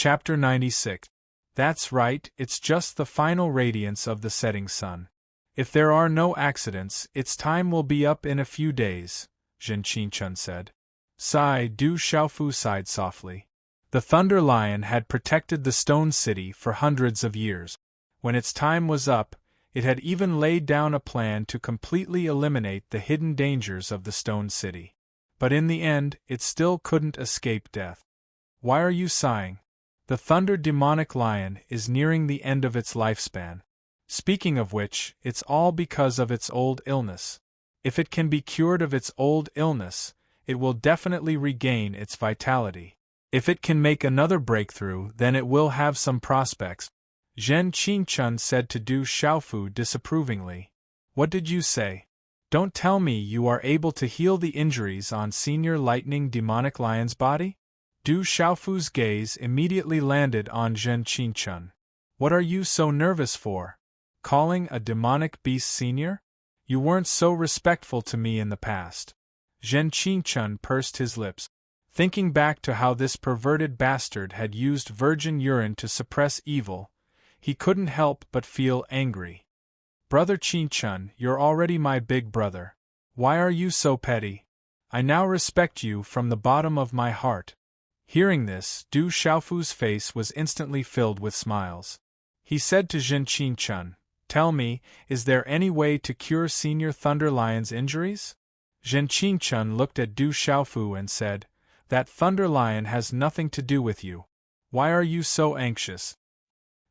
Chapter 96. That's right, it's just the final radiance of the setting sun. If there are no accidents, its time will be up in a few days, Zhen Qinchun said. Sigh, Du Xiaofu sighed softly. The Thunder Lion had protected the Stone City for hundreds of years. When its time was up, it had even laid down a plan to completely eliminate the hidden dangers of the Stone City. But in the end, it still couldn't escape death. Why are you sighing? The Thunder Demonic Lion is nearing the end of its lifespan. Speaking of which, it's all because of its old illness. If it can be cured of its old illness, it will definitely regain its vitality. If it can make another breakthrough, then it will have some prospects, Zhen Qinchun said to Du Xiaofu disapprovingly. What did you say? Don't tell me you are able to heal the injuries on Senior Lightning Demonic Lion's body? Du Xiaofu's gaze immediately landed on Zhen Qinchun. What are you so nervous for? Calling a demonic beast senior? You weren't so respectful to me in the past. Zhen Qinchun pursed his lips. Thinking back to how this perverted bastard had used virgin urine to suppress evil, he couldn't help but feel angry. Brother Qinchun, you're already my big brother. Why are you so petty? I now respect you from the bottom of my heart. Hearing this, Du Xiaofu's face was instantly filled with smiles. He said to Zhen Qinchun, Tell me, is there any way to cure Senior Thunder Lion's injuries? Zhen Qinchun looked at Du Xiaofu and said, That Thunder Lion has nothing to do with you. Why are you so anxious?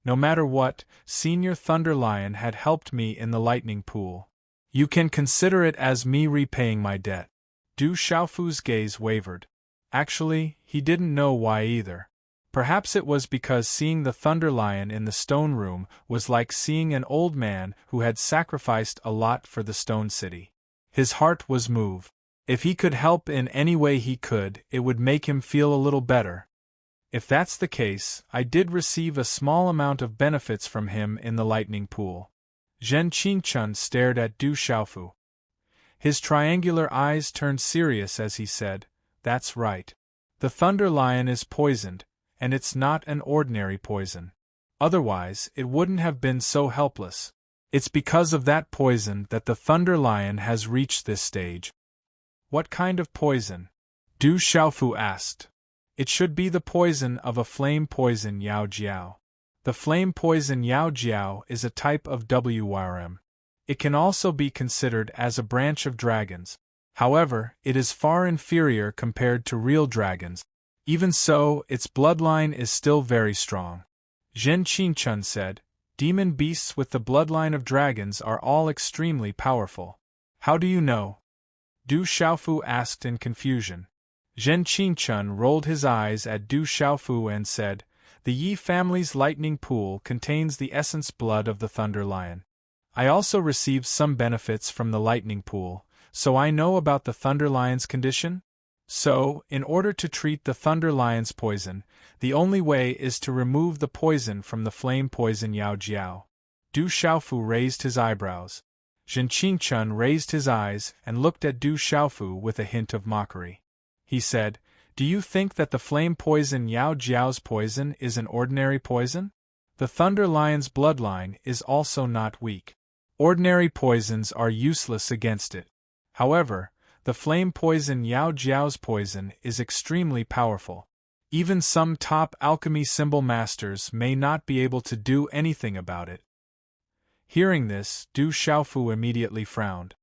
No matter what, Senior Thunder Lion had helped me in the lightning pool. You can consider it as me repaying my debt. Du Xiaofu's gaze wavered. Actually, he didn't know why either. Perhaps it was because seeing the Thunder Lion in the stone room was like seeing an old man who had sacrificed a lot for the Stone City. His heart was moved. If he could help in any way he could, it would make him feel a little better. If that's the case, I did receive a small amount of benefits from him in the lightning pool. Zhen Qinchun stared at Du Xiaofu. His triangular eyes turned serious as he said, That's right. The Thunder Lion is poisoned, and it's not an ordinary poison. Otherwise, it wouldn't have been so helpless. It's because of that poison that the Thunder Lion has reached this stage. What kind of poison? Du Xiaofu asked. It should be the poison of a flame poison Yao Jiao. The flame poison Yao Jiao is a type of WRM. It can also be considered as a branch of dragons. However, it is far inferior compared to real dragons. Even so, its bloodline is still very strong. Zhen Qinchun said, Demon beasts with the bloodline of dragons are all extremely powerful. How do you know? Du Xiaofu asked in confusion. Zhen Qinchun rolled his eyes at Du Xiaofu and said, The Yi family's lightning pool contains the essence blood of the Thunder Lion. I also received some benefits from the lightning pool, so I know about the Thunder Lion's condition. So, in order to treat the Thunder Lion's poison, the only way is to remove the poison from the flame poison Yao Jiao. Du Xiaofu raised his eyebrows. Zhen Qinchun raised his eyes and looked at Du Xiaofu with a hint of mockery. He said, Do you think that the flame poison Yao Jiao's poison is an ordinary poison? The Thunder Lion's bloodline is also not weak. Ordinary poisons are useless against it. However, the flame poison Yao Jiao's poison is extremely powerful. Even some top alchemy symbol masters may not be able to do anything about it. Hearing this, Du Xiaofu immediately frowned.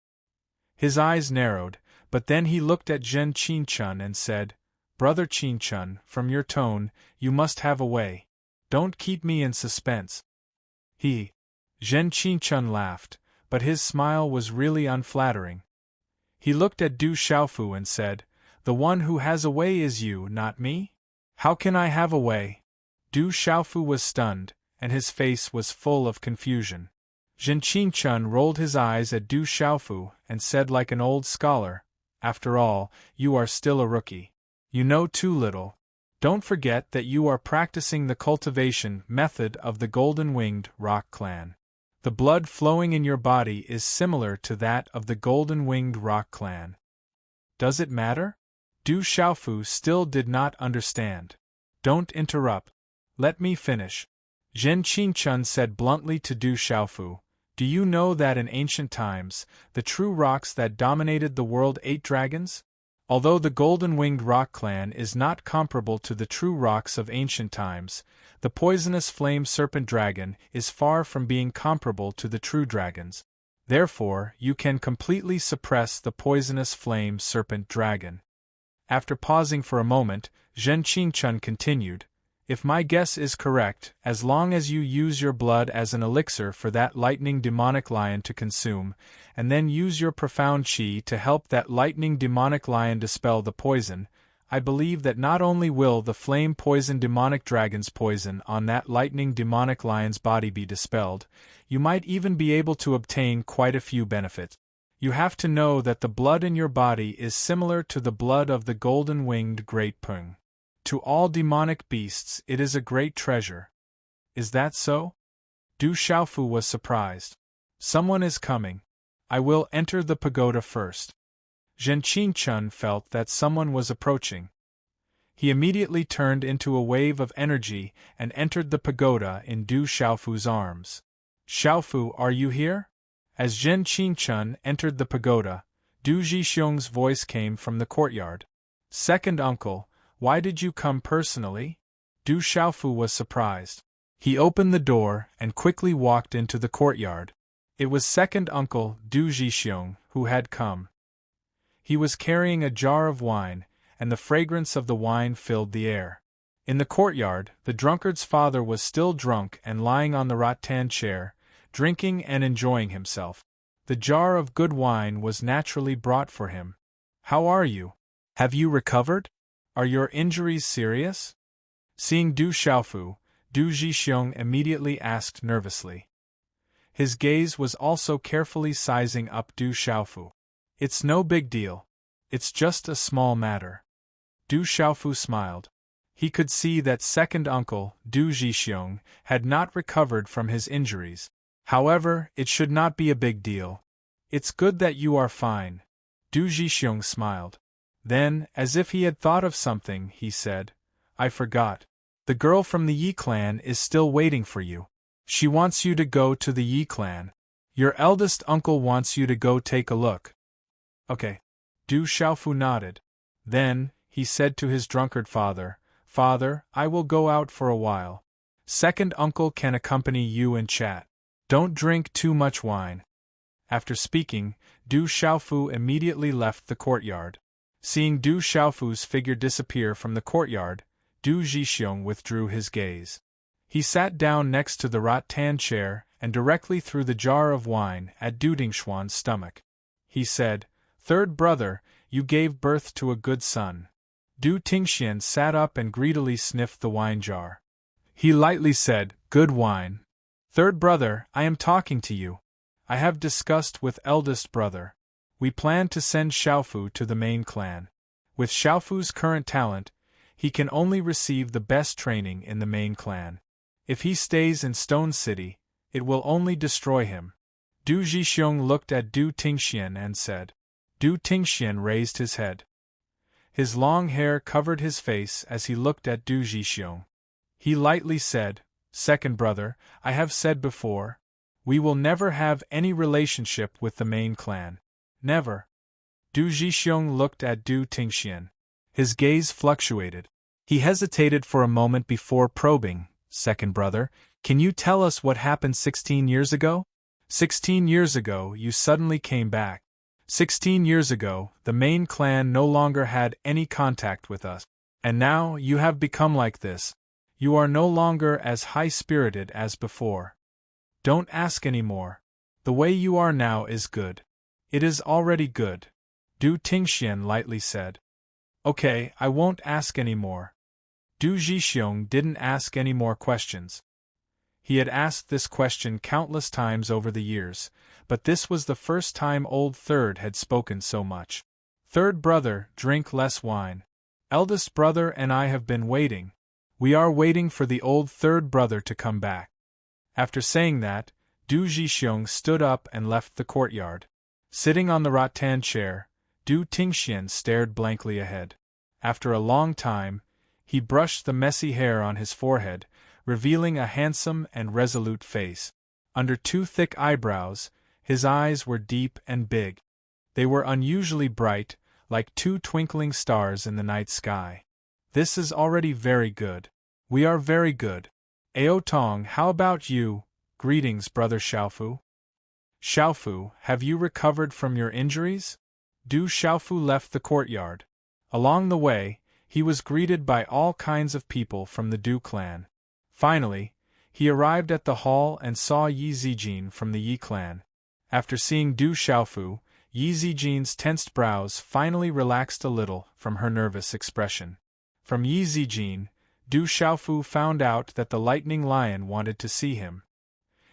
His eyes narrowed, but then he looked at Zhen Qinchun and said, Brother Qinchun, from your tone, you must have a way. Don't keep me in suspense. Zhen Qinchun laughed, but his smile was really unflattering. He looked at Du Xiaofu and said, The one who has a way is you, not me? How can I have a way? Du Xiaofu was stunned, and his face was full of confusion. Zhen Qinchun rolled his eyes at Du Xiaofu and said like an old scholar, After all, you are still a rookie. You know too little. Don't forget that you are practicing the cultivation method of the Golden-Winged Rock Clan. The blood flowing in your body is similar to that of the Golden-Winged Rock Clan. Does it matter? Du Xiaofu still did not understand. Don't interrupt. Let me finish. Zhen Qingchun said bluntly to Du Xiaofu, do you know that in ancient times, the true rocks that dominated the world ate dragons? Although the golden-winged rock clan is not comparable to the true rocks of ancient times, the poisonous flame serpent dragon is far from being comparable to the true dragons. Therefore, you can completely suppress the poisonous flame serpent dragon. After pausing for a moment, Zhen Qingchun continued, if my guess is correct, as long as you use your blood as an elixir for that lightning demonic lion to consume, and then use your profound qi to help that lightning demonic lion dispel the poison, I believe that not only will the flame poison demonic dragon's poison on that lightning demonic lion's body be dispelled, you might even be able to obtain quite a few benefits. You have to know that the blood in your body is similar to the blood of the golden-winged great Peng. To all demonic beasts it is a great treasure. Is that so? Du Xiaofu was surprised. Someone is coming. I will enter the pagoda first. Zhen Qingchun felt that someone was approaching. He immediately turned into a wave of energy and entered the pagoda in Du Xiaofu's arms. Xiaofu, are you here? As Zhen Qingchun entered the pagoda, Du Zhixiong's voice came from the courtyard. Second uncle, why did you come personally? Du Xiaofu was surprised. He opened the door and quickly walked into the courtyard. It was second uncle Du Zhixiong who had come. He was carrying a jar of wine, and the fragrance of the wine filled the air. In the courtyard, the drunkard's father was still drunk and lying on the rattan chair, drinking and enjoying himself. The jar of good wine was naturally brought for him. How are you? Have you recovered? Are your injuries serious? Seeing Du Xiaofu, Du Zhixiong immediately asked nervously. His gaze was also carefully sizing up Du Xiaofu. It's no big deal. It's just a small matter. Du Xiaofu smiled. He could see that second uncle, Du Zhixiong, had not recovered from his injuries. However, it should not be a big deal. It's good that you are fine. Du Zhixiong smiled. Then, as if he had thought of something, he said, I forgot. The girl from the Yi clan is still waiting for you. She wants you to go to the Yi clan. Your eldest uncle wants you to go take a look. Okay. Du Xiaofu nodded. Then, he said to his drunkard father, Father, I will go out for a while. Second uncle can accompany you and chat. Don't drink too much wine. After speaking, Du Xiaofu immediately left the courtyard. Seeing Du Xiaofu's figure disappear from the courtyard, Du Zhixiong withdrew his gaze. He sat down next to the rattan chair and directly threw the jar of wine at Du Dingshuan's stomach. He said, Third brother, you gave birth to a good son. Du Tingxian sat up and greedily sniffed the wine jar. He lightly said, Good wine. Third brother, I am talking to you. I have discussed with eldest brother. We plan to send Xiaofu to the main clan. With Xiaofu's current talent, he can only receive the best training in the main clan. If he stays in Stone City, it will only destroy him. Du Zhixiong looked at Du Tingxian and said. Du Tingxian raised his head. His long hair covered his face as he looked at Du Zhixiong. He lightly said, Second brother, I have said before, we will never have any relationship with the main clan. Never. Du Zhixiong looked at Du Tingxian. His gaze fluctuated. He hesitated for a moment before probing, Second brother, can you tell us what happened 16 years ago? 16 years ago, you suddenly came back. 16 years ago, the main clan no longer had any contact with us. And now, you have become like this. You are no longer as high-spirited as before. Don't ask any more. The way you are now is good. It is already good. Du Tingxian lightly said. Okay, I won't ask any more. Du Zhixiong didn't ask any more questions. He had asked this question countless times over the years, but this was the first time old Third had spoken so much. Third brother, drink less wine. Eldest brother and I have been waiting. We are waiting for the old third brother to come back. After saying that, Du Zhixiong stood up and left the courtyard. Sitting on the rattan chair, Du Tingxian stared blankly ahead. After a long time, he brushed the messy hair on his forehead, revealing a handsome and resolute face. Under two thick eyebrows, his eyes were deep and big. They were unusually bright, like two twinkling stars in the night sky. This is already very good. We are very good. Ao Tong, how about you? Greetings, Brother Xiaofu. Xiaofu, have you recovered from your injuries? Du Xiaofu left the courtyard. Along the way, he was greeted by all kinds of people from the Du clan. Finally, he arrived at the hall and saw Yi Zijin from the Yi clan. After seeing Du Xiaofu, Yi Zijin's tensed brows finally relaxed a little from her nervous expression. From Yi Zijin, Du Xiaofu found out that the Lightning Lion wanted to see him.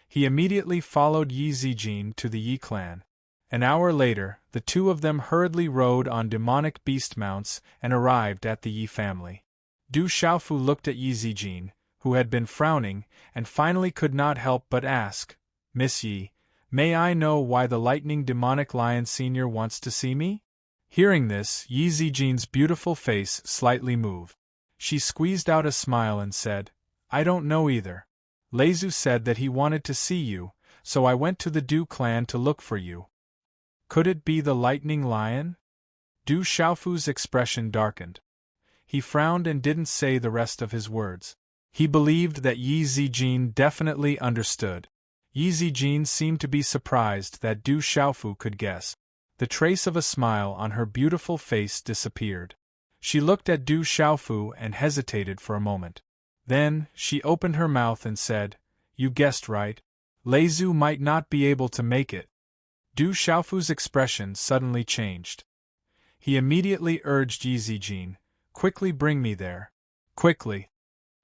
He immediately followed Yi Zijin to the Yi clan. An hour later, the two of them hurriedly rode on demonic beast mounts and arrived at the Yi family. Du Xiaofu looked at Yi Zijin, who had been frowning, and finally could not help but ask, "Miss Yi, may I know why the Lightning Demonic Lion Senior wants to see me?" Hearing this, Yi Zijin's beautiful face slightly moved. She squeezed out a smile and said, "I don't know either. Leizu said that he wanted to see you, so I went to the Du clan to look for you." Could it be the Lightning Lion? Du Xiaofu's expression darkened. He frowned and didn't say the rest of his words. He believed that Yi Zijin definitely understood. Yi Zijin seemed to be surprised that Du Xiaofu could guess. The trace of a smile on her beautiful face disappeared. She looked at Du Xiaofu and hesitated for a moment. Then, she opened her mouth and said, "You guessed right. Leizu might not be able to make it." Du Xiaofu's expression suddenly changed. He immediately urged Yi Zijin, "Quickly bring me there. Quickly."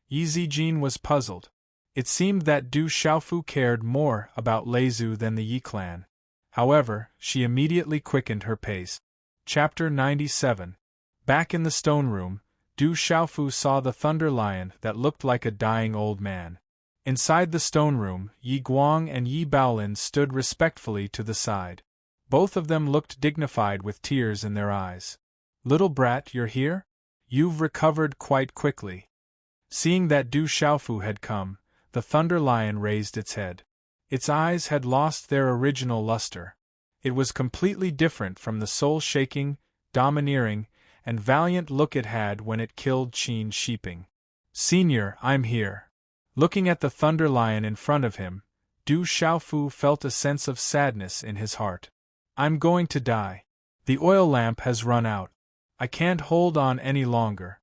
Yi Zijin was puzzled. It seemed that Du Xiaofu cared more about Leizu than the Yi clan. However, she immediately quickened her pace. Chapter 97. Back in the stone room, Du Xiaofu saw the Thunder Lion that looked like a dying old man. Inside the stone room, Yi Guang and Yi Baolin stood respectfully to the side. Both of them looked dignified with tears in their eyes. "Little brat, you're here? You've recovered quite quickly." Seeing that Du Xiaofu had come, the Thunder Lion raised its head. Its eyes had lost their original luster. It was completely different from the soul-shaking, domineering, and valiant look it had when it killed Qin Shiping. "Senior, I'm here." Looking at the Thunder Lion in front of him, Du Xiaofu felt a sense of sadness in his heart. "I'm going to die. The oil lamp has run out. I can't hold on any longer."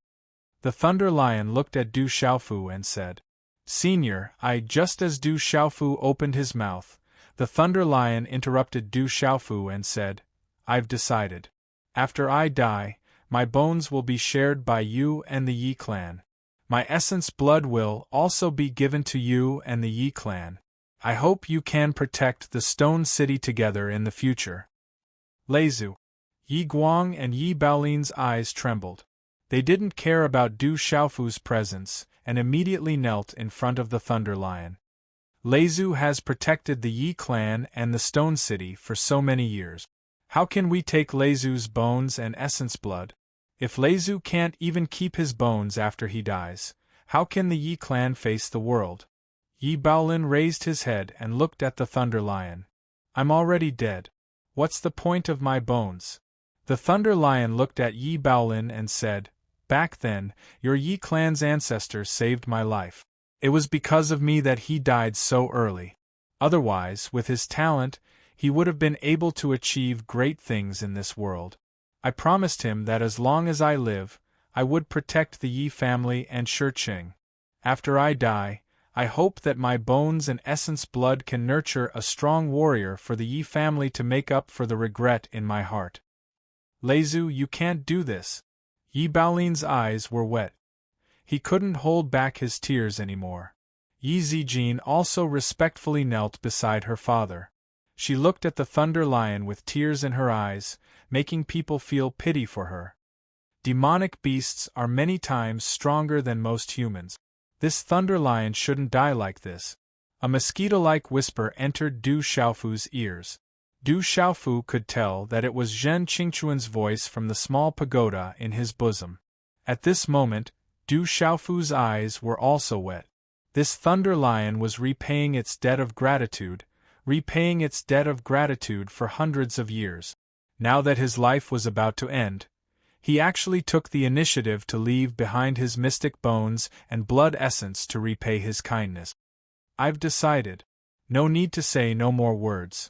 The Thunder Lion looked at Du Xiaofu and said, "Senior, Just as Du Xiaofu opened his mouth, the Thunder Lion interrupted Du Xiaofu and said, "I've decided. After I die, my bones will be shared by you and the Yi clan. My essence blood will also be given to you and the Yi clan. I hope you can protect the Stone City together in the future." Leizu. Yi Guang and Yi Baolin's eyes trembled. They didn't care about Du Xiaofu's presence, and immediately knelt in front of the Thunder Lion. "Leizu has protected the Yi clan and the Stone City for so many years. How can we take Leizu's bones and essence blood? If Leizu can't even keep his bones after he dies, how can the Yi clan face the world?" Yi Baolin raised his head and looked at the Thunder Lion. "I'm already dead. What's the point of my bones?" The Thunder Lion looked at Yi Baolin and said, "Back then, your Yi clan's ancestor saved my life. It was because of me that he died so early. Otherwise, with his talent, he would have been able to achieve great things in this world. I promised him that as long as I live, I would protect the Yi family and Shiqing. After I die, I hope that my bones and essence blood can nurture a strong warrior for the Yi family to make up for the regret in my heart." "Leizu, you can't do this." Yi Baolin's eyes were wet. He couldn't hold back his tears anymore. Yi Zijin also respectfully knelt beside her father. She looked at the Thunder Lion with tears in her eyes, making people feel pity for her. Demonic beasts are many times stronger than most humans. This Thunder Lion shouldn't die like this. A mosquito-like whisper entered Du Xiaofu's ears. Du Xiaofu could tell that it was Zhen Qingchuan's voice from the small pagoda in his bosom. At this moment, Du Xiaofu's eyes were also wet. This Thunder Lion was repaying its debt of gratitude for hundreds of years. Now that his life was about to end, he actually took the initiative to leave behind his mystic bones and blood essence to repay his kindness. I've decided. No need to say no more words.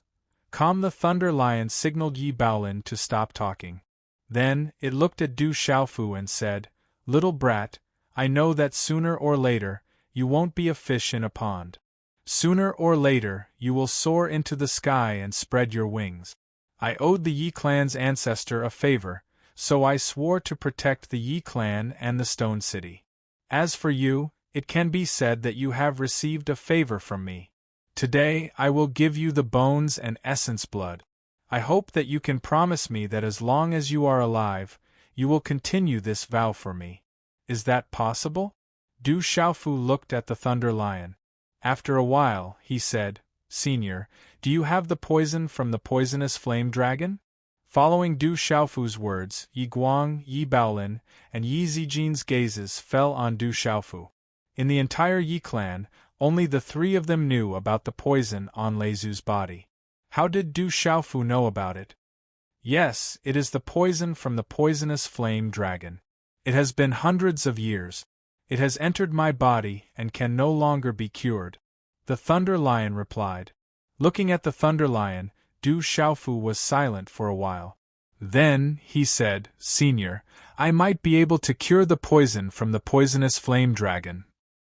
Calm. The Thunder Lion signaled Yi Baolin to stop talking. Then, it looked at Du Xiaofu and said, "Little brat, I know that sooner or later, you won't be a fish in a pond. Sooner or later, you will soar into the sky and spread your wings. I owed the Yi clan's ancestor a favor, so I swore to protect the Yi clan and the Stone City. As for you, it can be said that you have received a favor from me. Today I will give you the bones and essence blood. I hope that you can promise me that as long as you are alive, you will continue this vow for me. Is that possible?" Du Xiaofu looked at the Thunder Lion. After a while, he said, "Senior, do you have the poison from the poisonous flame dragon?" Following Du Xiaofu's words, Yi Guang, Yi Baolin, and Yi Zijin's gazes fell on Du Xiaofu. In the entire Yi clan, only the three of them knew about the poison on Lei Zhu's body. How did Du Xiaofu know about it? Yes, it is the poison from the poisonous flame dragon. It has been hundreds of years. It has entered my body and can no longer be cured. The Thunder Lion replied. Looking at the Thunder Lion, Du Xiaofu was silent for a while. Then, he said, "Senior, I might be able to cure the poison from the poisonous flame dragon."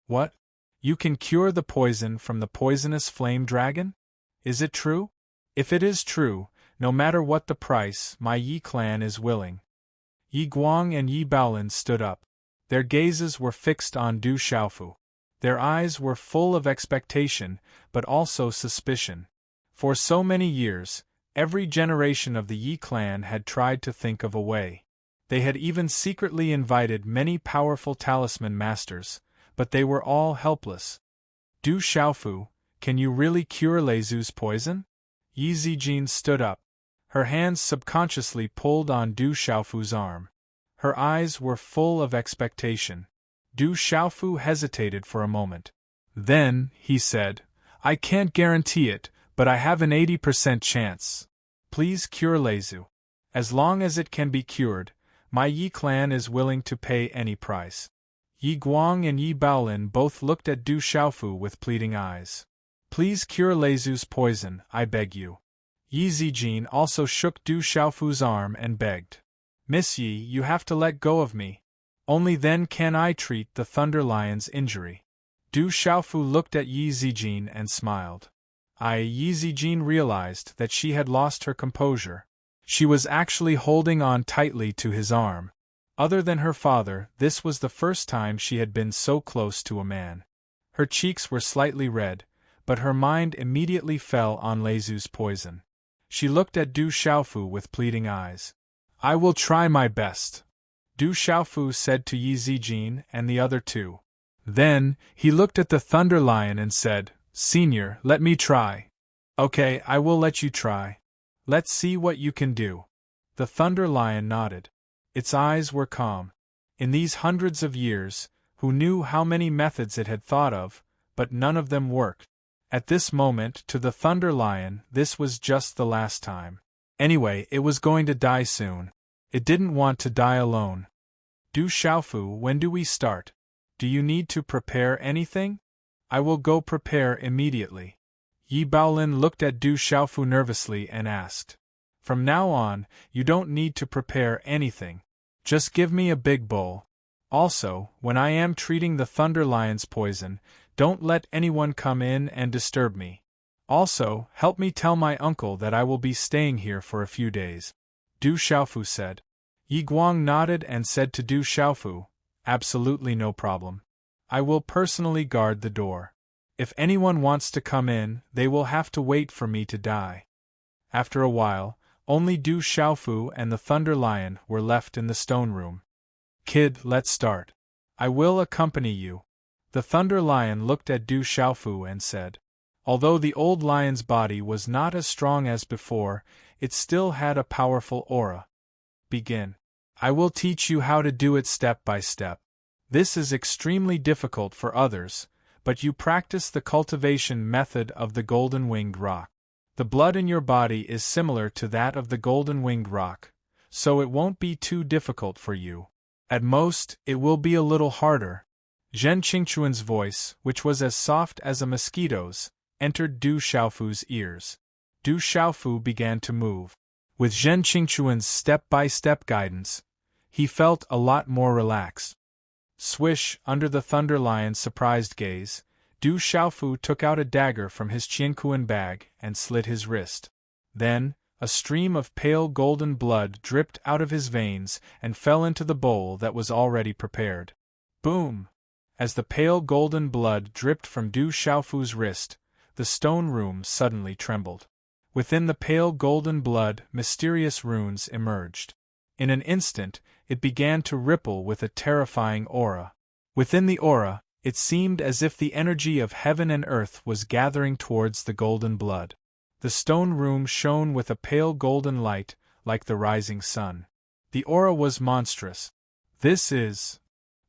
"What? You can cure the poison from the poisonous flame dragon? Is it true?" "If it is true, no matter what the price, my Yi clan is willing." Yi Guang and Yi Baolin stood up. Their gazes were fixed on Du Xiaofu. Their eyes were full of expectation, but also suspicion. For so many years, every generation of the Yi clan had tried to think of a way. They had even secretly invited many powerful talisman masters, but they were all helpless. "Du Xiaofu, can you really cure Lei Zhu's poison?" Yi Zijin stood up. Her hands subconsciously pulled on Du Xiaofu's arm. Her eyes were full of expectation. Du Xiaofu hesitated for a moment. Then, he said, "I can't guarantee it, but I have an 80% chance. Please cure Lei Zhu. As long as it can be cured, my Yi clan is willing to pay any price." Yi Guang and Yi Baolin both looked at Du Xiaofu with pleading eyes. "Please cure Lei Zhu's poison, I beg you." Yi Zijin also shook Du Xiaofu's arm and begged. "Miss Yi, you have to let go of me. Only then can I treat the Thunder Lion's injury." Du Xiaofu looked at Yi Zijin and smiled. Yi Zijin realized that she had lost her composure. She was actually holding on tightly to his arm. Other than her father, this was the first time she had been so close to a man. Her cheeks were slightly red, but her mind immediately fell on Lei Zhu's poison. She looked at Du Xiaofu with pleading eyes. "I will try my best," Du Xiaofu said to Yi Zijin and the other two. Then, he looked at the Thunder Lion and said, "Senior, let me try." "Okay, I will let you try. Let's see what you can do." The Thunder Lion nodded. Its eyes were calm. In these hundreds of years, who knew how many methods it had thought of, but none of them worked. At this moment, to the Thunder Lion, this was just the last time. Anyway, it was going to die soon. It didn't want to die alone. "Du Xiaofu, when do we start? Do you need to prepare anything?" "I will go prepare immediately." Yi Baolin looked at Du Xiaofu nervously and asked. "From now on, you don't need to prepare anything. Just give me a big bowl. Also, when I am treating the Thunder Lion's poison, don't let anyone come in and disturb me. Also, help me tell my uncle that I will be staying here for a few days." Du Xiaofu said. Yi Guang nodded and said to Du Xiaofu, "Absolutely no problem. I will personally guard the door. If anyone wants to come in, they will have to wait for me to die." After a while, only Du Xiaofu and the Thunder Lion were left in the stone room. "Kid, let's start. I will accompany you." The Thunder Lion looked at Du Xiaofu and said. Although the old lion's body was not as strong as before, it still had a powerful aura. "Begin. I will teach you how to do it step by step. This is extremely difficult for others, but you practice the cultivation method of the golden-winged rock. The blood in your body is similar to that of the golden-winged rock, so it won't be too difficult for you. At most, it will be a little harder. Zhen Qingchuan's voice, which was as soft as a mosquito's, entered Du Xiaofu's ears. Du Xiaofu began to move. With Zhen Qingchuan's step-by-step guidance, he felt a lot more relaxed. Swish, under the Thunder Lion's surprised gaze, Du Xiaofu took out a dagger from his Qiankuan bag and slit his wrist. Then, a stream of pale golden blood dripped out of his veins and fell into the bowl that was already prepared. Boom! As the pale golden blood dripped from Du Xiaofu's wrist, the stone room suddenly trembled. Within the pale golden blood, mysterious runes emerged. In an instant, it began to ripple with a terrifying aura. Within the aura, it seemed as if the energy of heaven and earth was gathering towards the golden blood. The stone room shone with a pale golden light, like the rising sun. The aura was monstrous. This is...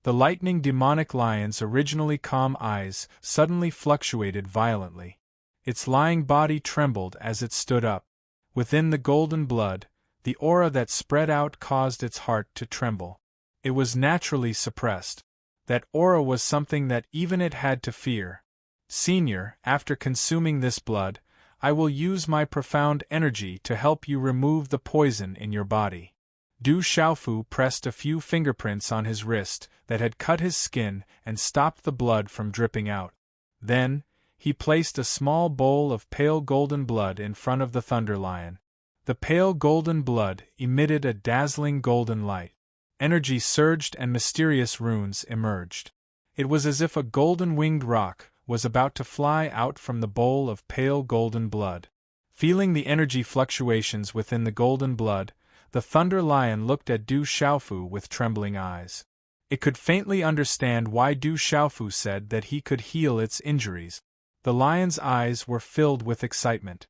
The lightning demonic lion's originally calm eyes suddenly fluctuated violently. Its lying body trembled as it stood up. Within the golden blood, the aura that spread out caused its heart to tremble. It was naturally suppressed. That aura was something that even it had to fear. Senior, after consuming this blood, I will use my profound energy to help you remove the poison in your body. Du Xiaofu pressed a few fingerprints on his wrist that had cut his skin and stopped the blood from dripping out. Then, he placed a small bowl of pale golden blood in front of the Thunder Lion. The pale golden blood emitted a dazzling golden light. Energy surged and mysterious runes emerged. It was as if a golden-winged rock was about to fly out from the bowl of pale golden blood. Feeling the energy fluctuations within the golden blood, the Thunder Lion looked at Du Xiaofu with trembling eyes. It could faintly understand why Du Xiaofu said that he could heal its injuries. The lion's eyes were filled with excitement.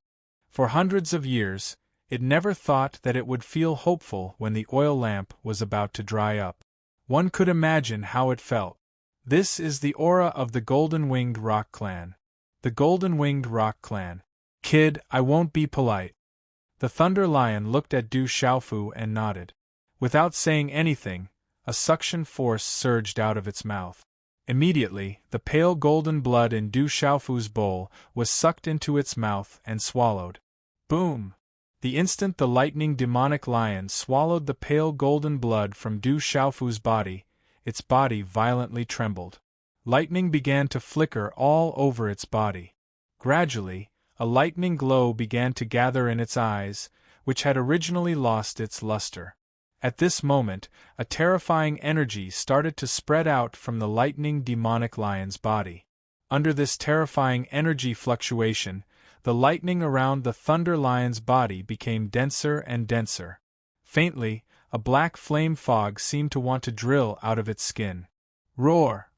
For hundreds of years, it never thought that it would feel hopeful when the oil lamp was about to dry up. One could imagine how it felt. This is the aura of the Golden-Winged Rock Clan. The Golden-Winged Rock Clan. Kid, I won't be polite. The Thunder Lion looked at Du Xiaofu and nodded. Without saying anything, a suction force surged out of its mouth. Immediately, the pale golden blood in Du Xiaofu's bowl was sucked into its mouth and swallowed. Boom! The instant the lightning demonic lion swallowed the pale golden blood from Du Xiaofu's body, its body violently trembled. Lightning began to flicker all over its body. Gradually, a lightning glow began to gather in its eyes, which had originally lost its luster. At this moment, a terrifying energy started to spread out from the lightning demonic lion's body. Under this terrifying energy fluctuation, the lightning around the Thunder Lion's body became denser and denser. Faintly, a black flame fog seemed to want to drill out of its skin. Roar!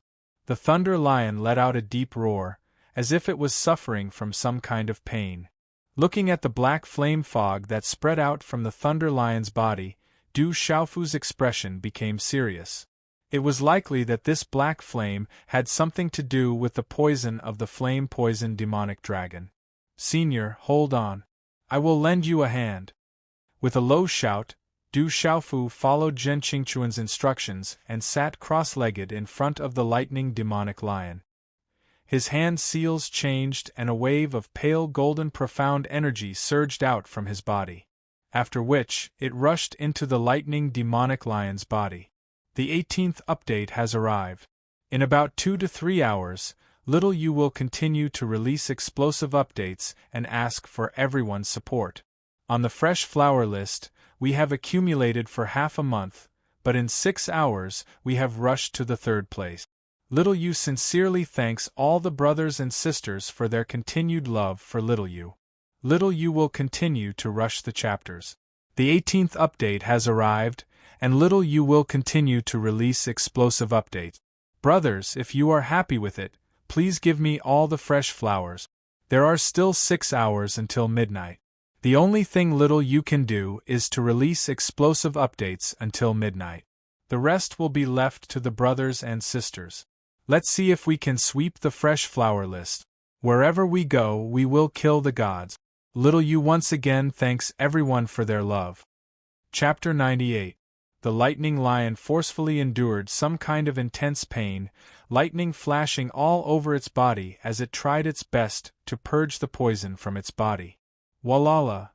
The Thunder Lion let out a deep roar, as if it was suffering from some kind of pain. Looking at the black flame fog that spread out from the Thunder Lion's body, Du Xiaofu's expression became serious. It was likely that this black flame had something to do with the poison of the flame-poison demonic dragon. Senior, hold on. I will lend you a hand. With a low shout, Du Xiaofu followed Zhen Qingchuan's instructions and sat cross-legged in front of the lightning demonic lion. His hand seals changed and a wave of pale golden profound energy surged out from his body. After which, it rushed into the lightning demonic lion's body. The 18th update has arrived. In about 2 to 3 hours, Little You will continue to release explosive updates and ask for everyone's support. On the fresh flower list, we have accumulated for half a month, but in 6 hours we have rushed to the 3rd place. Little You sincerely thanks all the brothers and sisters for their continued love for Little You. Little You will continue to rush the chapters. The 18th update has arrived, and Little You will continue to release explosive updates. Brothers, if you are happy with it, please give me all the fresh flowers. There are still 6 hours until midnight. The only thing Little You can do is to release explosive updates until midnight. The rest will be left to the brothers and sisters. Let's see if we can sweep the fresh flower list. Wherever we go, we will kill the gods. Little Yu once again thanks everyone for their love. Chapter 98. The lightning lion forcefully endured some kind of intense pain, lightning flashing all over its body as it tried its best to purge the poison from its body. Walala!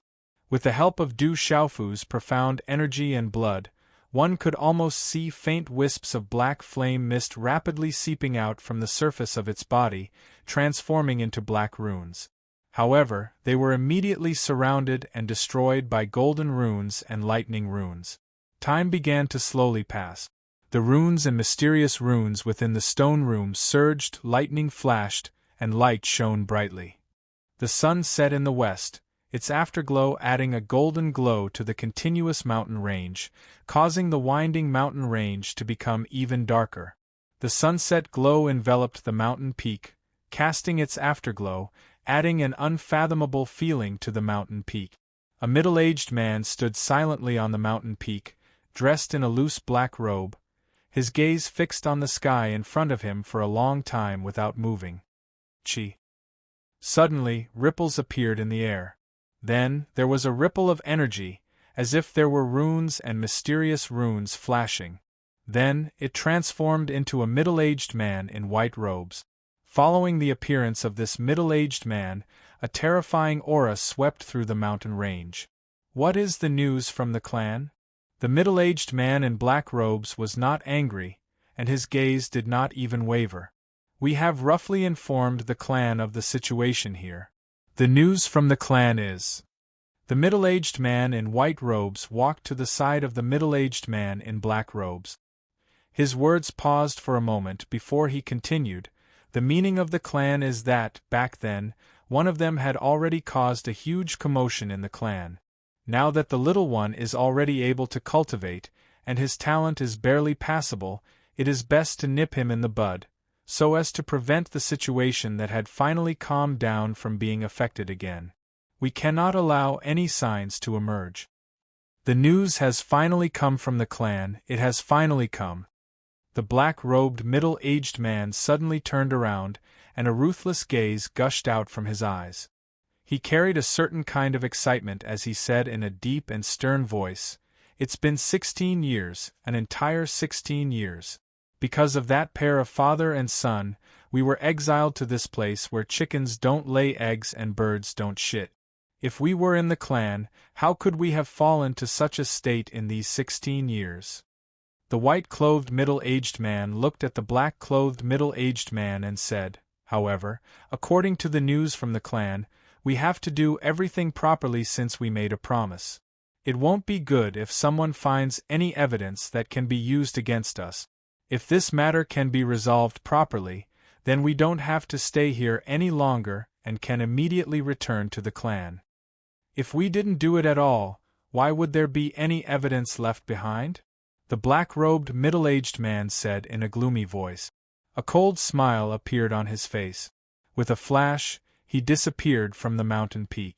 With the help of Du Xiaofu's profound energy and blood, one could almost see faint wisps of black flame mist rapidly seeping out from the surface of its body, transforming into black runes. However, they were immediately surrounded and destroyed by golden runes and lightning runes. Time began to slowly pass. The runes and mysterious runes within the stone room surged, lightning flashed, and light shone brightly. The sun set in the west, its afterglow adding a golden glow to the continuous mountain range, causing the winding mountain range to become even darker. The sunset glow enveloped the mountain peak, casting its afterglow, adding an unfathomable feeling to the mountain peak. A middle-aged man stood silently on the mountain peak, dressed in a loose black robe, his gaze fixed on the sky in front of him for a long time without moving. Chi. Suddenly, ripples appeared in the air. Then, there was a ripple of energy, as if there were runes and mysterious runes flashing. Then, it transformed into a middle-aged man in white robes. Following the appearance of this middle-aged man, a terrifying aura swept through the mountain range. What is the news from the clan? The middle-aged man in black robes was not angry, and his gaze did not even waver. We have roughly informed the clan of the situation here. The news from the clan is... The middle-aged man in white robes walked to the side of the middle-aged man in black robes. His words paused for a moment before he continued. The meaning of the clan is that, back then, one of them had already caused a huge commotion in the clan. Now that the little one is already able to cultivate, and his talent is barely passable, it is best to nip him in the bud, so as to prevent the situation that had finally calmed down from being affected again. We cannot allow any signs to emerge. The news has finally come from the clan, it has finally come. The black-robed middle-aged man suddenly turned around, and a ruthless gaze gushed out from his eyes. He carried a certain kind of excitement as he said in a deep and stern voice, "It's been 16 years, an entire 16 years. Because of that pair of father and son, we were exiled to this place where chickens don't lay eggs and birds don't shit. If we were in the clan, how could we have fallen to such a state in these 16 years? The white-clothed middle-aged man looked at the black-clothed middle-aged man and said, "However, according to the news from the clan, we have to do everything properly since we made a promise. It won't be good if someone finds any evidence that can be used against us. If this matter can be resolved properly, then we don't have to stay here any longer and can immediately return to the clan. If we didn't do it at all, why would there be any evidence left behind?" The black-robed middle-aged man said in a gloomy voice. A cold smile appeared on his face. With a flash, he disappeared from the mountain peak.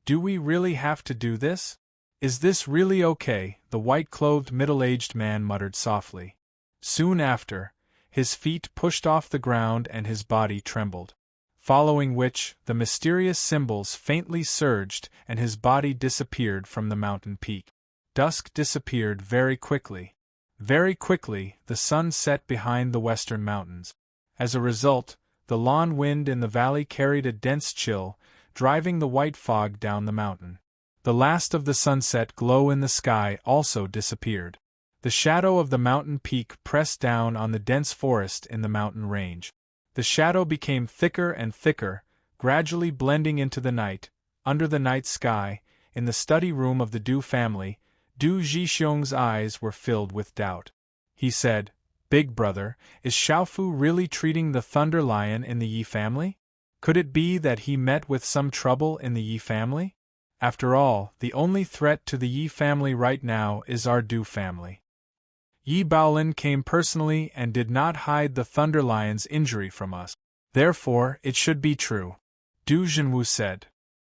"Do we really have to do this? Is this really okay?" the white-clothed middle-aged man muttered softly. Soon after, his feet pushed off the ground and his body trembled. Following which, the mysterious symbols faintly surged and his body disappeared from the mountain peak. Dusk disappeared very quickly. Very quickly, the sun set behind the western mountains. As a result, the lawn wind in the valley carried a dense chill, driving the white fog down the mountain. The last of the sunset glow in the sky also disappeared. The shadow of the mountain peak pressed down on the dense forest in the mountain range. The shadow became thicker and thicker, gradually blending into the night. Under the night sky, in the study room of the Du family, Du Zhixiong's eyes were filled with doubt. He said, "Big brother, is Xiaofu really treating the Thunder Lion in the Yi family? Could it be that he met with some trouble in the Yi family? After all, the only threat to the Yi family right now is our Du family. Yi Baolin came personally and did not hide the Thunder Lion's injury from us. Therefore, it should be true," Du Zhenwu said.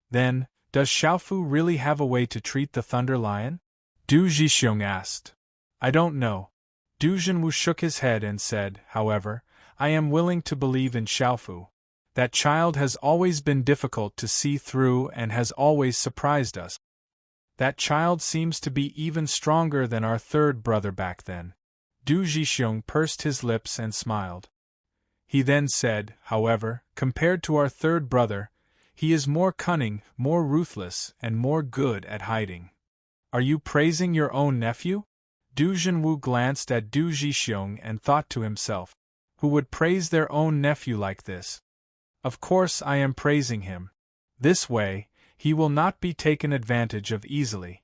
"Then, does Xiaofu really have a way to treat the Thunder Lion?" Du Zhixiong asked. "I don't know." Du Zhenwu shook his head and said, "However, I am willing to believe in Xiaofu. That child has always been difficult to see through and has always surprised us. That child seems to be even stronger than our third brother back then. Du Jixiong pursed his lips and smiled. He then said, however, compared to our third brother, he is more cunning, more ruthless, and more good at hiding. Are you praising your own nephew? Du Junwu glanced at Du Jixiong and thought to himself, who would praise their own nephew like this? Of course I am praising him. This way, he will not be taken advantage of easily.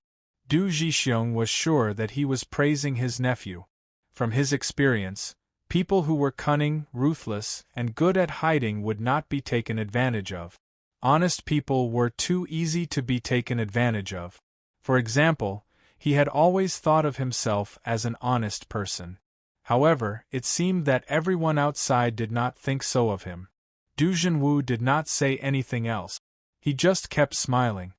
Du Jixiong was sure that he was praising his nephew. From his experience, people who were cunning, ruthless, and good at hiding would not be taken advantage of. Honest people were too easy to be taken advantage of. For example, he had always thought of himself as an honest person. However, it seemed that everyone outside did not think so of him. Du Junwu did not say anything else. He just kept smiling.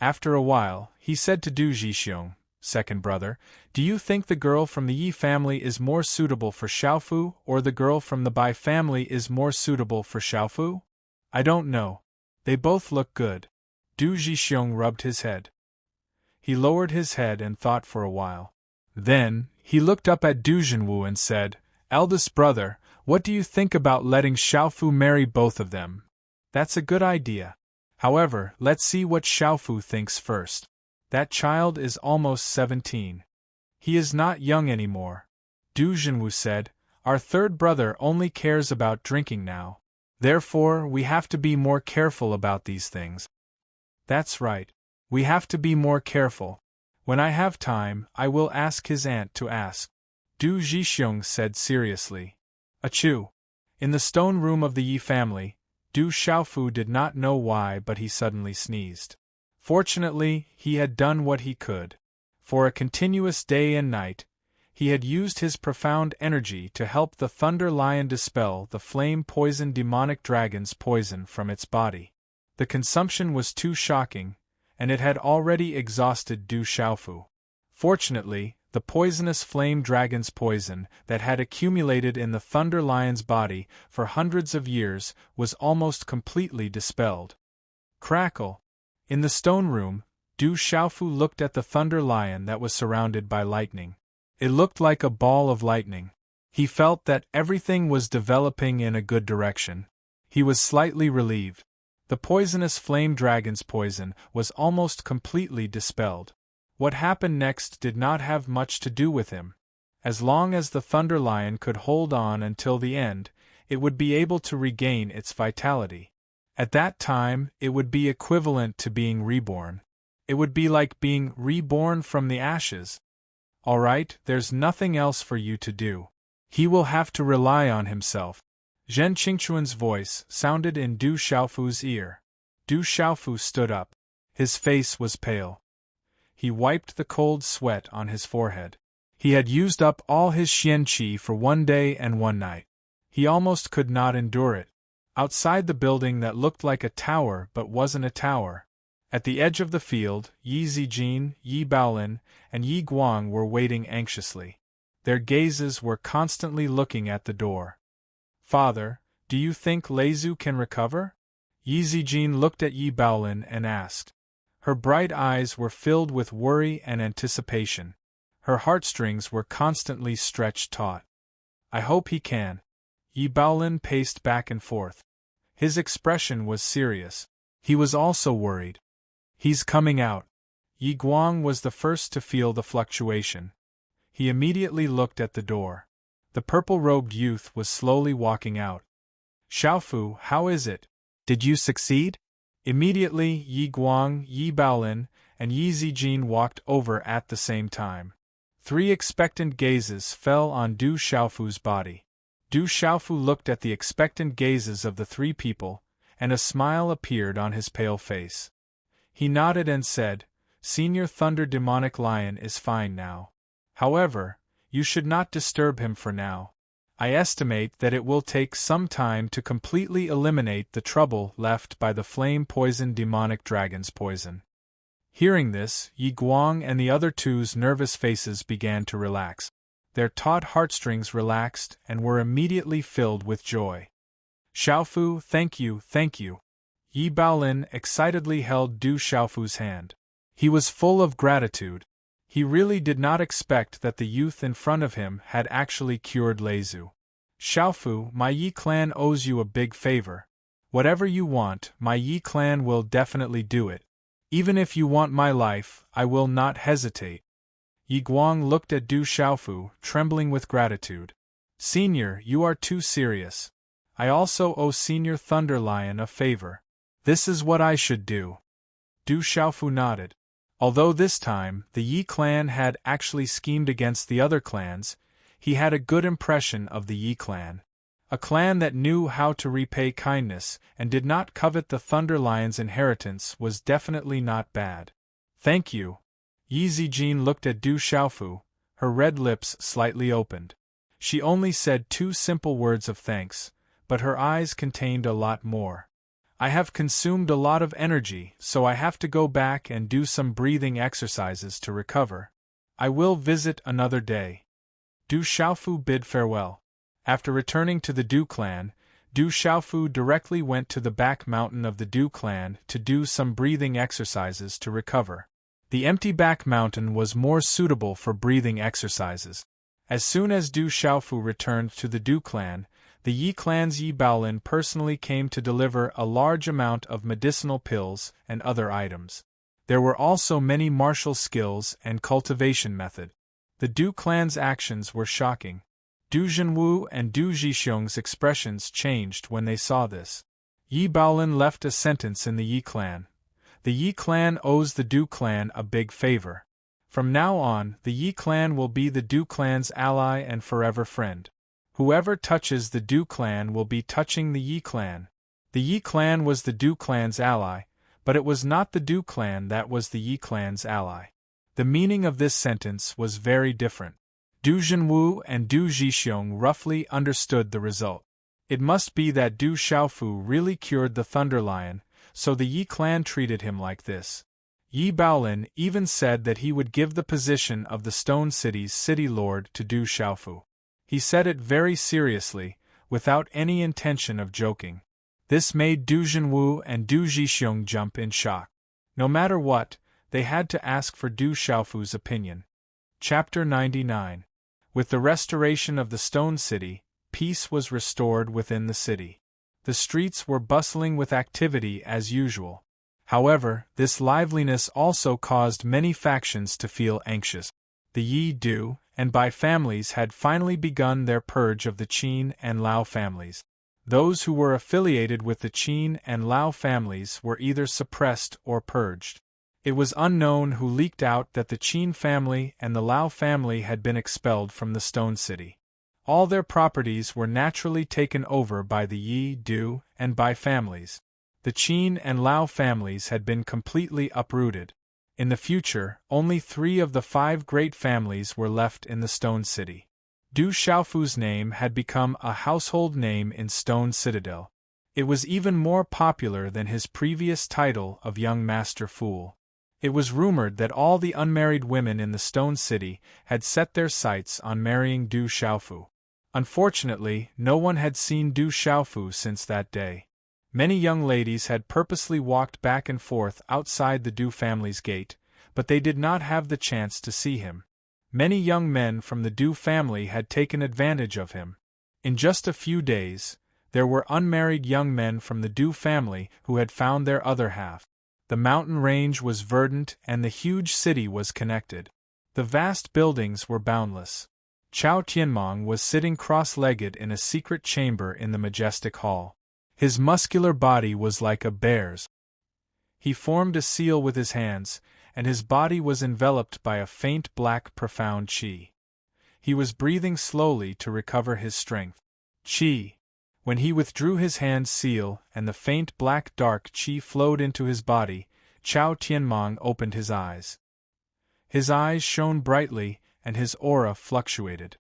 After a while, he said to Du Jixiong, second brother, do you think the girl from the Yi family is more suitable for Xiaofu, or the girl from the Bai family is more suitable for Xiaofu? I don't know. They both look good. Du Jixiong rubbed his head. He lowered his head and thought for a while. Then, he looked up at Du Junwu and said, eldest brother, what do you think about letting Xiaofu marry both of them? That's a good idea. However, let's see what Xiaofu thinks first. That child is almost 17. He is not young anymore. Du Junwu said, our third brother only cares about drinking now. Therefore, we have to be more careful about these things. That's right. We have to be more careful. When I have time, I will ask his aunt to ask. Du Jixiong said seriously. Achoo! In the stone room of the Yi family, Du Xiaofu did not know why, but he suddenly sneezed. Fortunately, he had done what he could. For a continuous day and night, he had used his profound energy to help the Thunder Lion dispel the flame-poisoned demonic dragon's poison from its body. The consumption was too shocking, and it had already exhausted Du Xiaofu. Fortunately, the poisonous flame dragon's poison that had accumulated in the Thunder Lion's body for hundreds of years was almost completely dispelled. Crackle! In the stone room, Du Xiaofu looked at the Thunder Lion that was surrounded by lightning. It looked like a ball of lightning. He felt that everything was developing in a good direction. He was slightly relieved. The poisonous flame dragon's poison was almost completely dispelled. What happened next did not have much to do with him. As long as the Thunder Lion could hold on until the end, it would be able to regain its vitality. At that time, it would be equivalent to being reborn. It would be like being reborn from the ashes. All right, there's nothing else for you to do. He will have to rely on himself. Zhen Qingchuan's voice sounded in Du Xiaofu's ear. Du Xiaofu stood up. His face was pale. He wiped the cold sweat on his forehead. He had used up all his xianqi for one day and one night. He almost could not endure it. Outside the building that looked like a tower but wasn't a tower. At the edge of the field, Yi Zijin, Yi Baolin, and Yi Guang were waiting anxiously. Their gazes were constantly looking at the door. Father, do you think Leizu can recover? Yi Zijin looked at Yi Baolin and asked. Her bright eyes were filled with worry and anticipation. Her heartstrings were constantly stretched taut. I hope he can. Yi Baolin paced back and forth. His expression was serious. He was also worried. He's coming out. Yi Guang was the first to feel the fluctuation. He immediately looked at the door. The purple-robed youth was slowly walking out. Xiaofu, how is it? Did you succeed? Immediately, Yi Guang, Yi Baolin, and Yi Zijin walked over at the same time. 3 expectant gazes fell on Du Xiaofu's body. Du Xiaofu looked at the expectant gazes of the 3 people, and a smile appeared on his pale face. He nodded and said, Senior Thunder Demonic Lion is fine now. However, you should not disturb him for now. I estimate that it will take some time to completely eliminate the trouble left by the flame-poisoned demonic dragon's poison. Hearing this, Yi Guang and the other two's nervous faces began to relax. their taut heartstrings relaxed and were immediately filled with joy. Xiaofu, thank you, thank you. Yi Baolin excitedly held Du Xiaofu's hand. He was full of gratitude. He really did not expect that the youth in front of him had actually cured Leizu. Xiaofu, my Yi clan owes you a big favor. Whatever you want, my Yi clan will definitely do it. Even if you want my life, I will not hesitate. Yi Guang looked at Du Xiaofu, trembling with gratitude. Senior, you are too serious. I also owe Senior Thunder Lion a favor. This is what I should do. Du Xiaofu nodded. Although this time, the Yi clan had actually schemed against the other clans, he had a good impression of the Yi clan. A clan that knew how to repay kindness and did not covet the Thunder Lion's inheritance was definitely not bad. Thank you. Yi Zijin looked at Du Xiaofu, her red lips slightly opened. She only said 2 simple words of thanks, but her eyes contained a lot more. I have consumed a lot of energy, so I have to go back and do some breathing exercises to recover. I will visit another day. Du Xiaofu bid farewell. After returning to the Du clan, Du Xiaofu directly went to the back mountain of the Du clan to do some breathing exercises to recover. The empty back mountain was more suitable for breathing exercises. As soon as Du Xiaofu returned to the Du clan, the Yi clan's Yi Baolin personally came to deliver a large amount of medicinal pills and other items. There were also many martial skills and cultivation method. The Du clan's actions were shocking. Du Zhenwu and Du Zhixiong's expressions changed when they saw this. Yi Baolin left a sentence in the Yi clan. The Yi clan owes the Du clan a big favor. From now on, the Yi clan will be the Du clan's ally and forever friend. Whoever touches the Du clan will be touching the Yi clan. The Yi clan was the Du clan's ally, but it was not the Du clan that was the Yi clan's ally. The meaning of this sentence was very different. Du Zhenwu and Du Zhixiong roughly understood the result. It must be that Du Xiaofu really cured the Thunder Lion, so the Yi clan treated him like this. Yi Baolin even said that he would give the position of the Stone City's city lord to Du Xiaofu. He said it very seriously, without any intention of joking. This made Du Zhenwu and Du Zhixiong jump in shock. No matter what, they had to ask for Du Xiaofu's opinion. Chapter 99. With the restoration of the Stone City, peace was restored within the city. The streets were bustling with activity as usual. However, this liveliness also caused many factions to feel anxious. The Yi, Du, and Bai families had finally begun their purge of the Qin and Lao families. Those who were affiliated with the Qin and Lao families were either suppressed or purged. It was unknown who leaked out that the Qin family and the Lao family had been expelled from the Stone City. All their properties were naturally taken over by the Yi, Du, and Bai families. The Qin and Lao families had been completely uprooted. In the future, only 3 of the 5 great families were left in the Stone City. Du Xiaofu's name had become a household name in Stone Citadel. It was even more popular than his previous title of Young Master Fool. It was rumored that all the unmarried women in the Stone City had set their sights on marrying Du Xiaofu. Unfortunately, no one had seen Du Xiaofu since that day. Many young ladies had purposely walked back and forth outside the Du family's gate, but they did not have the chance to see him. Many young men from the Du family had taken advantage of him. In just a few days, there were unmarried young men from the Du family who had found their other half. The mountain range was verdant and the huge city was connected. The vast buildings were boundless. Chao Tianmong was sitting cross-legged in a secret chamber in the majestic hall. His muscular body was like a bear's. He formed a seal with his hands, and his body was enveloped by a faint black profound qi. He was breathing slowly to recover his strength. Qi. When he withdrew his hand's seal and the faint black dark qi flowed into his body, Chao Tianmong opened his eyes. His eyes shone brightly and his aura fluctuated.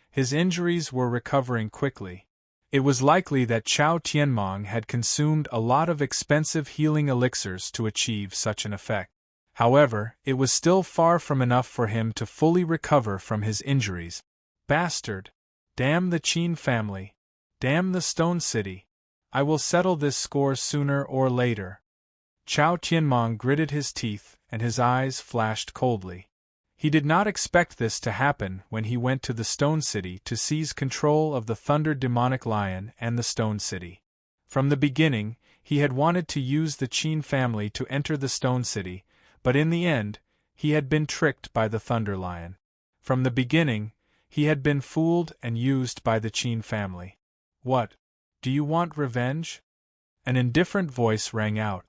His injuries were recovering quickly. It was likely that Chao Tianmong had consumed a lot of expensive healing elixirs to achieve such an effect. However, it was still far from enough for him to fully recover from his injuries. Bastard! Damn the Qin family! Damn the Stone City! I will settle this score sooner or later. Chao Tianmong gritted his teeth, and his eyes flashed coldly. He did not expect this to happen when he went to the Stone City to seize control of the Thunder Demonic Lion and the Stone City. From the beginning, he had wanted to use the Qin family to enter the Stone City, but in the end, he had been tricked by the Thunder Lion. From the beginning, he had been fooled and used by the Qin family. What? Do you want revenge? An indifferent voice rang out.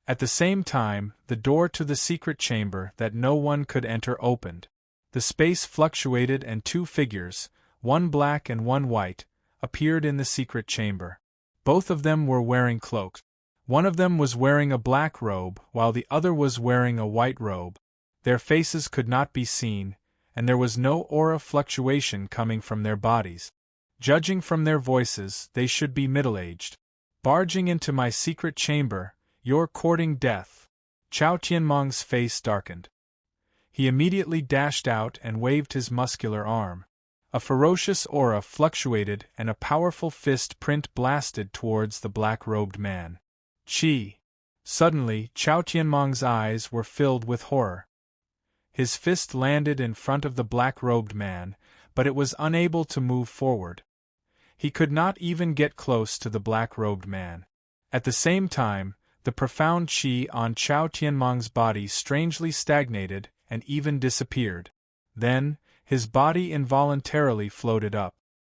At the same time, the door to the secret chamber that no one could enter opened. The space fluctuated and two figures, one black and one white, appeared in the secret chamber. Both of them were wearing cloaks. One of them was wearing a black robe while the other was wearing a white robe. Their faces could not be seen, and there was no aura fluctuation coming from their bodies. Judging from their voices, they should be middle-aged. Barging into my secret chamber, you're courting death. Chao Tianmong's face darkened. He immediately dashed out and waved his muscular arm. A ferocious aura fluctuated and a powerful fist print blasted towards the black-robed man. Chi! Suddenly, Chao Tianmong's eyes were filled with horror. His fist landed in front of the black-robed man, but it was unable to move forward. He could not even get close to the black-robed man. At the same time, the profound qi on Chao Tianmong's body strangely stagnated and even disappeared. Then, his body involuntarily floated up.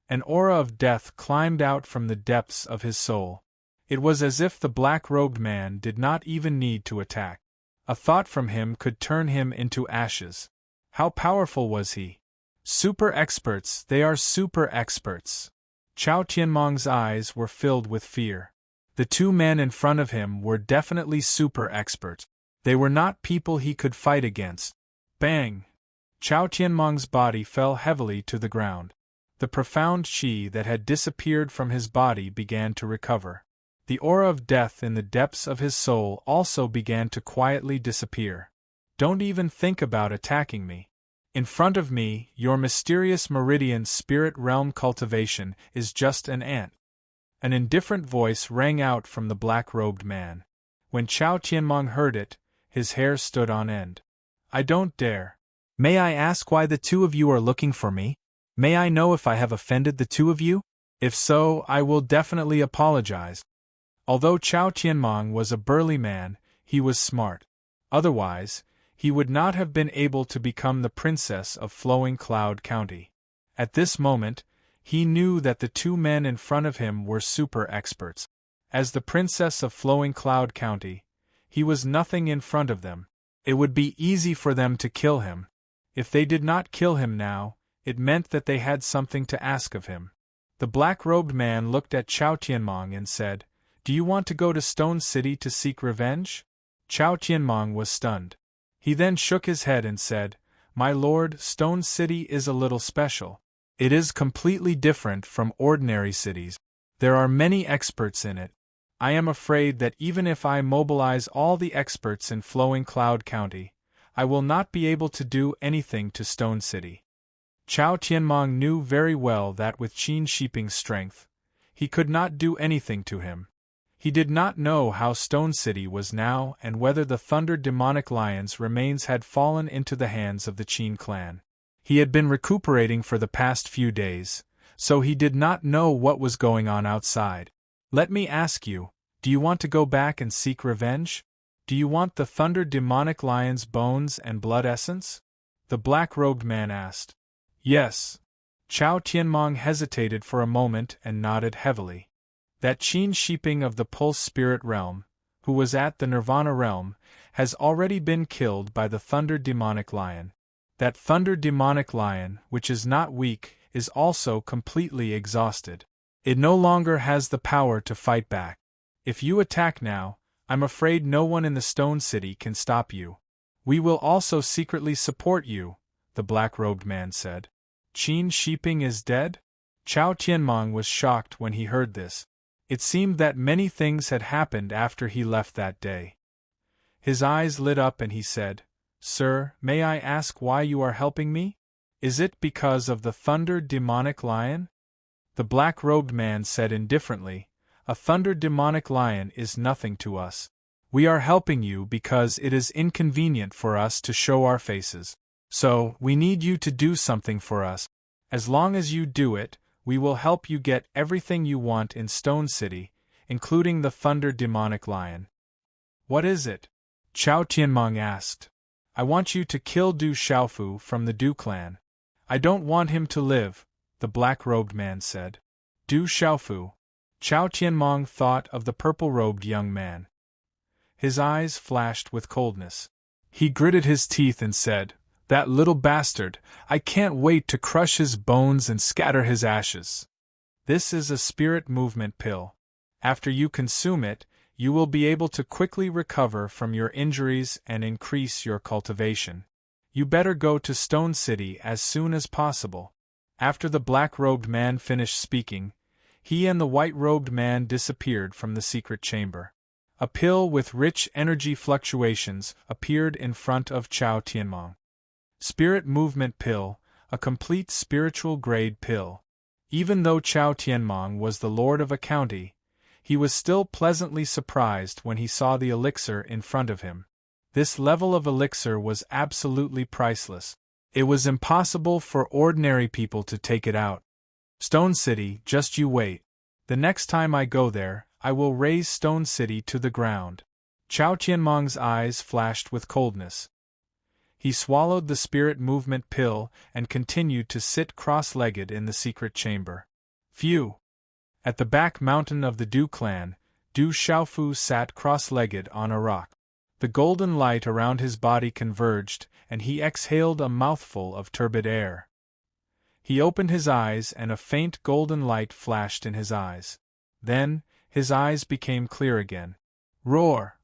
An aura of death climbed out from the depths of his soul. It was as if the black-robed man did not even need to attack. A thought from him could turn him into ashes. How powerful was he? Super experts, they are super experts. Chao Tianmong's eyes were filled with fear. The two men in front of him were definitely super experts. They were not people he could fight against. Bang! Chao Tianmong's body fell heavily to the ground. The profound qi that had disappeared from his body began to recover. The aura of death in the depths of his soul also began to quietly disappear. Don't even think about attacking me. In front of me, your mysterious meridian spirit realm cultivation is just an ant. An indifferent voice rang out from the black-robed man. When Chao Tianmong heard it, his hair stood on end. I don't dare. May I ask why the two of you are looking for me? May I know if I have offended the two of you? If so, I will definitely apologize. Although Chao Tianmong was a burly man, he was smart. Otherwise, he would not have been able to become the princess of Flowing Cloud County. At this moment, he knew that the two men in front of him were super experts. As the princess of Flowing Cloud County, he was nothing in front of them. It would be easy for them to kill him. If they did not kill him now, it meant that they had something to ask of him. The black-robed man looked at Chao Tianmong and said, "Do you want to go to Stone City to seek revenge?" Chao Tianmong was stunned. He then shook his head and said, "My lord, Stone City is a little special. It is completely different from ordinary cities. There are many experts in it. I am afraid that even if I mobilize all the experts in Flowing Cloud County, I will not be able to do anything to Stone City." Chao Tianmong knew very well that with Qin Shiping's strength, he could not do anything to him. He did not know how Stone City was now and whether the Thunder Demonic Lion's remains had fallen into the hands of the Qin clan. He had been recuperating for the past few days, so he did not know what was going on outside. Let me ask you, do you want to go back and seek revenge? Do you want the Thunder Demonic Lion's bones and blood essence? The black-robed man asked. Yes. Chao Tianmong hesitated for a moment and nodded heavily. That Qin Shiping of the Pulse Spirit Realm, who was at the Nirvana Realm, has already been killed by the Thunder Demonic Lion. That Thunder Demonic Lion, which is not weak, is also completely exhausted. It no longer has the power to fight back. If you attack now, I'm afraid no one in the Stone City can stop you. We will also secretly support you, the black-robed man said. Qin Shiping is dead? Chao Tianmong was shocked when he heard this. It seemed that many things had happened after he left that day. His eyes lit up and he said, "Sir, may I ask why you are helping me?" Is it because of the thunder demonic lion? The black-robed man said indifferently, A thunder demonic lion is nothing to us. We are helping you because it is inconvenient for us to show our faces. So, we need you to do something for us. As long as you do it, we will help you get everything you want in Stone City, including the thunder demonic lion. What is it? Chao Tianmong asked. I want you to kill Du Xiaofu from the Du clan. I don't want him to live, the black-robed man said. Du Xiaofu. Chao Tianmong thought of the purple-robed young man. His eyes flashed with coldness. He gritted his teeth and said, That little bastard, I can't wait to crush his bones and scatter his ashes. This is a spirit movement pill. After you consume it, you will be able to quickly recover from your injuries and increase your cultivation. You better go to Stone City as soon as possible. After the black-robed man finished speaking, he and the white-robed man disappeared from the secret chamber. A pill with rich energy fluctuations appeared in front of Chao Tianmong. Spirit movement pill, a complete spiritual grade pill. Even though Chao Tianmong was the lord of a county, he was still pleasantly surprised when he saw the elixir in front of him. This level of elixir was absolutely priceless. It was impossible for ordinary people to take it out. Stone City, just you wait. The next time I go there, I will raze Stone City to the ground. Chao Tianmong's eyes flashed with coldness. He swallowed the spirit movement pill and continued to sit cross-legged in the secret chamber. Phew! At the back mountain of the Du clan, Du Xiaofu sat cross-legged on a rock. The golden light around his body converged, and he exhaled a mouthful of turbid air. He opened his eyes and a faint golden light flashed in his eyes. Then, his eyes became clear again. Roar!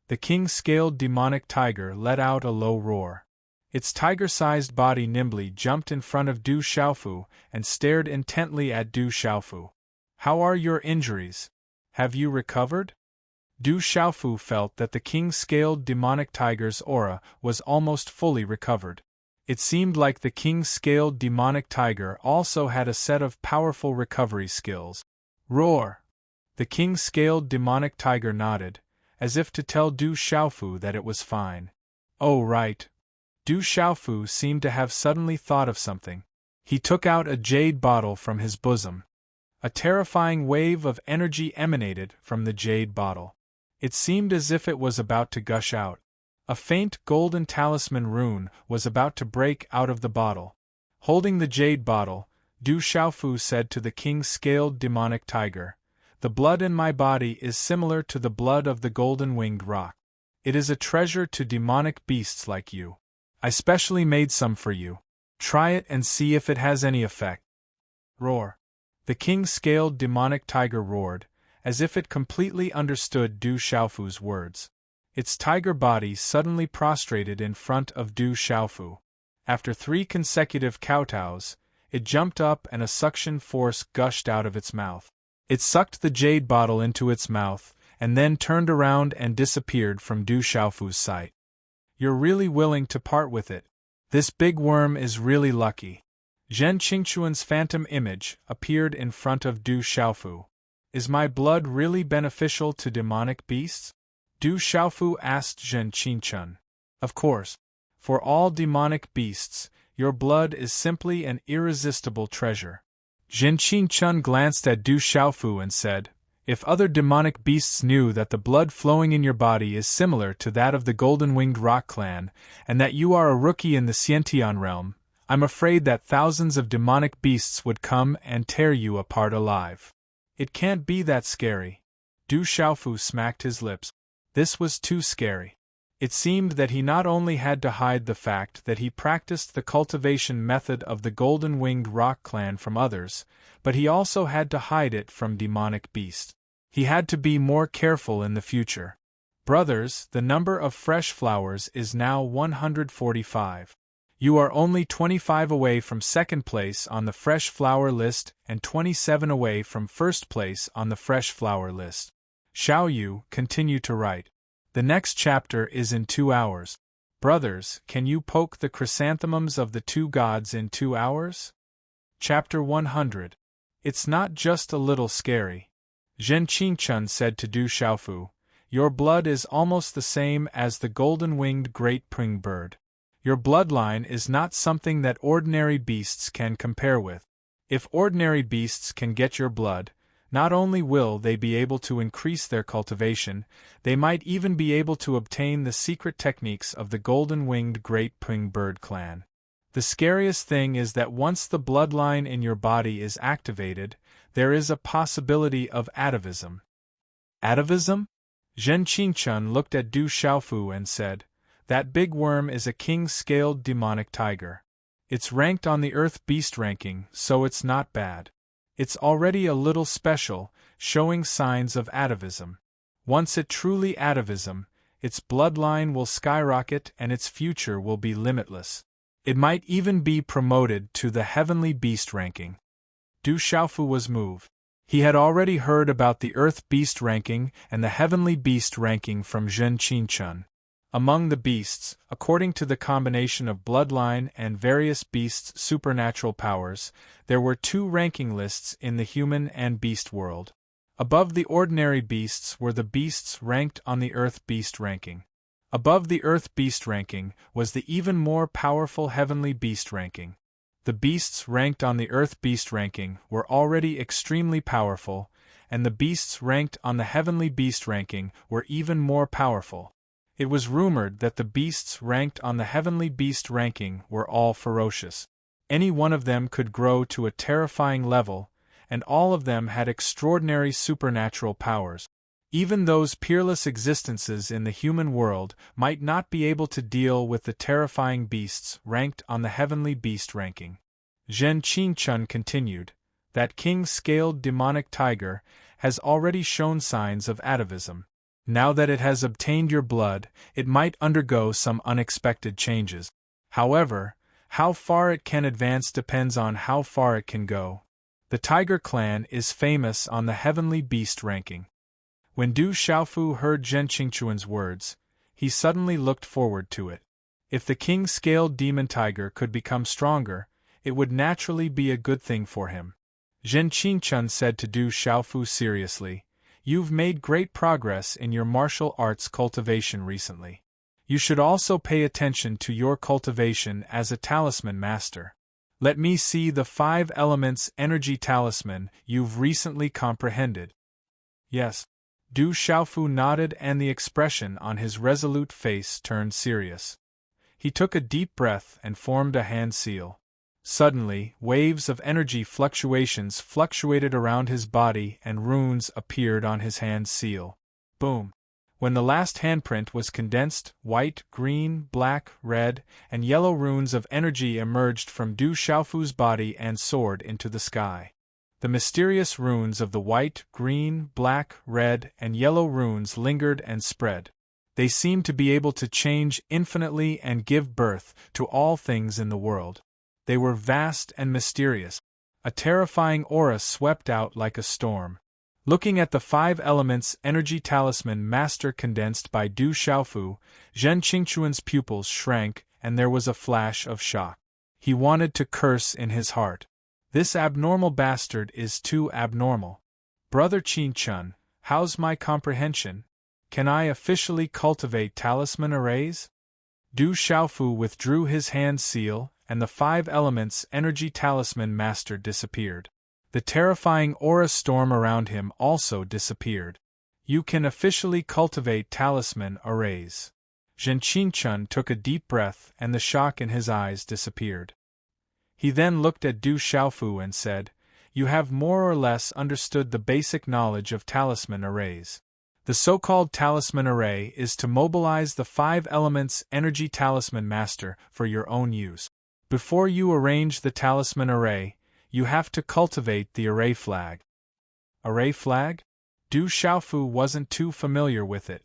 The king-scaled demonic tiger let out a low roar. Its tiger-sized body nimbly jumped in front of Du Xiaofu and stared intently at Du Xiaofu. How are your injuries? Have you recovered? Du Xiaofu felt that the king-scaled demonic tiger's aura was almost fully recovered. It seemed like the king-scaled demonic tiger also had a set of powerful recovery skills. Roar! The king-scaled demonic tiger nodded, as if to tell Du Xiaofu that it was fine. Oh right. Du Xiaofu seemed to have suddenly thought of something. He took out a jade bottle from his bosom. A terrifying wave of energy emanated from the jade bottle. It seemed as if it was about to gush out. A faint golden talisman rune was about to break out of the bottle. Holding the jade bottle, Du Xiaofu said to the king-scaled demonic tiger, The blood in my body is similar to the blood of the golden-winged rock. It is a treasure to demonic beasts like you. I specially made some for you. Try it and see if it has any effect. Roar! The king-scaled demonic tiger roared, as if it completely understood Du Xiaofu's words. Its tiger body suddenly prostrated in front of Du Xiaofu. After 3 consecutive kowtows, it jumped up and a suction force gushed out of its mouth. It sucked the jade bottle into its mouth, and then turned around and disappeared from Du Xiaofu's sight. You're really willing to part with it. This big worm is really lucky. Zhen Qingquan's phantom image appeared in front of Du Xiaofu. Is my blood really beneficial to demonic beasts? Du Xiaofu asked Zhen Qingquan. Of course. For all demonic beasts, your blood is simply an irresistible treasure. Zhen Qingquan glanced at Du Xiaofu and said, If other demonic beasts knew that the blood flowing in your body is similar to that of the golden-winged rock clan, and that you are a rookie in the Xiantian realm, I'm afraid that thousands of demonic beasts would come and tear you apart alive. It can't be that scary. Du Xiaofu smacked his lips. This was too scary. It seemed that he not only had to hide the fact that he practiced the cultivation method of the golden-winged rock clan from others, but he also had to hide it from demonic beasts. He had to be more careful in the future. Brothers, the number of fresh flowers is now 145. You are only 25 away from second place on the fresh flower list and 27 away from first place on the fresh flower list. Xiao Yu, continue to write. The next chapter is in 2 hours. Brothers, can you poke the chrysanthemums of the two gods in 2 hours? Chapter 100. It's not just a little scary. Zhen Qingchun said to Du Xiaofu, your blood is almost the same as the golden-winged great pring bird. Your bloodline is not something that ordinary beasts can compare with. If ordinary beasts can get your blood, not only will they be able to increase their cultivation, they might even be able to obtain the secret techniques of the golden-winged great pring bird clan. The scariest thing is that once the bloodline in your body is activated, there is a possibility of atavism. Atavism? Zhen Qingchun looked at Du Xiaofu and said, that big worm is a king-scaled demonic tiger. It's ranked on the Earth Beast ranking, so it's not bad. It's already a little special, showing signs of atavism. Once it truly atavism, its bloodline will skyrocket and its future will be limitless. It might even be promoted to the heavenly beast ranking. Du Xiaofu was moved. He had already heard about the Earth Beast ranking and the Heavenly Beast ranking from Zhen Qingchun. Among the beasts, according to the combination of bloodline and various beasts' supernatural powers, there were 2 ranking lists in the human and beast world. Above the ordinary beasts were the beasts ranked on the Earth Beast ranking. Above the Earth Beast ranking was the even more powerful Heavenly Beast ranking. The beasts ranked on the Earth Beast ranking were already extremely powerful, and the beasts ranked on the Heavenly Beast ranking were even more powerful. It was rumored that the beasts ranked on the Heavenly Beast ranking were all ferocious. Any one of them could grow to a terrifying level, and all of them had extraordinary supernatural powers. Even those peerless existences in the human world might not be able to deal with the terrifying beasts ranked on the Heavenly Beast ranking. Zhen Qingchun continued, that king-scaled demonic tiger has already shown signs of atavism. Now that it has obtained your blood, it might undergo some unexpected changes. However, how far it can advance depends on how far it can go. The Tiger Clan is famous on the Heavenly Beast ranking. When Du Xiaofu heard Zhen Qingchun's words, he suddenly looked forward to it. If the king-scaled demon tiger could become stronger, it would naturally be a good thing for him. Zhen Qingchun said to Du Xiaofu seriously, you've made great progress in your martial arts cultivation recently. You should also pay attention to your cultivation as a talisman master. Let me see the 5 elements energy talisman you've recently comprehended. Yes. Du Xiaofu nodded and the expression on his resolute face turned serious. He took a deep breath and formed a hand seal. Suddenly, waves of energy fluctuations fluctuated around his body and runes appeared on his hand seal. Boom! When the last handprint was condensed, white, green, black, red, and yellow runes of energy emerged from Du Xiaofu's body and soared into the sky. The mysterious runes of the white, green, black, red, and yellow runes lingered and spread. They seemed to be able to change infinitely and give birth to all things in the world. They were vast and mysterious. A terrifying aura swept out like a storm. Looking at the 5 elements energy talisman master condensed by Du Xiaofu, Zhen Qingchun's pupils shrank and there was a flash of shock. He wanted to curse in his heart. This abnormal bastard is too abnormal. Brother Qingchun, how's my comprehension? Can I officially cultivate talisman arrays? Du Xiaofu withdrew his hand seal, and the 5 elements energy talisman master disappeared. The terrifying aura storm around him also disappeared. You can officially cultivate talisman arrays. Zhen Qingchun took a deep breath and the shock in his eyes disappeared. He then looked at Du Xiaofu and said, you have more or less understood the basic knowledge of talisman arrays. The so-called talisman array is to mobilize the 5 elements energy talisman master for your own use. Before you arrange the talisman array, you have to cultivate the array flag. Array flag? Du Xiaofu wasn't too familiar with it.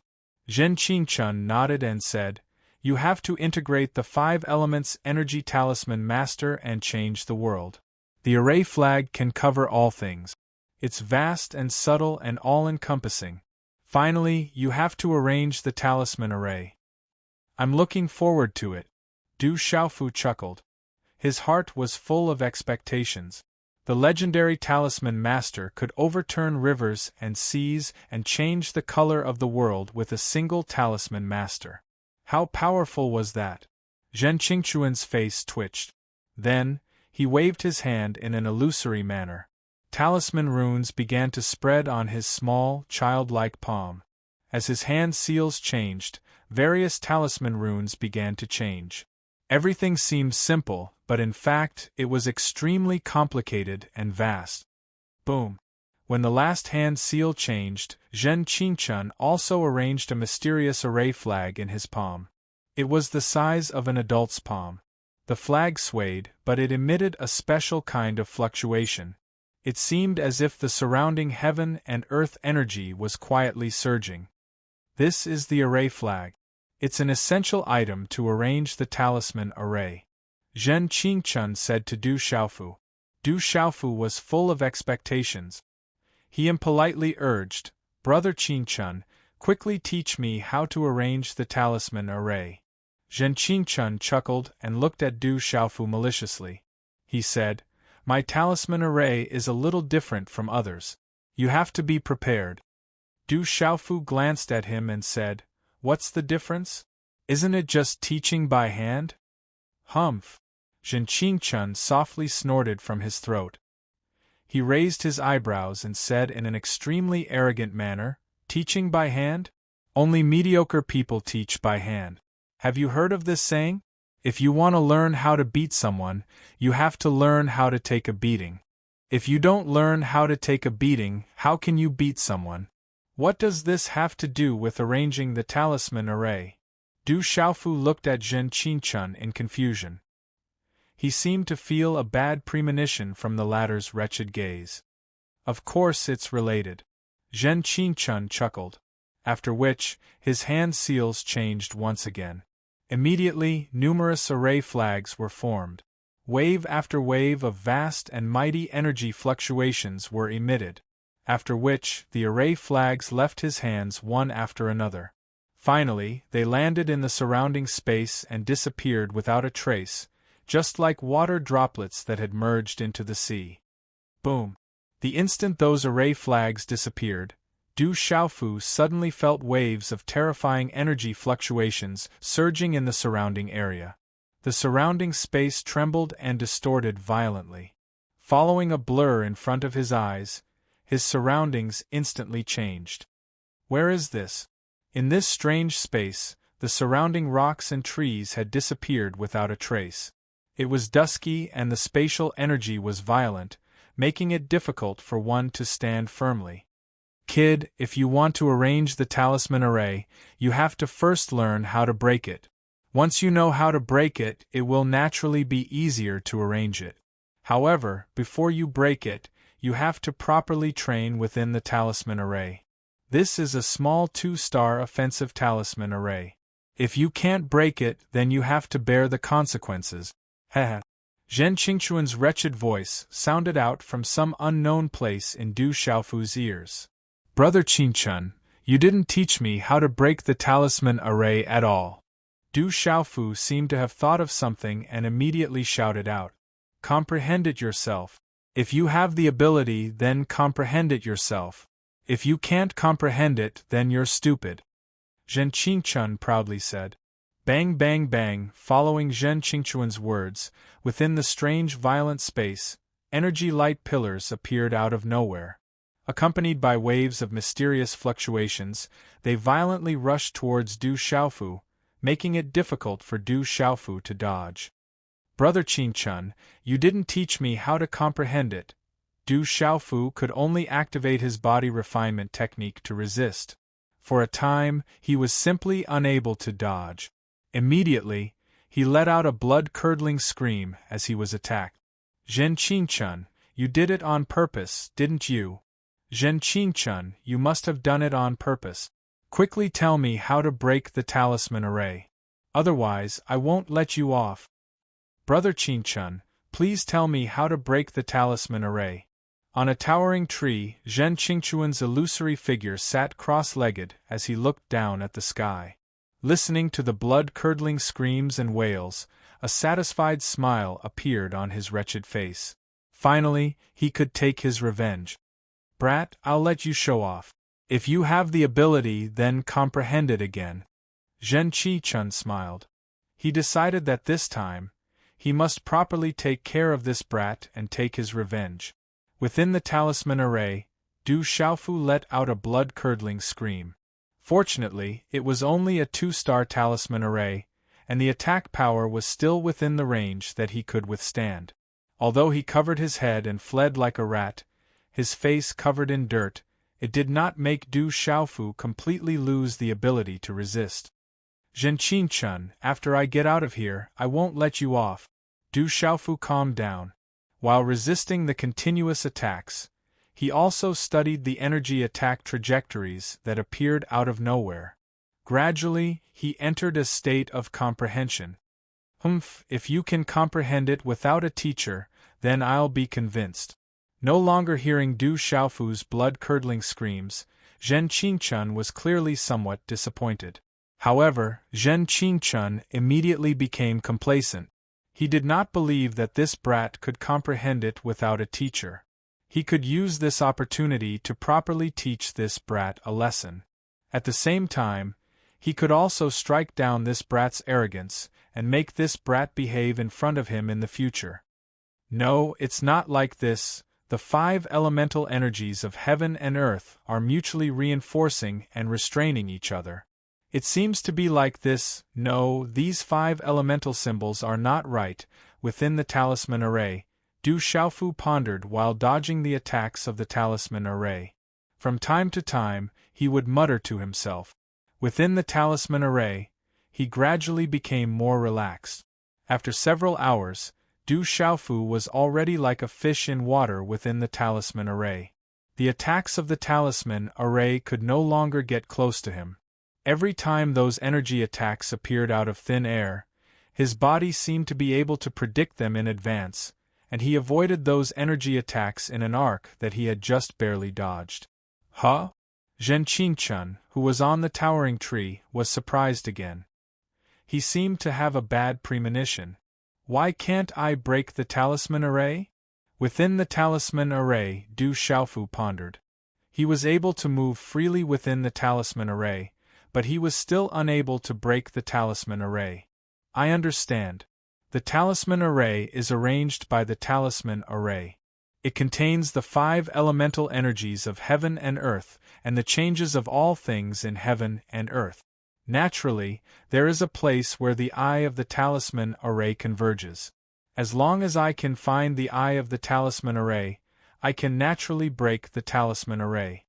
Zhen Qingchun nodded and said, you have to integrate the 5 elements energy talisman master and change the world. The array flag can cover all things. It's vast and subtle and all-encompassing. Finally, you have to arrange the talisman array. I'm looking forward to it. Du Xiaofu chuckled. His heart was full of expectations. The legendary talisman master could overturn rivers and seas and change the color of the world with a single talisman master. How powerful was that? Zhen Qingchuan's face twitched. Then, he waved his hand in an illusory manner. Talisman runes began to spread on his small, childlike palm. As his hand seals changed, various talisman runes began to change. Everything seemed simple, but in fact, it was extremely complicated and vast. Boom! When the last hand seal changed, Zhen Qingchun also arranged a mysterious array flag in his palm. It was the size of an adult's palm. The flag swayed, but it emitted a special kind of fluctuation. It seemed as if the surrounding heaven and earth energy was quietly surging. This is the array flag. It's an essential item to arrange the talisman array. Zhen Qingchun said to Du Xiaofu. Du Xiaofu was full of expectations. He impolitely urged, Brother Qingchun, quickly teach me how to arrange the talisman array. Zhen Qingchun chuckled and looked at Du Xiaofu maliciously. He said, My talisman array is a little different from others. You have to be prepared. Du Xiaofu glanced at him and said, What's the difference? Isn't it just teaching by hand? Humph! Zhen Qingchun softly snorted from his throat. He raised his eyebrows and said in an extremely arrogant manner, Teaching by hand? Only mediocre people teach by hand. Have you heard of this saying? If you want to learn how to beat someone, you have to learn how to take a beating. If you don't learn how to take a beating, how can you beat someone? What does this have to do with arranging the talisman array? Du Xiaofu looked at Zhen Qingchun in confusion. He seemed to feel a bad premonition from the latter's wretched gaze. Of course it's related. Zhen Qingchun chuckled. After which, his hand seals changed once again. Immediately, numerous array flags were formed. Wave after wave of vast and mighty energy fluctuations were emitted. After which, the array flags left his hands one after another. Finally, they landed in the surrounding space and disappeared without a trace, just like water droplets that had merged into the sea. Boom! The instant those array flags disappeared, Du Xiaofu suddenly felt waves of terrifying energy fluctuations surging in the surrounding area. The surrounding space trembled and distorted violently. Following a blur in front of his eyes, his surroundings instantly changed. Where is this? In this strange space, the surrounding rocks and trees had disappeared without a trace. It was dusky and the spatial energy was violent, making it difficult for one to stand firmly. Kid, if you want to arrange the talisman array, you have to first learn how to break it. Once you know how to break it, it will naturally be easier to arrange it. However, before you break it, you have to properly train within the talisman array. This is a small 2-star offensive talisman array. If you can't break it, then you have to bear the consequences. Heh. Zhen Qingchuan's wretched voice sounded out from some unknown place in Du Xiaofu's ears. Brother Qingchun, you didn't teach me how to break the talisman array at all. Du Xiaofu seemed to have thought of something and immediately shouted out. Comprehend it yourself. If you have the ability, then comprehend it yourself. If you can't comprehend it, then you're stupid. Zhen Qingchun proudly said. Bang bang bang, following Zhen Qingchuan's words, within the strange violent space, energy light pillars appeared out of nowhere. Accompanied by waves of mysterious fluctuations, they violently rushed towards Du Xiaofu, making it difficult for Du Xiaofu to dodge. Brother Qingchun, you didn't teach me how to comprehend it. Du Xiaofu could only activate his body refinement technique to resist. For a time, he was simply unable to dodge. Immediately, he let out a blood-curdling scream as he was attacked. Zhen Qingchun, you did it on purpose, didn't you? Zhen Qingchun, you must have done it on purpose. Quickly tell me how to break the talisman array. Otherwise, I won't let you off. Brother Qingchun, please tell me how to break the talisman array. On a towering tree, Zhen Qingchuan's illusory figure sat cross-legged as he looked down at the sky. Listening to the blood-curdling screams and wails, a satisfied smile appeared on his wretched face. Finally, he could take his revenge. "Brat, I'll let you show off. If you have the ability, then comprehend it again." Zhen Qi-chun smiled. He decided that this time, he must properly take care of this brat and take his revenge. Within the talisman array, Du Xiaofu let out a blood-curdling scream. Fortunately, it was only a 2-star talisman array, and the attack power was still within the range that he could withstand. Although he covered his head and fled like a rat, his face covered in dirt, it did not make Du Xiaofu completely lose the ability to resist. "Zhen Qi-chun, after I get out of here, I won't let you off." Du Xiaofu calmed down. While resisting the continuous attacks, he also studied the energy attack trajectories that appeared out of nowhere. Gradually, he entered a state of comprehension. If you can comprehend it without a teacher, then I'll be convinced." No longer hearing Du Xiaofu's blood-curdling screams, Zhen Qi-chun was clearly somewhat disappointed. However, Zhen Qi-chun immediately became complacent. He did not believe that this brat could comprehend it without a teacher. He could use this opportunity to properly teach this brat a lesson. At the same time, he could also strike down this brat's arrogance and make this brat behave in front of him in the future. No, it's not like this. The 5 elemental energies of heaven and earth are mutually reinforcing and restraining each other. It seems to be like this. No, these 5 elemental symbols are not right within the talisman array, Du Xiaofu pondered while dodging the attacks of the talisman array. From time to time, he would mutter to himself. Within the talisman array, he gradually became more relaxed. After several hours, Du Xiaofu was already like a fish in water within the talisman array. The attacks of the talisman array could no longer get close to him. Every time those energy attacks appeared out of thin air, his body seemed to be able to predict them in advance, and he avoided those energy attacks in an arc that he had just barely dodged. Huh? Zhen Qi-chun, who was on the towering tree, was surprised again. He seemed to have a bad premonition. Why can't I break the talisman array? Within the talisman array, Du Xiaofu pondered. He was able to move freely within the talisman array, but he was still unable to break the talisman array. I understand. The talisman array is arranged by the talisman array. It contains the 5 elemental energies of heaven and earth, and the changes of all things in heaven and earth. Naturally, there is a place where the eye of the talisman array converges. As long as I can find the eye of the talisman array, I can naturally break the talisman array.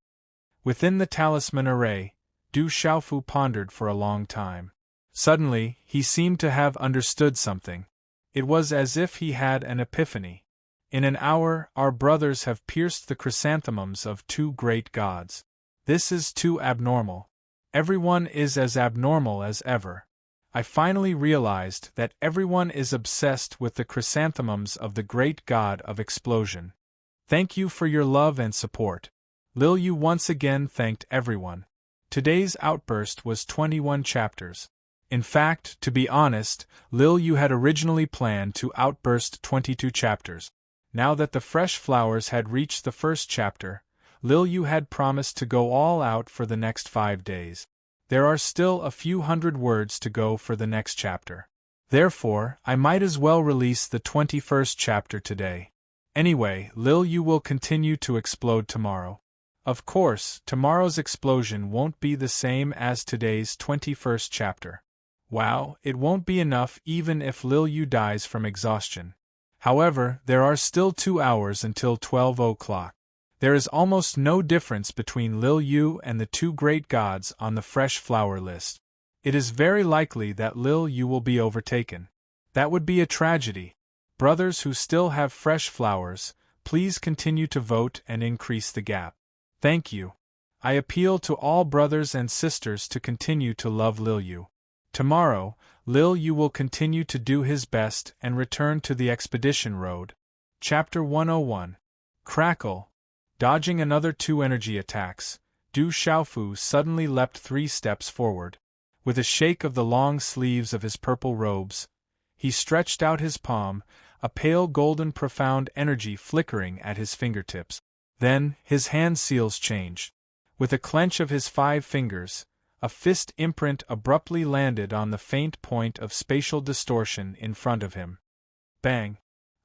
Within the talisman array, Du Xiaofu pondered for a long time. Suddenly, he seemed to have understood something. It was as if he had an epiphany. In an hour, our brothers have pierced the chrysanthemums of 2 great gods. This is too abnormal. Everyone is as abnormal as ever. I finally realized that everyone is obsessed with the chrysanthemums of the great god of explosion. Thank you for your love and support. Lil Yu once again thanked everyone. Today's outburst was 21 chapters. In fact, to be honest, Lil Yu had originally planned to outburst 22 chapters. Now that the fresh flowers had reached the first chapter, Lil Yu had promised to go all out for the next 5 days. There are still a few hundred words to go for the next chapter. Therefore, I might as well release the 21st chapter today. Anyway, Lil Yu will continue to explode tomorrow. Of course, tomorrow's explosion won't be the same as today's 21st chapter. Wow, it won't be enough even if Lil Yu dies from exhaustion. However, there are still 2 hours until 12 o'clock. There is almost no difference between Lil Yu and the 2 great gods on the fresh flower list. It is very likely that Lil Yu will be overtaken. That would be a tragedy. Brothers who still have fresh flowers, please continue to vote and increase the gap. Thank you. I appeal to all brothers and sisters to continue to love Lil Yu. Tomorrow, Lil Yu will continue to do his best and return to the expedition road. Chapter 101. Crackle. Dodging another 2 energy attacks, Du Xiaofu suddenly leapt 3 steps forward. With a shake of the long sleeves of his purple robes, he stretched out his palm, a pale golden profound energy flickering at his fingertips. Then, his hand seals changed. With a clench of his 5 fingers, a fist imprint abruptly landed on the faint point of spatial distortion in front of him. Bang!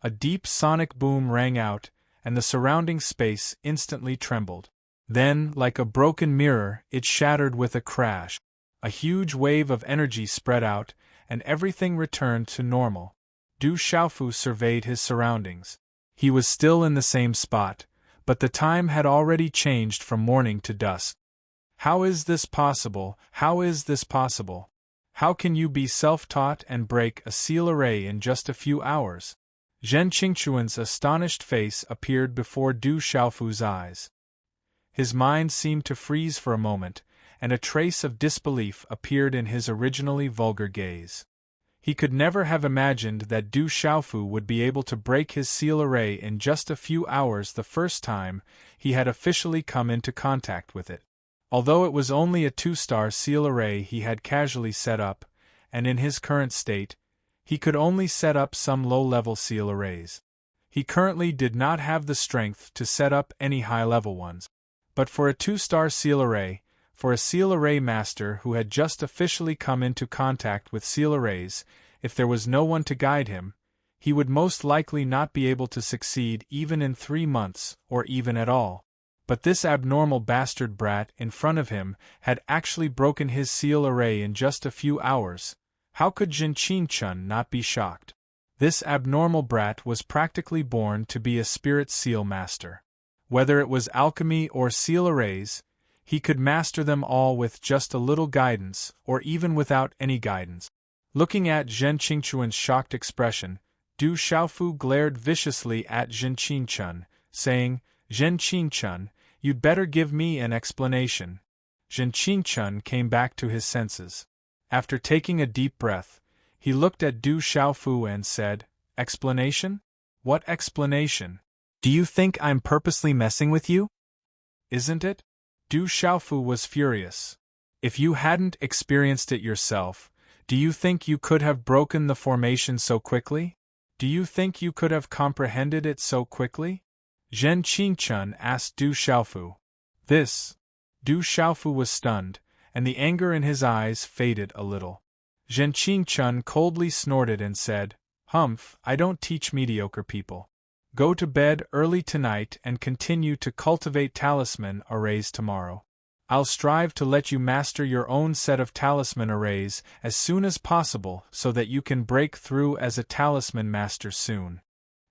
A deep sonic boom rang out, and the surrounding space instantly trembled. Then, like a broken mirror, it shattered with a crash. A huge wave of energy spread out, and everything returned to normal. Du Xiaofu surveyed his surroundings. He was still in the same spot, but the time had already changed from morning to dusk. How is this possible? How is this possible? How can you be self-taught and break a seal array in just a few hours? Zhen Qingquan's astonished face appeared before Du Xiaofu's eyes. His mind seemed to freeze for a moment, and a trace of disbelief appeared in his originally vulgar gaze. He could never have imagined that Du Xiaofu would be able to break his seal array in just a few hours the first time he had officially come into contact with it. Although it was only a 2-star seal array he had casually set up, and in his current state, he could only set up some low-level seal arrays. He currently did not have the strength to set up any high-level ones. But for a 2-star seal array, for a seal array master who had just officially come into contact with seal arrays, if there was no one to guide him, he would most likely not be able to succeed even in 3 months, or even at all. But this abnormal bastard brat in front of him had actually broken his seal array in just a few hours. How could Zhen Qingquan not be shocked? This abnormal brat was practically born to be a spirit seal master. Whether it was alchemy or seal arrays, he could master them all with just a little guidance, or even without any guidance. Looking at Zhen Qingquan's shocked expression, Du Xiaofu glared viciously at Zhen Qingquan, saying, "Zhen Qingquan, you'd better give me an explanation." Zhen Qingquan came back to his senses. After taking a deep breath, he looked at Du Xiaofu and said, "Explanation? What explanation? Do you think I'm purposely messing with you? Isn't it?" Du Xiaofu was furious. If you hadn't experienced it yourself, do you think you could have broken the formation so quickly? Do you think you could have comprehended it so quickly? Zhen Qingquan asked Du Xiaofu. Du Xiaofu was stunned, and the anger in his eyes faded a little. Zhen Qingquan coldly snorted and said, "Humph, I don't teach mediocre people. Go to bed early tonight and continue to cultivate talisman arrays tomorrow. I'll strive to let you master your own set of talisman arrays as soon as possible so that you can break through as a talisman master soon."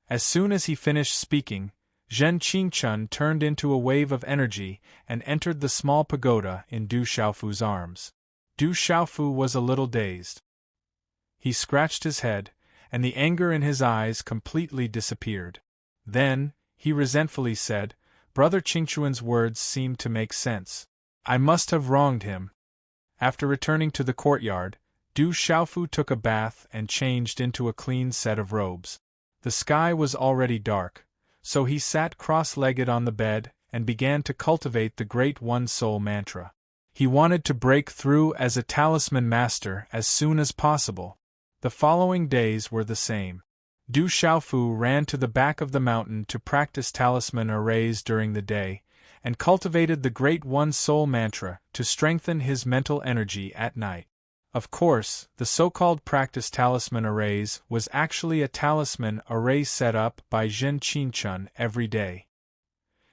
As soon as he finished speaking, Zhen Qingquan turned into a wave of energy and entered the small pagoda in Du Xiaofu's arms. Du Xiaofu was a little dazed. He scratched his head, and the anger in his eyes completely disappeared. Then, he resentfully said, "Brother Qingquan's words seemed to make sense. I must have wronged him." After returning to the courtyard, Du Xiaofu took a bath and changed into a clean set of robes. The sky was already dark, so he sat cross-legged on the bed and began to cultivate the Great One Soul mantra. He wanted to break through as a talisman master as soon as possible. The following days were the same. Du Xiaofu ran to the back of the mountain to practice talisman arrays during the day, and cultivated the Great One Soul mantra to strengthen his mental energy at night. Of course, the so-called practice talisman arrays was actually a talisman array set up by Zhen Qingquan every day.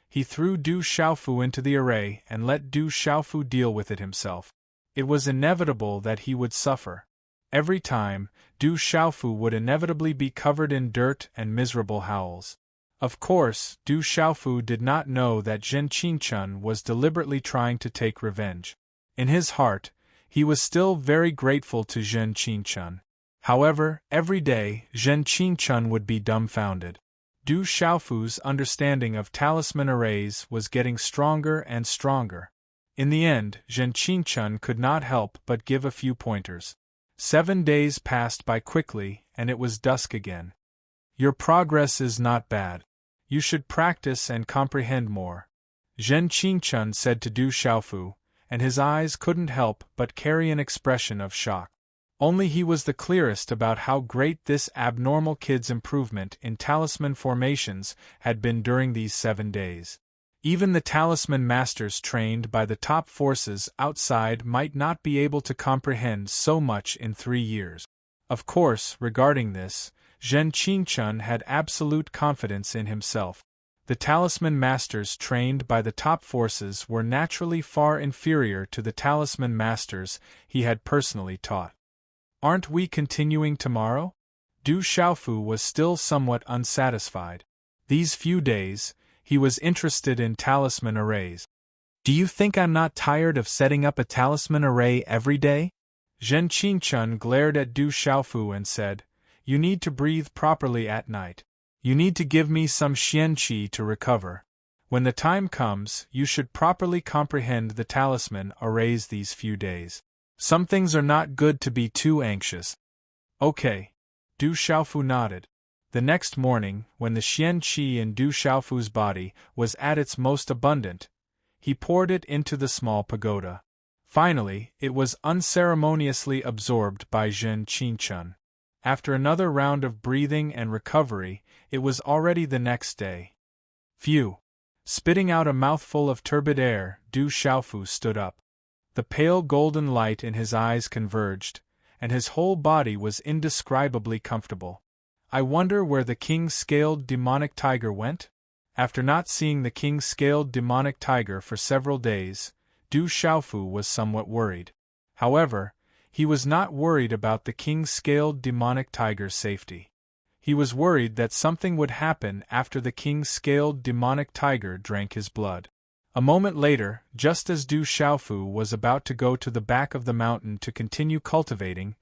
He threw Du Xiaofu into the array and let Du Xiaofu deal with it himself. It was inevitable that he would suffer. Every time, Du Xiaofu would inevitably be covered in dirt and miserable howls. Of course, Du Xiaofu did not know that Zhen Qingquan was deliberately trying to take revenge. In his heart, he was still very grateful to Zhen Qingquan. However, every day, Zhen Qingquan would be dumbfounded. Du Xiaofu's understanding of talisman arrays was getting stronger and stronger. In the end, Zhen Qingquan could not help but give a few pointers. 7 days passed by quickly, and it was dusk again. "Your progress is not bad. You should practice and comprehend more," Zhen Qingquan said to Du Xiaofu, and his eyes couldn't help but carry an expression of shock. Only he was the clearest about how great this abnormal kid's improvement in talisman formations had been during these 7 days. Even the talisman masters trained by the top forces outside might not be able to comprehend so much in 3 years. Of course, regarding this, Zhen Qingchun had absolute confidence in himself. The talisman masters trained by the top forces were naturally far inferior to the talisman masters he had personally taught. "Aren't we continuing tomorrow?" Du Xiaofu was still somewhat unsatisfied. These few days, he was interested in talisman arrays. "Do you think I'm not tired of setting up a talisman array every day?" Zhen Qingchun glared at Du Xiaofu and said, "You need to breathe properly at night. You need to give me some xian qi to recover. When the time comes, you should properly comprehend the talisman arrays these few days. Some things are not good to be too anxious." "Okay." Du Xiaofu nodded. The next morning, when the xian qi in Du Xiaofu's body was at its most abundant, he poured it into the small pagoda. Finally, it was unceremoniously absorbed by Zhen Qingchun. After another round of breathing and recovery, it was already the next day. Phew! Spitting out a mouthful of turbid air, Du Xiaofu stood up. The pale golden light in his eyes converged, and his whole body was indescribably comfortable. "I wonder where the king-scaled demonic tiger went?" After not seeing the king-scaled demonic tiger for several days, Du Xiaofu was somewhat worried. However, he was not worried about the king-scaled demonic tiger's safety. He was worried that something would happen after the king-scaled demonic tiger drank his blood. A moment later, just as Du Xiaofu was about to go to the back of the mountain to continue cultivating,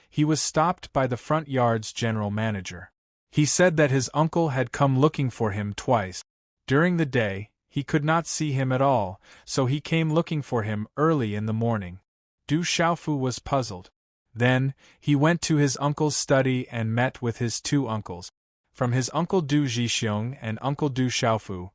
he was stopped by the front yard's general manager. He said that his uncle had come looking for him twice. During the day, he could not see him at all, so he came looking for him early in the morning. Du Xiaofu was puzzled. Then, he went to his uncle's study and met with his 2 uncles. From his uncle Du Zhixiong and uncle Du Xiaofu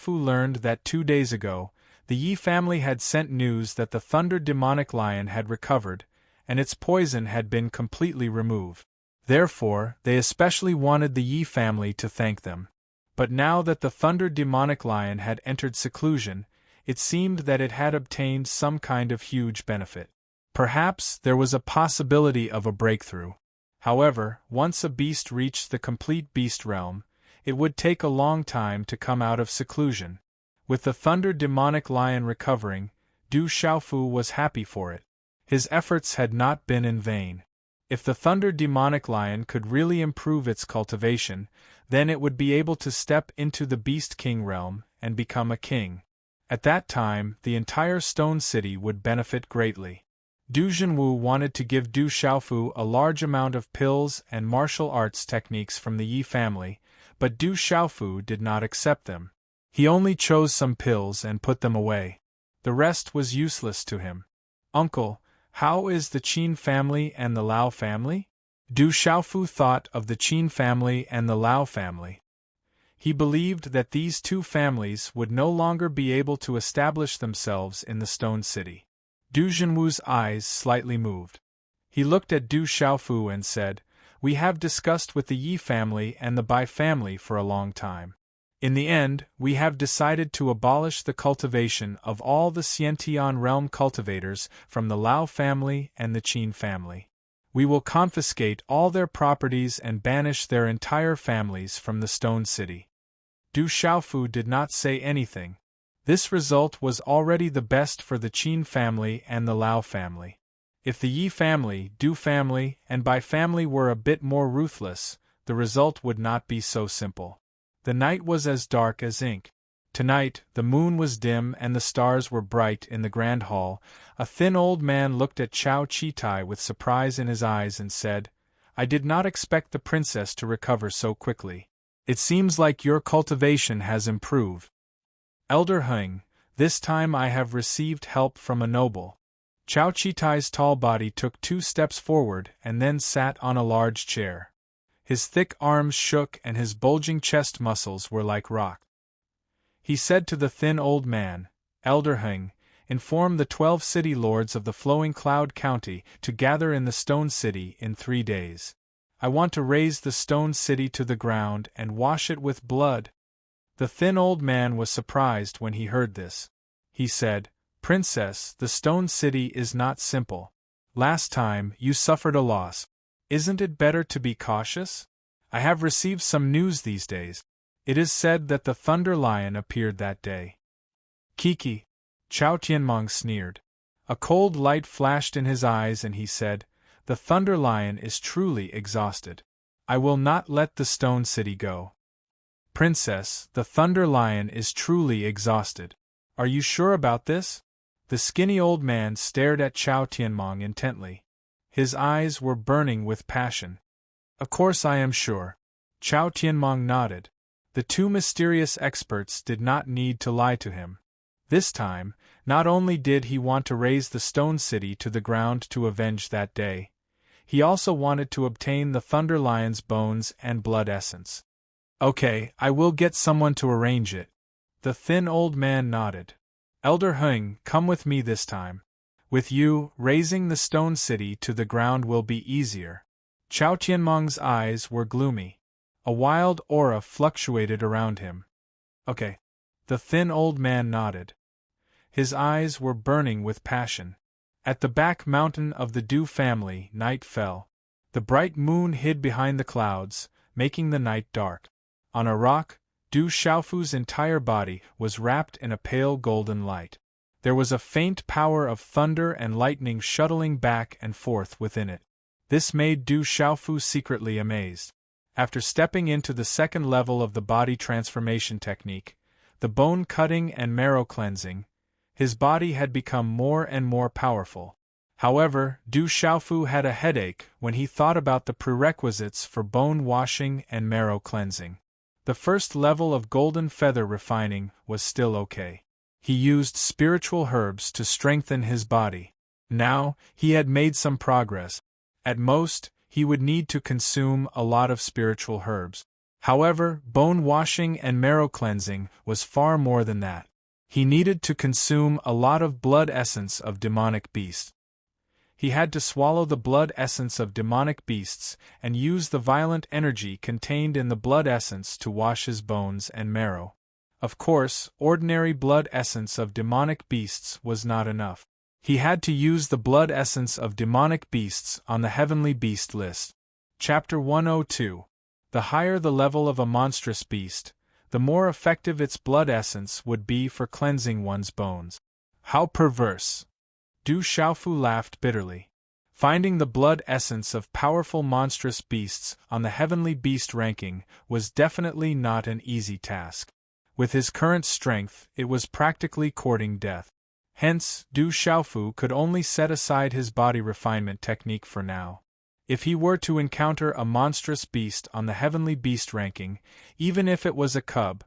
learned that 2 days ago, the Yi family had sent news that the thunder demonic lion had recovered, and its poison had been completely removed. Therefore, they especially wanted the Yi family to thank them. But now that the thunder demonic lion had entered seclusion, it seemed that it had obtained some kind of huge benefit. Perhaps there was a possibility of a breakthrough. However, once a beast reached the complete beast realm, it would take a long time to come out of seclusion. With the thunder demonic lion recovering, Du Xiaofu was happy for it. His efforts had not been in vain. If the thunder demonic lion could really improve its cultivation, then it would be able to step into the beast king realm and become a king. At that time, the entire stone city would benefit greatly. Du Zhenwu wanted to give Du Xiaofu a large amount of pills and martial arts techniques from the Yi family, but Du Xiaofu did not accept them. He only chose some pills and put them away. The rest was useless to him. "Uncle, how is the Qin family and the Lao family?" Du Xiaofu thought of the Qin family and the Lao family. He believed that these 2 families would no longer be able to establish themselves in the stone city. Du Zhenwu's eyes slightly moved. He looked at Du Xiaofu and said, "We have discussed with the Yi family and the Bai family for a long time. In the end, we have decided to abolish the cultivation of all the Xiantian realm cultivators from the Lao family and the Qin family. We will confiscate all their properties and banish their entire families from the stone city." Du Xiaofu did not say anything. This result was already the best for the Qin family and the Lao family. If the Yi family, Du family, and Bai family were a bit more ruthless, the result would not be so simple. The night was as dark as ink. Tonight, the moon was dim and the stars were bright in the grand hall. A thin old man looked at Chao Chitai with surprise in his eyes and said, "I did not expect the princess to recover so quickly. It seems like your cultivation has improved." "Elder Heng, this time I have received help from a noble." Chao Chitai's tall body took 2 steps forward and then sat on a large chair. His thick arms shook and his bulging chest muscles were like rock. He said to the thin old man, "Elder Heng, Inform the 12 city lords of the flowing cloud county to gather in the stone city in 3 days. I want to raze the stone city to the ground and wash it with blood." The thin old man was surprised when he heard this. He said, "Princess, the stone city is not simple. Last time, you suffered a loss. Isn't it better to be cautious? I have received some news these days. It is said that the Thunder Lion appeared that day." "Kiki," Chao Tianmong sneered. A cold light flashed in his eyes and he said, "The Thunder Lion is truly exhausted. I will not let the stone city go." "Princess, the Thunder Lion is truly exhausted. Are you sure about this?" The skinny old man stared at Chao Tianmong intently. His eyes were burning with passion. "Of course I am sure." Chao Tianmong nodded. The two mysterious experts did not need to lie to him. This time, not only did he want to raze the stone city to the ground to avenge that day, he also wanted to obtain the Thunder Lion's bones and blood essence. "Okay, I will get someone to arrange it." The thin old man nodded. "Elder Heng, come with me this time. With you, raising the stone city to the ground will be easier." Chao Tianmong's eyes were gloomy. A wild aura fluctuated around him. "Okay." The thin old man nodded. His eyes were burning with passion. At the back mountain of the Du family, night fell. The bright moon hid behind the clouds, making the night dark. On a rock, Du Xiaofu's entire body was wrapped in a pale golden light. There was a faint power of thunder and lightning shuttling back and forth within it. This made Du Xiaofu secretly amazed. After stepping into the second level of the body transformation technique, the bone cutting and marrow cleansing, his body had become more and more powerful. However, Du Xiaofu had a headache when he thought about the prerequisites for bone washing and marrow cleansing. The first level of golden feather refining was still okay. He used spiritual herbs to strengthen his body. Now, he had made some progress. At most, he would need to consume a lot of spiritual herbs. However, bone washing and marrow cleansing was far more than that. He needed to consume a lot of blood essence of demonic beasts. He had to swallow the blood essence of demonic beasts and use the violent energy contained in the blood essence to wash his bones and marrow. Of course, ordinary blood essence of demonic beasts was not enough. He had to use the blood essence of demonic beasts on the heavenly beast list. Chapter 102. The higher the level of a monstrous beast, the more effective its blood essence would be for cleansing one's bones. How perverse! Du Xiaofu laughed bitterly. Finding the blood essence of powerful monstrous beasts on the heavenly beast ranking was definitely not an easy task. With his current strength, it was practically courting death. Hence, Du Xiaofu could only set aside his body refinement technique for now. If he were to encounter a monstrous beast on the heavenly beast ranking, even if it was a cub,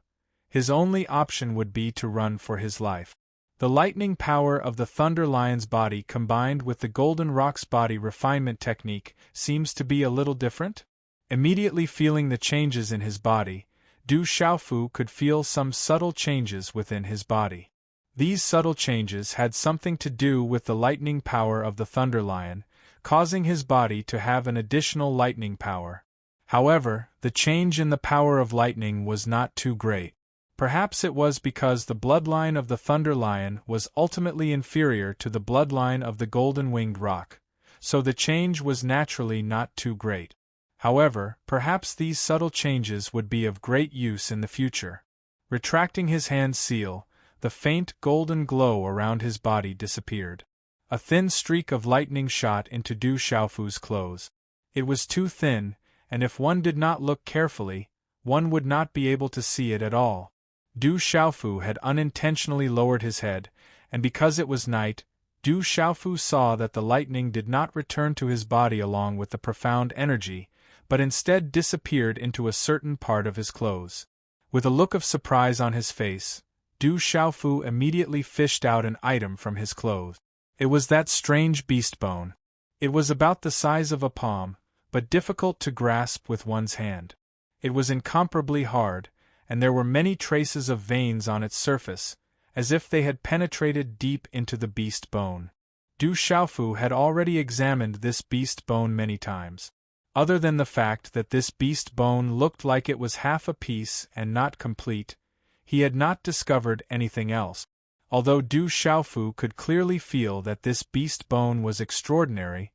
his only option would be to run for his life. The lightning power of the Thunder Lion's body combined with the Golden Rock's body refinement technique seems to be a little different? Immediately feeling the changes in his body, Du Xiaofu could feel some subtle changes within his body. These subtle changes had something to do with the lightning power of the Thunder Lion, causing his body to have an additional lightning power. However, the change in the power of lightning was not too great. Perhaps it was because the bloodline of the Thunder Lion was ultimately inferior to the bloodline of the Golden-Winged Rock, so the change was naturally not too great. However, perhaps these subtle changes would be of great use in the future. Retracting his hand seal, the faint golden glow around his body disappeared. A thin streak of lightning shot into Du Xiaofu's clothes. It was too thin, and if one did not look carefully, one would not be able to see it at all. Du Xiaofu had unintentionally lowered his head, and because it was night, Du Xiaofu saw that the lightning did not return to his body along with the profound energy, but instead disappeared into a certain part of his clothes. With a look of surprise on his face, Du Xiaofu immediately fished out an item from his clothes. It was that strange beast bone. It was about the size of a palm, but difficult to grasp with one's hand. It was incomparably hard, and there were many traces of veins on its surface, as if they had penetrated deep into the beast bone. Du Xiaofu had already examined this beast bone many times. Other than the fact that this beast bone looked like it was half a piece and not complete, he had not discovered anything else. Although Du Xiaofu could clearly feel that this beast bone was extraordinary,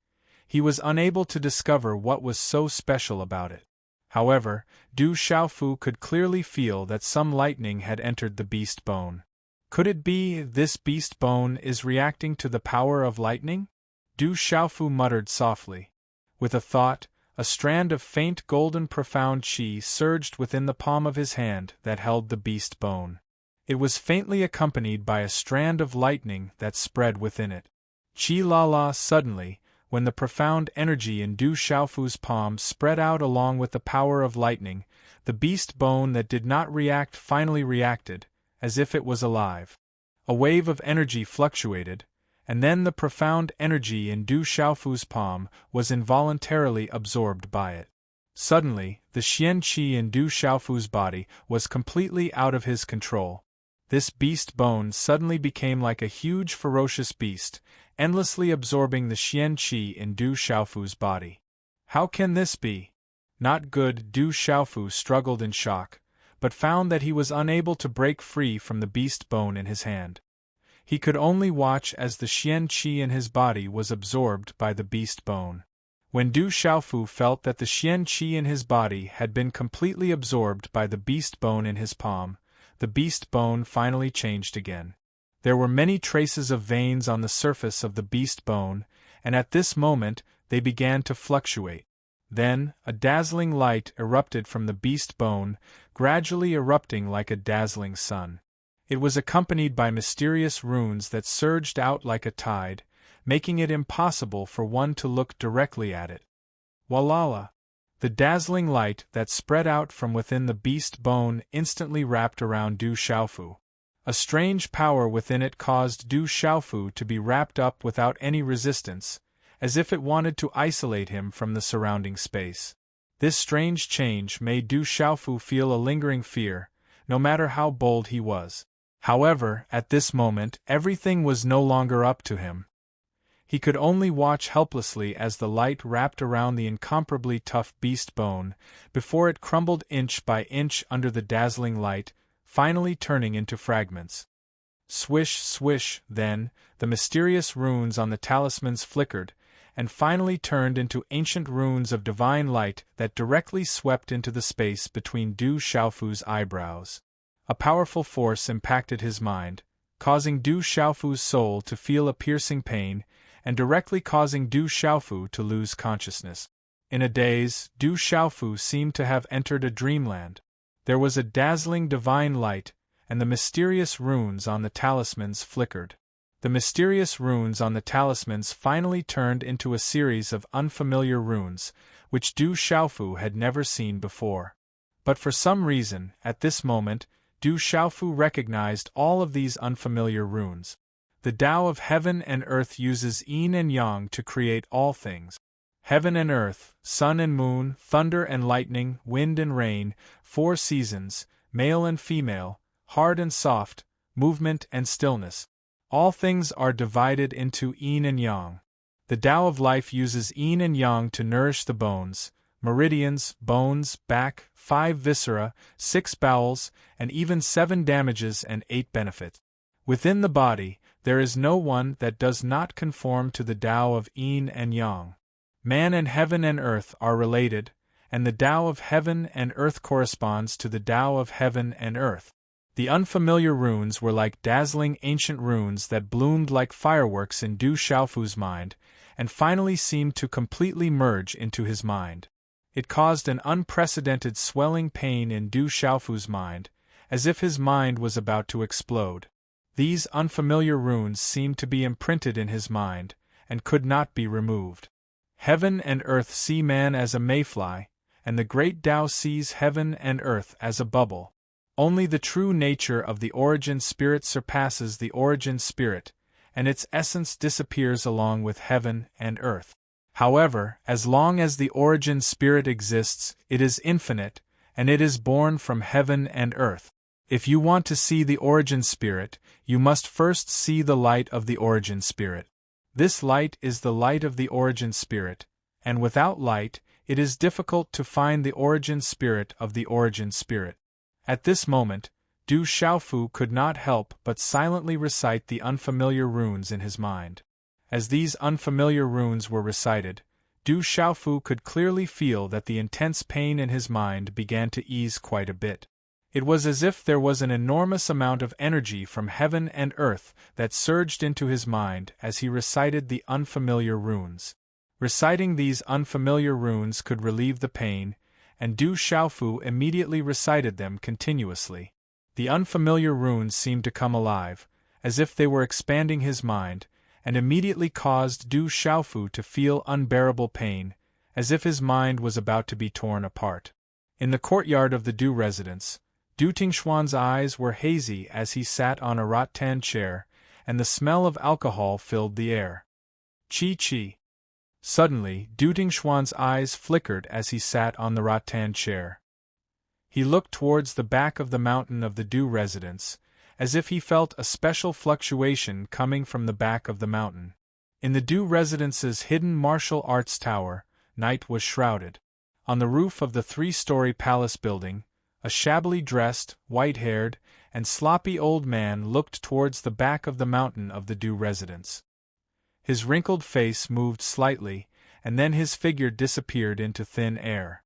he was unable to discover what was so special about it. However, Du Xiaofu could clearly feel that some lightning had entered the beast bone. Could it be this beast bone is reacting to the power of lightning? Du Xiaofu muttered softly. With a thought, a strand of faint golden profound qi surged within the palm of his hand that held the beast bone. It was faintly accompanied by a strand of lightning that spread within it. Qi la la suddenly, when the profound energy in Du Xiaofu's palm spread out along with the power of lightning, the beast bone that did not react finally reacted, as if it was alive. A wave of energy fluctuated, and then the profound energy in Du Xiaofu's palm was involuntarily absorbed by it. Suddenly, the Xian Qi in Du Xiaofu's body was completely out of his control. This beast bone suddenly became like a huge ferocious beast, endlessly absorbing the Xian Qi in Du Xiaofu's body. How can this be? Not good. Du Xiaofu struggled in shock, but found that he was unable to break free from the beast bone in his hand. He could only watch as the Xian Qi in his body was absorbed by the beast bone. When Du Xiaofu felt that the Xian Qi in his body had been completely absorbed by the beast bone in his palm, the beast bone finally changed again. There were many traces of veins on the surface of the beast bone, and at this moment they began to fluctuate. Then, a dazzling light erupted from the beast bone, gradually erupting like a dazzling sun. It was accompanied by mysterious runes that surged out like a tide, making it impossible for one to look directly at it. Walala! The dazzling light that spread out from within the beast bone instantly wrapped around Du Xiaofu. A strange power within it caused Du Xiaofu to be wrapped up without any resistance, as if it wanted to isolate him from the surrounding space. This strange change made Du Xiaofu feel a lingering fear, no matter how bold he was. However, at this moment, everything was no longer up to him. He could only watch helplessly as the light wrapped around the incomparably tough beast bone, before it crumbled inch by inch under the dazzling light, finally turning into fragments. Swish, swish, then, the mysterious runes on the talismans flickered, and finally turned into ancient runes of divine light that directly swept into the space between Du Xiaofu's eyebrows. A powerful force impacted his mind, causing Du Xiaofu's soul to feel a piercing pain, and directly causing Du Xiaofu to lose consciousness. In a daze, Du Xiaofu seemed to have entered a dreamland. There was a dazzling divine light, and the mysterious runes on the talismans flickered. The mysterious runes on the talismans finally turned into a series of unfamiliar runes, which Du Xiaofu had never seen before. But for some reason, at this moment, Du Xiaofu recognized all of these unfamiliar runes. The Tao of heaven and earth uses yin and yang to create all things. Heaven and earth, sun and moon, thunder and lightning, wind and rain, 4 seasons, male and female, hard and soft, movement and stillness. All things are divided into yin and yang. The Tao of life uses yin and yang to nourish the bones, meridians, bones, back, 5 viscera, 6 bowels, and even 7 damages and 8 benefits. Within the body, there is no one that does not conform to the Tao of yin and yang. Man and heaven and earth are related, and the Tao of heaven and earth corresponds to the Tao of heaven and earth. The unfamiliar runes were like dazzling ancient runes that bloomed like fireworks in Du Xiaofu's mind, and finally seemed to completely merge into his mind. It caused an unprecedented swelling pain in Du Xiaofu's mind, as if his mind was about to explode. These unfamiliar runes seemed to be imprinted in his mind, and could not be removed. Heaven and earth see man as a mayfly, and the great Tao sees heaven and earth as a bubble. Only the true nature of the origin spirit surpasses the origin spirit, and its essence disappears along with heaven and earth. However, as long as the origin spirit exists, it is infinite, and it is born from heaven and earth. If you want to see the origin spirit, you must first see the light of the origin spirit. This light is the light of the origin spirit, and without light, it is difficult to find the origin spirit of the origin spirit. At this moment, Du Xiaofu could not help but silently recite the unfamiliar runes in his mind. As these unfamiliar runes were recited, Du Xiaofu could clearly feel that the intense pain in his mind began to ease quite a bit. It was as if there was an enormous amount of energy from heaven and earth that surged into his mind as he recited the unfamiliar runes. Reciting these unfamiliar runes could relieve the pain, and Du Xiaofu immediately recited them continuously. The unfamiliar runes seemed to come alive, as if they were expanding his mind, and immediately caused Du Xiaofu to feel unbearable pain, as if his mind was about to be torn apart. In the courtyard of the Du residence, Du Tingshuan's eyes were hazy as he sat on a rattan chair, and the smell of alcohol filled the air. Chi. Suddenly, Du Tingshuan's eyes flickered as he sat on the rattan chair. He looked towards the back of the mountain of the Du residence, as if he felt a special fluctuation coming from the back of the mountain. In the Du residence's hidden martial arts tower, night was shrouded. On the roof of the 3-story palace building, a shabbily dressed, white-haired, and sloppy old man looked towards the back of the mountain of the Du residence. His wrinkled face moved slightly, and then his figure disappeared into thin air.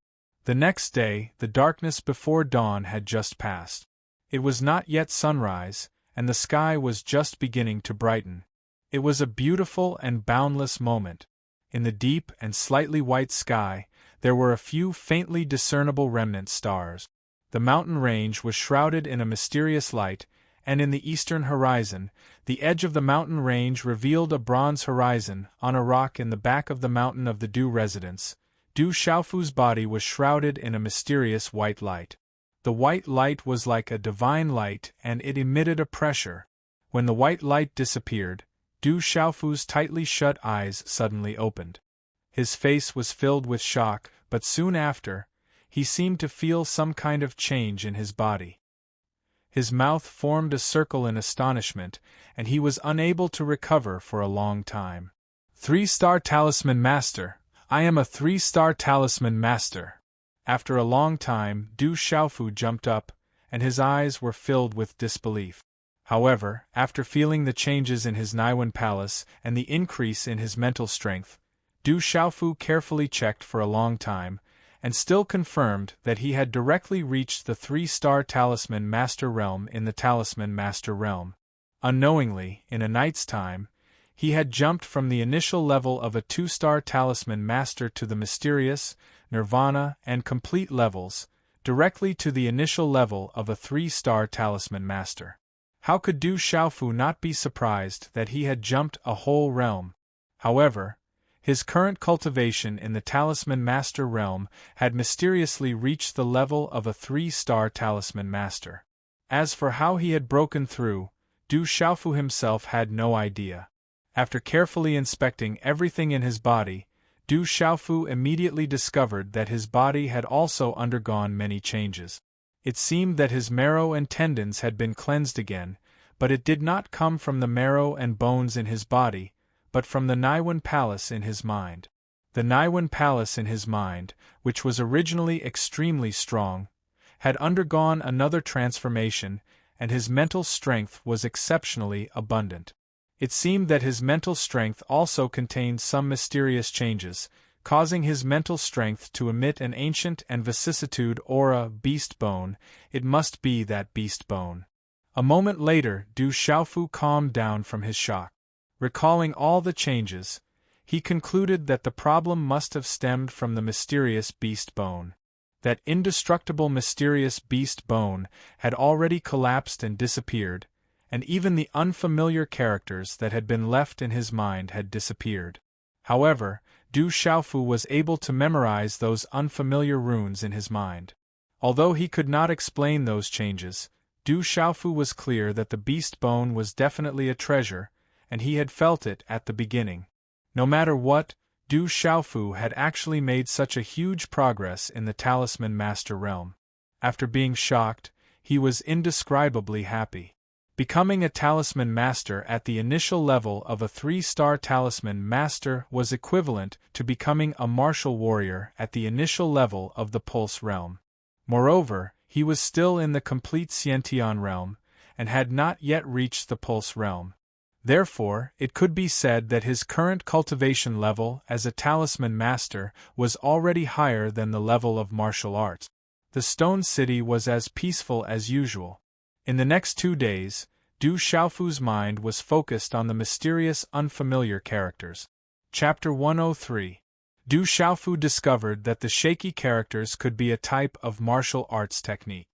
The next day, the darkness before dawn had just passed. It was not yet sunrise, and the sky was just beginning to brighten. It was a beautiful and boundless moment. In the deep and slightly white sky, there were a few faintly discernible remnant stars. The mountain range was shrouded in a mysterious light, and in the eastern horizon, the edge of the mountain range revealed a bronze horizon on a rock in the back of the mountain of the Du residence. Du Xiaofu's body was shrouded in a mysterious white light. The white light was like a divine light, and it emitted a pressure. When the white light disappeared, Du Xiaofu's tightly shut eyes suddenly opened. His face was filled with shock, but soon after, he seemed to feel some kind of change in his body. His mouth formed a circle in astonishment, and he was unable to recover for a long time. 3-star talisman master! I am a 3-star talisman master! After a long time, Du Xiaofu jumped up, and his eyes were filled with disbelief. However, after feeling the changes in his Naiwan palace and the increase in his mental strength, Du Xiaofu carefully checked for a long time, and still confirmed that he had directly reached the 3-star Talisman Master realm in the Talisman Master realm. Unknowingly, in a night's time, he had jumped from the initial level of a 2-star Talisman Master to the mysterious, nirvana, and complete levels, directly to the initial level of a 3-star Talisman Master. How could Du Xiaofu not be surprised that he had jumped a whole realm? However, his current cultivation in the Talisman Master realm had mysteriously reached the level of a 3-star Talisman Master. As for how he had broken through, Du Xiaofu himself had no idea. After carefully inspecting everything in his body, Du Xiaofu immediately discovered that his body had also undergone many changes. It seemed that his marrow and tendons had been cleansed again, but it did not come from the marrow and bones in his body, but from the Naiwan Palace in his mind. The Naiwan Palace in his mind, which was originally extremely strong, had undergone another transformation, and his mental strength was exceptionally abundant. It seemed that his mental strength also contained some mysterious changes, causing his mental strength to emit an ancient and vicissitude aura beast bone. It must be that beast bone. A moment later, Du Xiaofu calmed down from his shock. Recalling all the changes, he concluded that the problem must have stemmed from the mysterious beast bone. That indestructible mysterious beast bone had already collapsed and disappeared, and even the unfamiliar characters that had been left in his mind had disappeared. However, Du Xiaofu was able to memorize those unfamiliar runes in his mind. Although he could not explain those changes, Du Xiaofu was clear that the beast bone was definitely a treasure, and he had felt it at the beginning. No matter what, Du Xiaofu had actually made such a huge progress in the Talisman Master realm. After being shocked, he was indescribably happy. Becoming a talisman master at the initial level of a 3-star talisman master was equivalent to becoming a martial warrior at the initial level of the pulse realm. Moreover, he was still in the complete Sciention realm, and had not yet reached the pulse realm. Therefore, it could be said that his current cultivation level as a talisman master was already higher than the level of martial arts. The Stone City was as peaceful as usual. In the next 2 days, Du Xiaofu's mind was focused on the mysterious unfamiliar characters. Chapter 103. Du Xiaofu discovered that the shaky characters could be a type of martial arts technique.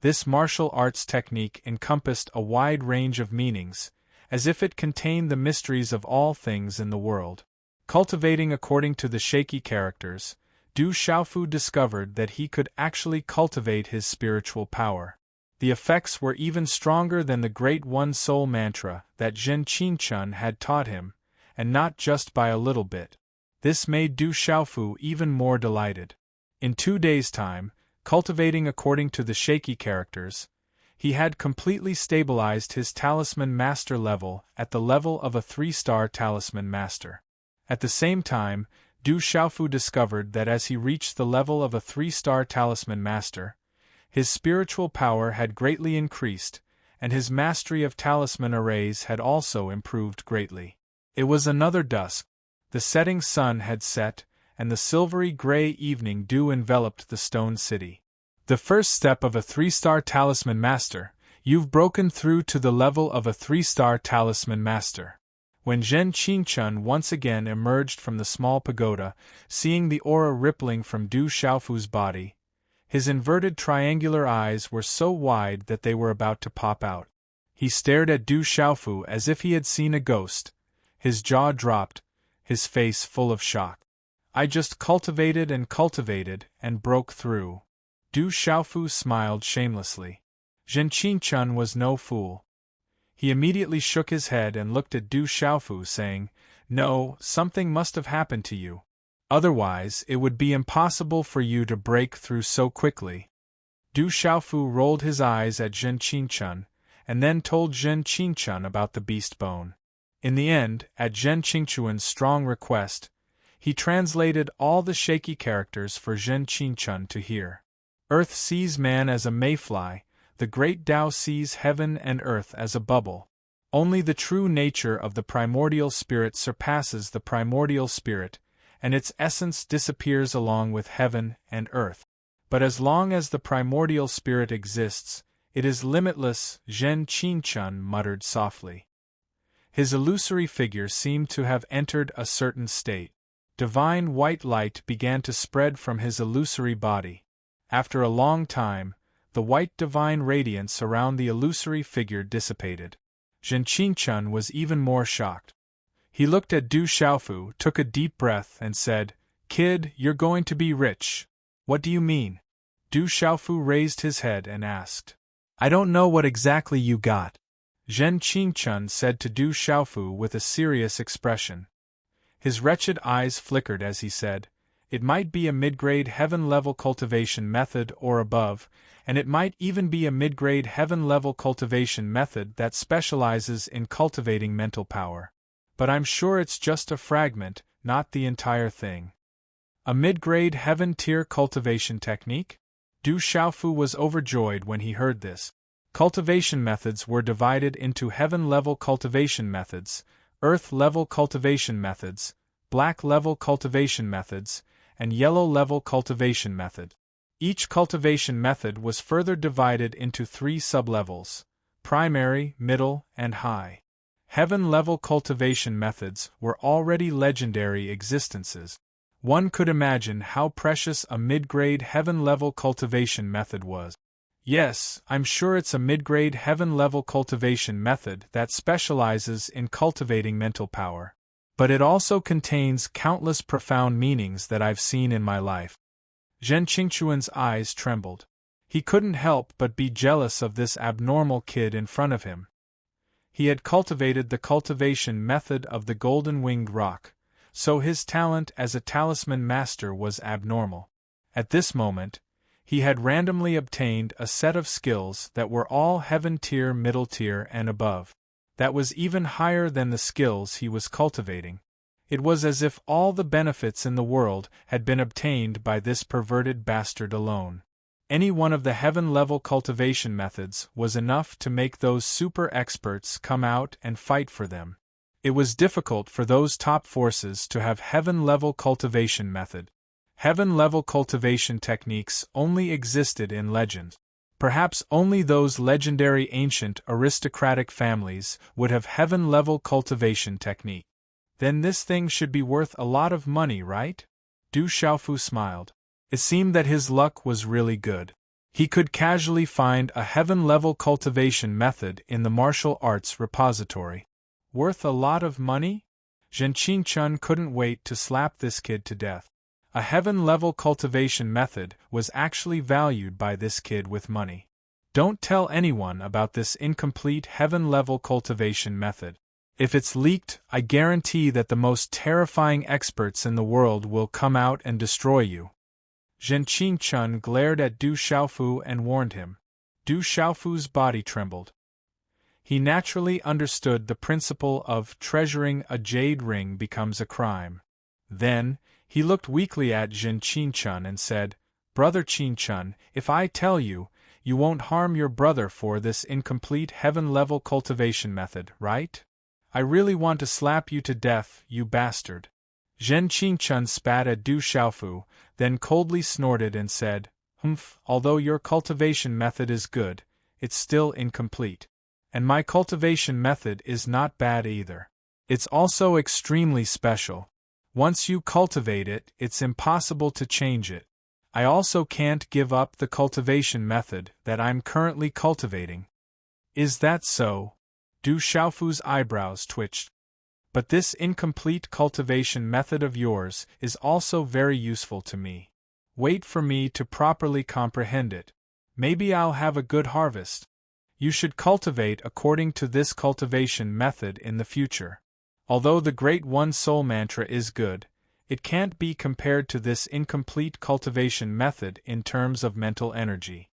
This martial arts technique encompassed a wide range of meanings, as if it contained the mysteries of all things in the world. Cultivating according to the shaky characters, Du Xiaofu discovered that he could actually cultivate his spiritual power. The effects were even stronger than the Great One Soul mantra that Zhen Qinchun had taught him, and not just by a little bit. This made Du Xiaofu even more delighted. In 2 days' time, cultivating according to the shaky characters, he had completely stabilized his talisman master level at the level of a 3-star talisman master. At the same time, Du Xiaofu discovered that as he reached the level of a 3-star talisman master, his spiritual power had greatly increased, and his mastery of talisman arrays had also improved greatly. It was another dusk. The setting sun had set, and the silvery gray evening dew enveloped the Stone City. The first step of a 3-star talisman master, you've broken through to the level of a 3-star talisman master. When Zhen Qinchun once again emerged from the small pagoda, seeing the aura rippling from Du Xiaofu's body, his inverted triangular eyes were so wide that they were about to pop out. He stared at Du Xiaofu as if he had seen a ghost, his jaw dropped, his face full of shock. I just cultivated and broke through. Du Xiaofu smiled shamelessly. Zhen Qinchun was no fool. He immediately shook his head and looked at Du Xiaofu, saying, "No, something must have happened to you. Otherwise, it would be impossible for you to break through so quickly." Du Xiaofu rolled his eyes at Zhen Qinchun, and then told Zhen Qinchun about the beast bone. In the end, at Zhen Qinchun's strong request, he translated all the shaky characters for Zhen Qinchun to hear. Earth sees man as a mayfly, the great Tao sees heaven and earth as a bubble. Only the true nature of the primordial spirit surpasses the primordial spirit, and its essence disappears along with heaven and earth. But as long as the primordial spirit exists, it is limitless, Zhen Qinchun muttered softly. His illusory figure seemed to have entered a certain state. Divine white light began to spread from his illusory body. After a long time, the white divine radiance around the illusory figure dissipated. Zhen Qinchun was even more shocked. He looked at Du Xiaofu, took a deep breath, and said, "Kid, you're going to be rich." "What do you mean?" Du Xiaofu raised his head and asked. "I don't know what exactly you got," Zhen Qinchun said to Du Xiaofu with a serious expression. His wretched eyes flickered as he said, "It might be a mid-grade heaven-level cultivation method or above, and it might even be a mid-grade heaven-level cultivation method that specializes in cultivating mental power. But I'm sure it's just a fragment, not the entire thing." A mid-grade heaven-tier cultivation technique? Du Xiaofu was overjoyed when he heard this. Cultivation methods were divided into heaven-level cultivation methods, earth-level cultivation methods, black-level cultivation methods, and yellow-level cultivation method. Each cultivation method was further divided into 3 sublevels: primary, middle, and high. Heaven-level cultivation methods were already legendary existences. One could imagine how precious a mid-grade heaven-level cultivation method was. Yes, I'm sure it's a mid-grade heaven-level cultivation method that specializes in cultivating mental power. But it also contains countless profound meanings that I've seen in my life. Zhen Qinchun's eyes trembled. He couldn't help but be jealous of this abnormal kid in front of him. He had cultivated the cultivation method of the golden-winged rock, so his talent as a talisman master was abnormal. At this moment, He had randomly obtained a set of skills that were all heaven tier, middle tier, and above. That was even higher than the skills he was cultivating. It was as if all the benefits in the world had been obtained by this perverted bastard alone. Any one of the heaven-level cultivation methods was enough to make those super experts come out and fight for them. It was difficult for those top forces to have heaven-level cultivation method. Heaven-level cultivation techniques only existed in legend. Perhaps only those legendary ancient aristocratic families would have heaven-level cultivation technique. Then this thing should be worth a lot of money, right? Du Xiaofu smiled. It seemed that his luck was really good. He could casually find a heaven-level cultivation method in the martial arts repository. Worth a lot of money? Zhen Qingchun couldn't wait to slap this kid to death. A heaven-level cultivation method was actually valued by this kid with money. Don't tell anyone about this incomplete heaven-level cultivation method. If it's leaked, I guarantee that the most terrifying experts in the world will come out and destroy you. Zhen Qingchun glared at Du Xiaofu and warned him. Du Xiaofu's body trembled. He naturally understood the principle of treasuring a jade ring becomes a crime. Then, he looked weakly at Zhen Qingchun and said, Brother Qingchun, if I tell you, you won't harm your brother for this incomplete heaven-level cultivation method, right? I really want to slap you to death, you bastard. Zhen Qingchun spat at Du Xiaofu, then coldly snorted and said, although your cultivation method is good, it's still incomplete. And my cultivation method is not bad either. It's also extremely special. Once you cultivate it, it's impossible to change it. I also can't give up the cultivation method that I'm currently cultivating. Is that so? Du Xiaofu's eyebrows twitched. But this incomplete cultivation method of yours is also very useful to me. Wait for me to properly comprehend it. Maybe I'll have a good harvest. You should cultivate according to this cultivation method in the future. Although the Great One Soul Mantra is good, it can't be compared to this incomplete cultivation method in terms of mental energy.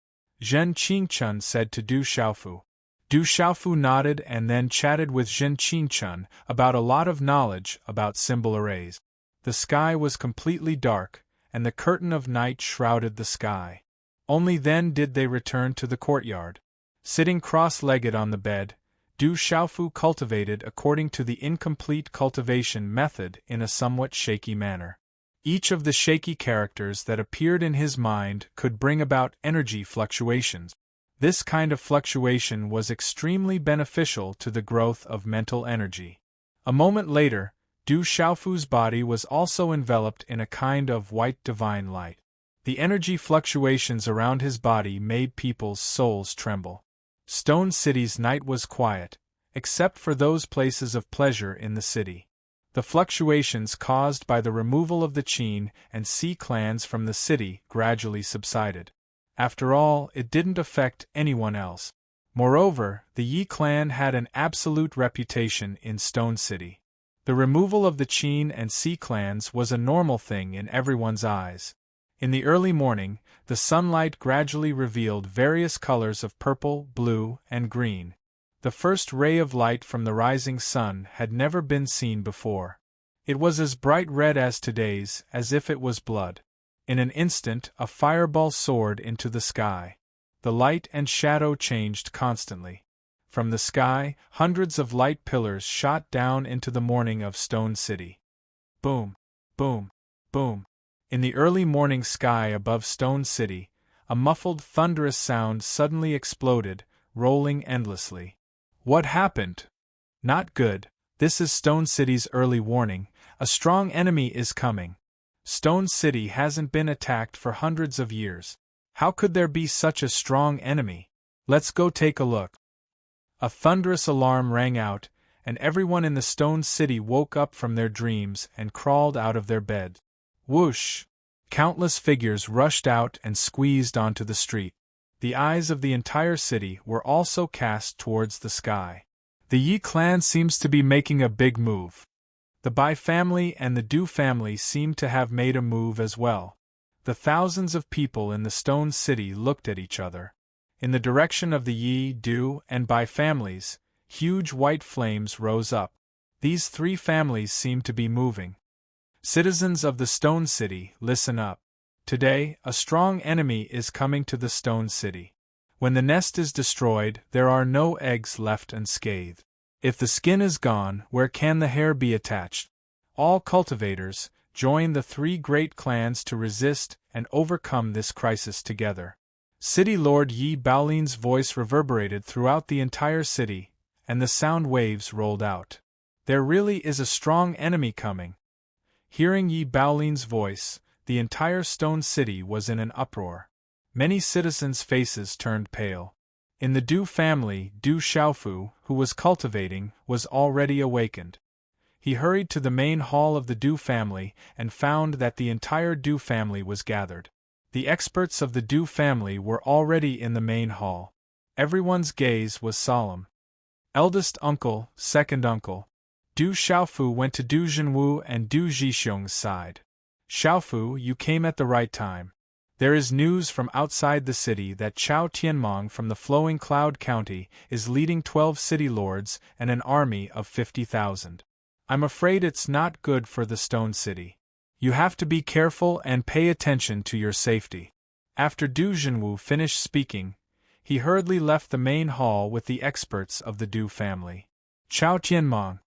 Zhen Qingchun said to Du Xiaofu. Du Xiaofu nodded and then chatted with Zhen Qingchun about a lot of knowledge about symbol arrays. The sky was completely dark, and the curtain of night shrouded the sky. Only then did they return to the courtyard. Sitting cross-legged on the bed, Du Xiaofu cultivated according to the incomplete cultivation method in a somewhat shaky manner. Each of the shaky characters that appeared in his mind could bring about energy fluctuations. This kind of fluctuation was extremely beneficial to the growth of mental energy. A moment later, Du Xiaofu's body was also enveloped in a kind of white divine light. The energy fluctuations around his body made people's souls tremble. Stone City's night was quiet, except for those places of pleasure in the city. The fluctuations caused by the removal of the Qin and Xi clans from the city gradually subsided. After all, it didn't affect anyone else. Moreover, the Yi clan had an absolute reputation in Stone City. The removal of the Qin and Xi clans was a normal thing in everyone's eyes. In the early morning, the sunlight gradually revealed various colors of purple, blue, and green. The first ray of light from the rising sun had never been seen before. It was as bright red as today's, as if it was blood. In an instant, a fireball soared into the sky. The light and shadow changed constantly. From the sky, hundreds of light pillars shot down into the morning of Stone City. Boom, boom, boom. In the early morning sky above Stone City, a muffled thunderous sound suddenly exploded, rolling endlessly. What happened? Not good. This is Stone City's early warning. A strong enemy is coming. Stone City hasn't been attacked for hundreds of years. How could there be such a strong enemy? Let's go take a look. A thunderous alarm rang out, and everyone in the Stone City woke up from their dreams and crawled out of their beds. Whoosh! Countless figures rushed out and squeezed onto the street. The eyes of the entire city were also cast towards the sky. The Yi clan seems to be making a big move. The Bai family and the Du family seem to have made a move as well. The thousands of people in the stone city looked at each other. In the direction of the Yi, Du, and Bai families, huge white flames rose up. These three families seemed to be moving. Citizens of the Stone City, listen up. Today, a strong enemy is coming to the Stone City. When the nest is destroyed, there are no eggs left unscathed. If the skin is gone, where can the hair be attached? All cultivators, join the three great clans to resist and overcome this crisis together. City Lord Yi Baolin's voice reverberated throughout the entire city, and the sound waves rolled out. There really is a strong enemy coming. Hearing Yi Baolin's voice, the entire stone city was in an uproar. Many citizens' faces turned pale. In the Du family, Du Xiaofu, who was cultivating, was already awakened. He hurried to the main hall of the Du family and found that the entire Du family was gathered. The experts of the Du family were already in the main hall. Everyone's gaze was solemn. Eldest uncle, second uncle. Du Xiaofu went to Du Zhenwu and Du Zhixiong's side. Xiaofu, you came at the right time. There is news from outside the city that Chao Tianmong from the Flowing Cloud County is leading 12 city lords and an army of 50,000. I'm afraid it's not good for the Stone City. You have to be careful and pay attention to your safety. After Du Zhenwu finished speaking, he hurriedly left the main hall with the experts of the Du family. Chao Tianmong.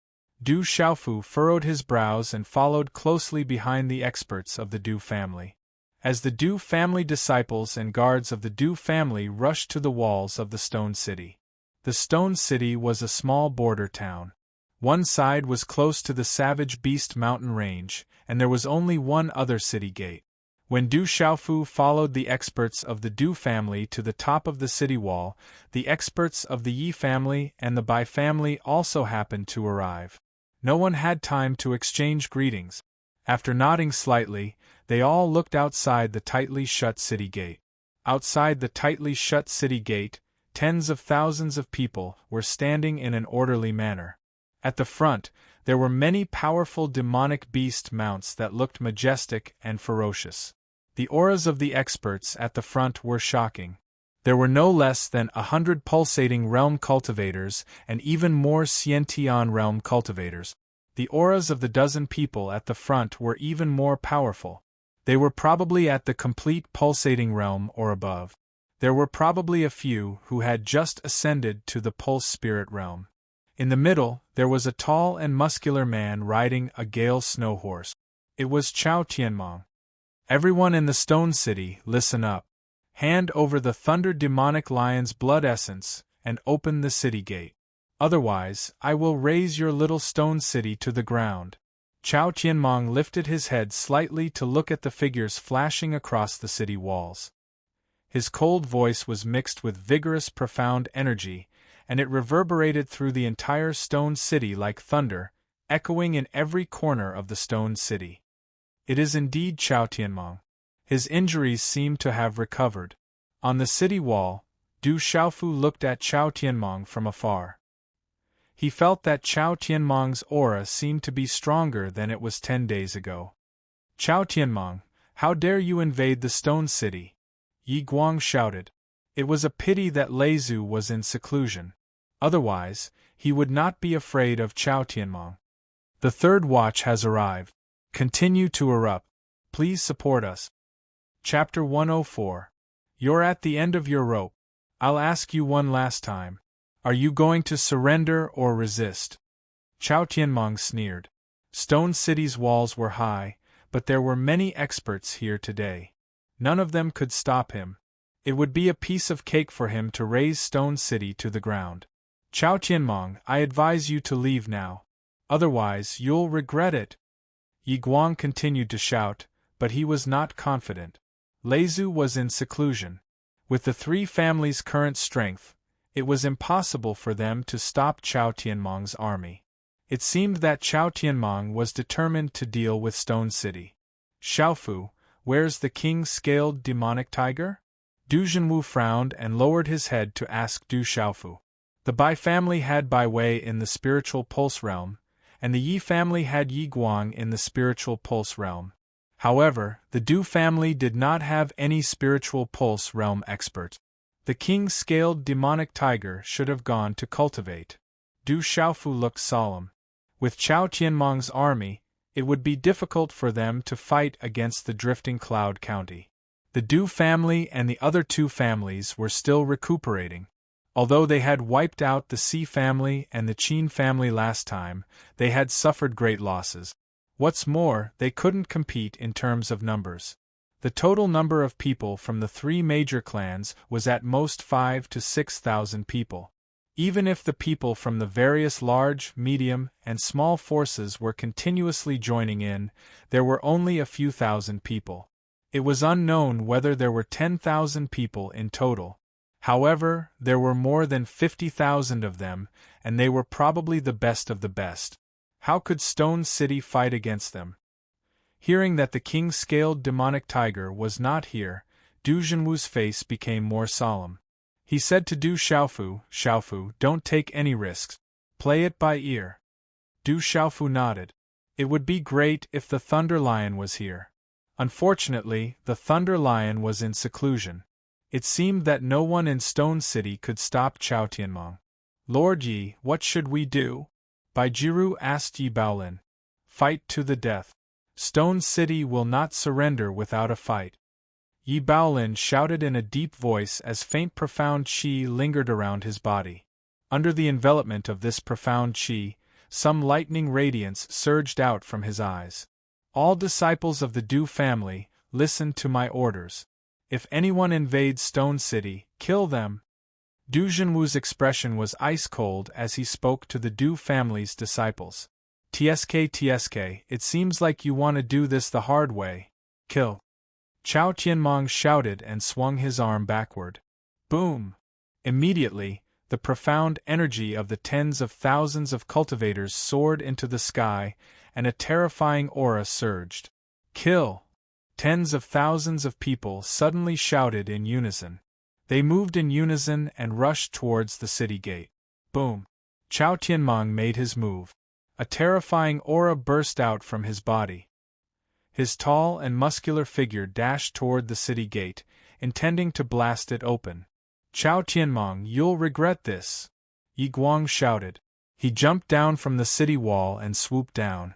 Du Xiaofu furrowed his brows and followed closely behind the experts of the Du family. As the Du family disciples and guards of the Du family rushed to the walls of the Stone City. The Stone City was a small border town. One side was close to the Savage Beast mountain range, and there was only one other city gate. When Du Xiaofu followed the experts of the Du family to the top of the city wall, the experts of the Yi family and the Bai family also happened to arrive. No one had time to exchange greetings. After nodding slightly, they all looked outside the tightly shut city gate. Outside the tightly shut city gate, tens of thousands of people were standing in an orderly manner. At the front, there were many powerful demonic beast mounts that looked majestic and ferocious. The auras of the experts at the front were shocking. There were no less than 100 pulsating realm cultivators and even more Xiantian realm cultivators. The auras of the dozen people at the front were even more powerful. They were probably at the complete pulsating realm or above. There were probably a few who had just ascended to the pulse spirit realm. In the middle, there was a tall and muscular man riding a gale snow horse. It was Chao Tianmong. Everyone in the Stone City, listen up. Hand over the Thunder Demonic Lion's blood essence, and open the city gate. Otherwise, I will raze your little stone city to the ground. Chao Tianmong lifted his head slightly to look at the figures flashing across the city walls. His cold voice was mixed with vigorous, profound energy, and it reverberated through the entire stone city like thunder, echoing in every corner of the stone city. It is indeed Chao Tianmong. His injuries seemed to have recovered. On the city wall, Du Xiaofu looked at Chao Tianmong from afar. He felt that Chao Tianmong's aura seemed to be stronger than it was 10 days ago. Chao Tianmong, how dare you invade the stone city? Yi Guang shouted. It was a pity that Leizu was in seclusion. Otherwise, he would not be afraid of Chao Tianmong. The third watch has arrived. Continue to erupt. Please support us. Chapter 104. You're at the end of your rope. I'll ask you one last time. Are you going to surrender or resist? Chao Tianmong sneered. Stone City's walls were high, but there were many experts here today. None of them could stop him. It would be a piece of cake for him to raze Stone City to the ground. Chao Tianmong, I advise you to leave now. Otherwise, you'll regret it. Yi Guang continued to shout, but he was not confident. Leizu was in seclusion. With the three families' current strength, it was impossible for them to stop Chao Tianmong's army. It seemed that Chao Tianmong was determined to deal with Stone City. Xiaofu, where's the king-scaled demonic tiger? Du Zhenwu frowned and lowered his head to ask Du Xiaofu. The Bai family had Bai Wei in the spiritual pulse realm, and the Yi family had Yi Guang in the spiritual pulse realm. However, the Du family did not have any spiritual pulse realm expert. The king-scaled demonic tiger should have gone to cultivate. Du Xiaofu looked solemn. With Chao Tianmong's army, it would be difficult for them to fight against the drifting Cloud County. The Du family and the other two families were still recuperating. Although they had wiped out the Si family and the Qin family last time, they had suffered great losses. What's more, they couldn't compete in terms of numbers. The total number of people from the three major clans was at most 5,000 to 6,000 people. Even if the people from the various large, medium, and small forces were continuously joining in, there were only a few thousand people. It was unknown whether there were 10,000 people in total. However, there were more than 50,000 of them, and they were probably the best of the best. How could Stone City fight against them? Hearing that the king-scaled demonic tiger was not here, Du Zhenwu's face became more solemn. He said to Du Xiaofu, "Xiaofu, don't take any risks. Play it by ear." Du Xiaofu nodded. It would be great if the Thunder Lion was here. Unfortunately, the Thunder Lion was in seclusion. It seemed that no one in Stone City could stop Chao Tianmong. "Lord Yi, what should we do?" Baijiru asked Yi Baolin. "Fight to the death. Stone City will not surrender without a fight." Yi Baolin shouted in a deep voice as faint profound qi lingered around his body. Under the envelopment of this profound qi, some lightning radiance surged out from his eyes. "All disciples of the Du family, listen to my orders. If anyone invades Stone City, kill them." Du Zhenwu's expression was ice-cold as he spoke to the Du family's disciples. TSK, it seems like you want to do this the hard way. Kill." Chao Tianmong shouted and swung his arm backward. Boom! Immediately, the profound energy of the tens of thousands of cultivators soared into the sky, and a terrifying aura surged. "Kill!" Tens of thousands of people suddenly shouted in unison. They moved in unison and rushed towards the city gate. Boom! Chao Tianmong made his move. A terrifying aura burst out from his body. His tall and muscular figure dashed toward the city gate, intending to blast it open. "Chao Tianmong, you'll regret this!" Yi Guang shouted. He jumped down from the city wall and swooped down.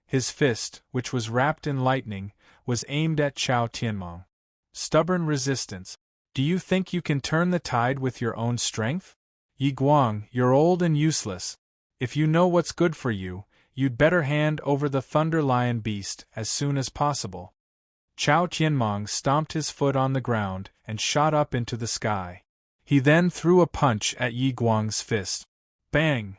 His fist, which was wrapped in lightning, was aimed at Chao Tianmong. "Stubborn resistance. Do you think you can turn the tide with your own strength? Yi Guang, you're old and useless. If you know what's good for you, you'd better hand over the Thunder Lion beast as soon as possible." Chao Tianmong stomped his foot on the ground and shot up into the sky. He then threw a punch at Yi Guang's fist. Bang!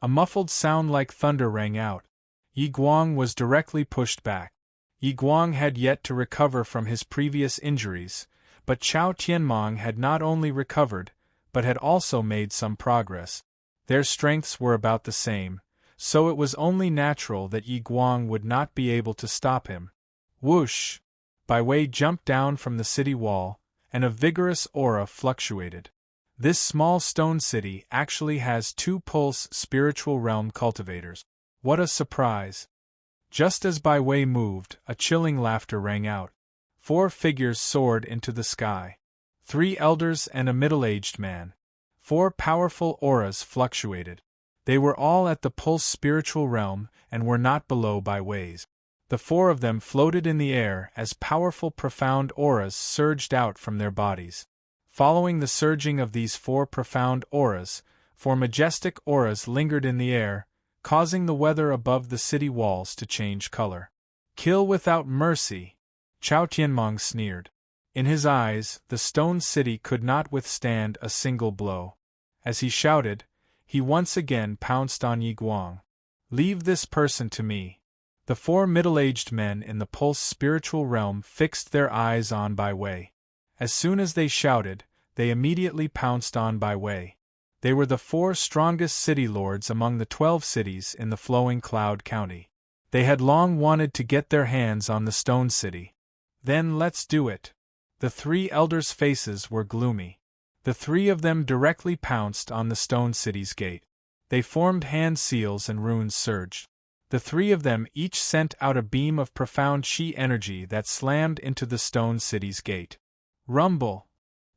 A muffled sound like thunder rang out. Yi Guang was directly pushed back. Yi Guang had yet to recover from his previous injuries, but Chao Tianmong had not only recovered, but had also made some progress. Their strengths were about the same, so it was only natural that Yi Guang would not be able to stop him. Whoosh! Bai Wei jumped down from the city wall, and a vigorous aura fluctuated. This small stone city actually has 2 pulse spiritual realm cultivators. What a surprise! Just as Bai Wei moved, a chilling laughter rang out. 4 figures soared into the sky. 3 elders and a middle-aged man. 4 powerful auras fluctuated. They were all at the pulse spiritual realm and were not below Bai Wei's. The 4 of them floated in the air as powerful profound auras surged out from their bodies. Following the surging of these 4 profound auras, 4 majestic auras lingered in the air, causing the weather above the city walls to change color. "Kill without mercy!" Chao Tianmong sneered. In his eyes, the stone city could not withstand a single blow. As he shouted, he once again pounced on Yi Guang. "Leave this person to me." The 4 middle-aged men in the pulse spiritual realm fixed their eyes on Bai Wei. As soon as they shouted, they immediately pounced on Bai Wei. They were the 4 strongest city lords among the 12 cities in the flowing Cloud County. They had long wanted to get their hands on the Stone City. Then let's do it. The 3 elders' faces were gloomy. The 3 of them directly pounced on the Stone City's gate. They formed hand seals and runes surged. The three of them each sent out a beam of profound chi energy that slammed into the stone city's gate. Rumble!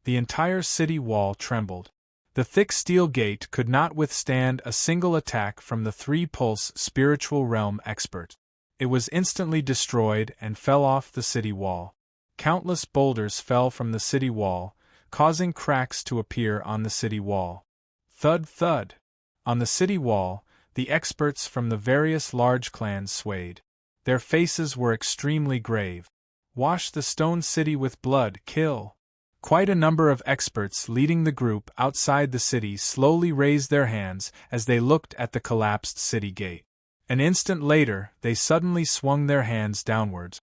The entire city wall trembled. The thick steel gate could not withstand a single attack from the three-pulse spiritual realm expert. It was instantly destroyed and fell off the city wall. Countless boulders fell from the city wall, causing cracks to appear on the city wall. Thud thud! On the city wall, the experts from the various large clans swayed. Their faces were extremely grave. Wash the stone city with blood, kill! Quite a number of experts leading the group outside the city slowly raised their hands as they looked at the collapsed city gate. An instant later, they suddenly swung their hands downwards.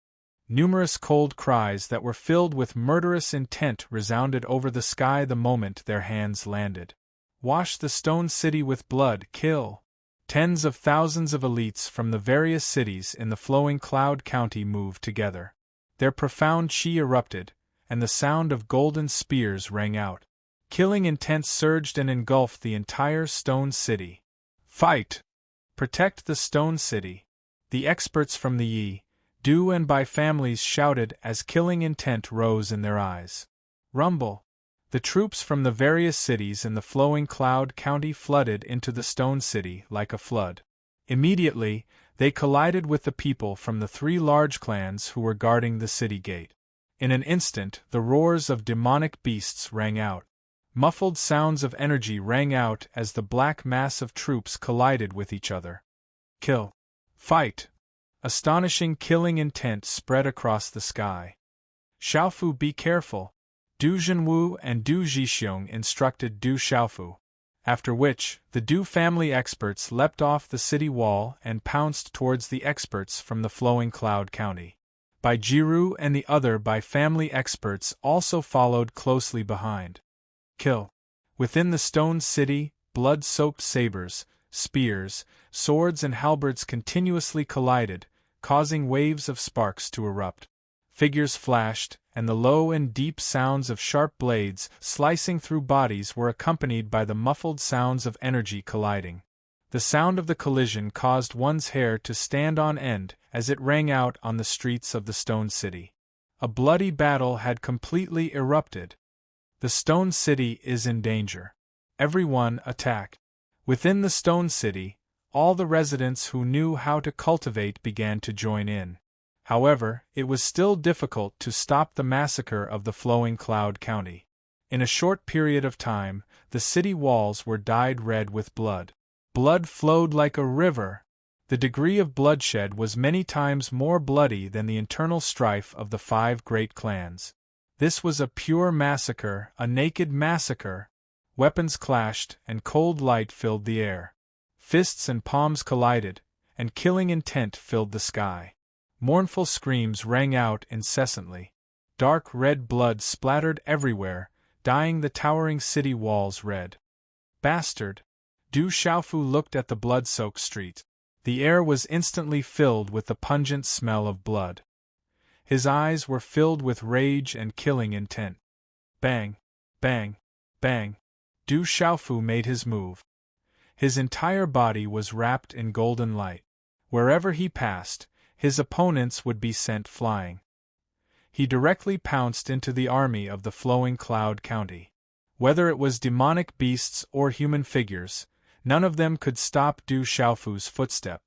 Numerous cold cries that were filled with murderous intent resounded over the sky the moment their hands landed. Wash the stone city with blood, kill! Tens of thousands of elites from the various cities in the flowing cloud county moved together. Their profound chi erupted, and the sound of golden spears rang out. Killing intent surged and engulfed the entire stone city. Fight! Protect the stone city! The experts from the Yi, Du and Bai families shouted as killing intent rose in their eyes. Rumble! The troops from the various cities in the flowing cloud county flooded into the stone city like a flood. Immediately, they collided with the people from the three large clans who were guarding the city gate. In an instant, the roars of demonic beasts rang out. Muffled sounds of energy rang out as the black mass of troops collided with each other. Kill! Fight! Astonishing killing intent spread across the sky. Xiaofu, be careful! Du Zhenwu and Du Zhixiong instructed Du Xiaofu. After which, the Du family experts leapt off the city wall and pounced towards the experts from the flowing cloud county. Bai Jiru and the other Bai family experts also followed closely behind. Kill! Within the stone city, blood-soaked sabers, spears, swords and halberds continuously collided, causing waves of sparks to erupt. Figures flashed, and the low and deep sounds of sharp blades slicing through bodies were accompanied by the muffled sounds of energy colliding. The sound of the collision caused one's hair to stand on end as it rang out on the streets of the stone city. A bloody battle had completely erupted. The stone city is in danger. Everyone attack! Within the stone city, all the residents who knew how to cultivate began to join in. However, it was still difficult to stop the massacre of the flowing cloud county. In a short period of time, the city walls were dyed red with blood. Blood flowed like a river. The degree of bloodshed was many times more bloody than the internal strife of the 5 great clans. This was a pure massacre, a naked massacre. Weapons clashed, and cold light filled the air. Fists and palms collided, and killing intent filled the sky. Mournful screams rang out incessantly. Dark red blood splattered everywhere, dyeing the towering city walls red. Bastard! Du Xiaofu looked at the blood-soaked street. The air was instantly filled with the pungent smell of blood. His eyes were filled with rage and killing intent. Bang! Bang! Bang! Du Xiaofu made his move. His entire body was wrapped in golden light. Wherever he passed, his opponents would be sent flying. He directly pounced into the army of the flowing cloud county. Whether it was demonic beasts or human figures, none of them could stop Du Xiaofu's footstep.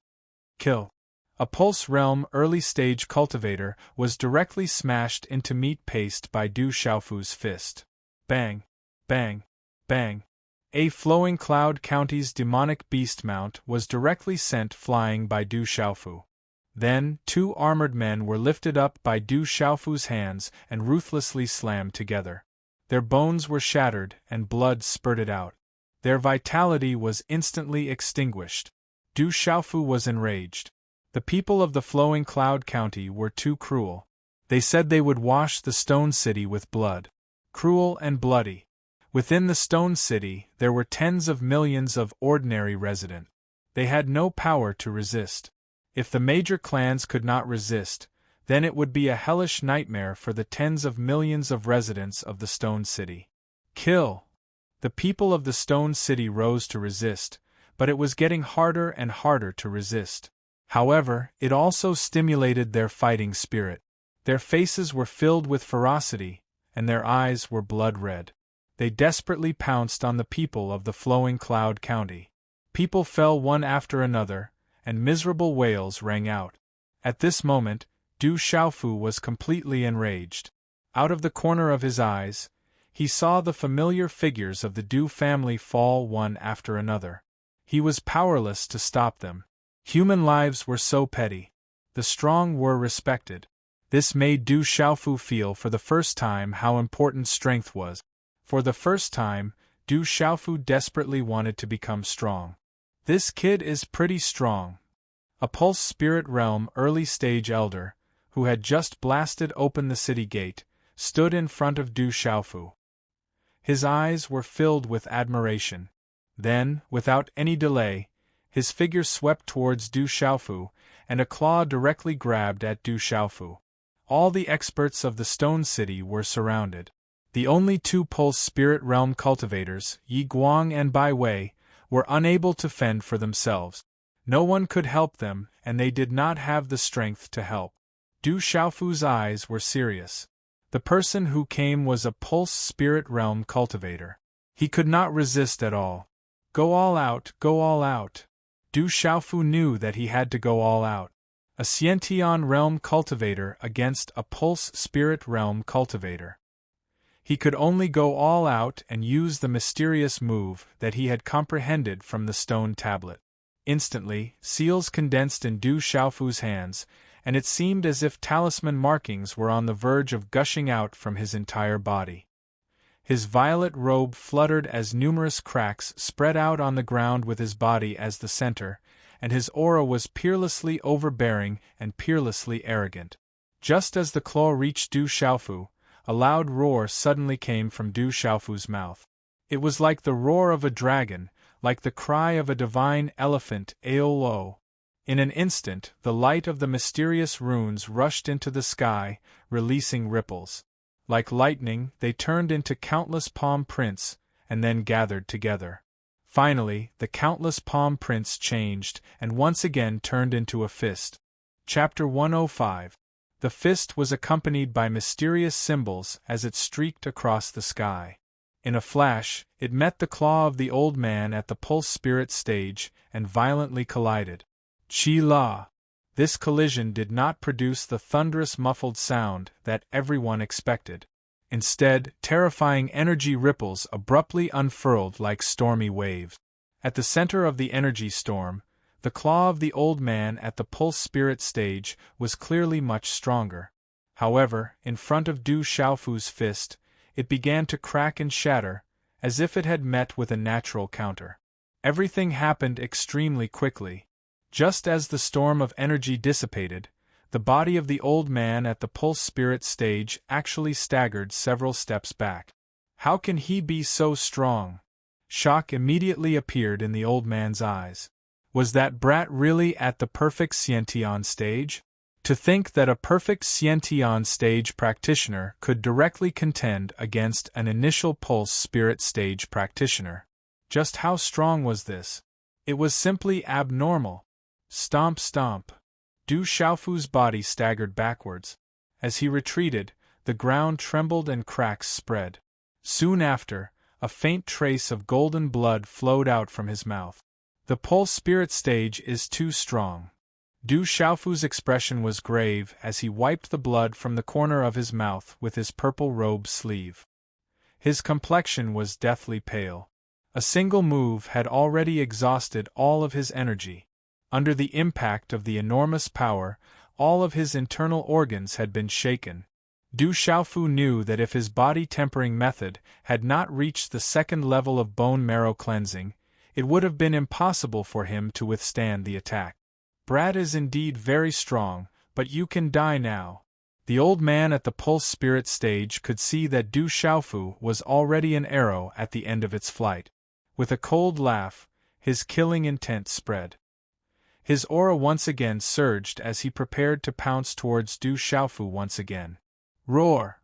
Kill! A Pulse Realm early-stage cultivator was directly smashed into meat paste by Du Xiaofu's fist. Bang! Bang! Bang! A Flowing Cloud County's demonic beast mount was directly sent flying by Du Xiaofu. Then, 2 armored men were lifted up by Du Xiaofu's hands and ruthlessly slammed together. Their bones were shattered and blood spurted out. Their vitality was instantly extinguished. Du Xiaofu was enraged. The people of the Flowing Cloud County were too cruel. They said they would wash the stone city with blood. Cruel and bloody. Within the stone city, there were tens of millions of ordinary residents. They had no power to resist. If the major clans could not resist, then it would be a hellish nightmare for the tens of millions of residents of the stone city. Kill! The people of the stone city rose to resist, but it was getting harder and harder to resist. However, it also stimulated their fighting spirit. Their faces were filled with ferocity, and their eyes were blood red. They desperately pounced on the people of the flowing cloud county. People fell one after another, and miserable wails rang out. At this moment, Du Xiaofu was completely enraged. Out of the corner of his eyes, he saw the familiar figures of the Du family fall one after another. He was powerless to stop them. Human lives were so petty. The strong were respected. This made Du Xiaofu feel for the first time how important strength was. For the first time, Du Xiaofu desperately wanted to become strong. This kid is pretty strong. A Pulse Spirit Realm early-stage elder, who had just blasted open the city gate, stood in front of Du Xiaofu. His eyes were filled with admiration. Then, without any delay, his figure swept towards Du Xiaofu, and a claw directly grabbed at Du Xiaofu. All the experts of the Stone City were surrounded. The only two Pulse Spirit Realm cultivators, Yi Guang and Bai Wei, were unable to fend for themselves. No one could help them, and they did not have the strength to help. Du Xiaofu's eyes were serious. The person who came was a Pulse Spirit Realm cultivator. He could not resist at all. Go all out, go all out. Du Xiaofu knew that he had to go all out. A Xiantian Realm cultivator against a Pulse Spirit Realm cultivator. He could only go all out and use the mysterious move that he had comprehended from the stone tablet. Instantly, seals condensed in Du Xiaofu's hands, and it seemed as if talisman markings were on the verge of gushing out from his entire body. His violet robe fluttered as numerous cracks spread out on the ground with his body as the center, and his aura was peerlessly overbearing and peerlessly arrogant. Just as the claw reached Du Xiaofu, a loud roar suddenly came from Du Xiaofu's mouth. It was like the roar of a dragon, like the cry of a divine elephant, Aolo. In an instant, the light of the mysterious runes rushed into the sky, releasing ripples. Like lightning, they turned into countless palm prints, and then gathered together. Finally, the countless palm prints changed, and once again turned into a fist. Chapter 105. The fist was accompanied by mysterious symbols as it streaked across the sky. In a flash, it met the claw of the old man at the Pulse Spirit stage, and violently collided. Chi-la! This collision did not produce the thunderous muffled sound that everyone expected. Instead, terrifying energy ripples abruptly unfurled like stormy waves. At the center of the energy storm, the claw of the old man at the Pulse Spirit stage was clearly much stronger. However, in front of Du Xiaofu's fist, it began to crack and shatter, as if it had met with a natural counter. Everything happened extremely quickly. Just as the storm of energy dissipated, the body of the old man at the Pulse Spirit stage actually staggered several steps back. How can he be so strong? Shock immediately appeared in the old man's eyes. Was that brat really at the perfect Xiantian stage? To think that a perfect Xiantian stage practitioner could directly contend against an initial Pulse Spirit stage practitioner. Just how strong was this? It was simply abnormal. Stomp stomp. Du Xiaofu's body staggered backwards. As he retreated, the ground trembled and cracks spread. Soon after, a faint trace of golden blood flowed out from his mouth. The Pulse Spirit stage is too strong. Du Xiaofu's expression was grave as he wiped the blood from the corner of his mouth with his purple robe sleeve. His complexion was deathly pale. A single move had already exhausted all of his energy. Under the impact of the enormous power, all of his internal organs had been shaken. Du Xiaofu knew that if his body-tempering method had not reached the second level of bone marrow cleansing, it would have been impossible for him to withstand the attack. Brat is indeed very strong, but you can die now. The old man at the Pulse Spirit stage could see that Du Xiaofu was already an arrow at the end of its flight. With a cold laugh, his killing intent spread. His aura once again surged as he prepared to pounce towards Du Xiaofu once again. Roar!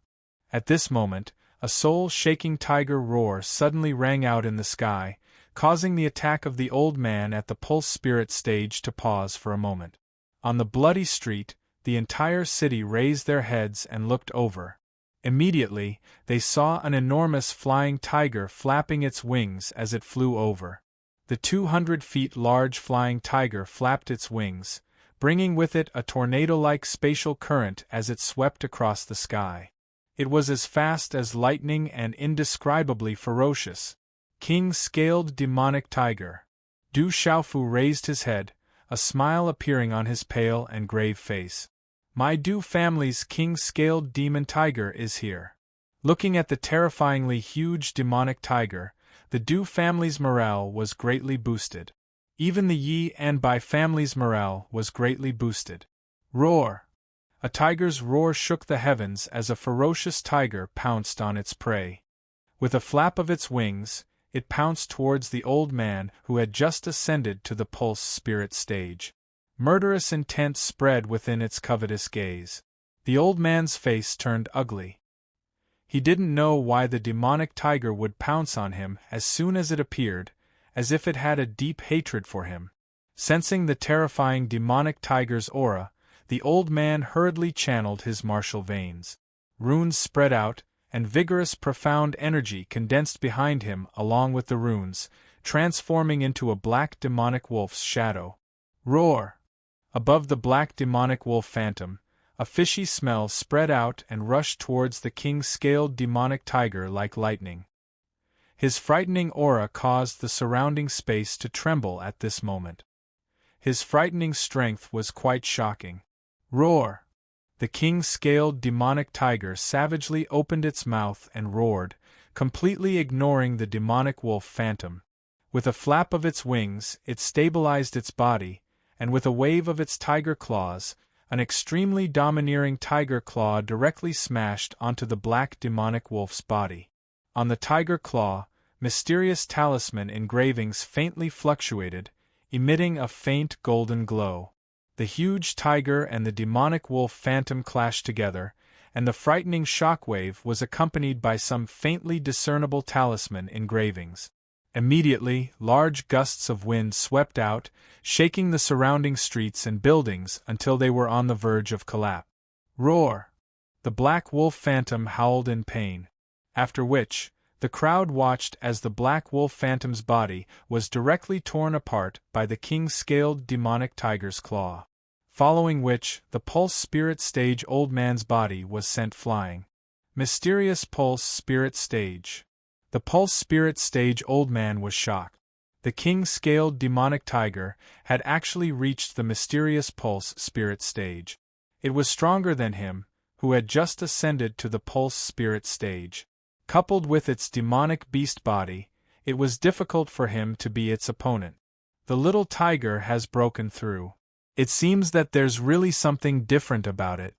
At this moment, a soul-shaking tiger roar suddenly rang out in the sky, causing the attack of the old man at the Pulse Spirit stage to pause for a moment. On the bloody street, the entire city raised their heads and looked over. Immediately, they saw an enormous flying tiger flapping its wings as it flew over. The 200 feet large flying tiger flapped its wings, bringing with it a tornado-like spatial current as it swept across the sky. It was as fast as lightning and indescribably ferocious. King-scaled demonic tiger. Du Xiaofu raised his head, a smile appearing on his pale and grave face. My Du family's king-scaled demon tiger is here. Looking at the terrifyingly huge demonic tiger, the Du family's morale was greatly boosted. Even the Yi and Bai family's morale was greatly boosted. Roar! A tiger's roar shook the heavens as a ferocious tiger pounced on its prey. With a flap of its wings, it pounced towards the old man who had just ascended to the pulse spirit stage. Murderous intent spread within its covetous gaze. The old man's face turned ugly. He didn't know why the demonic tiger would pounce on him as soon as it appeared, as if it had a deep hatred for him. Sensing the terrifying demonic tiger's aura, the old man hurriedly channeled his martial veins. Runes spread out, and vigorous profound energy condensed behind him along with the runes, transforming into a black demonic wolf's shadow. Roar! Above the black demonic wolf phantom, a fishy smell spread out and rushed towards the king-scaled demonic tiger like lightning. His frightening aura caused the surrounding space to tremble at this moment. His frightening strength was quite shocking. Roar! The king-scaled demonic tiger savagely opened its mouth and roared, completely ignoring the demonic wolf phantom. With a flap of its wings, it stabilized its body, and with a wave of its tiger claws, an extremely domineering tiger claw directly smashed onto the black demonic wolf's body. On the tiger claw, mysterious talisman engravings faintly fluctuated, emitting a faint golden glow. The huge tiger and the demonic wolf phantom clashed together, and the frightening shockwave was accompanied by some faintly discernible talisman engravings. Immediately, large gusts of wind swept out, shaking the surrounding streets and buildings until they were on the verge of collapse. Roar! The black wolf phantom howled in pain. After which, the crowd watched as the black wolf phantom's body was directly torn apart by the king-scaled demonic tiger's claw. Following which, the pulse spirit stage old man's body was sent flying. Mysterious pulse spirit stage. The pulse spirit stage old man was shocked. The king-scaled demonic tiger had actually reached the mysterious pulse spirit stage. It was stronger than him, who had just ascended to the pulse spirit stage. Coupled with its demonic beast body, it was difficult for him to be its opponent. The little tiger has broken through. It seems that there's really something different about it.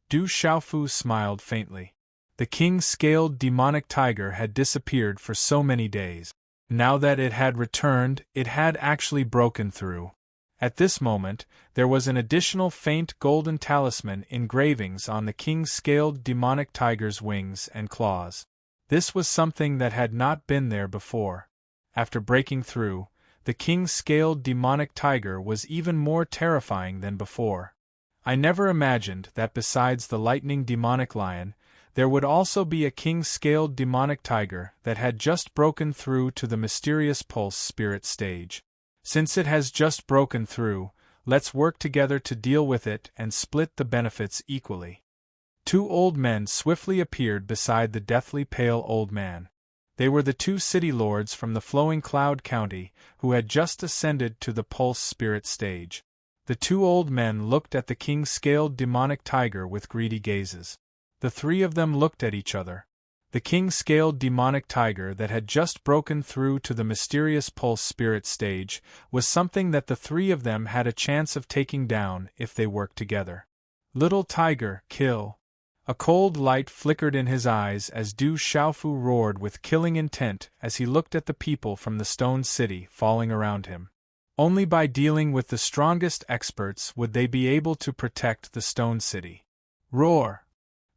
Du Xiaofu smiled faintly. The king-scaled demonic tiger had disappeared for so many days. Now that it had returned, it had actually broken through. At this moment, there was an additional faint golden talisman engravings on the king-scaled demonic tiger's wings and claws. This was something that had not been there before. After breaking through, the king-scaled demonic tiger was even more terrifying than before. I never imagined that besides the lightning demonic lion, there would also be a king-scaled demonic tiger that had just broken through to the mysterious pulse spirit stage. Since it has just broken through, let's work together to deal with it and split the benefits equally. Two old men swiftly appeared beside the deathly pale old man. They were the two city lords from the Flowing Cloud County who had just ascended to the pulse spirit stage. The two old men looked at the king-scaled demonic tiger with greedy gazes. The three of them looked at each other. The king-scaled demonic tiger that had just broken through to the mysterious pulse spirit stage was something that the three of them had a chance of taking down if they worked together. Little tiger, kill! A cold light flickered in his eyes as Du Xiaofu roared with killing intent as he looked at the people from the stone city falling around him. Only by dealing with the strongest experts would they be able to protect the stone city. Roar!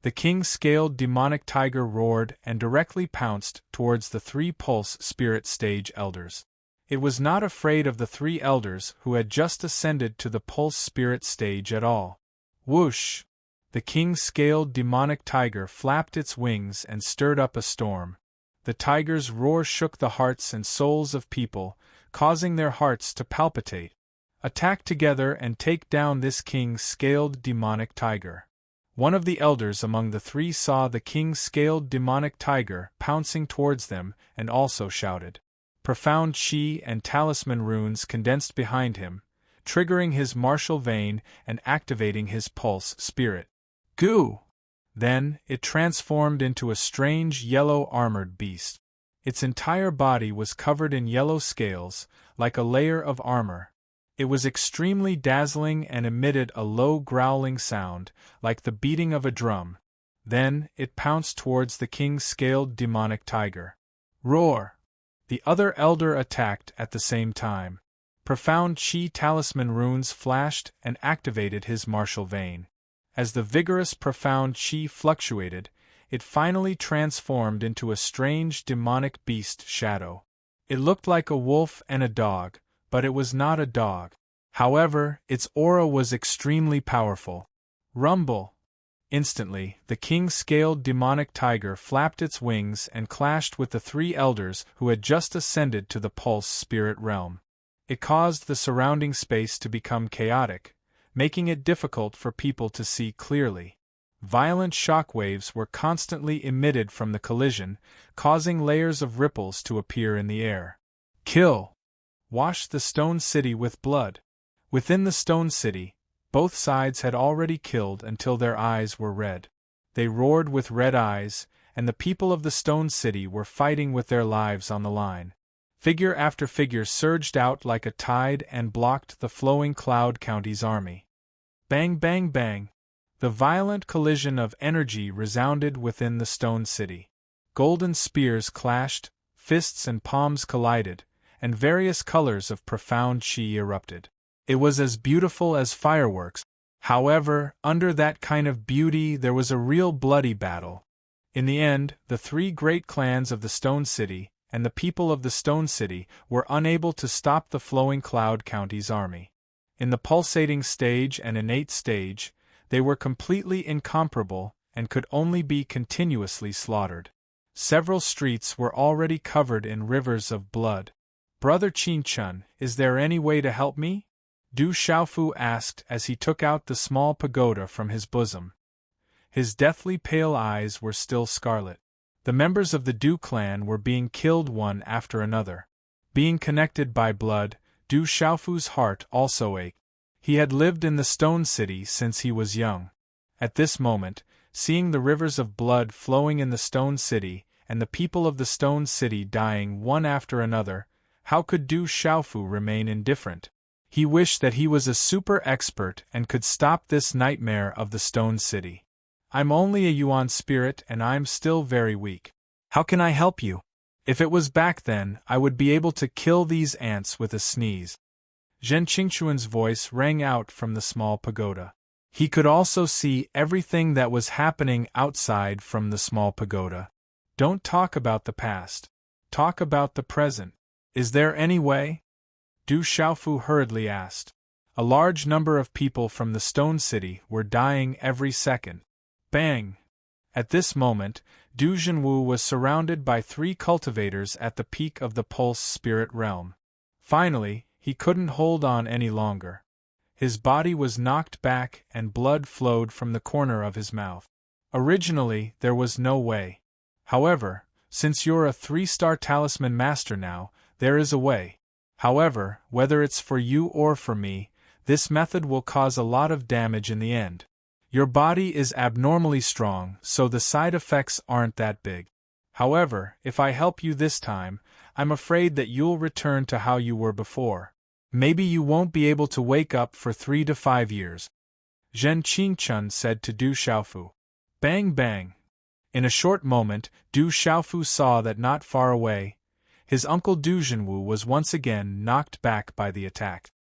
The king-scaled demonic tiger roared and directly pounced towards the three pulse spirit stage elders. It was not afraid of the three elders who had just ascended to the pulse spirit stage at all. Whoosh! The king-scaled demonic tiger flapped its wings and stirred up a storm. The tiger's roar shook the hearts and souls of people, causing their hearts to palpitate. Attack together and take down this king-scaled demonic tiger. One of the elders among the three saw the king-scaled demonic tiger pouncing towards them and also shouted. Profound chi and talisman runes condensed behind him, triggering his martial vein and activating his pulse spirit. Goo! Then, it transformed into a strange yellow armored beast. Its entire body was covered in yellow scales, like a layer of armor. It was extremely dazzling and emitted a low growling sound, like the beating of a drum. Then, it pounced towards the king-scaled demonic tiger. Roar! The other elder attacked at the same time. Profound chi talisman runes flashed and activated his martial vein. As the vigorous profound chi fluctuated, it finally transformed into a strange demonic beast shadow. It looked like a wolf and a dog, but it was not a dog. However, its aura was extremely powerful. Rumble! Instantly, the king-scaled demonic tiger flapped its wings and clashed with the three elders who had just ascended to the pulse spirit realm. It caused the surrounding space to become chaotic, making it difficult for people to see clearly. Violent shock waves were constantly emitted from the collision, causing layers of ripples to appear in the air. Kill! Wash the stone city with blood. Within the stone city, both sides had already killed until their eyes were red. They roared with red eyes, and the people of the stone city were fighting with their lives on the line. Figure after figure surged out like a tide and blocked the flowing Cloud County's army. Bang, bang, bang! The violent collision of energy resounded within the stone city. Golden spears clashed, fists and palms collided, and various colors of profound chi erupted. It was as beautiful as fireworks. However, under that kind of beauty there was a real bloody battle. In the end, the three great clans of the Stone City, and the people of the Stone City, were unable to stop the flowing Cloud County's army. In the pulsating stage and innate stage, they were completely incomparable and could only be continuously slaughtered. Several streets were already covered in rivers of blood. Brother Qin-chun, is there any way to help me? Du Xiaofu asked as he took out the small pagoda from his bosom. His deathly pale eyes were still scarlet. The members of the Du clan were being killed one after another. Being connected by blood, Du Xiaofu's heart also ached. He had lived in the Stone City since he was young. At this moment, seeing the rivers of blood flowing in the Stone City, and the people of the Stone City dying one after another, how could Du Xiaofu remain indifferent? He wished that he was a super expert and could stop this nightmare of the Stone City. I'm only a Yuan spirit and I'm still very weak. How can I help you? If it was back then, I would be able to kill these ants with a sneeze. Zhen Qingchuan's voice rang out from the small pagoda. He could also see everything that was happening outside from the small pagoda. Don't talk about the past. Talk about the present. Is there any way? Du Xiaofu hurriedly asked. A large number of people from the Stone City were dying every second. Bang! At this moment, Du Zhenwu was surrounded by three cultivators at the peak of the Pulse Spirit Realm. Finally, he couldn't hold on any longer. His body was knocked back and blood flowed from the corner of his mouth. Originally, there was no way. However, since you're a 3-star talisman master now, there is a way. However, whether it's for you or for me, this method will cause a lot of damage in the end. Your body is abnormally strong, so the side effects aren't that big. However, if I help you this time, I'm afraid that you'll return to how you were before. Maybe you won't be able to wake up for 3 to 5 years. Zhen Qingchun said to Du Xiaofu. Bang bang! In a short moment, Du Xiaofu saw that not far away, his uncle Du Zhenwu was once again knocked back by the attack.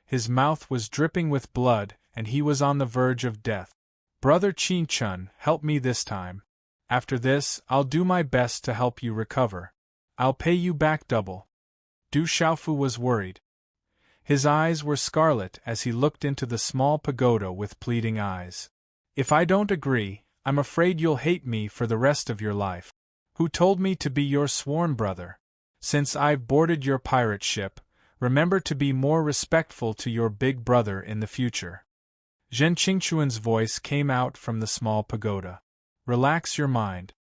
His mouth was dripping with blood, and he was on the verge of death. Brother Qin-chun, help me this time. After this, I'll do my best to help you recover. I'll pay you back double. Du Xiaofu was worried. His eyes were scarlet as he looked into the small pagoda with pleading eyes. If I don't agree, I'm afraid you'll hate me for the rest of your life. Who told me to be your sworn brother? Since I've boarded your pirate ship, remember to be more respectful to your big brother in the future. Zhen Qingchuan's voice came out from the small pagoda. Relax your mind.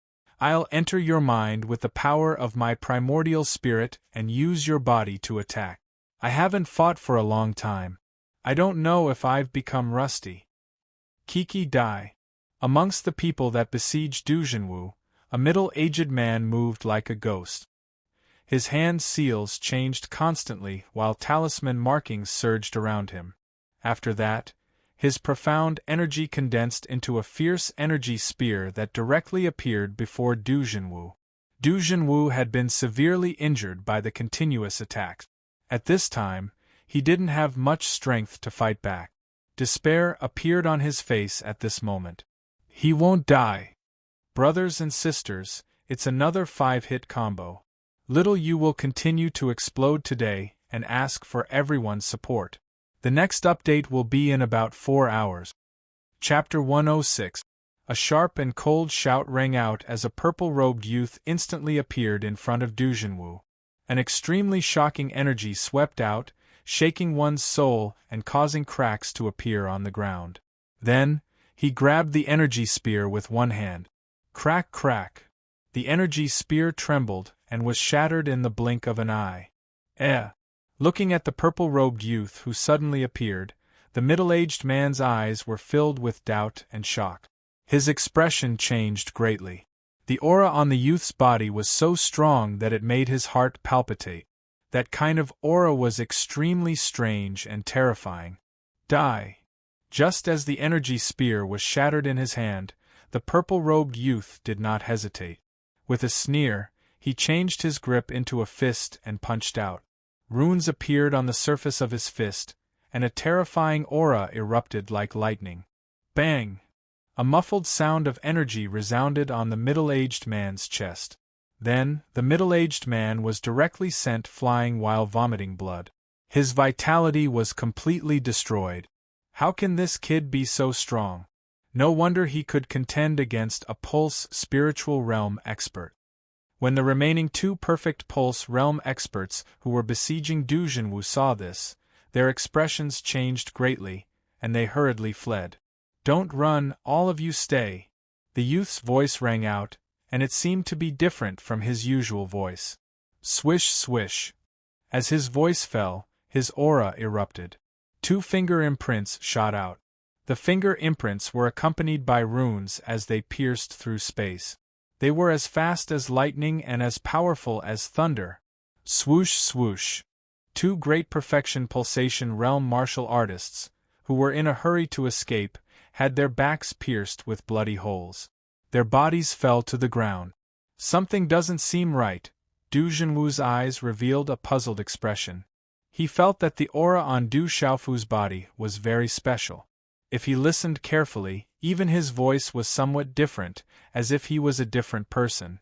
I'll enter your mind with the power of my primordial spirit and use your body to attack. I haven't fought for a long time. I don't know if I've become rusty. Kiki Dai. Amongst the people that besieged Du Jinwu, a middle-aged man moved like a ghost. His hand seals changed constantly while talisman markings surged around him. After that, his profound energy condensed into a fierce energy spear that directly appeared before Du Jinwu. Du Jinwu had been severely injured by the continuous attacks. At this time, he didn't have much strength to fight back. Despair appeared on his face at this moment. He won't die. Brothers and sisters, it's another 5-hit combo. Little you will continue to explode today and ask for everyone's support. The next update will be in about 4 hours. Chapter 106. A sharp and cold shout rang out as a purple-robed youth instantly appeared in front of Du Jinwu. An extremely shocking energy swept out, shaking one's soul and causing cracks to appear on the ground. Then, he grabbed the energy spear with one hand. Crack, crack. The energy spear trembled and was shattered in the blink of an eye. Looking at the purple-robed youth who suddenly appeared, the middle-aged man's eyes were filled with doubt and shock. His expression changed greatly. The aura on the youth's body was so strong that it made his heart palpitate. That kind of aura was extremely strange and terrifying. Die! Just as the energy spear was shattered in his hand, the purple-robed youth did not hesitate. With a sneer, he changed his grip into a fist and punched out. Runes appeared on the surface of his fist, and a terrifying aura erupted like lightning. Bang! A muffled sound of energy resounded on the middle-aged man's chest. Then, the middle-aged man was directly sent flying while vomiting blood. His vitality was completely destroyed. How can this kid be so strong? No wonder he could contend against a Pulse spiritual realm expert. When the remaining 2 perfect Pulse realm experts who were besieging Du Jinwu saw this, their expressions changed greatly, and they hurriedly fled. Don't run, all of you stay. The youth's voice rang out, and it seemed to be different from his usual voice. Swish, swish. As his voice fell, his aura erupted. 2 finger imprints shot out. The finger imprints were accompanied by runes as they pierced through space. They were as fast as lightning and as powerful as thunder. Swoosh, swoosh. 2 great perfection pulsation realm martial artists, who were in a hurry to escape, had their backs pierced with bloody holes. Their bodies fell to the ground. Something doesn't seem right. Du Jinwu's eyes revealed a puzzled expression. He felt that the aura on Du Xiaofu's body was very special. If he listened carefully, even his voice was somewhat different, as if he was a different person.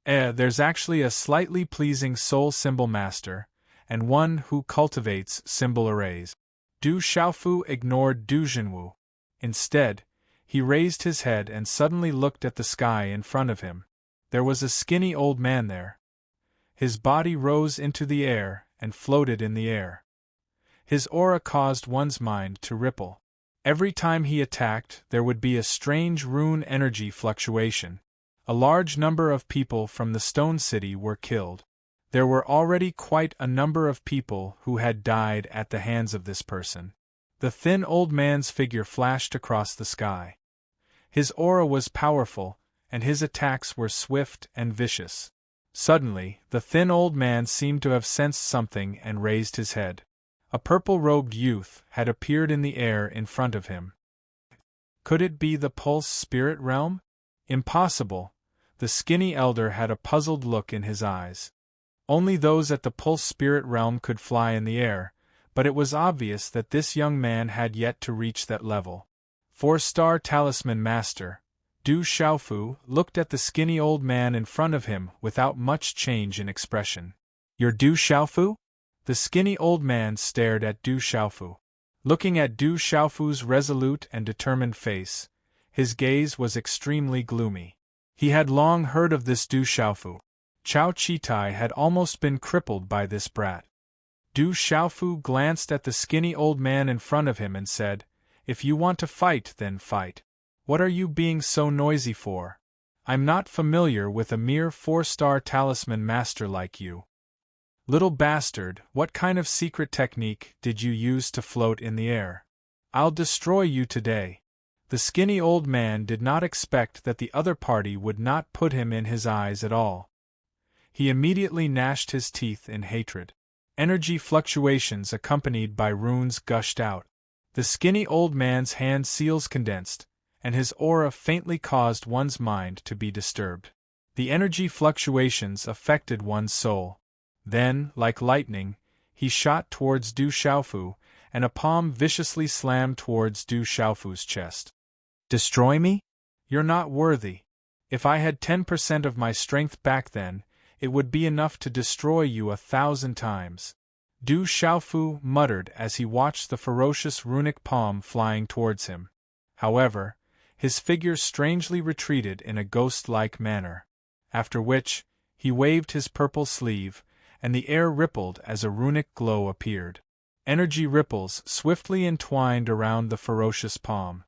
There's actually a slightly pleasing soul symbol master, and one who cultivates symbol arrays. Du Xiaofu ignored Du Jinwu. Instead, he raised his head and suddenly looked at the sky in front of him. There was a skinny old man there. His body rose into the air and floated in the air. His aura caused one's mind to ripple. Every time he attacked, there would be a strange rune energy fluctuation. A large number of people from the Stone City were killed. There were already quite a number of people who had died at the hands of this person. The thin old man's figure flashed across the sky. His aura was powerful, and his attacks were swift and vicious. Suddenly, the thin old man seemed to have sensed something and raised his head. A purple-robed youth had appeared in the air in front of him. Could it be the Pulse spirit realm? Impossible. The skinny elder had a puzzled look in his eyes. Only those at the Pulse spirit realm could fly in the air, but it was obvious that this young man had yet to reach that level. 4-star talisman master, Du Xiaofu, looked at the skinny old man in front of him without much change in expression. You're Du Xiaofu? The skinny old man stared at Du Xiaofu. Looking at Du Xiaofu's resolute and determined face, his gaze was extremely gloomy. He had long heard of this Du Xiaofu. Chao Chitai had almost been crippled by this brat. Du Xiaofu glanced at the skinny old man in front of him and said, "If you want to fight, then fight. What are you being so noisy for? I'm not familiar with a mere 4-star talisman master like you. Little bastard, what kind of secret technique did you use to float in the air? I'll destroy you today." The skinny old man did not expect that the other party would not put him in his eyes at all. He immediately gnashed his teeth in hatred. Energy fluctuations accompanied by runes gushed out. The skinny old man's hand seals condensed, and his aura faintly caused one's mind to be disturbed. The energy fluctuations affected one's soul. Then, like lightning, he shot towards Du Xiaofu, and a palm viciously slammed towards Du Xiaofu's chest. "Destroy me? You're not worthy. If I had 10% of my strength back then, it would be enough to destroy you 1,000 times. Du Xiaofu muttered as he watched the ferocious runic palm flying towards him. However, his figure strangely retreated in a ghost-like manner, after which, he waved his purple sleeve, and the air rippled as a runic glow appeared. Energy ripples swiftly entwined around the ferocious palm.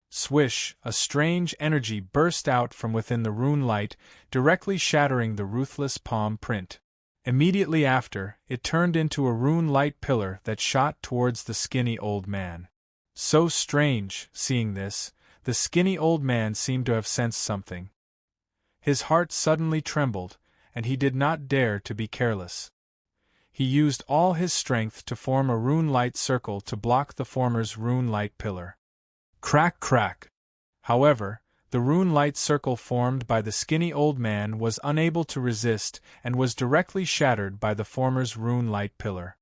Swish, a strange energy burst out from within the rune light, directly shattering the ruthless palm print. Immediately after, it turned into a rune light pillar that shot towards the skinny old man. So strange, seeing this, the skinny old man seemed to have sensed something. His heart suddenly trembled, and he did not dare to be careless. He used all his strength to form a rune light circle to block the former's rune light pillar. Crack, crack! However, the rune light circle formed by the skinny old man was unable to resist and was directly shattered by the former's rune light pillar.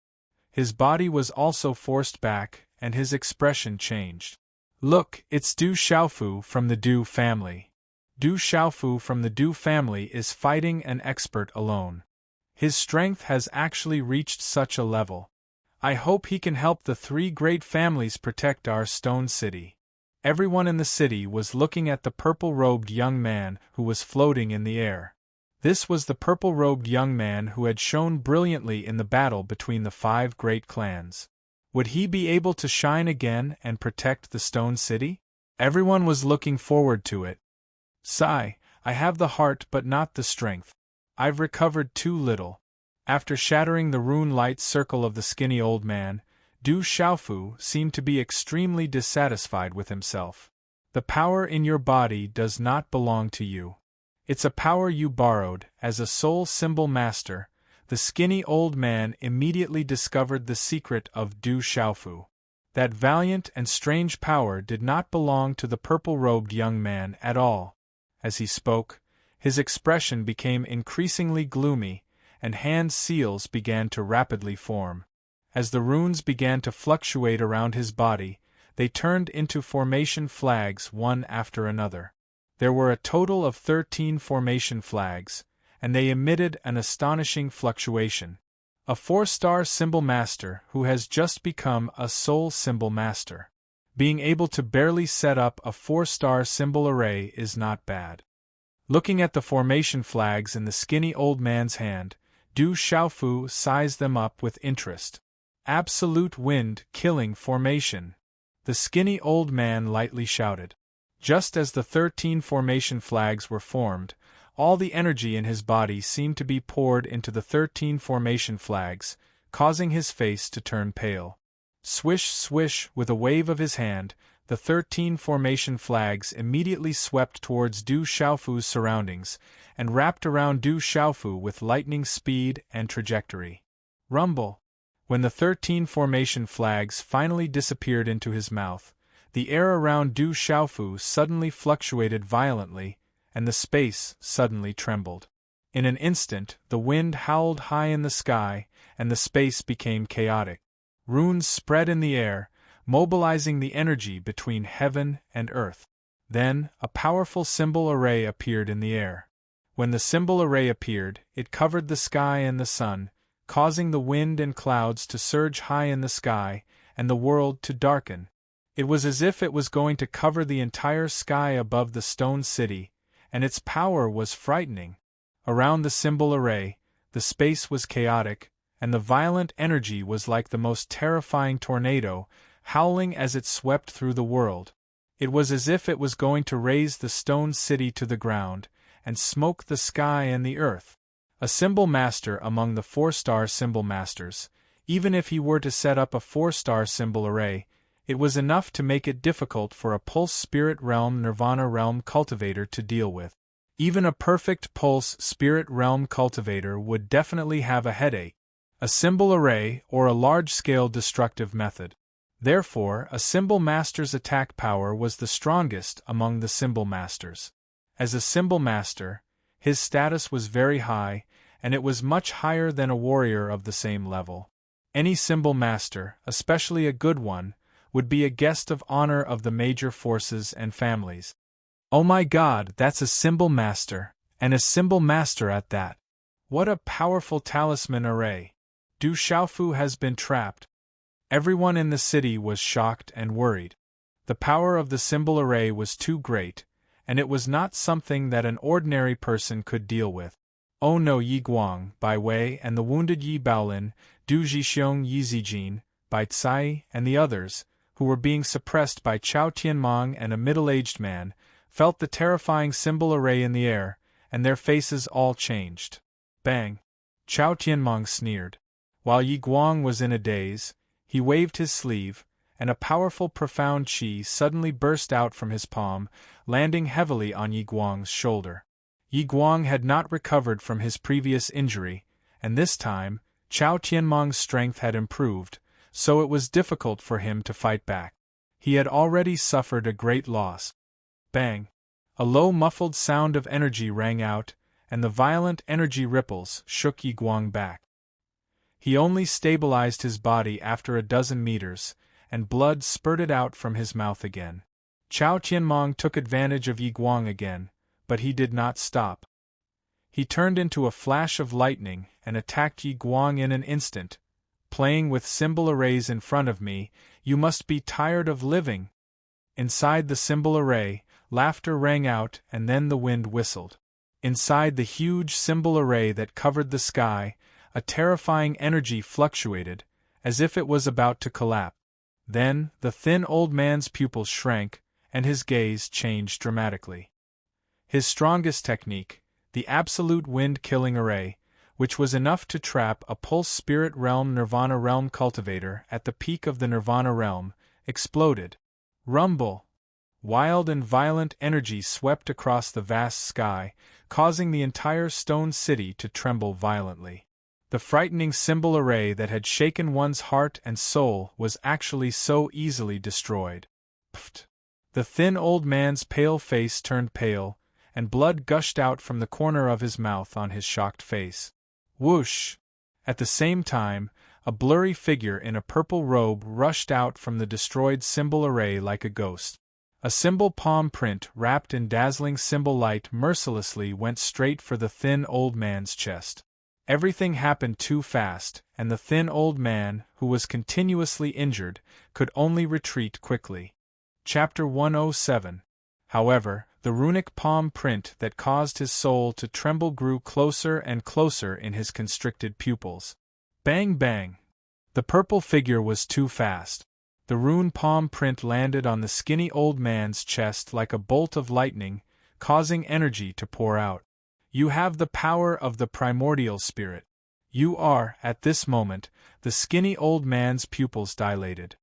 His body was also forced back, and his expression changed. "Look, it's Du Xiaofu from the Du family. Du Xiaofu from the Du family is fighting an expert alone. His strength has actually reached such a level. I hope he can help the 3 great families protect our stone city." Everyone in the city was looking at the purple-robed young man who was floating in the air. This was the purple-robed young man who had shone brilliantly in the battle between the 5 great clans. Would he be able to shine again and protect the stone city? Everyone was looking forward to it. "Sigh, I have the heart but not the strength. I've recovered too little." After shattering the rune light circle of the skinny old man, Du Xiaofu seemed to be extremely dissatisfied with himself. "The power in your body does not belong to you. It's a power you borrowed as a soul symbol master." The skinny old man immediately discovered the secret of Du Xiaofu. That valiant and strange power did not belong to the purple-robed young man at all. As he spoke, his expression became increasingly gloomy, and hand seals began to rapidly form. As the runes began to fluctuate around his body, they turned into formation flags one after another. There were a total of 13 formation flags, and they emitted an astonishing fluctuation. A 4-star symbol master who has just become a soul symbol master. Being able to barely set up a 4-star symbol array is not bad. Looking at the formation flags in the skinny old man's hand, Du Xiaofu sized them up with interest. "Absolute wind-killing formation," the skinny old man lightly shouted. Just as the 13 formation flags were formed, all the energy in his body seemed to be poured into the 13 formation flags, causing his face to turn pale. Swish, swish, with a wave of his hand, the 13 formation flags immediately swept towards Du Xiaofu's surroundings, and wrapped around Du Xiaofu with lightning speed and trajectory. Rumble! When the 13 formation flags finally disappeared into his mouth, the air around Du Xiaofu suddenly fluctuated violently, and the space suddenly trembled. In an instant, the wind howled high in the sky, and the space became chaotic. Runes spread in the air, mobilizing the energy between heaven and earth. Then, a powerful symbol array appeared in the air. When the symbol array appeared, it covered the sky and the sun, causing the wind and clouds to surge high in the sky, and the world to darken. It was as if it was going to cover the entire sky above the stone city, and its power was frightening. Around the symbol array, the space was chaotic, and the violent energy was like the most terrifying tornado, howling as it swept through the world. It was as if it was going to raze the stone city to the ground, and smoke the sky and the earth. A symbol master among the 4-star symbol masters, even if he were to set up a 4-star symbol array, it was enough to make it difficult for a pulse spirit realm nirvana realm cultivator to deal with. Even a perfect pulse spirit realm cultivator would definitely have a headache. A symbol array or a large-scale destructive method. Therefore, a symbol master's attack power was the strongest among the symbol masters. As a symbol master, his status was very high, and it was much higher than a warrior of the same level. Any symbol master, especially a good one, would be a guest of honor of the major forces and families. Oh my God, that's a symbol master, and a symbol master at that. What a powerful talisman array. Du Xiaofu has been trapped. Everyone in the city was shocked and worried. The power of the symbol array was too great, and it was not something that an ordinary person could deal with. Oh no, Yi Guang, Bai Wei, and the wounded Yi Baolin, Du Zhixiong, Yi Zijin, Bai Cai, and the others, who were being suppressed by Chao Tianmong and a middle-aged man, felt the terrifying symbol array in the air, and their faces all changed. Bang! Chao Tianmong sneered. While Yi Guang was in a daze, he waved his sleeve, and a powerful profound qi suddenly burst out from his palm, landing heavily on Yi Guang's shoulder. Yi Guang had not recovered from his previous injury, and this time, Chao Tianmong's strength had improved, so it was difficult for him to fight back. He had already suffered a great loss. Bang! A low muffled sound of energy rang out, and the violent energy ripples shook Yi Guang back. He only stabilized his body after a dozen meters, and blood spurted out from his mouth again. Chao Tianmong took advantage of Yi Guang again, but he did not stop. He turned into a flash of lightning and attacked Yi Guang in an instant. Playing with symbol arrays in front of me, you must be tired of living. Inside the symbol array, laughter rang out and then the wind whistled. Inside the huge symbol array that covered the sky, a terrifying energy fluctuated, as if it was about to collapse. Then, the thin old man's pupils shrank, and his gaze changed dramatically. His strongest technique, the absolute wind-killing array, which was enough to trap a pulse spirit realm nirvana realm cultivator at the peak of the nirvana realm, exploded. Rumble! Wild and violent energy swept across the vast sky, causing the entire stone city to tremble violently. The frightening symbol array that had shaken one's heart and soul was actually so easily destroyed. Pfft! The thin old man's pale face turned pale, and blood gushed out from the corner of his mouth on his shocked face. Whoosh! At the same time, a blurry figure in a purple robe rushed out from the destroyed symbol array like a ghost. A symbol palm print wrapped in dazzling symbol light mercilessly went straight for the thin old man's chest. Everything happened too fast, and the thin old man, who was continuously injured, could only retreat quickly. Chapter 107. However, the runic palm print that caused his soul to tremble grew closer and closer in his constricted pupils. Bang bang! The purple figure was too fast. The rune palm print landed on the skinny old man's chest like a bolt of lightning, causing energy to pour out. You have the power of the primordial spirit. You are, at this moment, the skinny old man's pupils dilated.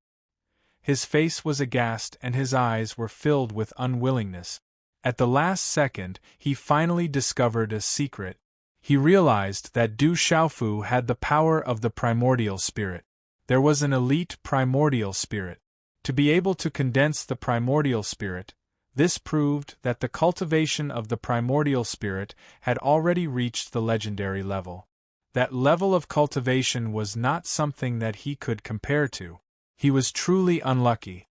His face was aghast and his eyes were filled with unwillingness. At the last second, he finally discovered a secret. He realized that Du Xiaofu had the power of the primordial spirit. There was an elite primordial spirit. To be able to condense the primordial spirit, this proved that the cultivation of the primordial spirit had already reached the legendary level. That level of cultivation was not something that he could compare to. He was truly unlucky.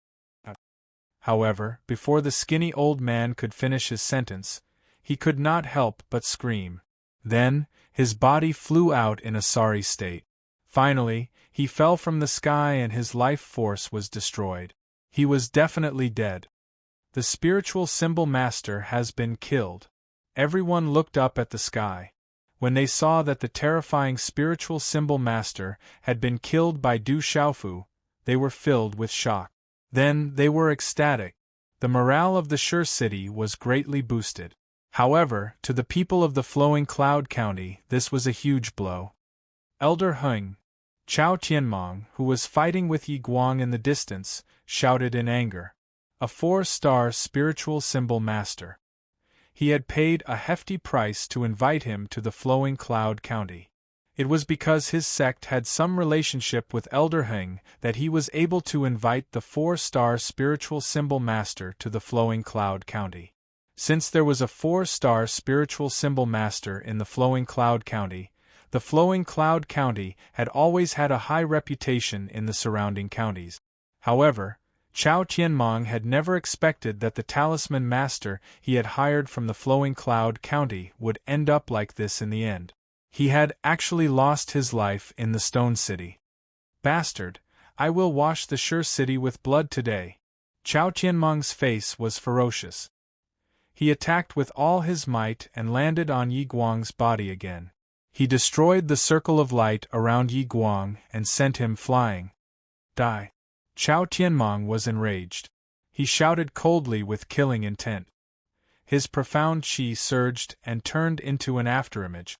However, before the skinny old man could finish his sentence, he could not help but scream. Then, his body flew out in a sorry state. Finally, he fell from the sky and his life force was destroyed. He was definitely dead. The spiritual symbol master has been killed. Everyone looked up at the sky. When they saw that the terrifying spiritual symbol master had been killed by Du Xiaofu, they were filled with shock. Then they were ecstatic. The morale of the Sure City was greatly boosted. However, to the people of the Flowing Cloud County, this was a huge blow. Elder Heng, Chao Tianmong, who was fighting with Yi Guang in the distance, shouted in anger. A 4-star spiritual symbol master. He had paid a hefty price to invite him to the Flowing Cloud County. It was because his sect had some relationship with Elder Heng that he was able to invite the 4-star spiritual symbol master to the Flowing Cloud County. Since there was a 4-star spiritual symbol master in the Flowing Cloud County, the Flowing Cloud County had always had a high reputation in the surrounding counties. However, Chao Tianmong had never expected that the talisman master he had hired from the Flowing Cloud County would end up like this in the end. He had actually lost his life in the Stone City. Bastard, I will wash the Sure City with blood today. Chao Tianmong's face was ferocious. He attacked with all his might and landed on Yi Guang's body again. He destroyed the circle of light around Yi Guang and sent him flying. Die. Chao Tianmong was enraged. He shouted coldly with killing intent. His profound qi surged and turned into an afterimage.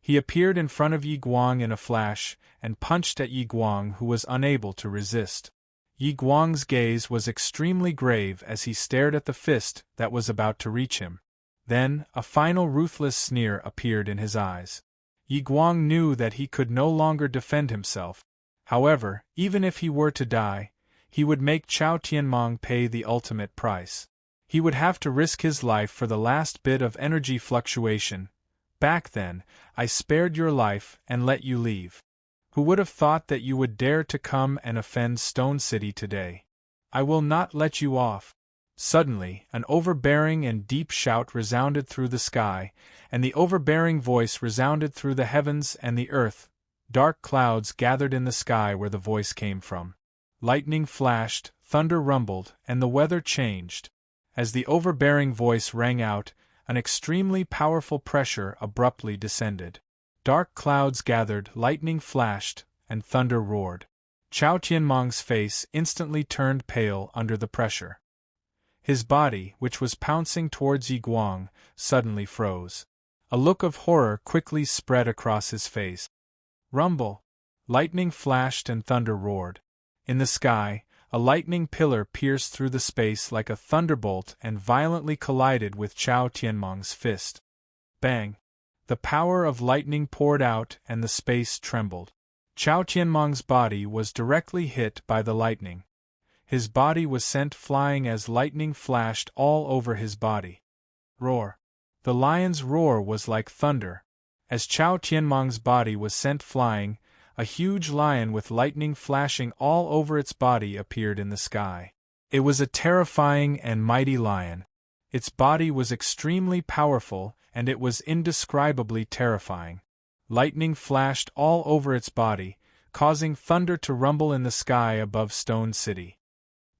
He appeared in front of Yi Guang in a flash and punched at Yi Guang, who was unable to resist. Yi Guang's gaze was extremely grave as he stared at the fist that was about to reach him. Then, a final ruthless sneer appeared in his eyes. Yi Guang knew that he could no longer defend himself. However, even if he were to die, he would make Chao Tianmong pay the ultimate price. He would have to risk his life for the last bit of energy fluctuation. Back then, I spared your life and let you leave. Who would have thought that you would dare to come and offend Stone City today? I will not let you off. Suddenly, an overbearing and deep shout resounded through the sky, and the overbearing voice resounded through the heavens and the earth. Dark clouds gathered in the sky where the voice came from. Lightning flashed, thunder rumbled, and the weather changed. As the overbearing voice rang out, an extremely powerful pressure abruptly descended. Dark clouds gathered, lightning flashed, and thunder roared. Chao Tianmong's face instantly turned pale under the pressure. His body, which was pouncing towards Yi Guang, suddenly froze. A look of horror quickly spread across his face. Rumble! Lightning flashed and thunder roared. In the sky, a lightning pillar pierced through the space like a thunderbolt and violently collided with Chao Tianmong's fist. Bang! The power of lightning poured out and the space trembled. Chao Tianmong's body was directly hit by the lightning. His body was sent flying as lightning flashed all over his body. Roar! The lion's roar was like thunder. As Chao Tianmong's body was sent flying, a huge lion with lightning flashing all over its body appeared in the sky. It was a terrifying and mighty lion. Its body was extremely powerful, and it was indescribably terrifying. Lightning flashed all over its body, causing thunder to rumble in the sky above Stone City.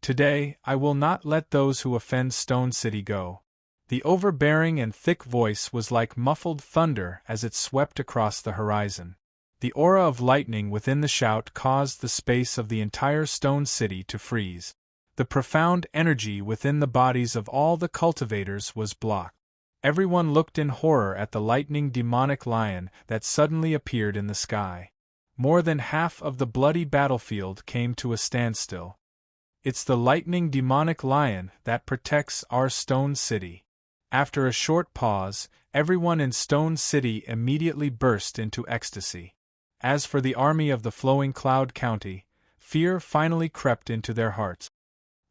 Today, I will not let those who offend Stone City go. The overbearing and thick voice was like muffled thunder as it swept across the horizon. The aura of lightning within the shout caused the space of the entire Stone City to freeze. The profound energy within the bodies of all the cultivators was blocked. Everyone looked in horror at the lightning demonic lion that suddenly appeared in the sky. More than half of the bloody battlefield came to a standstill. It's the lightning demonic lion that protects our Stone City. After a short pause, everyone in Stone City immediately burst into ecstasy. As for the army of the Flowing Cloud County, fear finally crept into their hearts.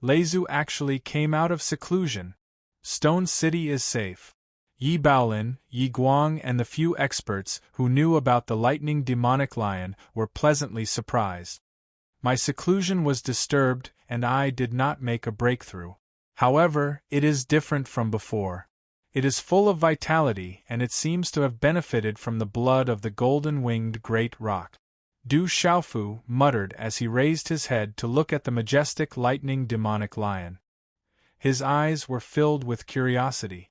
Leizu actually came out of seclusion. Stone City is safe. Yi Baolin, Yi Guang and the few experts who knew about the lightning demonic lion were pleasantly surprised. My seclusion was disturbed and I did not make a breakthrough. However, it is different from before. It is full of vitality and it seems to have benefited from the blood of the golden-winged great rock. Du Xiaofu muttered as he raised his head to look at the majestic lightning demonic lion. His eyes were filled with curiosity.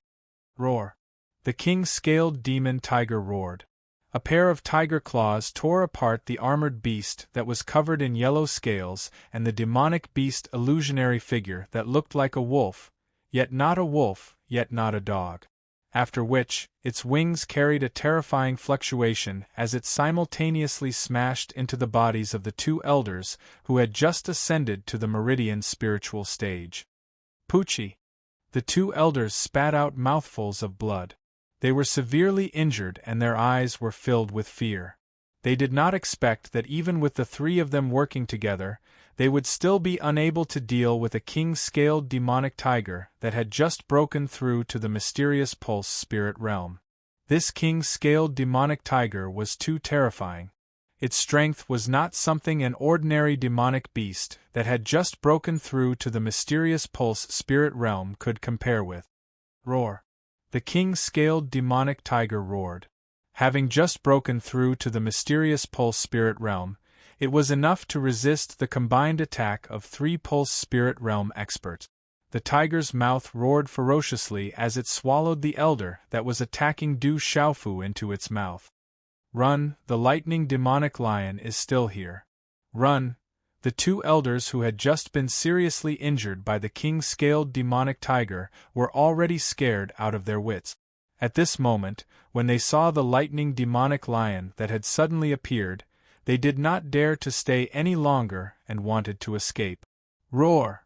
Roar! The king-scaled demon tiger roared. A pair of tiger claws tore apart the armored beast that was covered in yellow scales and the demonic beast illusionary figure that looked like a wolf, yet not a wolf, yet not a dog. After which, its wings carried a terrifying fluctuation as it simultaneously smashed into the bodies of the two elders who had just ascended to the meridian spiritual stage. Poochie! The two elders spat out mouthfuls of blood. They were severely injured and their eyes were filled with fear. They did not expect that even with the three of them working together, they would still be unable to deal with a king-scaled demonic tiger that had just broken through to the mysterious pulse spirit realm. This king-scaled demonic tiger was too terrifying. Its strength was not something an ordinary demonic beast that had just broken through to the mysterious pulse spirit realm could compare with. Roar! The king-scaled demonic tiger roared. Having just broken through to the mysterious pulse spirit realm, it was enough to resist the combined attack of three pulse spirit realm experts. The tiger's mouth roared ferociously as it swallowed the elder that was attacking Du Xiaofu into its mouth. Run, the lightning demonic lion is still here. Run! The two elders who had just been seriously injured by the king-scaled demonic tiger were already scared out of their wits. At this moment, when they saw the lightning demonic lion that had suddenly appeared, they did not dare to stay any longer and wanted to escape. Roar!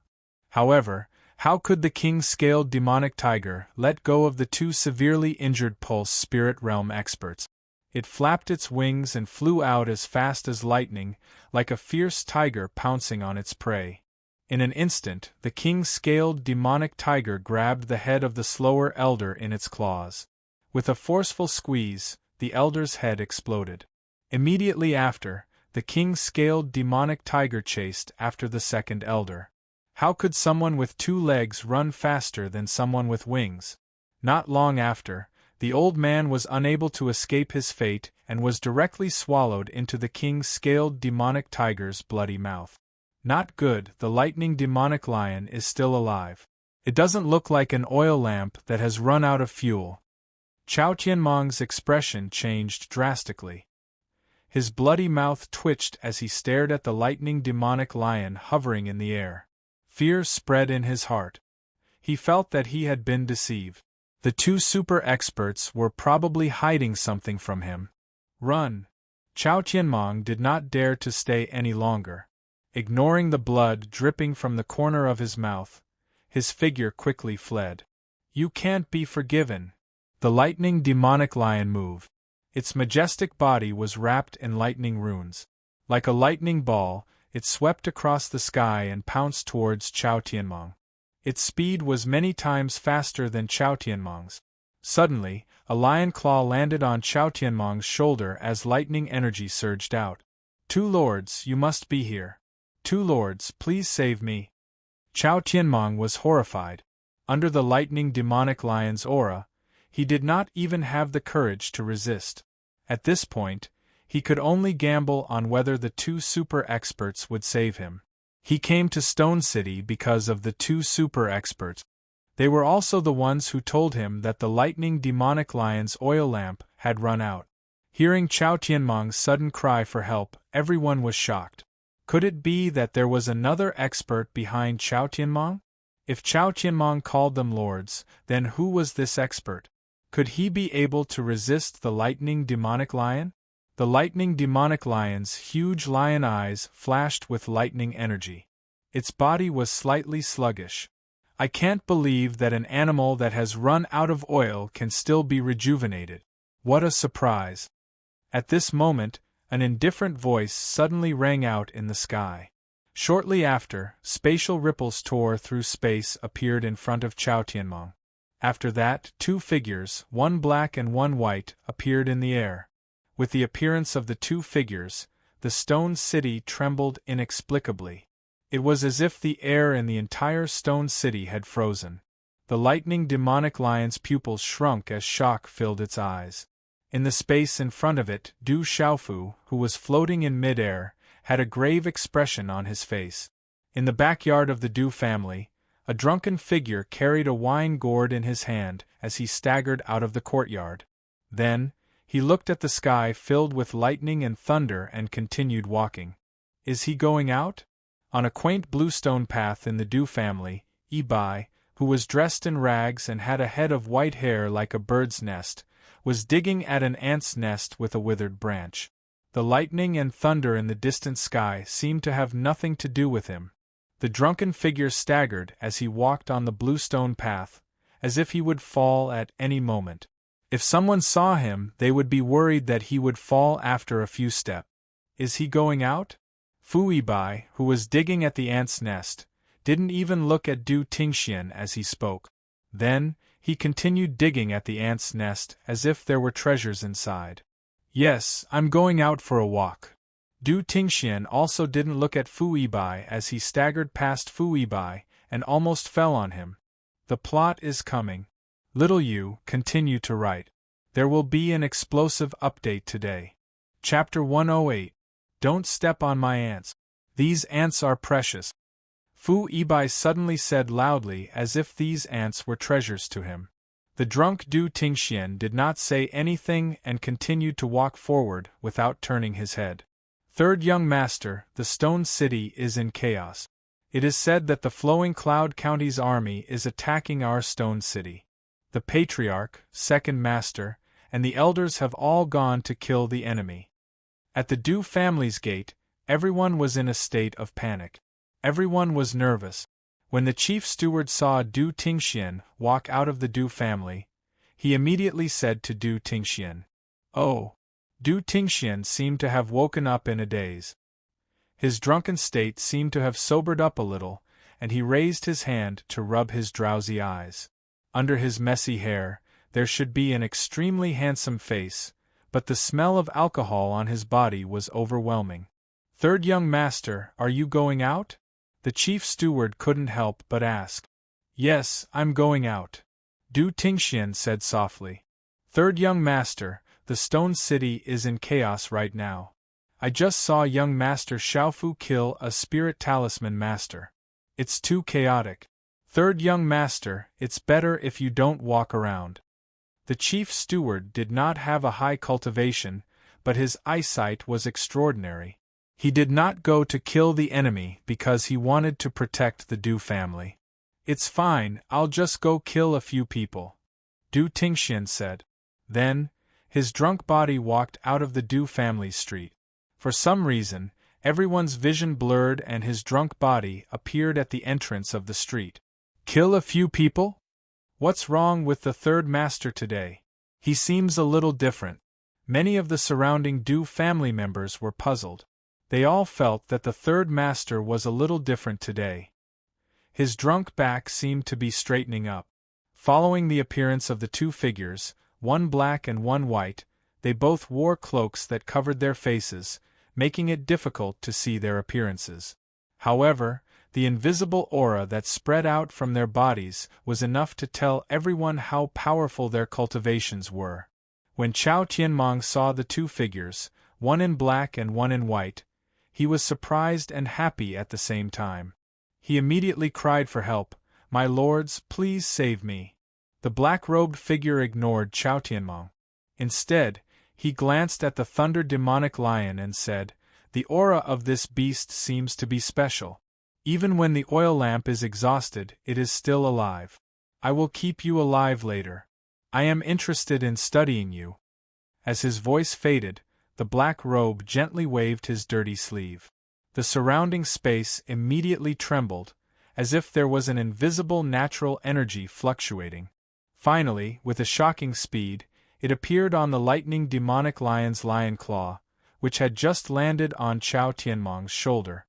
However, how could the king-scaled demonic tiger let go of the two severely injured pulse spirit realm experts? It flapped its wings and flew out as fast as lightning, like a fierce tiger pouncing on its prey. In an instant, the king-scaled demonic tiger grabbed the head of the slower elder in its claws. With a forceful squeeze, the elder's head exploded. Immediately after, the king-scaled demonic tiger chased after the second elder. How could someone with two legs run faster than someone with wings? Not long after, the old man was unable to escape his fate and was directly swallowed into the king-scaled demonic tiger's bloody mouth. Not good, the lightning demonic lion is still alive. It doesn't look like an oil lamp that has run out of fuel. Chao Tianmong's expression changed drastically. His bloody mouth twitched as he stared at the lightning demonic lion hovering in the air. Fear spread in his heart. He felt that he had been deceived. The two super experts were probably hiding something from him. Run! Chao Tianmong did not dare to stay any longer. Ignoring the blood dripping from the corner of his mouth, his figure quickly fled. You can't be forgiven. The lightning demonic lion moved. Its majestic body was wrapped in lightning runes. Like a lightning ball, it swept across the sky and pounced towards Chao Tianmong. Its speed was many times faster than Chao Tianmong's. Suddenly, a lion claw landed on Chao Tianmong's shoulder as lightning energy surged out. Two lords, you must be here. Two lords, please save me. Chao Tianmong was horrified. Under the lightning demonic lion's aura, he did not even have the courage to resist. At this point, he could only gamble on whether the two super experts would save him. He came to Stone City because of the two super experts. They were also the ones who told him that the lightning demonic lion's oil lamp had run out. Hearing Chao Tianmong's sudden cry for help, everyone was shocked. Could it be that there was another expert behind Chao Tianmong? If Chao Tianmong called them lords, then who was this expert? Could he be able to resist the lightning demonic lion? The lightning demonic lion's huge lion eyes flashed with lightning energy. Its body was slightly sluggish. I can't believe that an animal that has run out of oil can still be rejuvenated. What a surprise! At this moment, an indifferent voice suddenly rang out in the sky. Shortly after, spatial ripples tore through space appeared in front of Chao Tianmong. After that, two figures, one black and one white, appeared in the air. With the appearance of the two figures, the stone city trembled inexplicably. It was as if the air in the entire stone city had frozen. The lightning demonic lion's pupils shrunk as shock filled its eyes. In the space in front of it, Du Xiaofu, who was floating in mid-air, had a grave expression on his face. In the backyard of the Du family, a drunken figure carried a wine gourd in his hand as he staggered out of the courtyard. Then, he looked at the sky filled with lightning and thunder and continued walking. Is he going out? On a quaint bluestone path in the Du family, Ibai, who was dressed in rags and had a head of white hair like a bird's nest, was digging at an ant's nest with a withered branch. The lightning and thunder in the distant sky seemed to have nothing to do with him. The drunken figure staggered as he walked on the bluestone path, as if he would fall at any moment. If someone saw him, they would be worried that he would fall after a few steps. Is he going out? Fu Ibai, who was digging at the ant's nest, didn't even look at Du Tingxian as he spoke. Then, he continued digging at the ant's nest as if there were treasures inside. Yes, I'm going out for a walk. Du Tingxian also didn't look at Fu Ibai as he staggered past Fu Ibai and almost fell on him. The plot is coming. Little you, continue to write. There will be an explosive update today. Chapter 108. Don't step on my ants. These ants are precious. Fu Ibai suddenly said loudly as if these ants were treasures to him. The drunk Du Tingxian did not say anything and continued to walk forward without turning his head. Third young master, the Stone City is in chaos. It is said that the Flowing Cloud County's army is attacking our Stone City. The Patriarch, Second Master, and the elders have all gone to kill the enemy. At the Du family's gate, everyone was in a state of panic. Everyone was nervous. When the chief steward saw Du Tingxian walk out of the Du family, he immediately said to Du Tingxian, "Oh." Du Tingxian seemed to have woken up in a daze. His drunken state seemed to have sobered up a little, and he raised his hand to rub his drowsy eyes. Under his messy hair, there should be an extremely handsome face, but the smell of alcohol on his body was overwhelming. "Third young master, are you going out?" The chief steward couldn't help but ask. "Yes, I'm going out," Du Tingxian said softly. "Third young master, the Stone City is in chaos right now. I just saw young Master Xiaofu kill a spirit talisman master. It's too chaotic. Third young master, it's better if you don't walk around." The chief steward did not have a high cultivation, but his eyesight was extraordinary. He did not go to kill the enemy because he wanted to protect the Du family. "It's fine, I'll just go kill a few people," Du Tingxian said. Then, his drunk body walked out of the Du family street. For some reason, everyone's vision blurred and his drunk body appeared at the entrance of the street. "Kill a few people? What's wrong with the third master today? He seems a little different." Many of the surrounding Du family members were puzzled. They all felt that the third master was a little different today. His drunk back seemed to be straightening up. Following the appearance of the two figures, one black and one white, they both wore cloaks that covered their faces, making it difficult to see their appearances. However, the invisible aura that spread out from their bodies was enough to tell everyone how powerful their cultivations were. When Chao Tianmong saw the two figures, one in black and one in white, he was surprised and happy at the same time. He immediately cried for help, "My lords, please save me." The black-robed figure ignored Chao Tianmong. Instead, he glanced at the thunder demonic lion and said, "The aura of this beast seems to be special. Even when the oil lamp is exhausted, it is still alive. I will keep you alive later. I am interested in studying you." As his voice faded, the black robe gently waved his dirty sleeve. The surrounding space immediately trembled, as if there was an invisible natural energy fluctuating. Finally, with a shocking speed, it appeared on the lightning demonic lion's lion claw, which had just landed on Chao Tianmong's shoulder.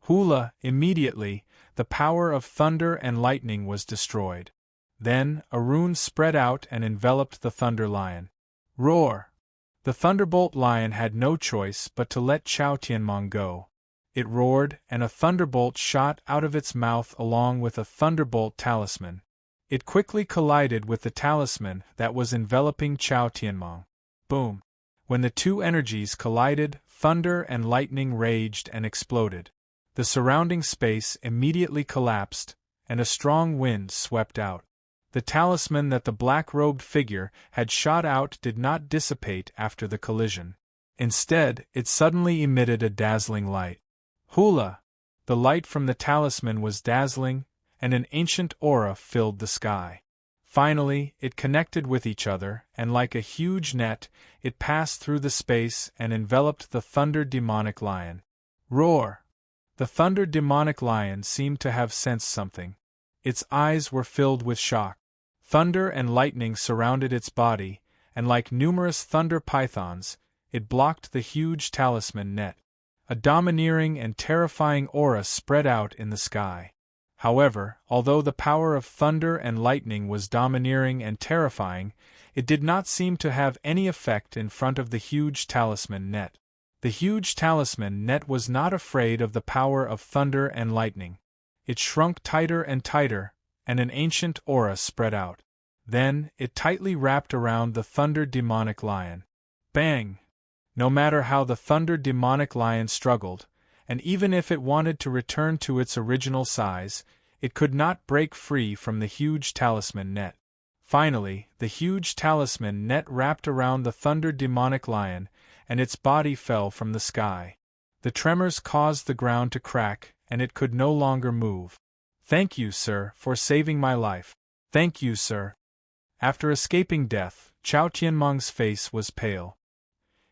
Hula, immediately, the power of thunder and lightning was destroyed. Then, a rune spread out and enveloped the thunder lion. Roar! The thunderbolt lion had no choice but to let Chao Tianmong go. It roared, and a thunderbolt shot out of its mouth along with a thunderbolt talisman. It quickly collided with the talisman that was enveloping Chao Tianmong. Boom! When the two energies collided, thunder and lightning raged and exploded. The surrounding space immediately collapsed, and a strong wind swept out. The talisman that the black-robed figure had shot out did not dissipate after the collision. Instead, it suddenly emitted a dazzling light. Hula! The light from the talisman was dazzling, and an ancient aura filled the sky. Finally, it connected with each other, and like a huge net, it passed through the space and enveloped the Thunder Demonic Lion. Roar! The Thunder Demonic Lion seemed to have sensed something. Its eyes were filled with shock. Thunder and lightning surrounded its body, and like numerous thunder pythons, it blocked the huge talisman net. A domineering and terrifying aura spread out in the sky. However, although the power of thunder and lightning was domineering and terrifying, it did not seem to have any effect in front of the huge talisman net. The huge talisman net was not afraid of the power of thunder and lightning. It shrunk tighter and tighter, and an ancient aura spread out. Then, it tightly wrapped around the Thunder Demonic Lion. Bang! No matter how the Thunder Demonic Lion struggled, and even if it wanted to return to its original size, it could not break free from the huge talisman net. Finally, the huge talisman net wrapped around the Thunder Demonic Lion, and its body fell from the sky. The tremors caused the ground to crack, and it could no longer move. "Thank you, sir, for saving my life. Thank you, sir." After escaping death, Chao Tianmong's face was pale.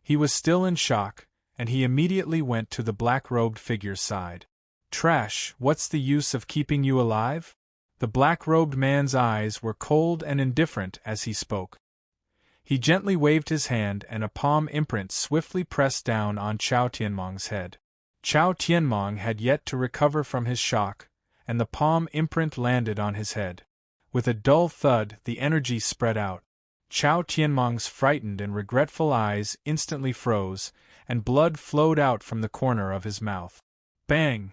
He was still in shock, and he immediately went to the black-robed figure's side. "Trash, what's the use of keeping you alive?" The black-robed man's eyes were cold and indifferent as he spoke. He gently waved his hand and a palm imprint swiftly pressed down on Chao Tianmong's head. Chao Tianmong had yet to recover from his shock, and the palm imprint landed on his head. With a dull thud, the energy spread out. Chao Tianmong's frightened and regretful eyes instantly froze, and blood flowed out from the corner of his mouth. Bang!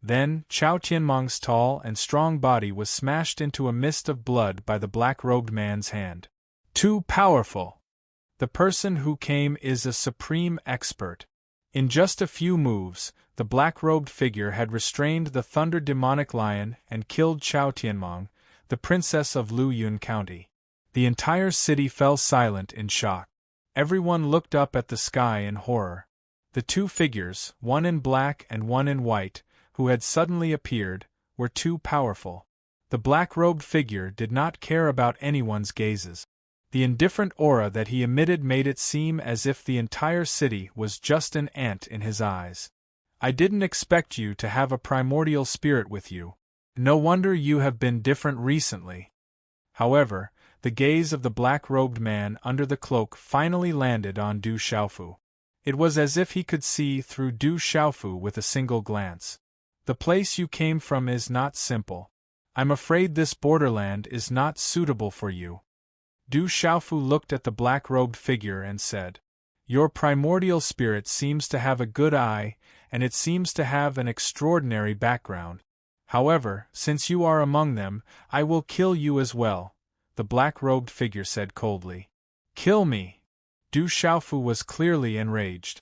Then, Chao Tianmong's tall and strong body was smashed into a mist of blood by the black-robed man's hand. Too powerful! The person who came is a supreme expert. In just a few moves, the black-robed figure had restrained the Thunder Demonic Lion and killed Chao Tianmong, the princess of Luyun County. The entire city fell silent in shock. Everyone looked up at the sky in horror. The two figures, one in black and one in white, who had suddenly appeared, were too powerful. The black-robed figure did not care about anyone's gazes. The indifferent aura that he emitted made it seem as if the entire city was just an ant in his eyes. "I didn't expect you to have a primordial spirit with you. No wonder you have been different recently." However, the gaze of the black-robed man under the cloak finally landed on Du Xiaofu. It was as if he could see through Du Xiaofu with a single glance. "The place you came from is not simple. I'm afraid this borderland is not suitable for you." Du Xiaofu looked at the black-robed figure and said, "Your primordial spirit seems to have a good eye, and it seems to have an extraordinary background. However, since you are among them, I will kill you as well," the black-robed figure said coldly. "Kill me!" Du Xiaofu was clearly enraged.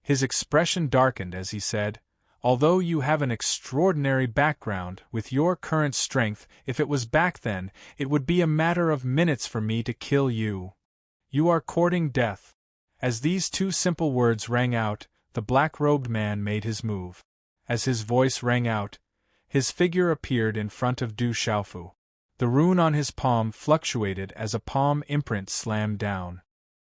His expression darkened as he said, "Although you have an extraordinary background, with your current strength, if it was back then, it would be a matter of minutes for me to kill you. You are courting death." As these two simple words rang out, the black-robed man made his move. As his voice rang out, his figure appeared in front of Du Xiaofu. The rune on his palm fluctuated as a palm imprint slammed down.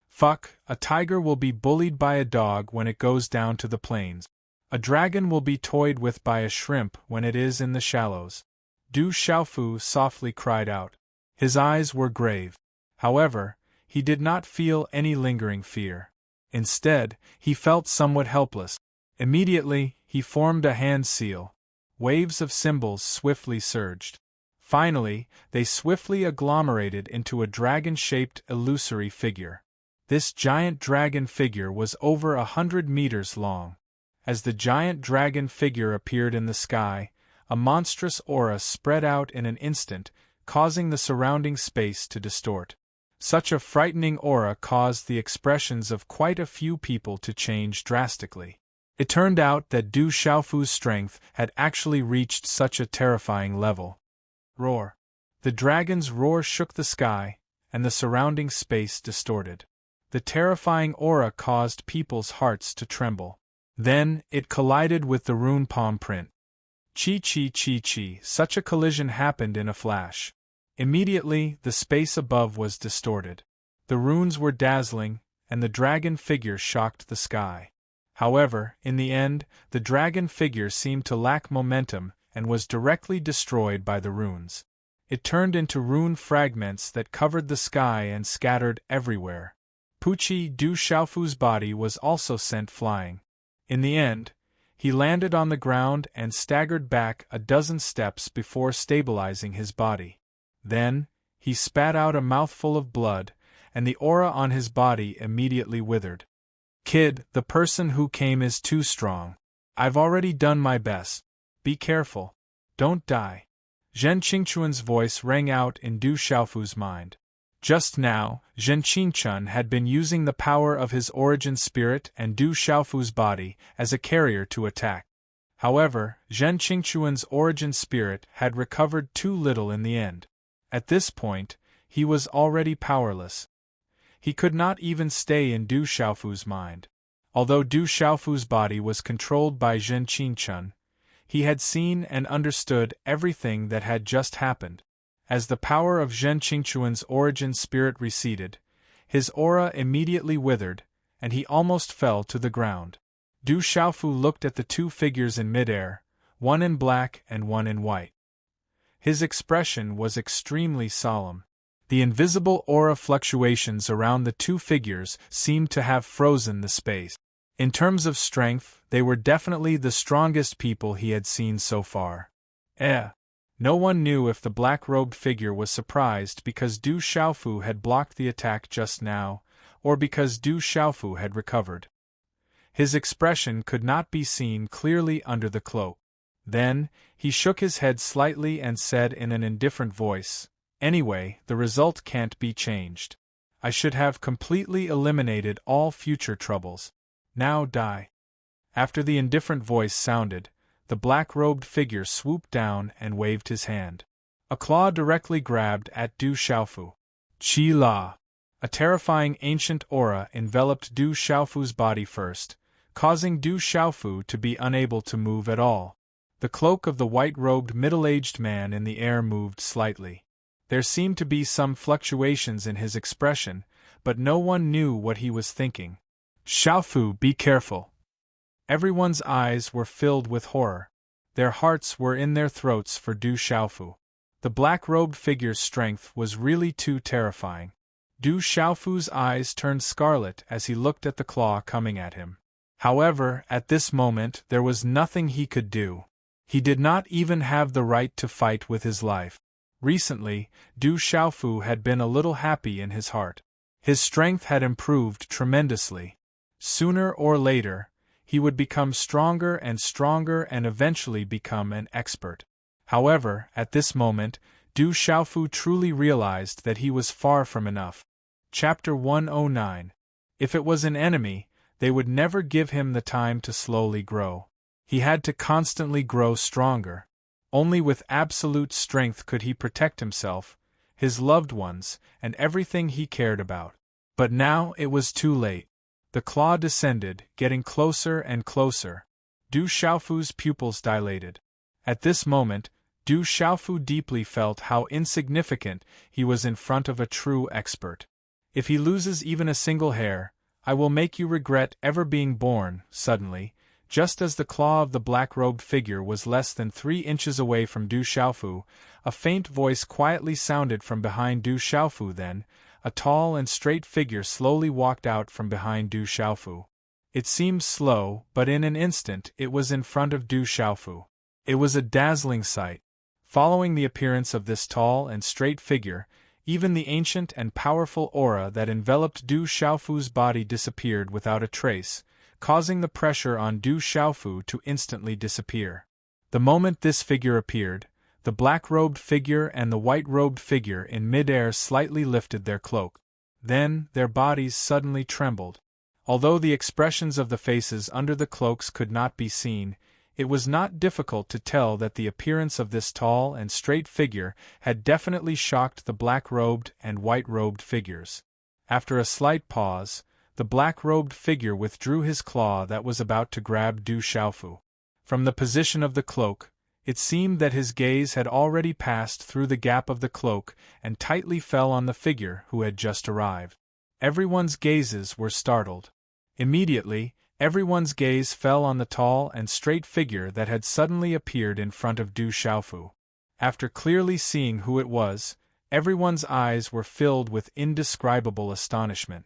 "Fuck, a tiger will be bullied by a dog when it goes down to the plains. A dragon will be toyed with by a shrimp when it is in the shallows." Du Xiaofu softly cried out. His eyes were grave. However, he did not feel any lingering fear. Instead, he felt somewhat helpless. Immediately, he formed a hand seal. Waves of symbols swiftly surged. Finally, they swiftly agglomerated into a dragon-shaped illusory figure. This giant dragon figure was over 100 meters long. As the giant dragon figure appeared in the sky, a monstrous aura spread out in an instant, causing the surrounding space to distort. Such a frightening aura caused the expressions of quite a few people to change drastically. It turned out that Du Xiaofu's strength had actually reached such a terrifying level. Roar. The dragon's roar shook the sky, and the surrounding space distorted. The terrifying aura caused people's hearts to tremble. Then, it collided with the rune palm print. Chi. Such a collision happened in a flash. Immediately, the space above was distorted. The runes were dazzling, and the dragon figure shocked the sky. However, in the end, the dragon figure seemed to lack momentum and was directly destroyed by the runes. It turned into rune fragments that covered the sky and scattered everywhere. Puchi Du Xiaofu's body was also sent flying. In the end, he landed on the ground and staggered back a dozen steps before stabilizing his body. Then, he spat out a mouthful of blood, and the aura on his body immediately withered. Kid, the person who came is too strong. I've already done my best. Be careful. Don't die. Zhen Qingchuan's voice rang out in Du Xiaofu's mind. Just now, Zhen Qingchun had been using the power of his origin spirit and Du Xiaofu's body as a carrier to attack. However, Zhen Qingchuan's origin spirit had recovered too little in the end. At this point, he was already powerless. He could not even stay in Du Xiaofu's mind. Although Du Xiaofu's body was controlled by Zhen Qingchun, he had seen and understood everything that had just happened. As the power of Zhen Qingchuan's origin spirit receded, his aura immediately withered, and he almost fell to the ground. Du Xiaofu looked at the two figures in midair, one in black and one in white. His expression was extremely solemn. The invisible aura fluctuations around the two figures seemed to have frozen the space. In terms of strength, they were definitely the strongest people he had seen so far. No one knew if the black-robed figure was surprised because Du Xiaofu had blocked the attack just now, or because Du Xiaofu had recovered. His expression could not be seen clearly under the cloak. Then, he shook his head slightly and said in an indifferent voice, "Anyway, the result can't be changed. I should have completely eliminated all future troubles. Now die." After the indifferent voice sounded, the black-robed figure swooped down and waved his hand. A claw directly grabbed at Du Xiaofu. Qi La. A terrifying ancient aura enveloped Du Xiaofu's body first, causing Du Xiaofu to be unable to move at all. The cloak of the white-robed middle-aged man in the air moved slightly. There seemed to be some fluctuations in his expression, but no one knew what he was thinking. "Xiaofu, be careful." Everyone's eyes were filled with horror. Their hearts were in their throats for Du Xiaofu. The black-robed figure's strength was really too terrifying. Du Xiaofu's eyes turned scarlet as he looked at the claw coming at him. However, at this moment there was nothing he could do. He did not even have the right to fight with his life. Recently, Du Xiaofu had been a little happy in his heart. His strength had improved tremendously. Sooner or later, he would become stronger and eventually become an expert. However, at this moment, Du Xiaofu truly realized that he was far from enough. Chapter 109. If it was an enemy, they would never give him the time to slowly grow. He had to constantly grow stronger. Only with absolute strength could he protect himself, his loved ones, and everything he cared about. But now it was too late. The claw descended, getting closer and closer. Du Xiaofu's pupils dilated. At this moment, Du Xiaofu deeply felt how insignificant he was in front of a true expert. "If he loses even a single hair, I will make you regret ever being born." Suddenly, just as the claw of the black-robed figure was less than 3 inches away from Du Xiaofu, a faint voice quietly sounded from behind Du Xiaofu. Then, a tall and straight figure slowly walked out from behind Du Xiaofu. It seemed slow, but in an instant it was in front of Du Xiaofu. It was a dazzling sight. Following the appearance of this tall and straight figure, even the ancient and powerful aura that enveloped Du Xiaofu's body disappeared without a trace, causing the pressure on Du Xiaofu to instantly disappear. The moment this figure appeared, The black-robed figure and the white-robed figure in mid-air slightly lifted their cloak. Then, their bodies suddenly trembled. Although the expressions of the faces under the cloaks could not be seen, it was not difficult to tell that the appearance of this tall and straight figure had definitely shocked the black-robed and white-robed figures. After a slight pause, the black-robed figure withdrew his claw that was about to grab Du Xiaofu. From the position of the cloak, it seemed that his gaze had already passed through the gap of the cloak and tightly fell on the figure who had just arrived. Everyone's gazes were startled. Immediately, everyone's gaze fell on the tall and straight figure that had suddenly appeared in front of Du Xiaofu. After clearly seeing who it was, everyone's eyes were filled with indescribable astonishment.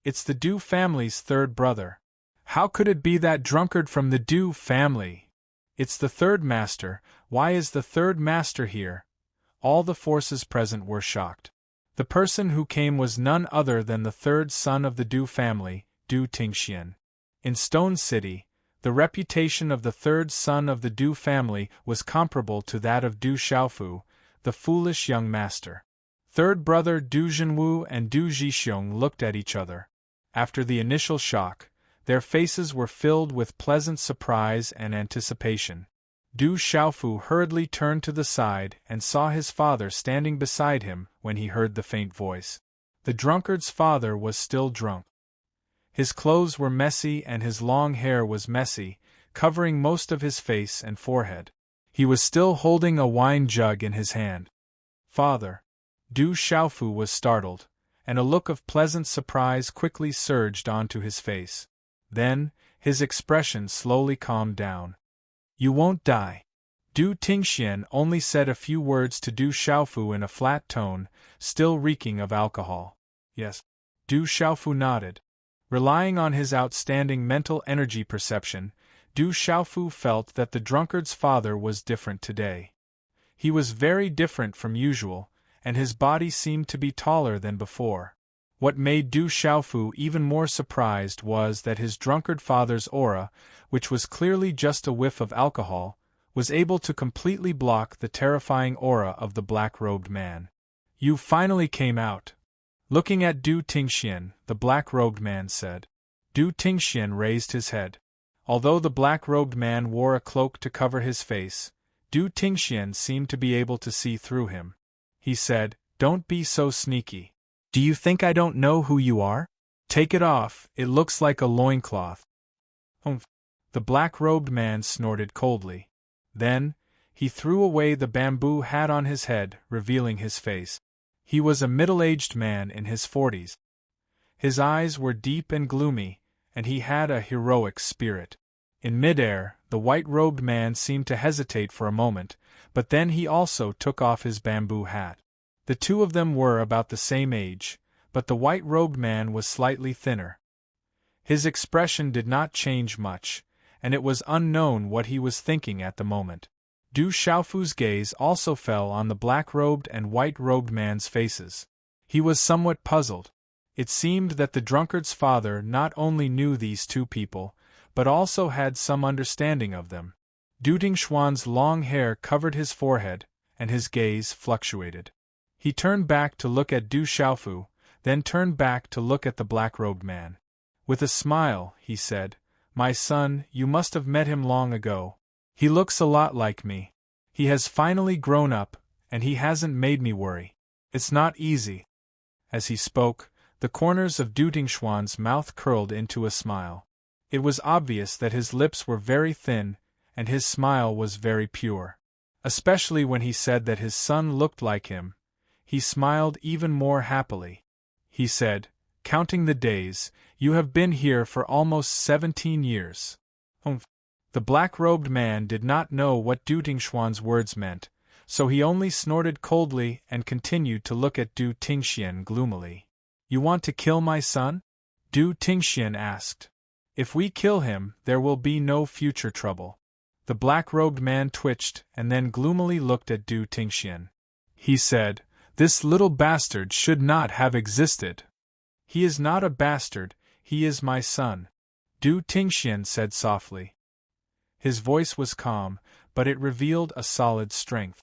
"It's the Du family's third brother. How could it be that drunkard from the Du family? It's the third master. Why is the third master here?" All the forces present were shocked. The person who came was none other than the third son of the Du family, Du Tingxian. In Stone City, the reputation of the third son of the Du family was comparable to that of Du Xiaofu, the foolish young master. Third brother Du Zhenwu and Du Zhixiong looked at each other. After the initial shock, their faces were filled with pleasant surprise and anticipation. Du Xiaofu hurriedly turned to the side and saw his father standing beside him when he heard the faint voice. The drunkard's father was still drunk. His clothes were messy and his long hair was messy, covering most of his face and forehead. He was still holding a wine jug in his hand. "Father." Du Xiaofu was startled, and a look of pleasant surprise quickly surged onto his face. Then, his expression slowly calmed down. "You won't die." Du Tingxian only said a few words to Du Xiaofu in a flat tone, still reeking of alcohol. "Yes." Du Xiaofu nodded. Relying on his outstanding mental energy perception, Du Xiaofu felt that the drunkard's father was different today. He was very different from usual, and his body seemed to be taller than before. What made Du Xiaofu even more surprised was that his drunkard father's aura, which was clearly just a whiff of alcohol, was able to completely block the terrifying aura of the black-robed man. "You finally came out." Looking at Du Tingxian, the black-robed man said. Du Tingxian raised his head. Although the black-robed man wore a cloak to cover his face, Du Tingxian seemed to be able to see through him. He said, "Don't be so sneaky. Do you think I don't know who you are? Take it off, it looks like a loincloth." "Humph." The black-robed man snorted coldly. Then, he threw away the bamboo hat on his head, revealing his face. He was a middle-aged man in his 40s. His eyes were deep and gloomy, and he had a heroic spirit. In mid-air, the white-robed man seemed to hesitate for a moment, but then he also took off his bamboo hat. The two of them were about the same age, but the white-robed man was slightly thinner. His expression did not change much, and it was unknown what he was thinking at the moment. Du Xiaofu's gaze also fell on the black-robed and white-robed man's faces. He was somewhat puzzled. It seemed that the drunkard's father not only knew these two people, but also had some understanding of them. Du Tingxuan's long hair covered his forehead, and his gaze fluctuated. He turned back to look at Du Xiaofu, then turned back to look at the black-robed man. With a smile, he said, "My son, you must have met him long ago. He looks a lot like me. He has finally grown up, and he hasn't made me worry. It's not easy." As he spoke, the corners of Du Tingxuan's mouth curled into a smile. It was obvious that his lips were very thin, and his smile was very pure. Especially when he said that his son looked like him, he smiled even more happily. He said, "Counting the days, you have been here for almost 17 years. Humph." The black-robed man did not know what Du Tingxuan's words meant, so he only snorted coldly and continued to look at Du Tingxian gloomily. "You want to kill my son?" Du Tingxian asked. "If we kill him, there will be no future trouble." The black-robed man twitched and then gloomily looked at Du Tingxian. He said, "This little bastard should not have existed." "He is not a bastard, he is my son," Du Tingxian said softly. His voice was calm, but it revealed a solid strength.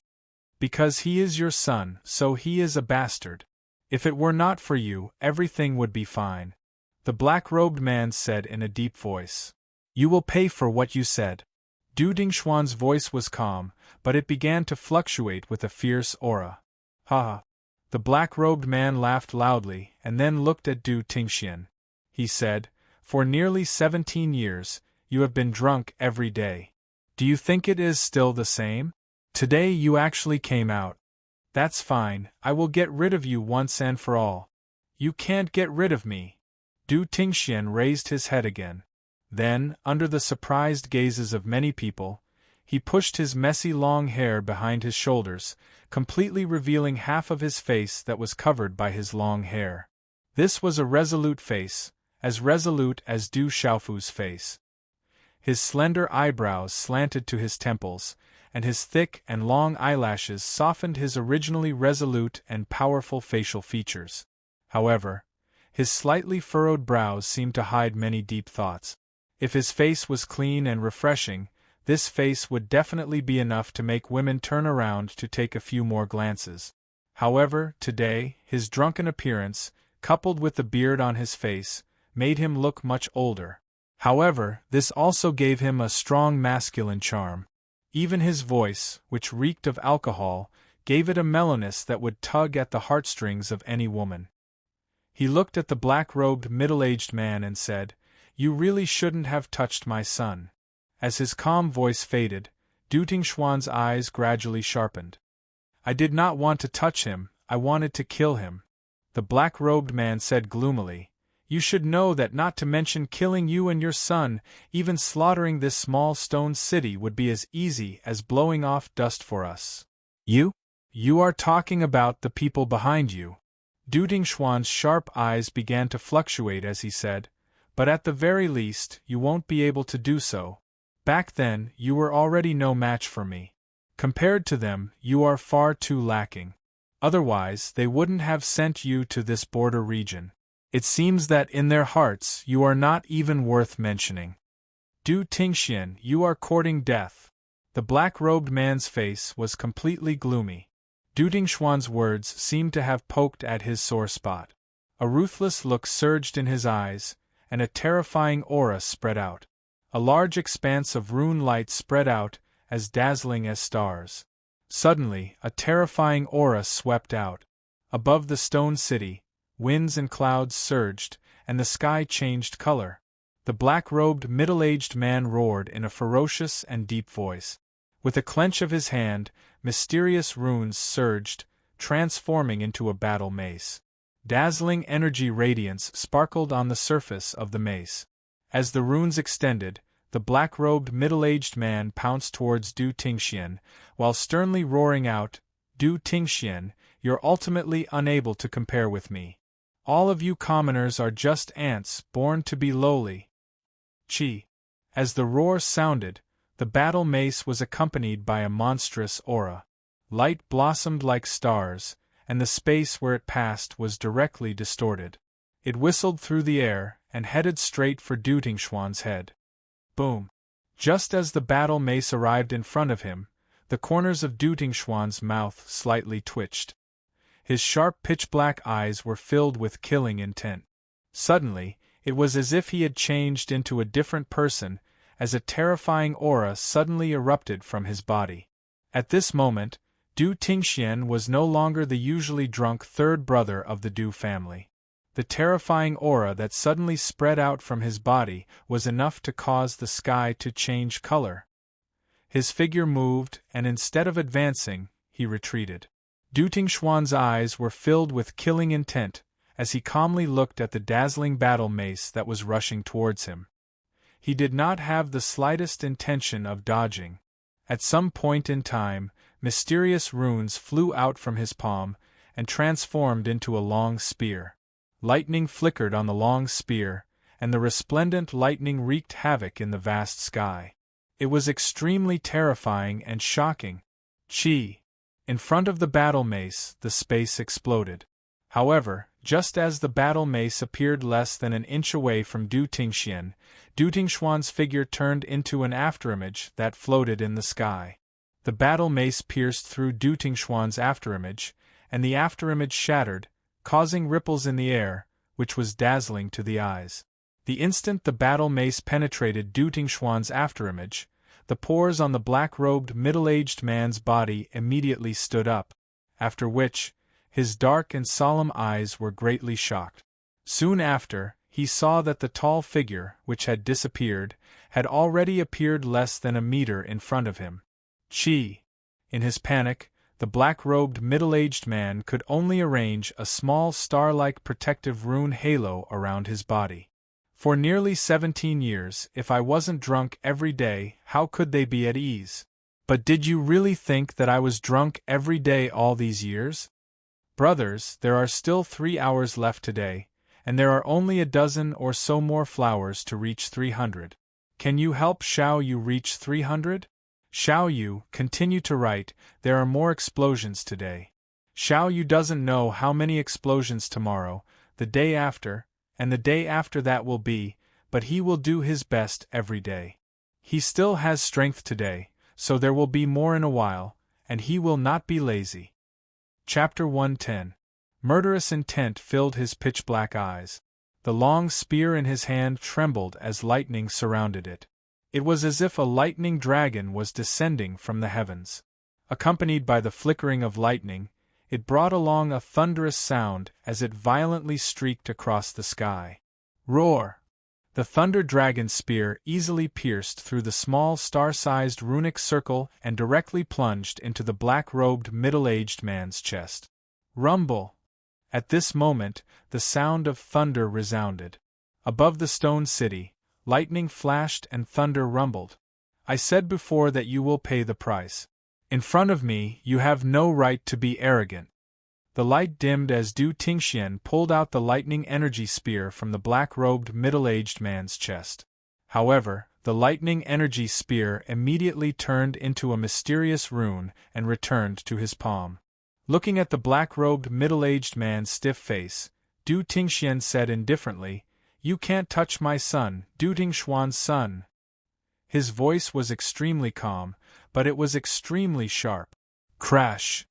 Because he is your son, so he is a bastard. If it were not for you, everything would be fine. The black-robed man said in a deep voice. You will pay for what you said. Du Dingxuan's voice was calm, but it began to fluctuate with a fierce aura. Ha ha. The black-robed man laughed loudly and then looked at Du Tingxian. He said, For nearly 17 years, you have been drunk every day. Do you think it is still the same? Today you actually came out. That's fine, I will get rid of you once and for all. You can't get rid of me. Du Tingxian raised his head again. Then, under the surprised gazes of many people, he pushed his messy long hair behind his shoulders, completely revealing half of his face that was covered by his long hair. This was a resolute face, as resolute as Du Xiaofu's face. His slender eyebrows slanted to his temples, and his thick and long eyelashes softened his originally resolute and powerful facial features. However, his slightly furrowed brows seemed to hide many deep thoughts. If his face was clean and refreshing, this face would definitely be enough to make women turn around to take a few more glances. However, today, his drunken appearance, coupled with the beard on his face, made him look much older. However, this also gave him a strong masculine charm. Even his voice, which reeked of alcohol, gave it a mellowness that would tug at the heartstrings of any woman. He looked at the black-robed middle-aged man and said, You really shouldn't have touched my son. As his calm voice faded, Du Tingxuan's eyes gradually sharpened. I did not want to touch him, I wanted to kill him. The black-robed man said gloomily, You should know that not to mention killing you and your son, even slaughtering this small stone city would be as easy as blowing off dust for us. You? You are talking about the people behind you. Du Dingxuan's sharp eyes began to fluctuate as he said, But at the very least, you won't be able to do so. Back then, you were already no match for me. Compared to them, you are far too lacking. Otherwise, they wouldn't have sent you to this border region. It seems that in their hearts you are not even worth mentioning. Du Tingxian, you are courting death. The black-robed man's face was completely gloomy. Du Dingxuan's words seemed to have poked at his sore spot. A ruthless look surged in his eyes, and a terrifying aura spread out. A large expanse of rune light spread out, as dazzling as stars. Suddenly, a terrifying aura swept out. Above the stone city, winds and clouds surged, and the sky changed color. The black-robed middle-aged man roared in a ferocious and deep voice. With a clench of his hand, mysterious runes surged, transforming into a battle mace. Dazzling energy radiance sparkled on the surface of the mace. As the runes extended, the black-robed middle-aged man pounced towards Du Tingxian, while sternly roaring out, Du Tingxian, you're ultimately unable to compare with me. All of you commoners are just ants born to be lowly. Chi. As the roar sounded, the battle mace was accompanied by a monstrous aura. Light blossomed like stars, and the space where it passed was directly distorted. It whistled through the air and headed straight for Du Tingxuan's head. Boom! Just as the battle mace arrived in front of him, the corners of Du Tingxuan's mouth slightly twitched. His sharp pitch-black eyes were filled with killing intent. Suddenly, it was as if he had changed into a different person, as a terrifying aura suddenly erupted from his body. At this moment, Du Tingxian was no longer the usually drunk third brother of the Du family. The terrifying aura that suddenly spread out from his body was enough to cause the sky to change color. His figure moved, and instead of advancing, he retreated. Du Tingxuan's eyes were filled with killing intent, as he calmly looked at the dazzling battle mace that was rushing towards him. He did not have the slightest intention of dodging. At some point in time, mysterious runes flew out from his palm and transformed into a long spear. Lightning flickered on the long spear, and the resplendent lightning wreaked havoc in the vast sky. It was extremely terrifying and shocking. Chi. In front of the battle mace, the space exploded. However, just as the battle mace appeared less than an inch away from Du Tingxian, Du Tingxuan's figure turned into an afterimage that floated in the sky. The battle mace pierced through Du Tingxuan's afterimage, and the afterimage shattered, causing ripples in the air, which was dazzling to the eyes. The instant the battle mace penetrated Du Tingxuan's afterimage, the pores on the black-robed middle-aged man's body immediately stood up, after which, his dark and solemn eyes were greatly shocked. Soon after, he saw that the tall figure, which had disappeared, had already appeared less than a meter in front of him. Chi! In his panic, the black-robed middle-aged man could only arrange a small star-like protective rune halo around his body. For nearly 17 years, if I wasn't drunk every day, how could they be at ease? But did you really think that I was drunk every day all these years? Brothers, there are still 3 hours left today, and there are only a dozen or so more flowers to reach 300. Can you help Xiao Yu reach 300? Xiao Yu, continue to write, there are more explosions today. Xiao Yu doesn't know how many explosions tomorrow, the day after, and the day after that will be, but he will do his best every day. He still has strength today, so there will be more in a while, and he will not be lazy. Chapter 110. Murderous intent filled his pitch-black eyes. The long spear in his hand trembled as lightning surrounded it. It was as if a lightning dragon was descending from the heavens. Accompanied by the flickering of lightning, it brought along a thunderous sound as it violently streaked across the sky. Roar! The thunder dragon's spear easily pierced through the small star-sized runic circle and directly plunged into the black-robed middle-aged man's chest. Rumble! At this moment, the sound of thunder resounded. Above the stone city, lightning flashed and thunder rumbled. I said before that you will pay the price. In front of me, you have no right to be arrogant. The light dimmed as Du Tingxian pulled out the lightning energy spear from the black-robed middle-aged man's chest. However, the lightning energy spear immediately turned into a mysterious rune and returned to his palm. Looking at the black-robed middle-aged man's stiff face, Du Tingxian said indifferently, "You can't touch my son, Du Tingxuan's son." His voice was extremely calm, but it was extremely sharp. Crash!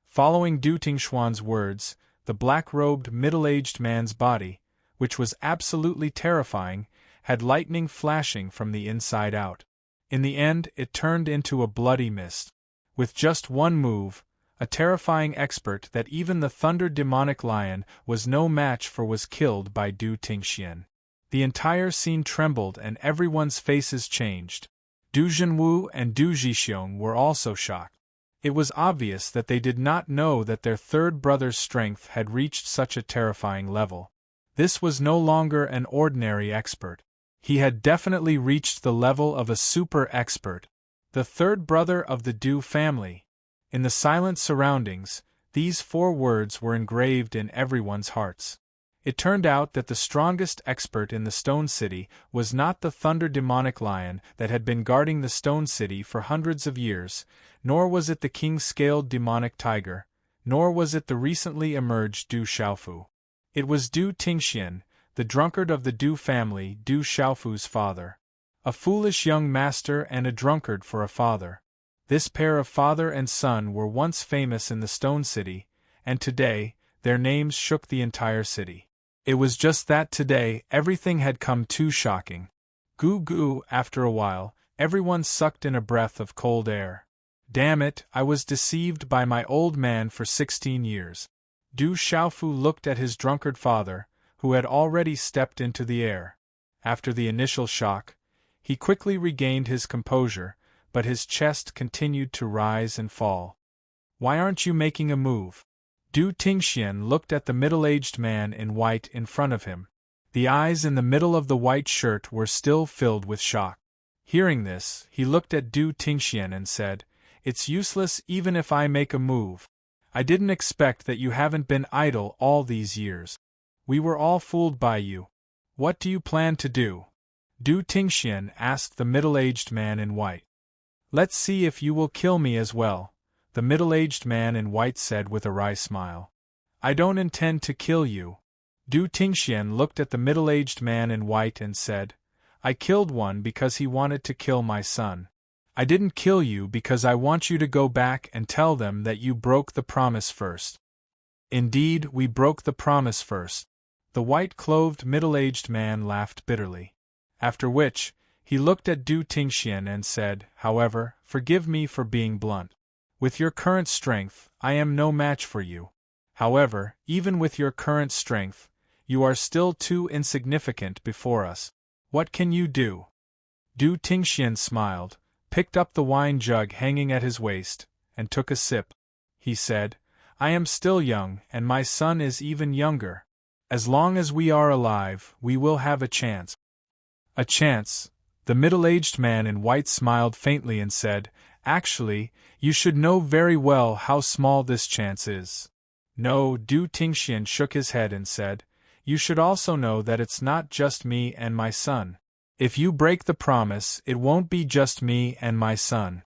Following Du Tingxuan's words, the black-robed middle-aged man's body, which was absolutely terrifying, had lightning flashing from the inside out. In the end, it turned into a bloody mist. With just one move, a terrifying expert that even the thunder demonic lion was no match for was killed by Du Tingxian. The entire scene trembled and everyone's faces changed. Du Zhenwu and Du Zhixiong were also shocked. It was obvious that they did not know that their third brother's strength had reached such a terrifying level. This was no longer an ordinary expert. He had definitely reached the level of a super expert. The third brother of the Du family. In the silent surroundings, these 4 words were engraved in everyone's hearts. It turned out that the strongest expert in the Stone City was not the thunder demonic lion that had been guarding the Stone City for hundreds of years, nor was it the king-scaled demonic tiger, nor was it the recently emerged Du Xiaofu. It was Du Tingxian, the drunkard of the Du family, Du Xiaofu's father. A foolish young master and a drunkard for a father. This pair of father and son were once famous in the Stone City, and today, their names shook the entire city. It was just that today, everything had come too shocking. Goo goo, after a while, everyone sucked in a breath of cold air. Damn it, I was deceived by my old man for 16 years. Du Xiaofu looked at his drunkard father, who had already stepped into the air. After the initial shock, he quickly regained his composure, but his chest continued to rise and fall. Why aren't you making a move? Du Tingxian looked at the middle-aged man in white in front of him. The eyes in the middle of the white shirt were still filled with shock. Hearing this, he looked at Du Tingxian and said, "It's useless even if I make a move. I didn't expect that you haven't been idle all these years. We were all fooled by you. What do you plan to do?" Du Tingxian asked the middle-aged man in white. "Let's see if you will kill me as well," the middle-aged man in white said with a wry smile. "I don't intend to kill you." Du Tingxian looked at the middle-aged man in white and said, "I killed one because he wanted to kill my son. I didn't kill you because I want you to go back and tell them that you broke the promise first. Indeed, we broke the promise first. The white-clothed middle-aged man laughed bitterly. After which, he looked at Du Tingxian and said, however, forgive me for being blunt. With your current strength, I am no match for you. However, even with your current strength, you are still too insignificant before us. What can you do? Du Tingxian smiled, picked up the wine jug hanging at his waist, and took a sip. He said, I am still young, and my son is even younger. As long as we are alive, we will have a chance. A chance? The middle-aged man in white smiled faintly and said, actually, you should know very well how small this chance is. No, Du Tingxian shook his head and said, you should also know that it's not just me and my son. If you break the promise, it won't be just me and my son.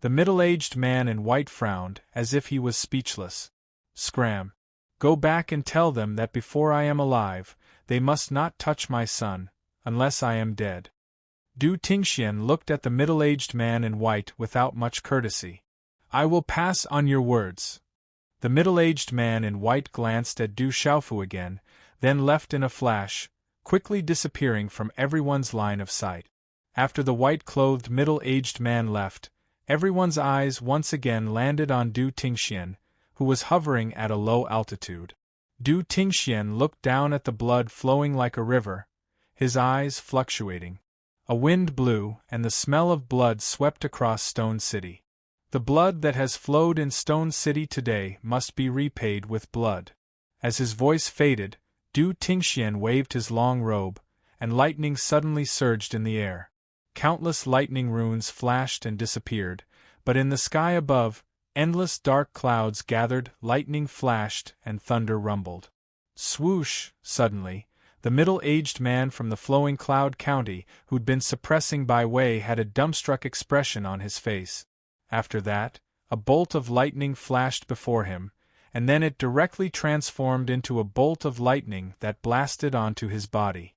The middle-aged man in white frowned, as if he was speechless. Scram. Go back and tell them that before I am alive, they must not touch my son, unless I am dead. Du Tingxian looked at the middle-aged man in white without much courtesy. I will pass on your words. The middle-aged man in white glanced at Du Xiaofu again, then left in a flash, quickly disappearing from everyone's line of sight. After the white-clothed middle-aged man left, everyone's eyes once again landed on Du Tingxian, who was hovering at a low altitude. Du Tingxian looked down at the blood flowing like a river, his eyes fluctuating. A wind blew, and the smell of blood swept across Stone City. The blood that has flowed in Stone City today must be repaid with blood. As his voice faded, Du Tingxian waved his long robe, and lightning suddenly surged in the air. Countless lightning runes flashed and disappeared, but in the sky above, endless dark clouds gathered, lightning flashed, and thunder rumbled. Swoosh! Suddenly, the middle-aged man from the flowing cloud county who'd been suppressing Bai Wei had a dumbstruck expression on his face. After that, a bolt of lightning flashed before him, and then it directly transformed into a bolt of lightning that blasted onto his body.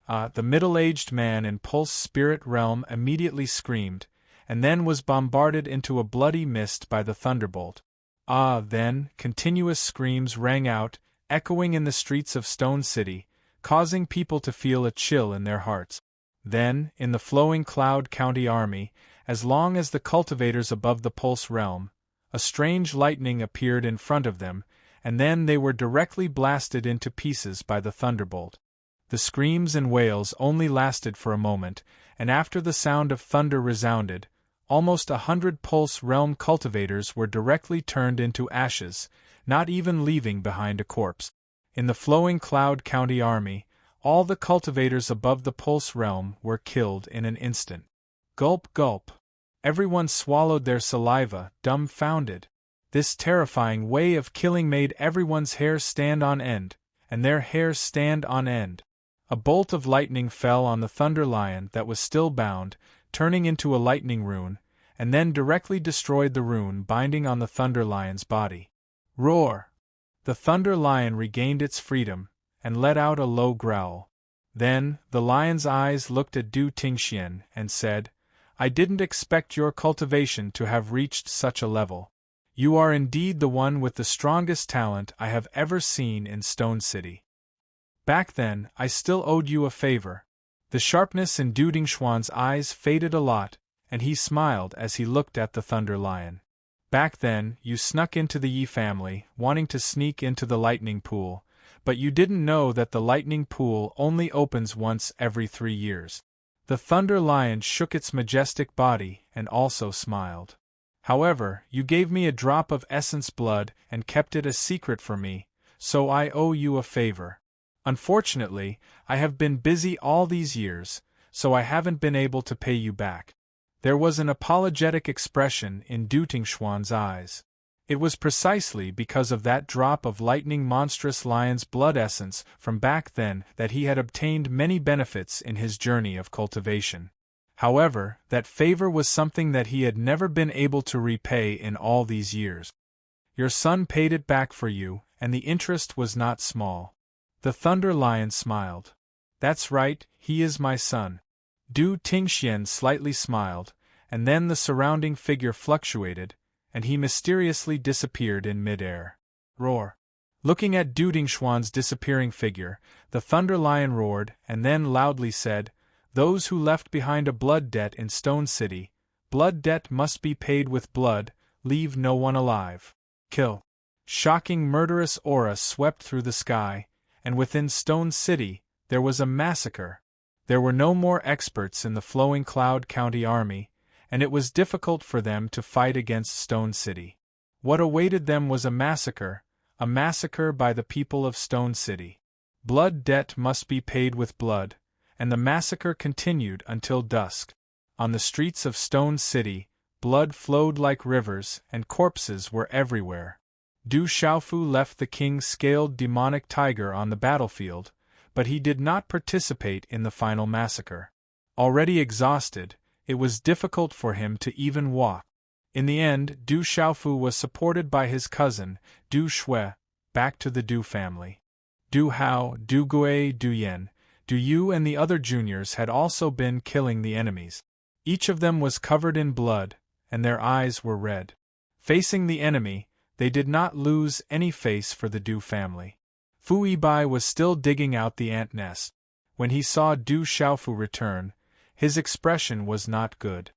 The middle-aged man in Pulse Spirit Realm immediately screamed, and then was bombarded into a bloody mist by the thunderbolt. Then, continuous screams rang out, echoing in the streets of Stone City, causing people to feel a chill in their hearts. Then, in the flowing Cloud County army, as long as the cultivators above the Pulse realm, a strange lightning appeared in front of them, and then they were directly blasted into pieces by the thunderbolt. The screams and wails only lasted for a moment, and after the sound of thunder resounded, almost 100 Pulse realm cultivators were directly turned into ashes, not even leaving behind a corpse. In the flowing Cloud County army, all the cultivators above the Pulse realm were killed in an instant. Gulp, gulp. Everyone swallowed their saliva, dumbfounded. This terrifying way of killing made everyone's hair stand on end, and their hair stand on end. A bolt of lightning fell on the Thunder Lion that was still bound, turning into a lightning rune, and then directly destroyed the rune binding on the Thunder Lion's body. Roar! The Thunder Lion regained its freedom, and let out a low growl. Then, the lion's eyes looked at Du Tingxian and said, I didn't expect your cultivation to have reached such a level. You are indeed the one with the strongest talent I have ever seen in Stone City. Back then, I still owed you a favor. The sharpness in Du Tingxian's eyes faded a lot, and he smiled as he looked at the Thunder Lion. Back then, you snuck into the Yi family, wanting to sneak into the lightning pool, but you didn't know that the lightning pool only opens once every 3 years. The Thunder Lion shook its majestic body and also smiled. However, you gave me a drop of essence blood and kept it a secret from me, so I owe you a favor. Unfortunately, I have been busy all these years, so I haven't been able to pay you back. There was an apologetic expression in Du Tingxian's eyes. It was precisely because of that drop of lightning monstrous lion's blood essence from back then that he had obtained many benefits in his journey of cultivation. However, that favor was something that he had never been able to repay in all these years. Your son paid it back for you, and the interest was not small. The Thunder Lion smiled. That's right, he is my son. Du Tingxian slightly smiled, and then the surrounding figure fluctuated, and he mysteriously disappeared in mid-air. Roar! Looking at Du Dingxuan's disappearing figure, the Thunder Lion roared and then loudly said, "Those who left behind a blood debt in Stone City, blood debt must be paid with blood, leave no one alive. Kill." Shocking murderous aura swept through the sky, and within Stone City, there was a massacre. There were no more experts in the Flowing Cloud County Army, and it was difficult for them to fight against Stone City. What awaited them was a massacre by the people of Stone City. Blood debt must be paid with blood, and the massacre continued until dusk. On the streets of Stone City, blood flowed like rivers and corpses were everywhere. Du Xiaofu left the king's scaled demonic tiger on the battlefield, but he did not participate in the final massacre. Already exhausted, it was difficult for him to even walk. In the end, Du Xiaofu was supported by his cousin, Du Shui, back to the Du family. Du Hao, Du Gui, Du Yen, Du Yu and the other juniors had also been killing the enemies. Each of them was covered in blood, and their eyes were red. Facing the enemy, they did not lose any face for the Du family. Fu Yibai was still digging out the ant nest. When he saw Du Xiaofu return, his expression was not good.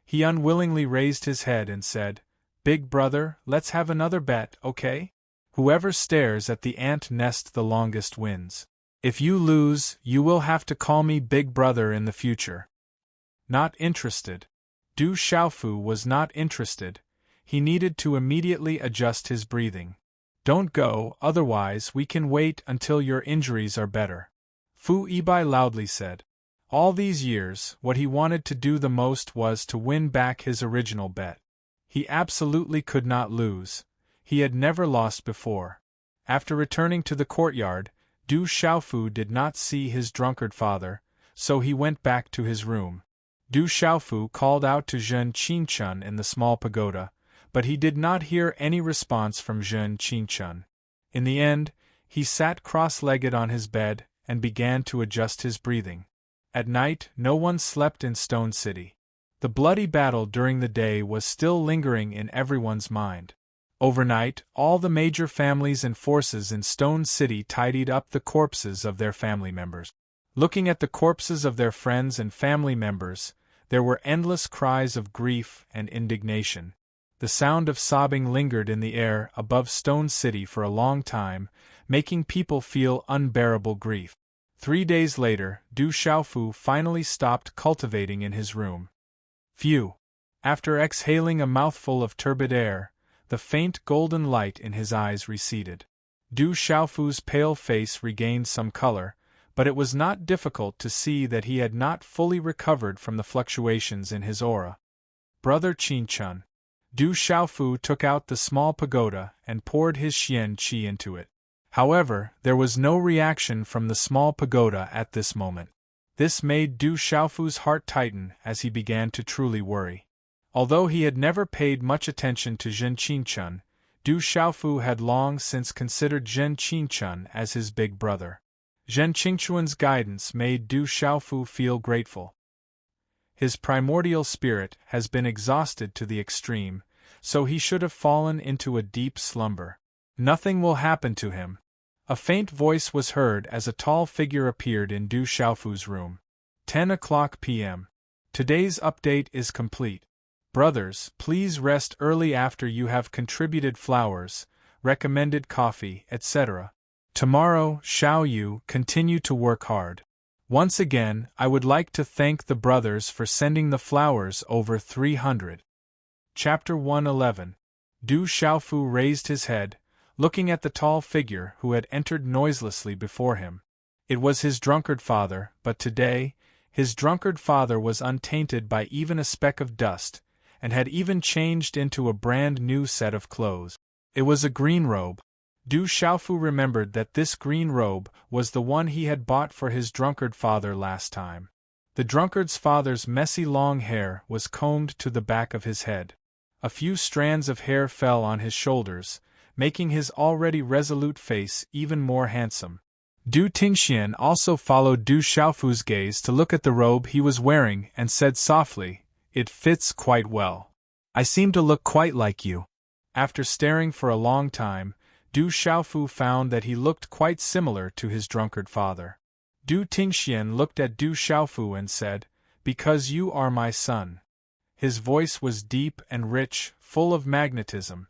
He unwillingly raised his head and said, "Big brother, let's have another bet, okay? Whoever stares at the ant nest the longest wins. If you lose, you will have to call me Big Brother in the future." Not interested. Du Xiaofu was not interested. He needed to immediately adjust his breathing. "Don't go, otherwise we can wait until your injuries are better," Fu Yibai loudly said. All these years, what he wanted to do the most was to win back his original bet. He absolutely could not lose. He had never lost before. After returning to the courtyard, Du Xiaofu did not see his drunkard father, so he went back to his room. Du Xiaofu called out to Zhen Qinchun in the small pagoda, but he did not hear any response from Zhen Qinchun. In the end, he sat cross-legged on his bed and began to adjust his breathing. At night, no one slept in Stone City. The bloody battle during the day was still lingering in everyone's mind. Overnight, all the major families and forces in Stone City tidied up the corpses of their family members. Looking at the corpses of their friends and family members, there were endless cries of grief and indignation. The sound of sobbing lingered in the air above Stone City for a long time, making people feel unbearable grief. 3 days later, Du Xiaofu finally stopped cultivating in his room. Phew! After exhaling a mouthful of turbid air, the faint golden light in his eyes receded. Du Xiaofu's pale face regained some color, but it was not difficult to see that he had not fully recovered from the fluctuations in his aura. "Brother Qinchun." Du Xiaofu took out the small pagoda and poured his xian qi into it. However, there was no reaction from the small pagoda at this moment. This made Du Xiaofu's heart tighten as he began to truly worry. Although he had never paid much attention to Zhen Qinchun, Du Xiaofu had long since considered Zhen Qinchun as his big brother. Zhen Qinchun's guidance made Du Xiaofu feel grateful. His primordial spirit has been exhausted to the extreme, so he should have fallen into a deep slumber. Nothing will happen to him. A faint voice was heard as a tall figure appeared in Du Xiaofu's room. 10 o'clock p.m. Today's update is complete. Brothers, please rest early after you have contributed flowers, recommended coffee, etc. Tomorrow, Xiao Yu, continue to work hard. Once again, I would like to thank the brothers for sending the flowers over 300. Chapter 111. Du Xiaofu raised his head, looking at the tall figure who had entered noiselessly before him. It was his drunkard father, but today, his drunkard father was untainted by even a speck of dust, and had even changed into a brand new set of clothes. It was a green robe. Du Xiaofu remembered that this green robe was the one he had bought for his drunkard father last time. The drunkard's father's messy long hair was combed to the back of his head. A few strands of hair fell on his shoulders, making his already resolute face even more handsome. Du Tingxian also followed Du Xiaofu's gaze to look at the robe he was wearing and said softly, It fits quite well. I seem to look quite like you. After staring for a long time, Du Xiaofu found that he looked quite similar to his drunkard father. Du Tingxian looked at Du Xiaofu and said, "Because you are my son." His voice was deep and rich, full of magnetism.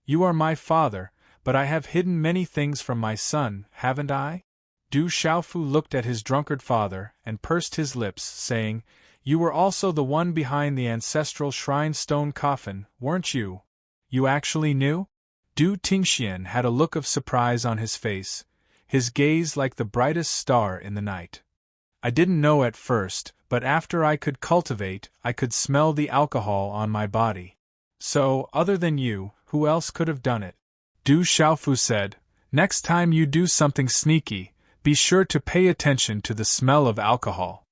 "You are my father, but I have hidden many things from my son, haven't I?" Du Xiaofu looked at his drunkard father and pursed his lips, saying, "You were also the one behind the ancestral shrine stone coffin, weren't you? You actually knew?" Du Tingxian had a look of surprise on his face, his gaze like the brightest star in the night. "I didn't know at first, but after I could smell the alcohol on my body. So, other than you, who else could have done it?" Du Xiaofu said, "Next time you do something sneaky, be sure to pay attention to the smell of alcohol."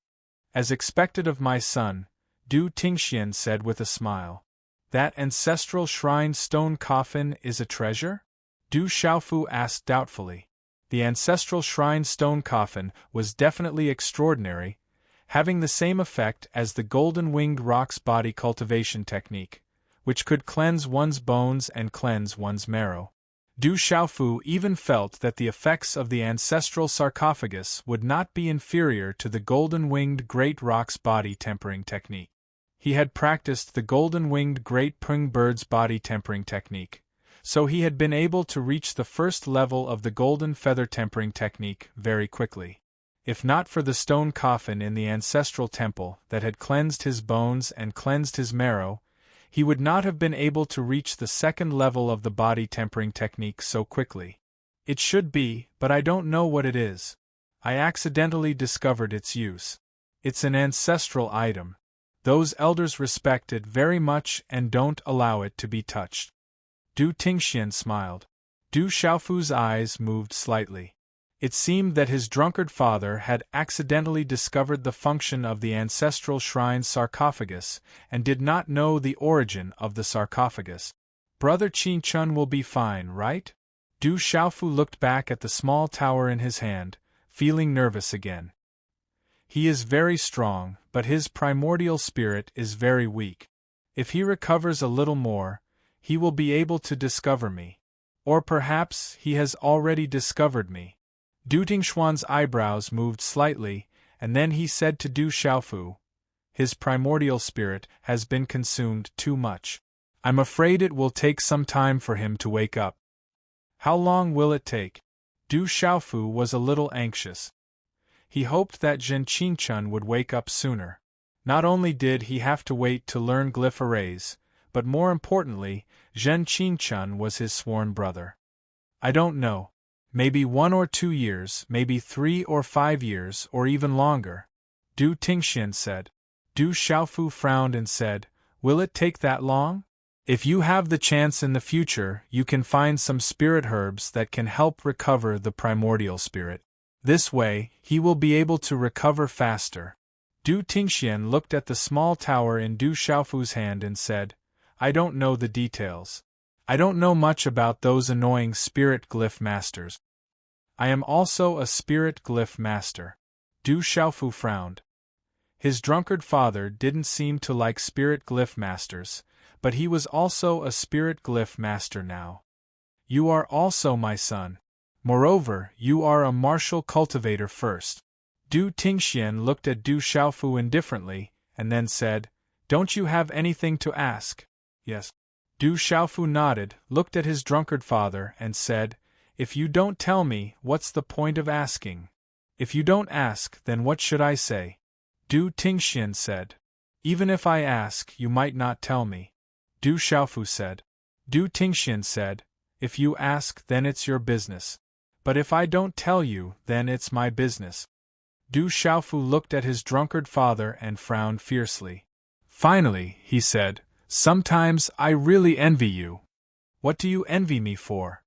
"As expected of my son," Du Tingxian said with a smile. "That ancestral shrine stone coffin is a treasure?" Du Xiaofu asked doubtfully. The ancestral shrine stone coffin was definitely extraordinary, having the same effect as the golden-winged rock's body cultivation technique, which could cleanse one's bones and cleanse one's marrow. Du Xiaofu even felt that the effects of the ancestral sarcophagus would not be inferior to the golden-winged great rock's body tempering technique. He had practiced the golden-winged great pung bird's body tempering technique, so he had been able to reach the first level of the golden feather tempering technique very quickly. If not for the stone coffin in the ancestral temple that had cleansed his bones and cleansed his marrow, he would not have been able to reach the second level of the body tempering technique so quickly. "It should be, but I don't know what it is. I accidentally discovered its use. It's an ancestral item. Those elders respect it very much and don't allow it to be touched." Du Tingxian smiled. Du Xiaofu's eyes moved slightly. It seemed that his drunkard father had accidentally discovered the function of the ancestral shrine sarcophagus and did not know the origin of the sarcophagus. "Brother Qin Chun will be fine, right?" Du Xiaofu looked back at the small tower in his hand, feeling nervous again. "He is very strong, but his primordial spirit is very weak. If he recovers a little more, he will be able to discover me. Or perhaps he has already discovered me." Du Tingxuan's eyebrows moved slightly, and then he said to Du Xiaofu, "His primordial spirit has been consumed too much. I'm afraid it will take some time for him to wake up." "How long will it take?" Du Xiaofu was a little anxious. He hoped that Zhen Qingchun would wake up sooner. Not only did he have to wait to learn glyph arrays, but more importantly, Zhen Qingchun was his sworn brother. "I don't know. Maybe 1 or 2 years, maybe 3 or 5 years, or even longer," Du Tingxian said. Du Xiaofu frowned and said, "Will it take that long? If you have the chance in the future, you can find some spirit herbs that can help recover the primordial spirit. This way, he will be able to recover faster." Du Tingxian looked at the small tower in Du Xiaofu's hand and said, "I don't know the details. I don't know much about those annoying spirit glyph masters." "I am also a spirit glyph master." Du Xiaofu frowned. His drunkard father didn't seem to like spirit glyph masters, but he was also a spirit glyph master now. "You are also my son. Moreover, you are a martial cultivator first." Du Tingxian looked at Du Xiaofu indifferently, and then said, "Don't you have anything to ask?" "Yes." Du Xiaofu nodded, looked at his drunkard father, and said, "If you don't tell me, what's the point of asking? If you don't ask, then what should I say?" Du Tingxian said, "Even if I ask, you might not tell me." Du Xiaofu said. Du Tingxian said, "If you ask, then it's your business. But if I don't tell you, then it's my business." Du Xiaofu looked at his drunkard father and frowned fiercely. Finally, he said, "Sometimes I really envy you." "What do you envy me for?"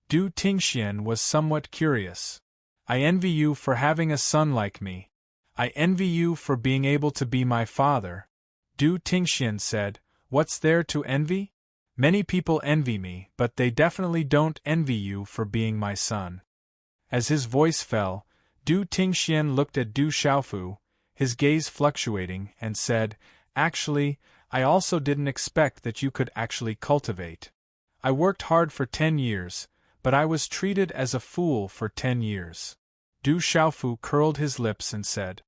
Du Tingxian was somewhat curious. "I envy you for having a son like me. I envy you for being able to be my father." Du Tingxian said, "What's there to envy? Many people envy me, but they definitely don't envy you for being my son." As his voice fell, Du Tingxian looked at Du Xiaofu, his gaze fluctuating, and said, Actually, I also didn't expect that you could actually cultivate. I worked hard for 10 years, but I was treated as a fool for 10 years. Du Xiaofu curled his lips and said,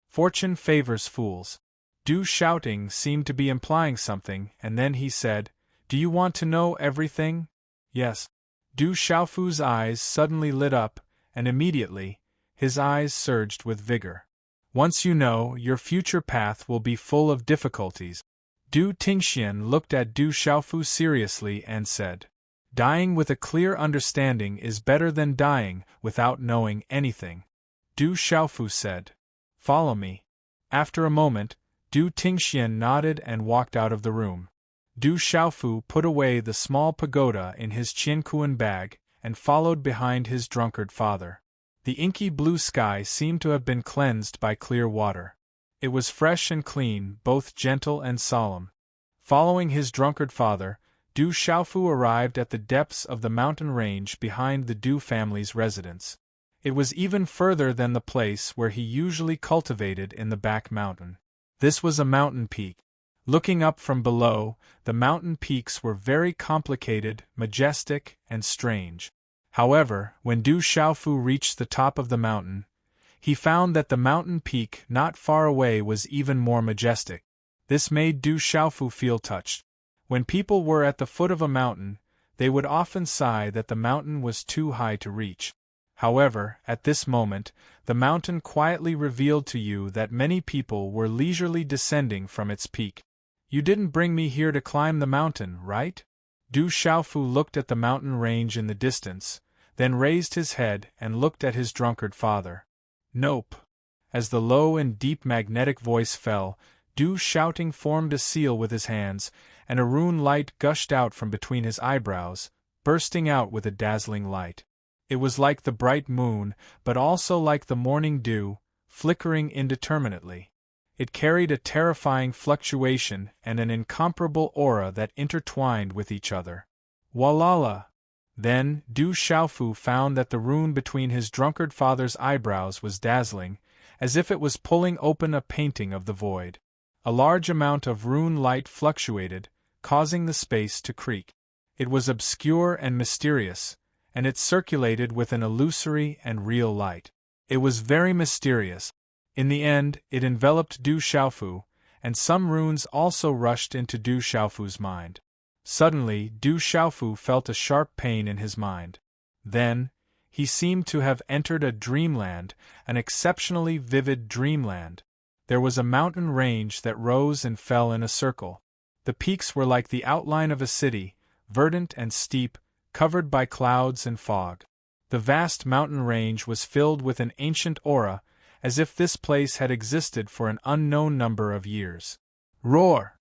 Fortune favors fools. Du shouting seemed to be implying something, and then he said, Do you want to know everything? Yes. Du Xiaofu's eyes suddenly lit up, and immediately, his eyes surged with vigor. Once you know, your future path will be full of difficulties. Du Tingxian looked at Du Xiaofu seriously and said, Dying with a clear understanding is better than dying without knowing anything. Du Xiaofu said, Follow me. After a moment, Du Tingxian nodded and walked out of the room. Du Xiaofu put away the small pagoda in his Qiankuan bag and followed behind his drunkard father. The inky blue sky seemed to have been cleansed by clear water. It was fresh and clean, both gentle and solemn. Following his drunkard father, Du Xiaofu arrived at the depths of the mountain range behind the Du family's residence. It was even further than the place where he usually cultivated in the back mountain. This was a mountain peak. Looking up from below, the mountain peaks were very complicated, majestic, and strange. However, when Du Xiaofu reached the top of the mountain, he found that the mountain peak not far away was even more majestic. This made Du Xiaofu feel touched. When people were at the foot of a mountain, they would often sigh that the mountain was too high to reach. However, at this moment, the mountain quietly revealed to you that many people were leisurely descending from its peak. You didn't bring me here to climb the mountain, right? Du Xiaofu looked at the mountain range in the distance, then raised his head and looked at his drunkard father. Nope. As the low and deep magnetic voice fell, Du shouting formed a seal with his hands, and a rune light gushed out from between his eyebrows, bursting out with a dazzling light. It was like the bright moon, but also like the morning dew, flickering indeterminately. It carried a terrifying fluctuation and an incomparable aura that intertwined with each other. Walala! Then, Du Xiaofu found that the rune between his drunkard father's eyebrows was dazzling, as if it was pulling open a painting of the void. A large amount of rune light fluctuated, causing the space to creak. It was obscure and mysterious, and it circulated with an illusory and real light. It was very mysterious. In the end, it enveloped Du Xiaofu, and some runes also rushed into Du Xiaofu's mind. Suddenly, Du Xiaofu felt a sharp pain in his mind. Then, he seemed to have entered a dreamland, an exceptionally vivid dreamland. There was a mountain range that rose and fell in a circle. The peaks were like the outline of a city, verdant and steep, covered by clouds and fog. The vast mountain range was filled with an ancient aura, as if this place had existed for an unknown number of years. Roar!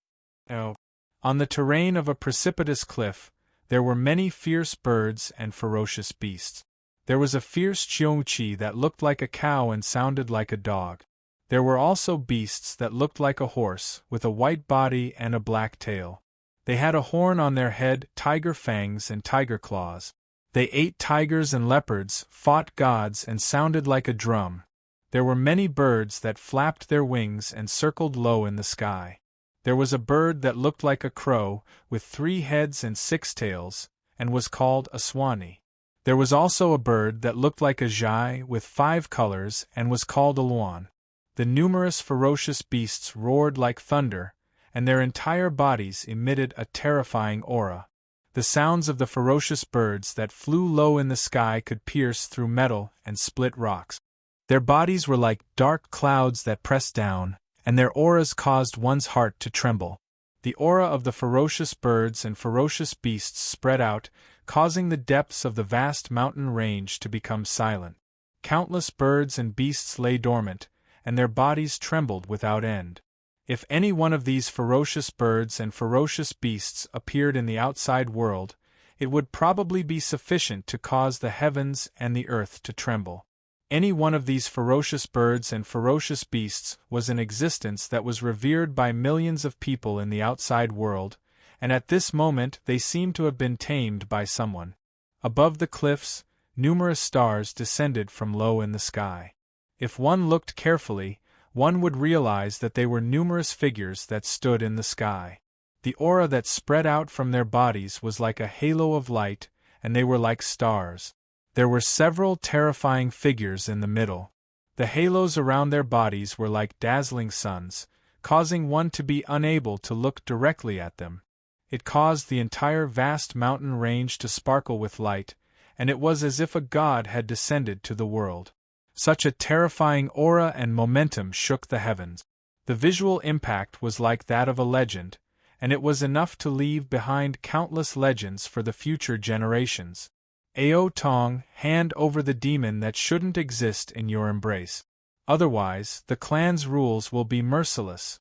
Oh. On the terrain of a precipitous cliff, there were many fierce birds and ferocious beasts. There was a fierce Qiongqi that looked like a cow and sounded like a dog. There were also beasts that looked like a horse, with a white body and a black tail. They had a horn on their head, tiger fangs and tiger claws. They ate tigers and leopards, fought gods and sounded like a drum. There were many birds that flapped their wings and circled low in the sky. There was a bird that looked like a crow, with 3 heads and 6 tails, and was called a swanee. There was also a bird that looked like a zhai with 5 colors and was called a luan. The numerous ferocious beasts roared like thunder, and their entire bodies emitted a terrifying aura. The sounds of the ferocious birds that flew low in the sky could pierce through metal and split rocks. Their bodies were like dark clouds that pressed down, and their auras caused one's heart to tremble. The aura of the ferocious birds and ferocious beasts spread out, causing the depths of the vast mountain range to become silent. Countless birds and beasts lay dormant, and their bodies trembled without end. If any one of these ferocious birds and ferocious beasts appeared in the outside world, it would probably be sufficient to cause the heavens and the earth to tremble. Any one of these ferocious birds and ferocious beasts was in existence that was revered by millions of people in the outside world, and at this moment they seemed to have been tamed by someone. Above the cliffs, numerous stars descended from low in the sky. If one looked carefully, one would realize that they were numerous figures that stood in the sky. The aura that spread out from their bodies was like a halo of light, and they were like stars. There were several terrifying figures in the middle. The halos around their bodies were like dazzling suns, causing one to be unable to look directly at them. It caused the entire vast mountain range to sparkle with light, and it was as if a god had descended to the world. Such a terrifying aura and momentum shook the heavens. The visual impact was like that of a legend, and it was enough to leave behind countless legends for the future generations. Ao Tong, hand over the demon that shouldn't exist in your embrace. Otherwise, the clan's rules will be merciless.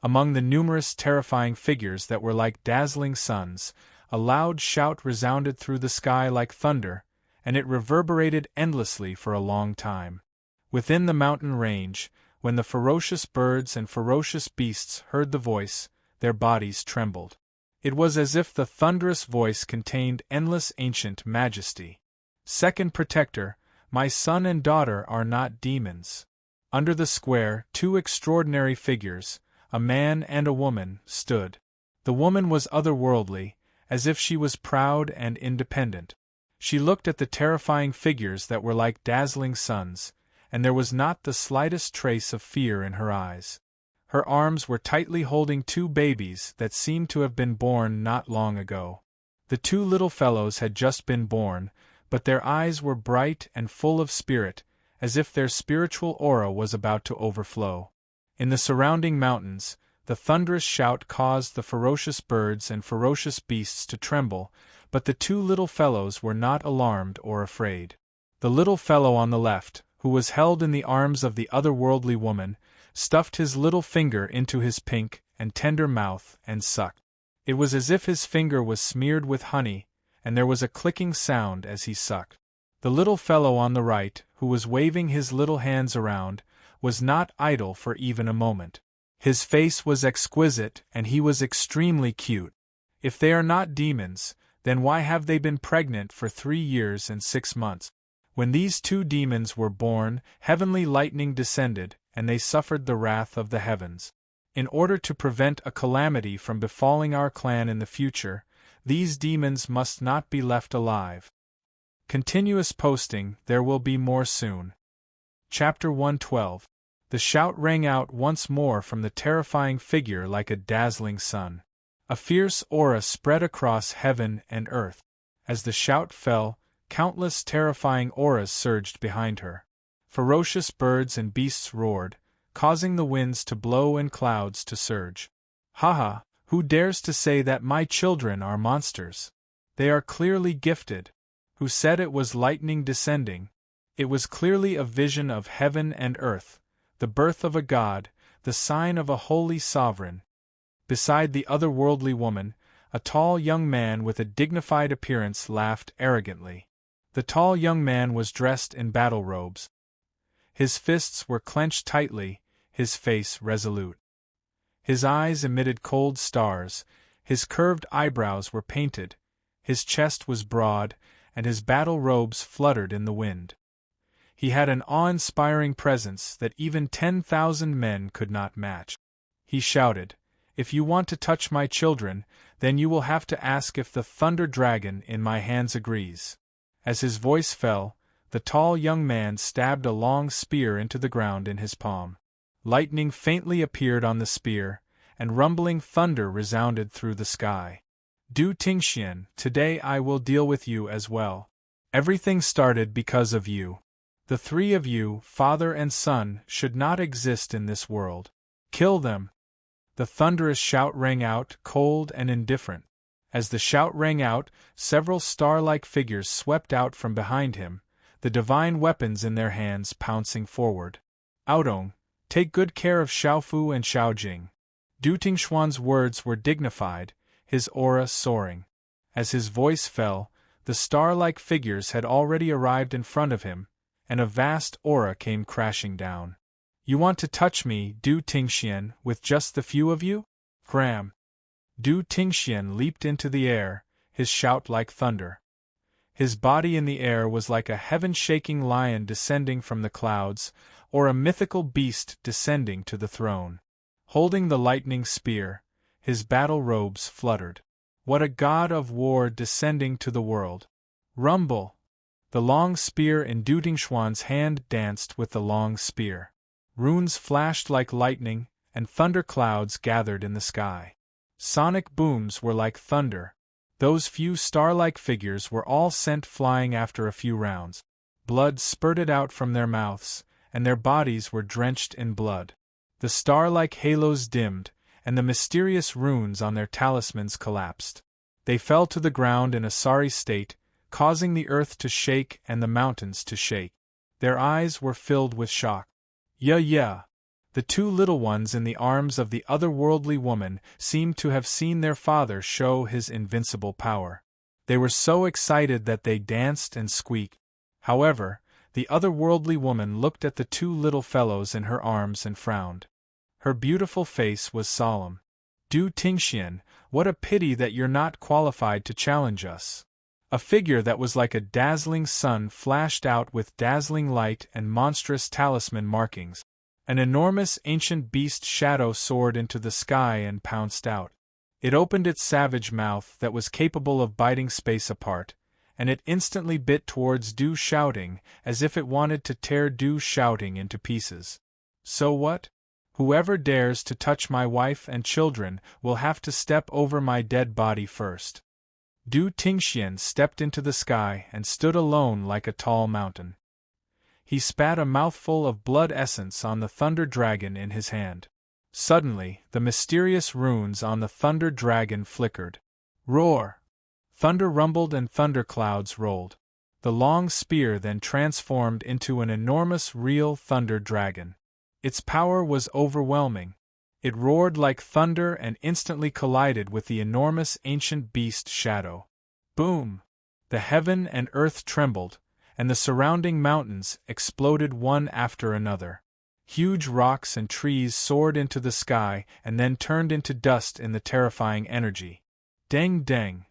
Among the numerous terrifying figures that were like dazzling suns, a loud shout resounded through the sky like thunder, and it reverberated endlessly for a long time. Within the mountain range, when the ferocious birds and ferocious beasts heard the voice, their bodies trembled. It was as if the thunderous voice contained endless ancient majesty. Second Protector, my son and daughter are not demons. Under the square, two extraordinary figures, a man and a woman, stood. The woman was otherworldly, as if she was proud and independent. She looked at the terrifying figures that were like dazzling suns, and there was not the slightest trace of fear in her eyes. Her arms were tightly holding two babies that seemed to have been born not long ago. The two little fellows had just been born, but their eyes were bright and full of spirit, as if their spiritual aura was about to overflow. In the surrounding mountains, the thunderous shout caused the ferocious birds and ferocious beasts to tremble, but the two little fellows were not alarmed or afraid. The little fellow on the left, who was held in the arms of the otherworldly woman, stuffed his little finger into his pink and tender mouth and sucked. It was as if his finger was smeared with honey, and there was a clicking sound as he sucked. The little fellow on the right, who was waving his little hands around, was not idle for even a moment. His face was exquisite and he was extremely cute. If they are not demons, then why have they been pregnant for 3 years and 6 months? When these two demons were born, heavenly lightning descended, and they suffered the wrath of the heavens. In order to prevent a calamity from befalling our clan in the future, these demons must not be left alive. Continuous posting, there will be more soon. Chapter 112. The shout rang out once more from the terrifying figure like a dazzling sun. A fierce aura spread across heaven and earth. As the shout fell, countless terrifying auras surged behind her. Ferocious birds and beasts roared, causing the winds to blow and clouds to surge. Haha, who dares to say that my children are monsters? They are clearly gifted. Who said it was lightning descending? It was clearly a vision of heaven and earth, the birth of a god, the sign of a holy sovereign. Beside the otherworldly woman, a tall young man with a dignified appearance laughed arrogantly. The tall young man was dressed in battle robes. His fists were clenched tightly, his face resolute. His eyes emitted cold stars, his curved eyebrows were painted, his chest was broad, and his battle robes fluttered in the wind. He had an awe-inspiring presence that even 10,000 men could not match. He shouted, "If you want to touch my children, then you will have to ask if the thunder dragon in my hands agrees." As his voice fell, the tall young man stabbed a long spear into the ground in his palm. Lightning faintly appeared on the spear, and rumbling thunder resounded through the sky. Du Tingxian, today I will deal with you as well. Everything started because of you. The three of you, father and son, should not exist in this world. Kill them. The thunderous shout rang out, cold and indifferent. As the shout rang out, several star-like figures swept out from behind him, the divine weapons in their hands pouncing forward. Aodong, take good care of Xiaofu and Xiaojing. Du Tingshuan's words were dignified, his aura soaring. As his voice fell, the star-like figures had already arrived in front of him, and a vast aura came crashing down. You want to touch me, Du Tingxian, with just the few of you? Cram! Du Tingxian leaped into the air, his shout like thunder. His body in the air was like a heaven-shaking lion descending from the clouds, or a mythical beast descending to the throne. Holding the lightning spear, his battle robes fluttered. What a god of war descending to the world! Rumble! The long spear in Du Tingxuan's hand danced with the long spear. Runes flashed like lightning, and thunder clouds gathered in the sky. Sonic booms were like thunder. Those few star-like figures were all sent flying after a few rounds. Blood spurted out from their mouths, and their bodies were drenched in blood. The star-like halos dimmed, and the mysterious runes on their talismans collapsed. They fell to the ground in a sorry state, causing the earth to shake and the mountains to shake. Their eyes were filled with shock. Yeah. The two little ones in the arms of the otherworldly woman seemed to have seen their father show his invincible power. They were so excited that they danced and squeaked. However, the otherworldly woman looked at the two little fellows in her arms and frowned. Her beautiful face was solemn. Du Tingxian, what a pity that you're not qualified to challenge us. A figure that was like a dazzling sun flashed out with dazzling light and monstrous talisman markings. An enormous ancient beast shadow soared into the sky and pounced out. It opened its savage mouth that was capable of biting space apart, and it instantly bit towards Du Shouting, as if it wanted to tear Du Shouting into pieces. So what? Whoever dares to touch my wife and children will have to step over my dead body first. Du Tingxian stepped into the sky and stood alone like a tall mountain. He spat a mouthful of blood essence on the thunder dragon in his hand. Suddenly, the mysterious runes on the thunder dragon flickered. Roar! Thunder rumbled and thunder clouds rolled. The long spear then transformed into an enormous real thunder dragon. Its power was overwhelming. It roared like thunder and instantly collided with the enormous ancient beast shadow. Boom! The heaven and earth trembled, and the surrounding mountains exploded one after another. Huge rocks and trees soared into the sky and then turned into dust in the terrifying energy. Deng deng!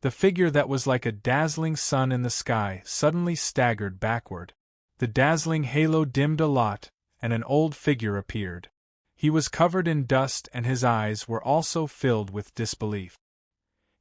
The figure that was like a dazzling sun in the sky suddenly staggered backward. The dazzling halo dimmed a lot, and an old figure appeared. He was covered in dust and his eyes were also filled with disbelief.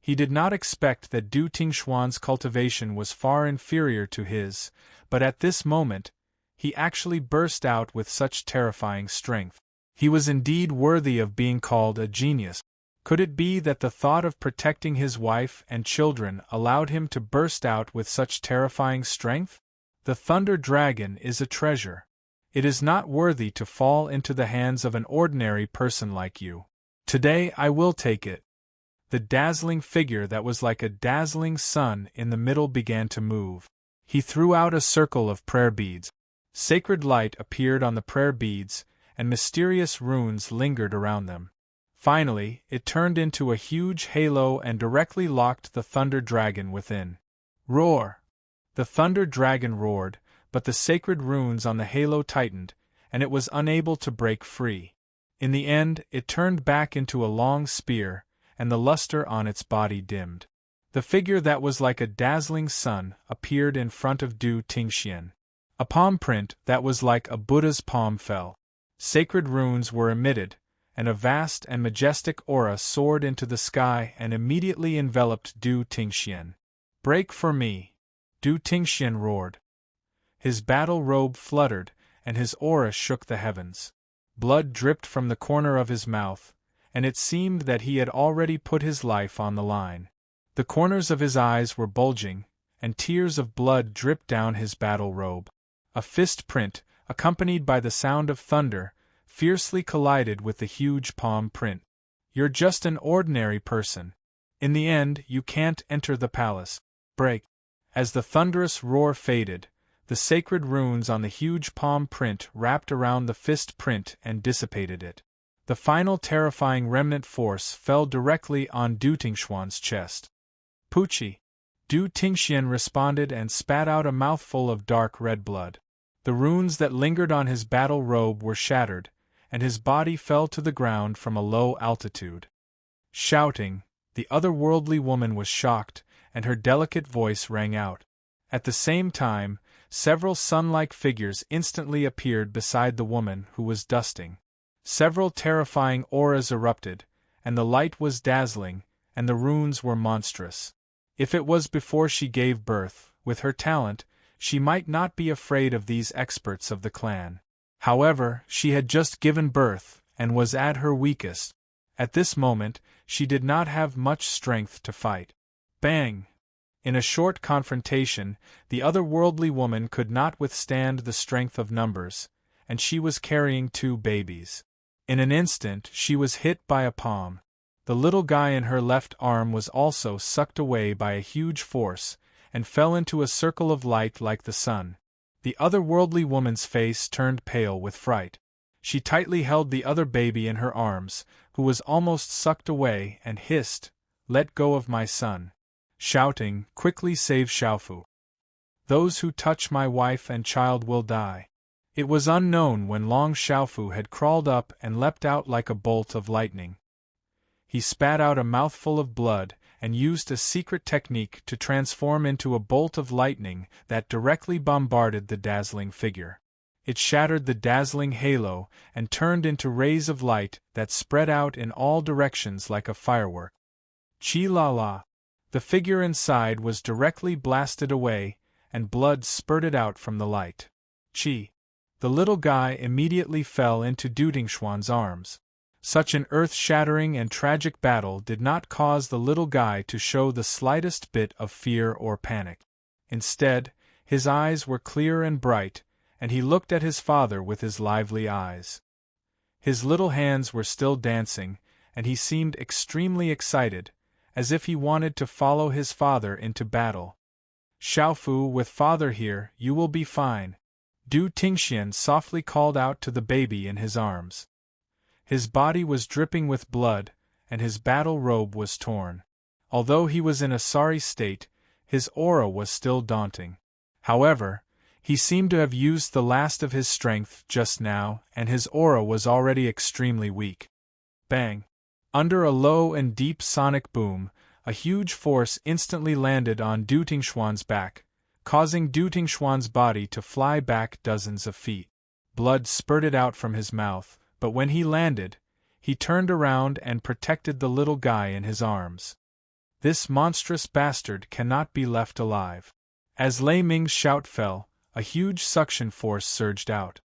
He did not expect that Du Tingxuan's cultivation was far inferior to his, but at this moment, he actually burst out with such terrifying strength. He was indeed worthy of being called a genius. Could it be that the thought of protecting his wife and children allowed him to burst out with such terrifying strength? The Thunder Dragon is a treasure. It is not worthy to fall into the hands of an ordinary person like you. Today I will take it. The dazzling figure that was like a dazzling sun in the middle began to move. He threw out a circle of prayer beads. Sacred light appeared on the prayer beads, and mysterious runes lingered around them. Finally, it turned into a huge halo and directly locked the Thunder Dragon within. Roar! The Thunder Dragon roared, but the sacred runes on the halo tightened, and it was unable to break free. In the end, it turned back into a long spear, and the luster on its body dimmed. The figure that was like a dazzling sun appeared in front of Du Tingxian. A palm print that was like a Buddha's palm fell. Sacred runes were emitted, and a vast and majestic aura soared into the sky and immediately enveloped Du Tingxian. Break for me! Du Tingxian roared. His battle robe fluttered, and his aura shook the heavens. Blood dripped from the corner of his mouth, and it seemed that he had already put his life on the line. The corners of his eyes were bulging, and tears of blood dripped down his battle robe. A fist print, accompanied by the sound of thunder, fiercely collided with the huge palm print. You're just an ordinary person. In the end, you can't enter the palace. Break! As the thunderous roar faded, the sacred runes on the huge palm print wrapped around the fist print and dissipated it. The final terrifying remnant force fell directly on Du Tingxuan's chest. Pucci! Du Tingxian responded and spat out a mouthful of dark red blood. The runes that lingered on his battle robe were shattered, and his body fell to the ground from a low altitude. Shouting, the otherworldly woman was shocked, and her delicate voice rang out. At the same time, several sun-like figures instantly appeared beside the woman who was dusting. Several terrifying auras erupted, and the light was dazzling, and the runes were monstrous. If it was before she gave birth, with her talent, she might not be afraid of these experts of the clan. However, she had just given birth, and was at her weakest. At this moment, she did not have much strength to fight. Bang! In a short confrontation, the otherworldly woman could not withstand the strength of numbers, and she was carrying 2 babies. In an instant, she was hit by a palm. The little guy in her left arm was also sucked away by a huge force, and fell into a circle of light like the sun. The otherworldly woman's face turned pale with fright. She tightly held the other baby in her arms, who was almost sucked away, and hissed, "Let go of my son!" shouting, "Quickly save Xiaofu! Those who touch my wife and child will die." It was unknown when Long Xiaofu had crawled up and leapt out like a bolt of lightning. He spat out a mouthful of blood, and used a secret technique to transform into a bolt of lightning that directly bombarded the dazzling figure. It shattered the dazzling halo, and turned into rays of light that spread out in all directions like a firework. Chi-la-la! The figure inside was directly blasted away, and blood spurted out from the light. Chi! The little guy immediately fell into Dutingshuan's arms. Such an earth-shattering and tragic battle did not cause the little guy to show the slightest bit of fear or panic. Instead, his eyes were clear and bright, and he looked at his father with his lively eyes. His little hands were still dancing, and he seemed extremely excited, as if he wanted to follow his father into battle. "Xiaofu, with father here, you will be fine," Du Tingxian softly called out to the baby in his arms. His body was dripping with blood, and his battle robe was torn. Although he was in a sorry state, his aura was still daunting. However, he seemed to have used the last of his strength just now, and his aura was already extremely weak. Bang! Under a low and deep sonic boom, a huge force instantly landed on Du Tingshuan's back, causing Du Tingshuan's body to fly back dozens of feet. Blood spurted out from his mouth, but when he landed, he turned around and protected the little guy in his arms. "This monstrous bastard cannot be left alive." As Lei Ming's shout fell, a huge suction force surged out.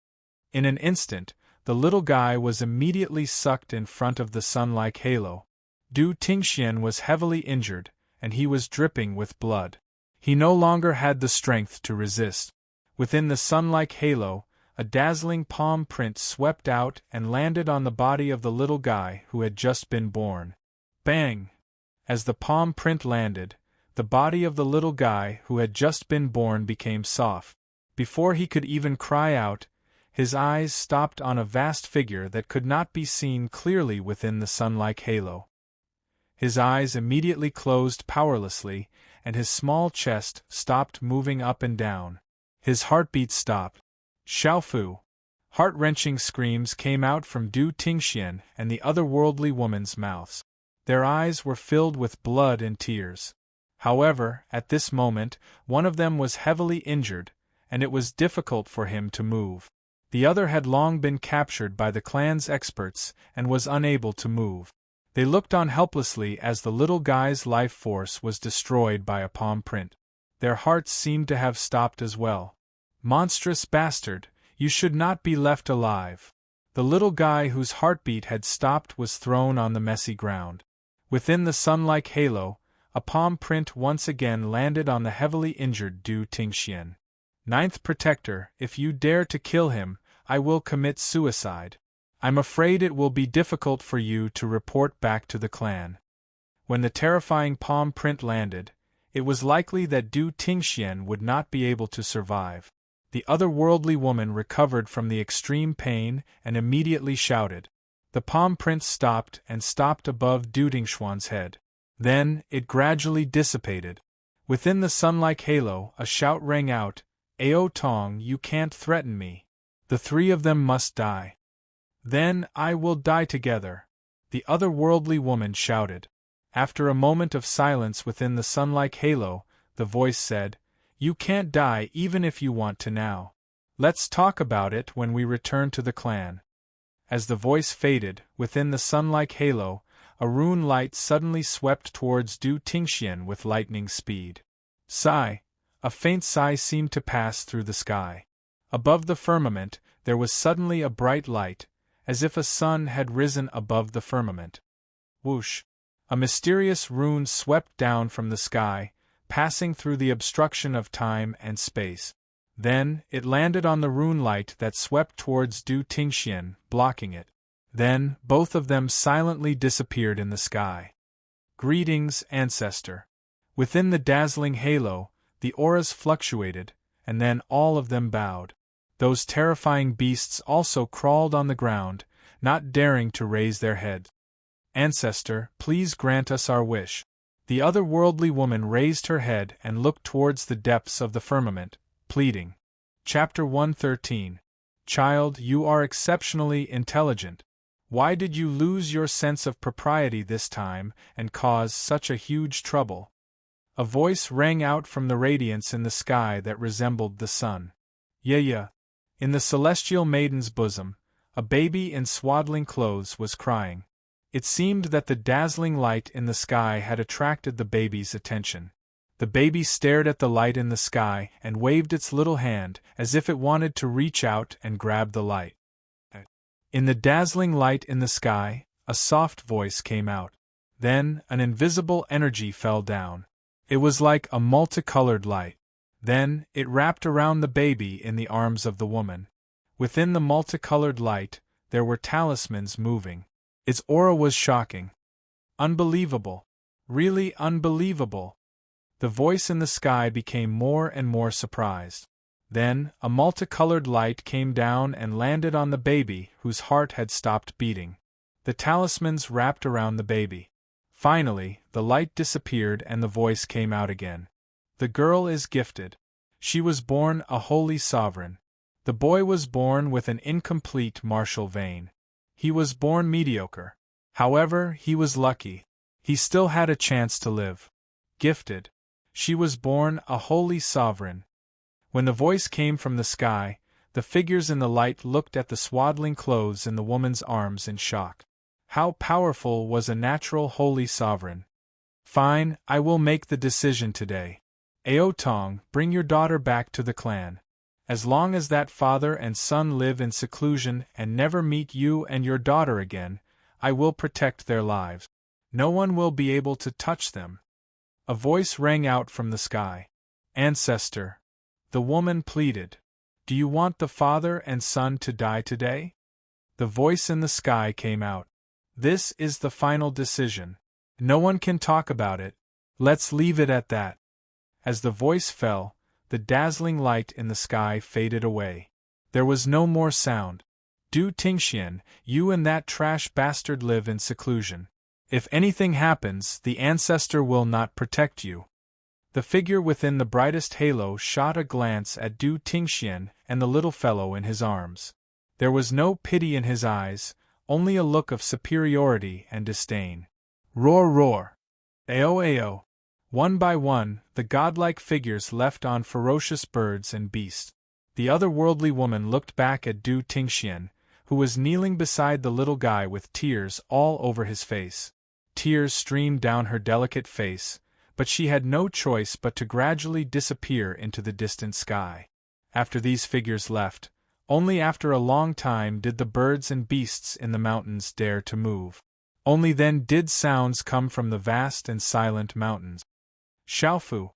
In an instant, the little guy was immediately sucked in front of the sun-like halo. Du Tingxian was heavily injured, and he was dripping with blood. He no longer had the strength to resist. Within the sun-like halo, a dazzling palm print swept out and landed on the body of the little guy who had just been born. Bang! As the palm print landed, the body of the little guy who had just been born became soft. Before he could even cry out, his eyes stopped on a vast figure that could not be seen clearly within the sun-like halo. His eyes immediately closed powerlessly, and his small chest stopped moving up and down. His heartbeat stopped. "Xiaofu!" Heart-wrenching screams came out from Du Tingxian and the otherworldly woman's mouths. Their eyes were filled with blood and tears. However, at this moment, one of them was heavily injured, and it was difficult for him to move. The other had long been captured by the clan's experts and was unable to move. They looked on helplessly as the little guy's life force was destroyed by a palm print. Their hearts seemed to have stopped as well. "Monstrous bastard, you should not be left alive." The little guy whose heartbeat had stopped was thrown on the messy ground. Within the sun-like halo, a palm print once again landed on the heavily injured Du Tingxian. "Ninth Protector, if you dare to kill him, I will commit suicide. I'm afraid it will be difficult for you to report back to the clan." When the terrifying palm print landed, it was likely that Du Tingxian would not be able to survive. The otherworldly woman recovered from the extreme pain and immediately shouted. The palm print stopped above Du Tingshuan's head. Then, it gradually dissipated. Within the sun-like halo, a shout rang out, "Ao Tong, you can't threaten me. The three of them must die. Then, I will die together," the otherworldly woman shouted. After a moment of silence within the sun-like halo, the voice said, You can't die even if you want to now. Let's talk about it when we return to the clan. As the voice faded, within the sun-like halo, a rune light suddenly swept towards Du Tingxian with lightning speed. Sigh. A faint sigh seemed to pass through the sky. Above the firmament, there was suddenly a bright light, as if a sun had risen above the firmament. Whoosh! A mysterious rune swept down from the sky, passing through the obstruction of time and space. Then, it landed on the rune light that swept towards Du Tingxian, blocking it. Then, both of them silently disappeared in the sky. Greetings, Ancestor. Within the dazzling halo, the auras fluctuated, and then all of them bowed. Those terrifying beasts also crawled on the ground, not daring to raise their heads. Ancestor, please grant us our wish. The otherworldly woman raised her head and looked towards the depths of the firmament, pleading. Chapter 113. Child, you are exceptionally intelligent. Why did you lose your sense of propriety this time and cause such a huge trouble? A voice rang out from the radiance in the sky that resembled the sun. Yeah. In the celestial maiden's bosom, a baby in swaddling clothes was crying. It seemed that the dazzling light in the sky had attracted the baby's attention. The baby stared at the light in the sky and waved its little hand as if it wanted to reach out and grab the light. In the dazzling light in the sky, a soft voice came out. Then, an invisible energy fell down. It was like a multicolored light. Then, it wrapped around the baby in the arms of the woman. Within the multicolored light, there were talismans moving. Its aura was shocking. Unbelievable. Really unbelievable. The voice in the sky became more and more surprised. Then, a multicolored light came down and landed on the baby whose heart had stopped beating. The talismans wrapped around the baby. Finally, the light disappeared and the voice came out again. The girl is gifted. She was born a holy sovereign. The boy was born with an incomplete martial vein. He was born mediocre. However, he was lucky. He still had a chance to live. Gifted. She was born a holy sovereign. When the voice came from the sky, the figures in the light looked at the swaddling clothes in the woman's arms in shock. How powerful was a natural holy sovereign? Fine, I will make the decision today. Ao Tong, bring your daughter back to the clan. As long as that father and son live in seclusion and never meet you and your daughter again, I will protect their lives. No one will be able to touch them. A voice rang out from the sky. Ancestor. The woman pleaded. Do you want the father and son to die today? The voice in the sky came out. This is the final decision. No one can talk about it. Let's leave it at that. As the voice fell, the dazzling light in the sky faded away. There was no more sound. Du Tingxian, you and that trash bastard live in seclusion. If anything happens, the ancestor will not protect you. The figure within the brightest halo shot a glance at Du Tingxian and the little fellow in his arms. There was no pity in his eyes, only a look of superiority and disdain. Roar, roar! Ao! One by one, the godlike figures left on ferocious birds and beasts. The otherworldly woman looked back at Du Tingxian, who was kneeling beside the little guy with tears all over his face. Tears streamed down her delicate face, but she had no choice but to gradually disappear into the distant sky. After these figures left, only after a long time did the birds and beasts in the mountains dare to move. Only then did sounds come from the vast and silent mountains. Xiaofu.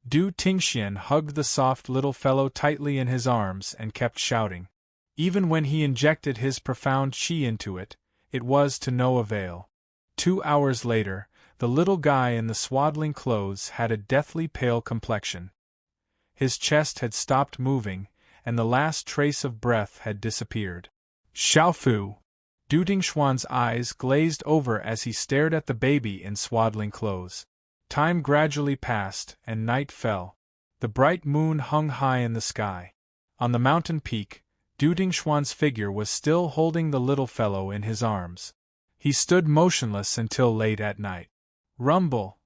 Du Tingxian hugged the soft little fellow tightly in his arms and kept shouting. Even when he injected his profound qi into it, it was to no avail. 2 hours later, the little guy in the swaddling clothes had a deathly pale complexion. His chest had stopped moving, and the last trace of breath had disappeared. Xiaofu! Du Tingxian's eyes glazed over as he stared at the baby in swaddling clothes. Time gradually passed, and night fell. The bright moon hung high in the sky. On the mountain peak, Du Tingxian's figure was still holding the little fellow in his arms. He stood motionless until late at night. Rumble!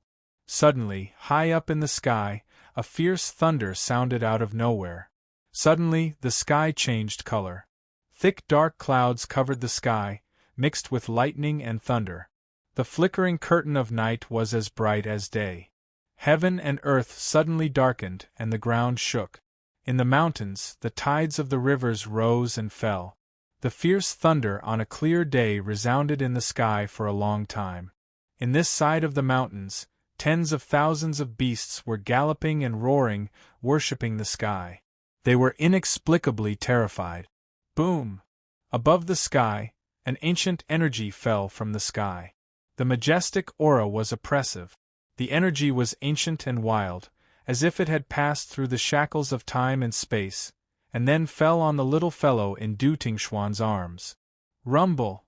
Suddenly, high up in the sky, a fierce thunder sounded out of nowhere. Suddenly, the sky changed color. Thick dark clouds covered the sky, mixed with lightning and thunder. The flickering curtain of night was as bright as day. Heaven and earth suddenly darkened, and the ground shook. In the mountains, the tides of the rivers rose and fell. The fierce thunder on a clear day resounded in the sky for a long time. In this side of the mountains, tens of thousands of beasts were galloping and roaring, worshipping the sky. They were inexplicably terrified. Boom! Above the sky, an ancient energy fell from the sky. The majestic aura was oppressive. The energy was ancient and wild, as if it had passed through the shackles of time and space, and then fell on the little fellow in Du Tingxuan's arms. Rumble!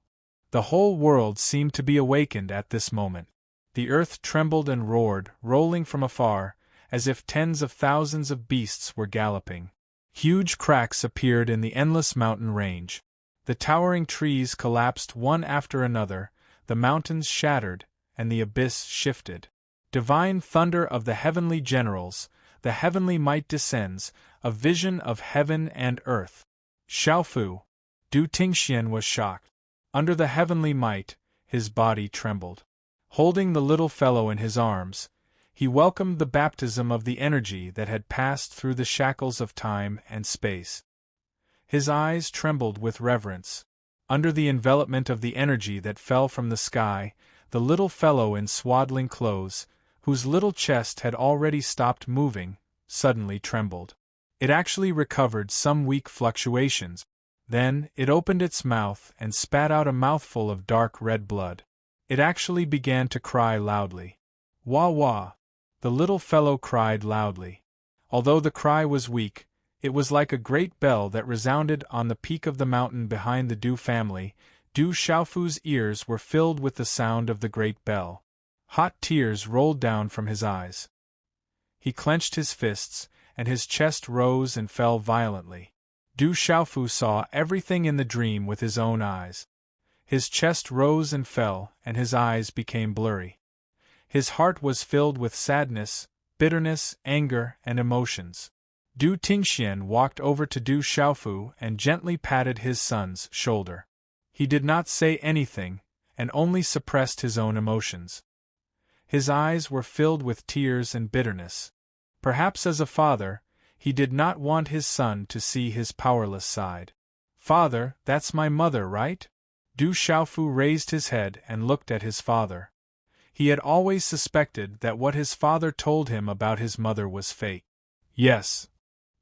The whole world seemed to be awakened at this moment. The earth trembled and roared, rolling from afar, as if tens of thousands of beasts were galloping. Huge cracks appeared in the endless mountain range. The towering trees collapsed one after another, the mountains shattered, and the abyss shifted. Divine thunder of the heavenly generals, the heavenly might descends, a vision of heaven and earth. Xiaofu! Du Tingxian was shocked. Under the heavenly might, his body trembled. Holding the little fellow in his arms, he welcomed the baptism of the energy that had passed through the shackles of time and space. His eyes trembled with reverence. Under the envelopment of the energy that fell from the sky, the little fellow in swaddling clothes, whose little chest had already stopped moving, suddenly trembled. It actually recovered some weak fluctuations. Then, it opened its mouth and spat out a mouthful of dark red blood. It actually began to cry loudly. Wah wah! The little fellow cried loudly. Although the cry was weak, it was like a great bell that resounded on the peak of the mountain behind the Du family. Du Xiaofu's ears were filled with the sound of the great bell. Hot tears rolled down from his eyes. He clenched his fists, and his chest rose and fell violently. Du Xiaofu saw everything in the dream with his own eyes. His chest rose and fell, and his eyes became blurry. His heart was filled with sadness, bitterness, anger, and emotions. Du Tingxian walked over to Du Xiaofu and gently patted his son's shoulder. He did not say anything, and only suppressed his own emotions. His eyes were filled with tears and bitterness. Perhaps as a father, he did not want his son to see his powerless side. "Father, that's my mother, right?" Du Xiaofu raised his head and looked at his father. He had always suspected that what his father told him about his mother was fake. "Yes."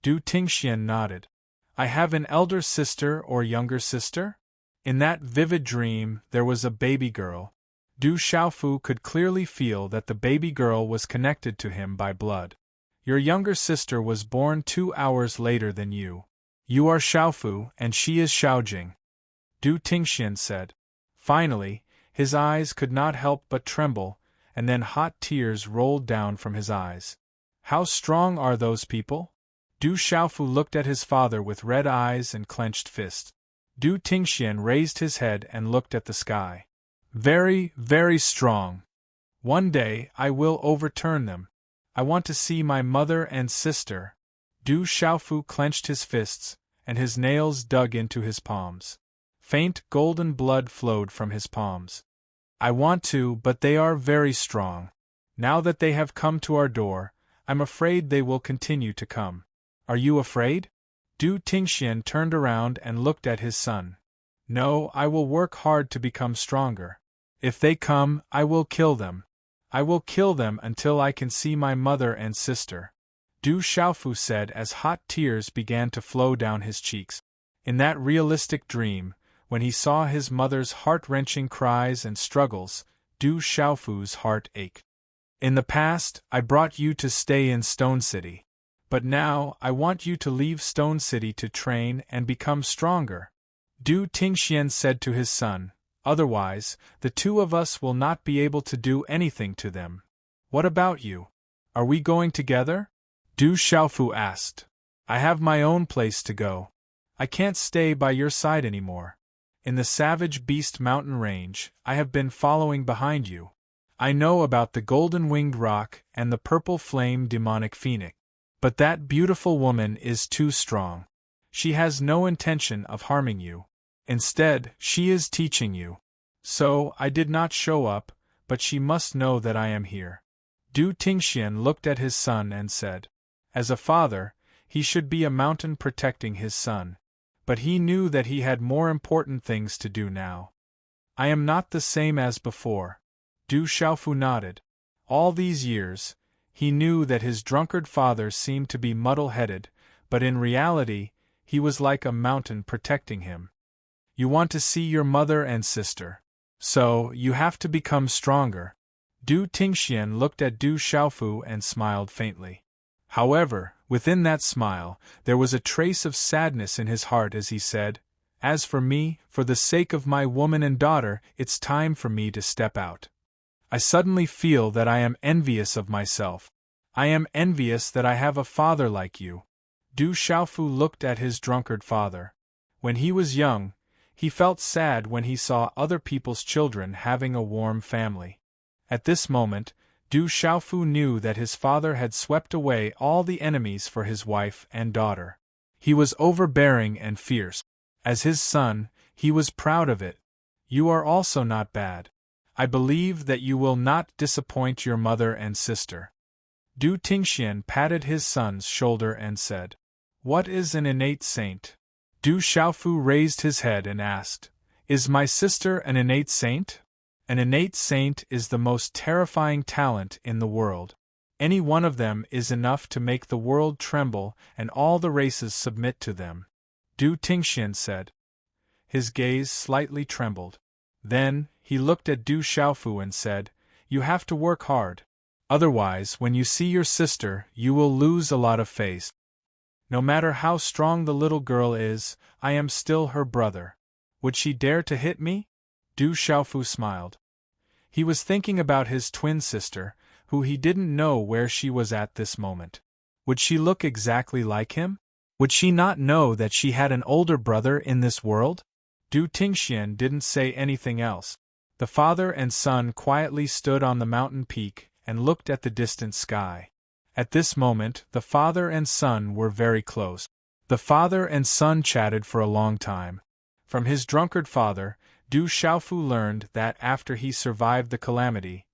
Du Tingxian nodded. "I have an elder sister or younger sister?" In that vivid dream, there was a baby girl. Du Xiaofu could clearly feel that the baby girl was connected to him by blood. "Your younger sister was born 2 hours later than you. You are Xiaofu and she is Xiaojing," Du Tingxian said. Finally, his eyes could not help but tremble, and then hot tears rolled down from his eyes. "How strong are those people?" Du Xiaofu looked at his father with red eyes and clenched fists. Du Tingxian raised his head and looked at the sky. "Very, very strong. One day I will overturn them. I want to see my mother and sister." Du Xiaofu clenched his fists, and his nails dug into his palms. Faint golden blood flowed from his palms. "I want to, but they are very strong. Now that they have come to our door, I'm afraid they will continue to come. Are you afraid?" Du Tingxian turned around and looked at his son. "No, I will work hard to become stronger. If they come, I will kill them. I will kill them until I can see my mother and sister," Du Xiaofu said as hot tears began to flow down his cheeks. In that realistic dream, when he saw his mother's heart-wrenching cries and struggles, Du Xiaofu's heart ached. "In the past, I brought you to stay in Stone City. But now, I want you to leave Stone City to train and become stronger," Du Tingxian said to his son. "Otherwise, the two of us will not be able to do anything to them. What about you? Are we going together?" Du Xiaofu asked. "I have my own place to go. I can't stay by your side anymore. In the savage beast mountain range, I have been following behind you. I know about the golden-winged roc and the purple-flame demonic phoenix. But that beautiful woman is too strong. She has no intention of harming you. Instead, she is teaching you. So, I did not show up, but she must know that I am here." Du Tingxian looked at his son and said, as a father, he should be a mountain protecting his son. But he knew that he had more important things to do now. "I am not the same as before." Du Xiaofu nodded. All these years, he knew that his drunkard father seemed to be muddle-headed, but in reality, he was like a mountain protecting him. "You want to see your mother and sister. So, you have to become stronger." Du Tingxian looked at Du Xiaofu and smiled faintly. However, within that smile, there was a trace of sadness in his heart as he said, "As for me, for the sake of my woman and daughter, it's time for me to step out. I suddenly feel that I am envious of myself. I am envious that I have a father like you." Du Xiaofu looked at his drunkard father. When he was young, he felt sad when he saw other people's children having a warm family. At this moment, Du Xiaofu knew that his father had swept away all the enemies for his wife and daughter. He was overbearing and fierce. As his son, he was proud of it. "You are also not bad. I believe that you will not disappoint your mother and sister." Du Tingxian patted his son's shoulder and said, "What is an innate saint?" Du Xiaofu raised his head and asked, "Is my sister an innate saint?" An innate saint is the most terrifying talent in the world. Any one of them is enough to make the world tremble and all the races submit to them. Du Tingxian said. His gaze slightly trembled. Then, he looked at Du Xiaofu and said, "You have to work hard. Otherwise, when you see your sister, you will lose a lot of face. No matter how strong the little girl is, I am still her brother. Would she dare to hit me?" Du Xiaofu smiled. He was thinking about his twin sister, who he didn't know where she was at this moment. Would she look exactly like him? Would she not know that she had an older brother in this world? Du Tingxian didn't say anything else. The father and son quietly stood on the mountain peak and looked at the distant sky. At this moment, the father and son were very close. The father and son chatted for a long time. From his drunkard father, Du Xiaofu learned that after he survived the calamity,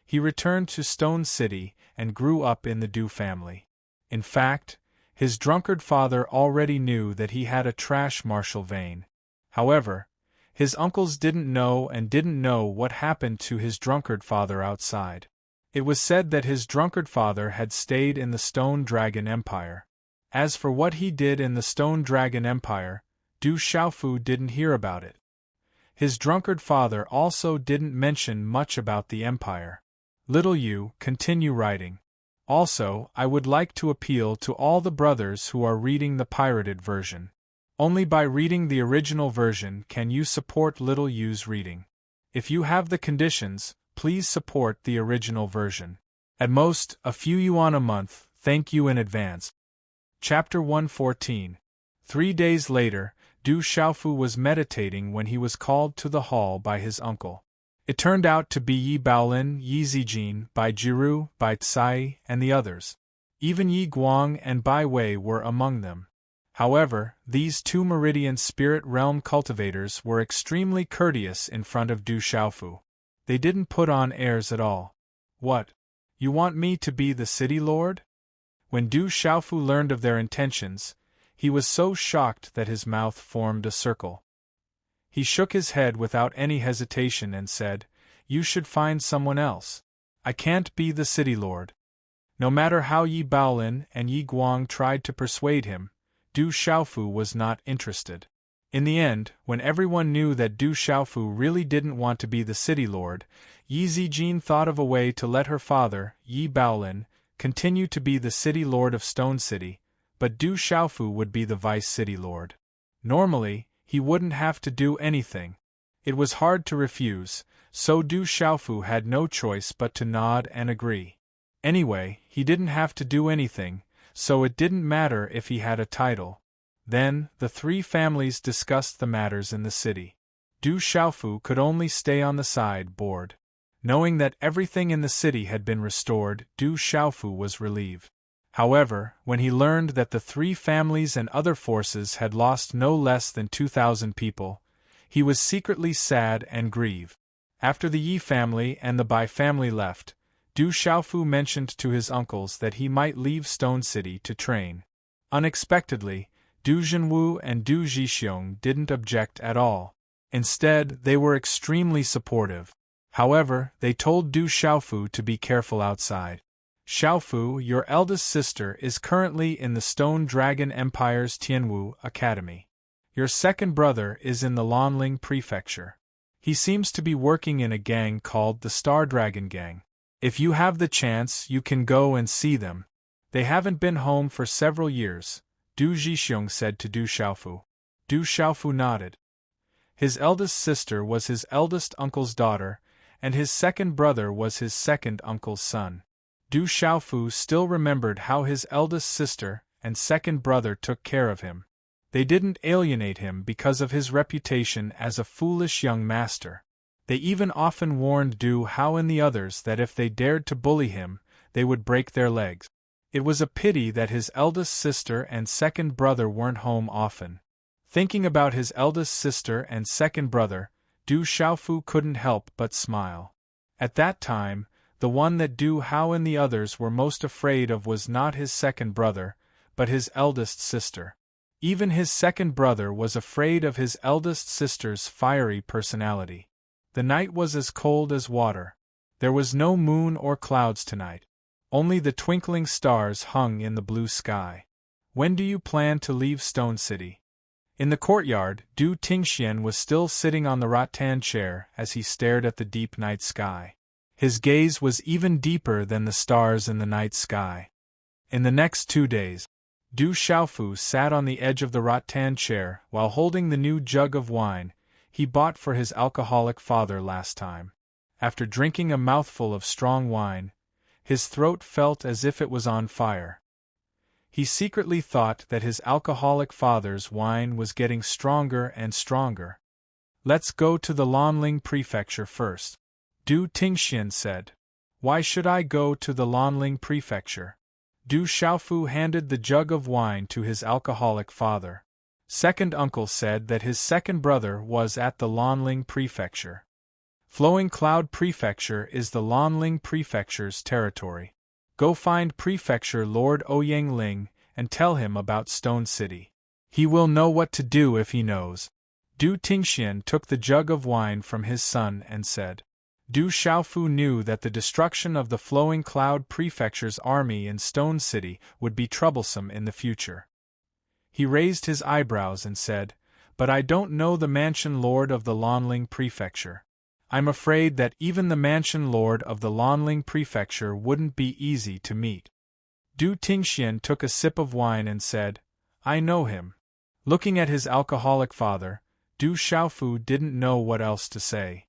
he returned to Stone City and grew up in the Du family. In fact, his drunkard father already knew that he had a trash martial vein. However, his uncles didn't know what happened to his drunkard father outside. It was said that his drunkard father had stayed in the Stone Dragon Empire. As for what he did in the Stone Dragon Empire, Du Xiaofu didn't hear about it. His drunkard father also didn't mention much about the empire. Little you, continue writing. Also, I would like to appeal to all the brothers who are reading the pirated version. Only by reading the original version can you support Little U's reading. If you have the conditions, please support the original version. At most, a few yuan a month, thank you in advance. Chapter 114. 3 days later, Du Xiaofu was meditating when he was called to the hall by his uncle. It turned out to be Yi Baolin, Yi Zijin, Bai Jiru, Bai Tsai, and the others. Even Yi Guang and Bai Wei were among them. However, these two Meridian Spirit Realm cultivators were extremely courteous in front of Du Xiaofu. They didn't put on airs at all. "What? You want me to be the city lord?" When Du Xiaofu learned of their intentions, he was so shocked that his mouth formed a circle. He shook his head without any hesitation and said, "You should find someone else. I can't be the city lord." No matter how Yi Baolin and Yi Guang tried to persuade him, Du Xiaofu was not interested. In the end, when everyone knew that Du Xiaofu really didn't want to be the city lord, Yi Zijin thought of a way to let her father, Yi Baolin, continue to be the city lord of Stone City, but Du Xiaofu would be the vice city lord. Normally, he wouldn't have to do anything. It was hard to refuse, so Du Xiaofu had no choice but to nod and agree. Anyway, he didn't have to do anything, so it didn't matter if he had a title. Then, the three families discussed the matters in the city. Du Xiaofu could only stay on the side board. Knowing that everything in the city had been restored, Du Xiaofu was relieved. However, when he learned that the three families and other forces had lost no less than 2,000 people, he was secretly sad and grieved. After the Yi family and the Bai family left, Du Xiaofu mentioned to his uncles that he might leave Stone City to train. Unexpectedly, Du Zhenwu and Du Zhixiong didn't object at all. Instead, they were extremely supportive. However, they told Du Xiaofu to be careful outside. Xiaofu, your eldest sister, is currently in the Stone Dragon Empire's Tianwu Academy. Your second brother is in the Lanling Prefecture. He seems to be working in a gang called the Star Dragon Gang. If you have the chance, you can go and see them. They haven't been home for several years, Du Zhixiong said to Du Xiaofu. Du Xiaofu nodded. His eldest sister was his eldest uncle's daughter, and his second brother was his second uncle's son. Du Xiaofu still remembered how his eldest sister and second brother took care of him. They didn't alienate him because of his reputation as a foolish young master. They even often warned Du Hao and the others that if they dared to bully him, they would break their legs. It was a pity that his eldest sister and second brother weren't home often. Thinking about his eldest sister and second brother, Du Xiaofu couldn't help but smile. At that time, the one that Du Hao and the others were most afraid of was not his second brother, but his eldest sister. Even his second brother was afraid of his eldest sister's fiery personality. The night was as cold as water. There was no moon or clouds tonight. Only the twinkling stars hung in the blue sky. When do you plan to leave Stone City? In the courtyard, Du Tingxian was still sitting on the rattan chair as he stared at the deep night sky. His gaze was even deeper than the stars in the night sky. In the next 2 days, Du Xiaofu sat on the edge of the rattan chair while holding the new jug of wine he bought for his alcoholic father last time. After drinking a mouthful of strong wine, his throat felt as if it was on fire. He secretly thought that his alcoholic father's wine was getting stronger and stronger. Let's go to the Lanling Prefecture first, Du Tingxian said. Why should I go to the Lanling Prefecture? Du Xiaofu handed the jug of wine to his alcoholic father. Second uncle said that his second brother was at the Lanling Prefecture. Flowing Cloud Prefecture is the Lanling Prefecture's territory. Go find Prefecture Lord Ouyang Ling and tell him about Stone City. He will know what to do if he knows. Du Tingxian took the jug of wine from his son and said. Du Xiaofu knew that the destruction of the Flowing Cloud Prefecture's army in Stone City would be troublesome in the future. He raised his eyebrows and said, But I don't know the Mansion Lord of the Lanling Prefecture. I'm afraid that even the Mansion Lord of the Lanling Prefecture wouldn't be easy to meet. Du Tingxian took a sip of wine and said, I know him. Looking at his alcoholic father, Du Xiaofu didn't know what else to say.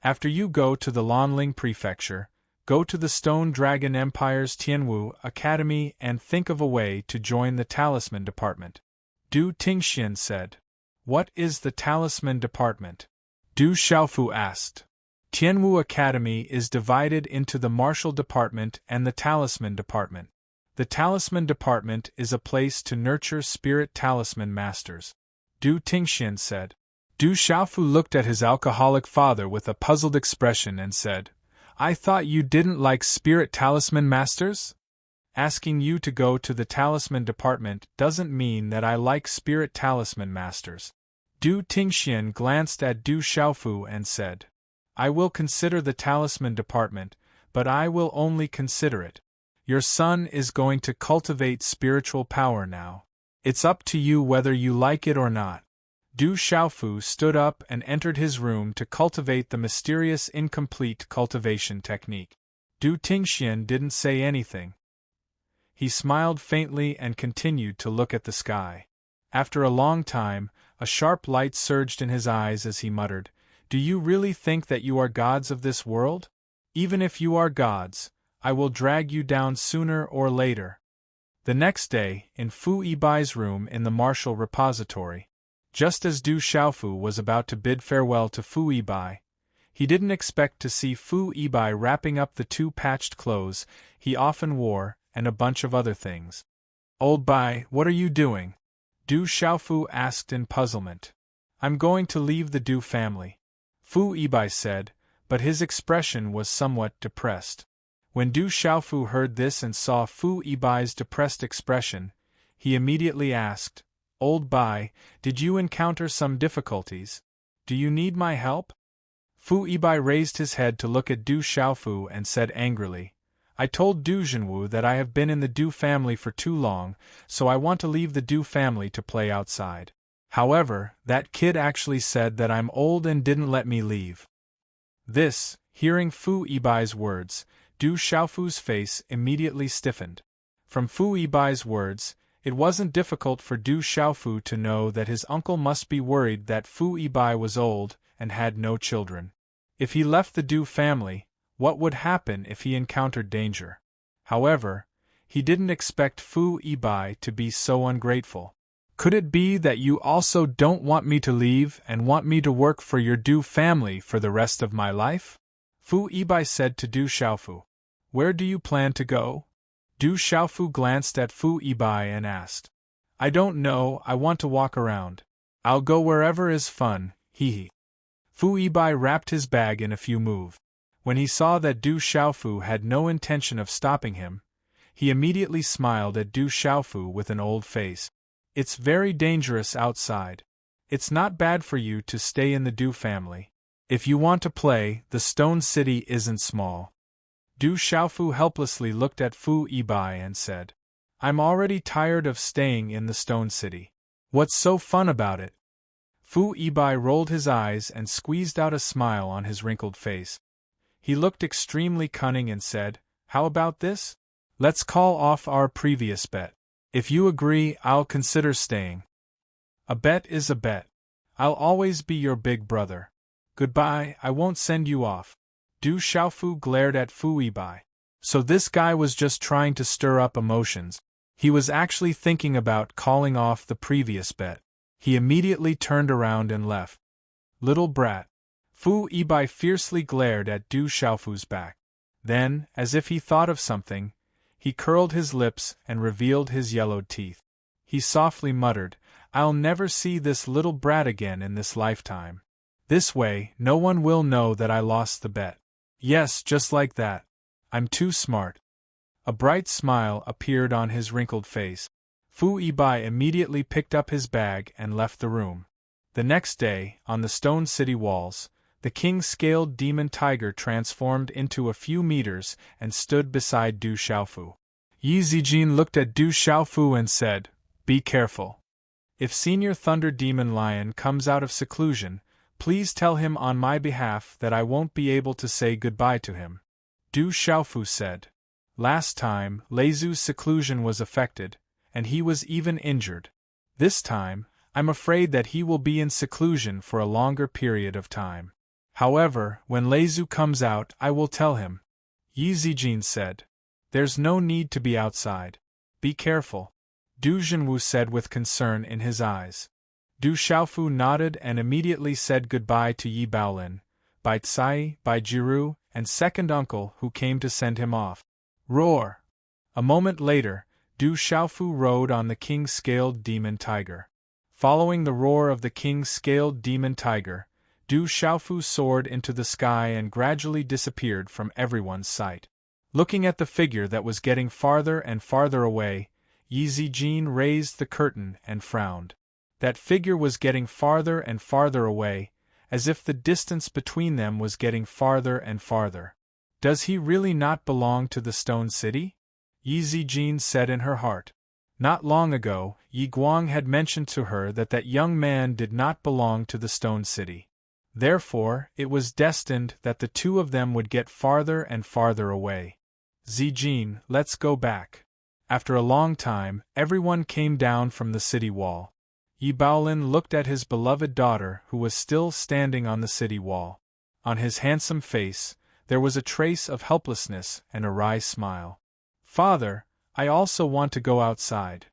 After you go to the Lanling Prefecture, go to the Stone Dragon Empire's Tianwu Academy and think of a way to join the Talisman Department. Du Tingxian said. What is the Talisman Department? Du Xiaofu asked. Tianwu Academy is divided into the Martial Department and the Talisman Department. The Talisman Department is a place to nurture spirit talisman masters. Du Tingxian said. Du Xiaofu looked at his alcoholic father with a puzzled expression and said, I thought you didn't like spirit talisman masters? Asking you to go to the Talisman Department doesn't mean that I like spirit talisman masters. Du Tingxian glanced at Du Xiaofu and said, I will consider the Talisman Department, but I will only consider it. Your son is going to cultivate spiritual power now. It's up to you whether you like it or not. Du Xiaofu stood up and entered his room to cultivate the mysterious incomplete cultivation technique. Du Tingxian didn't say anything. He smiled faintly and continued to look at the sky. After a long time, a sharp light surged in his eyes as he muttered, Do you really think that you are gods of this world? Even if you are gods, I will drag you down sooner or later. The next day, in Fu Yibai's room in the Martial Repository, just as Du Xiaofu was about to bid farewell to Fu Yibai, He didn't expect to see Fu Yibai wrapping up the 2 patched clothes he often wore, and a bunch of other things. "Old Bai, what are you doing?" Du Xiaofu asked in puzzlement. "I'm going to leave the Du family," Fu Yibai said, but his expression was somewhat depressed. When Du Xiaofu heard this and saw Fu Yibai's depressed expression, he immediately asked, "Old Bai, did you encounter some difficulties? Do you need my help?" Fu Yibai raised his head to look at Du Xiaofu and said angrily, "I told Du Zhenwu that I have been in the Du family for too long, so I want to leave the Du family to play outside. However, that kid actually said that I'm old and didn't let me leave." Hearing Fu Yibai's words, Du Xiaofu's face immediately stiffened. From Fu Yibai's words, it wasn't difficult for Du Xiaofu to know that his uncle must be worried that Fu Yibai was old and had no children. If he left the Du family, what would happen if he encountered danger? However, he didn't expect Fu Yibai to be so ungrateful. "Could it be that you also don't want me to leave and want me to work for your Du family for the rest of my life?" Fu Yibai said to Du Xiaofu. "Where do you plan to go?" Du Xiaofu glanced at Fu Yibai and asked. "I don't know, I want to walk around. I'll go wherever is fun, hee. Fu Yibai wrapped his bag in a few moves. When he saw that Du Xiaofu had no intention of stopping him, he immediately smiled at Du Xiaofu with an old face. "It's very dangerous outside. It's not bad for you to stay in the Du family. If you want to play, the Stone City isn't small." Du Xiaofu helplessly looked at Fu Yibai and said, "I'm already tired of staying in the Stone City. What's so fun about it?" Fu Yibai rolled his eyes and squeezed out a smile on his wrinkled face. He looked extremely cunning and said, "How about this? Let's call off our previous bet. If you agree, I'll consider staying. A bet is a bet. I'll always be your big brother. Goodbye, I won't send you off." Du Xiaofu glared at Fu Yibai. So this guy was just trying to stir up emotions. He was actually thinking about calling off the previous bet. He immediately turned around and left. "Little brat." Fu Yibai fiercely glared at Du Xiaofu's back. Then, as if he thought of something, he curled his lips and revealed his yellowed teeth. He softly muttered, "I'll never see this little brat again in this lifetime. This way, no one will know that I lost the bet. Yes, just like that. I'm too smart." A bright smile appeared on his wrinkled face. Fu Yibai immediately picked up his bag and left the room. The next day, on the Stone City walls, the king-scaled demon tiger transformed into a few meters and stood beside Du Xiaofu. Yi Zijin looked at Du Xiaofu and said, "Be careful. If Senior Thunder Demon Lion comes out of seclusion, please tell him on my behalf that I won't be able to say goodbye to him." Du Xiaofu said. Last time, Leizu's seclusion was affected, and he was even injured. This time, I'm afraid that he will be in seclusion for a longer period of time. However, when Leizu comes out, I will tell him. Yi Zijin said. "There's no need to be outside. Be careful," Du Zhenwu said with concern in his eyes. Du Xiaofu nodded and immediately said goodbye to Yi Baolin, Bai Tsai, Bai Jiru, and second uncle who came to send him off. Roar! A moment later, Du Xiaofu rode on the king-scaled demon tiger. Following the roar of the king-scaled demon tiger, Du Xiaofu soared into the sky and gradually disappeared from everyone's sight. Looking at the figure that was getting farther and farther away, Yi Zijin raised the curtain and frowned. That figure was getting farther and farther away, as if the distance between them was getting farther and farther. Does he really not belong to the Stone City? Yi Zijin said in her heart. Not long ago, Yi Guang had mentioned to her that that young man did not belong to the Stone City. Therefore, it was destined that the two of them would get farther and farther away. Zijin, let's go back. After a long time, everyone came down from the city wall. Yi Baolin looked at his beloved daughter who was still standing on the city wall. On his handsome face, there was a trace of helplessness and a wry smile. "Father, I also want to go outside."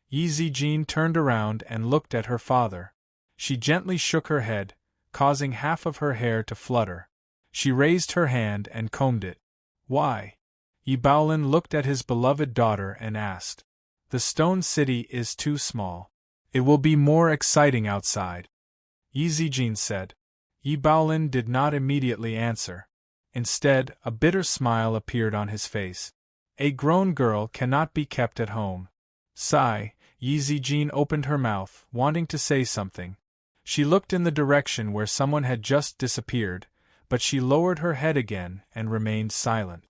Yi Zijin turned around and looked at her father. She gently shook her head, causing half of her hair to flutter. She raised her hand and combed it. Why? Yi Baolin looked at his beloved daughter and asked. The stone city is too small. It will be more exciting outside. Yi Zijin said. Yi Baolin did not immediately answer. Instead, a bitter smile appeared on his face. A grown girl cannot be kept at home. Sigh, Yi Zijin opened her mouth, wanting to say something. She looked in the direction where someone had just disappeared, but she lowered her head again and remained silent.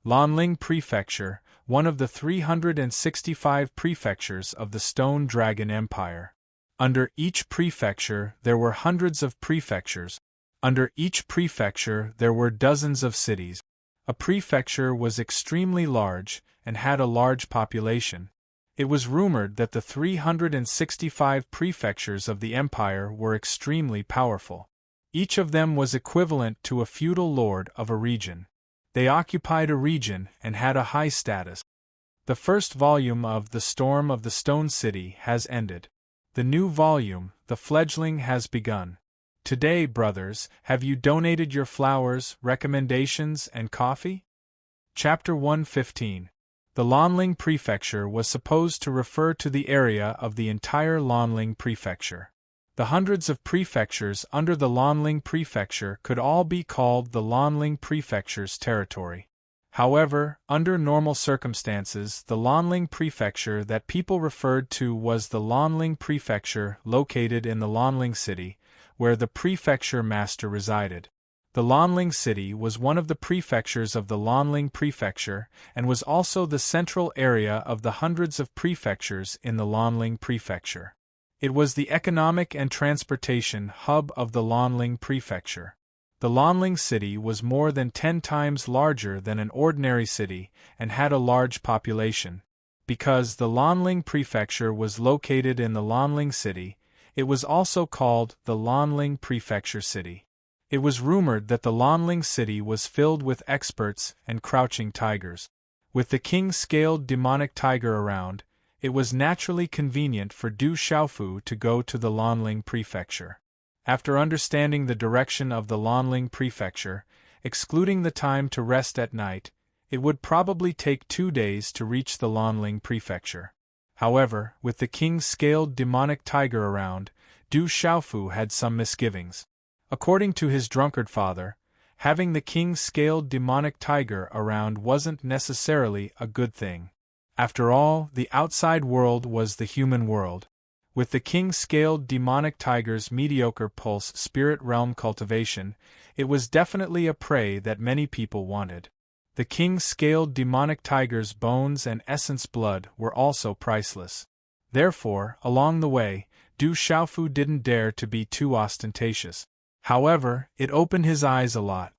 Lanling Prefecture, one of the 365 prefectures of the Stone Dragon Empire. Under each prefecture there were hundreds of prefectures. Under each prefecture there were dozens of cities. A prefecture was extremely large and had a large population. It was rumored that the 365 prefectures of the empire were extremely powerful. Each of them was equivalent to a feudal lord of a region. They occupied a region and had a high status. The first volume of The Storm of the Stone City has ended. The new volume, The Fledgling, has begun. Today, brothers, have you donated your flowers, recommendations, and coffee? Chapter 115. The Lanling Prefecture was supposed to refer to the area of the entire Lanling Prefecture. The hundreds of prefectures under the Lanling Prefecture could all be called the Lanling Prefecture's territory. However, under normal circumstances, the Lanling Prefecture that people referred to was the Lanling Prefecture located in the Lanling City, where the prefecture master resided. The Lanling City was one of the prefectures of the Lanling Prefecture and was also the central area of the hundreds of prefectures in the Lanling Prefecture. It was the economic and transportation hub of the Lanling Prefecture. The Lanling City was more than 10 times larger than an ordinary city and had a large population. Because the Lanling Prefecture was located in the Lanling City, it was also called the Lanling Prefecture City. It was rumored that the Lanling City was filled with experts and crouching tigers. With the king-scaled demonic tiger around, it was naturally convenient for Du Xiaofu to go to the Lanling Prefecture. After understanding the direction of the Lanling Prefecture, excluding the time to rest at night, it would probably take 2 days to reach the Lanling Prefecture. However, with the king-scaled demonic tiger around, Du Xiaofu had some misgivings. According to his drunkard father, having the king-scaled demonic tiger around wasn't necessarily a good thing. After all, the outside world was the human world. With the king-scaled demonic tiger's mediocre pulse spirit realm cultivation, it was definitely a prey that many people wanted. The king-scaled demonic tiger's bones and essence blood were also priceless. Therefore, along the way, Du Xiaofu didn't dare to be too ostentatious. However, it opened his eyes a lot.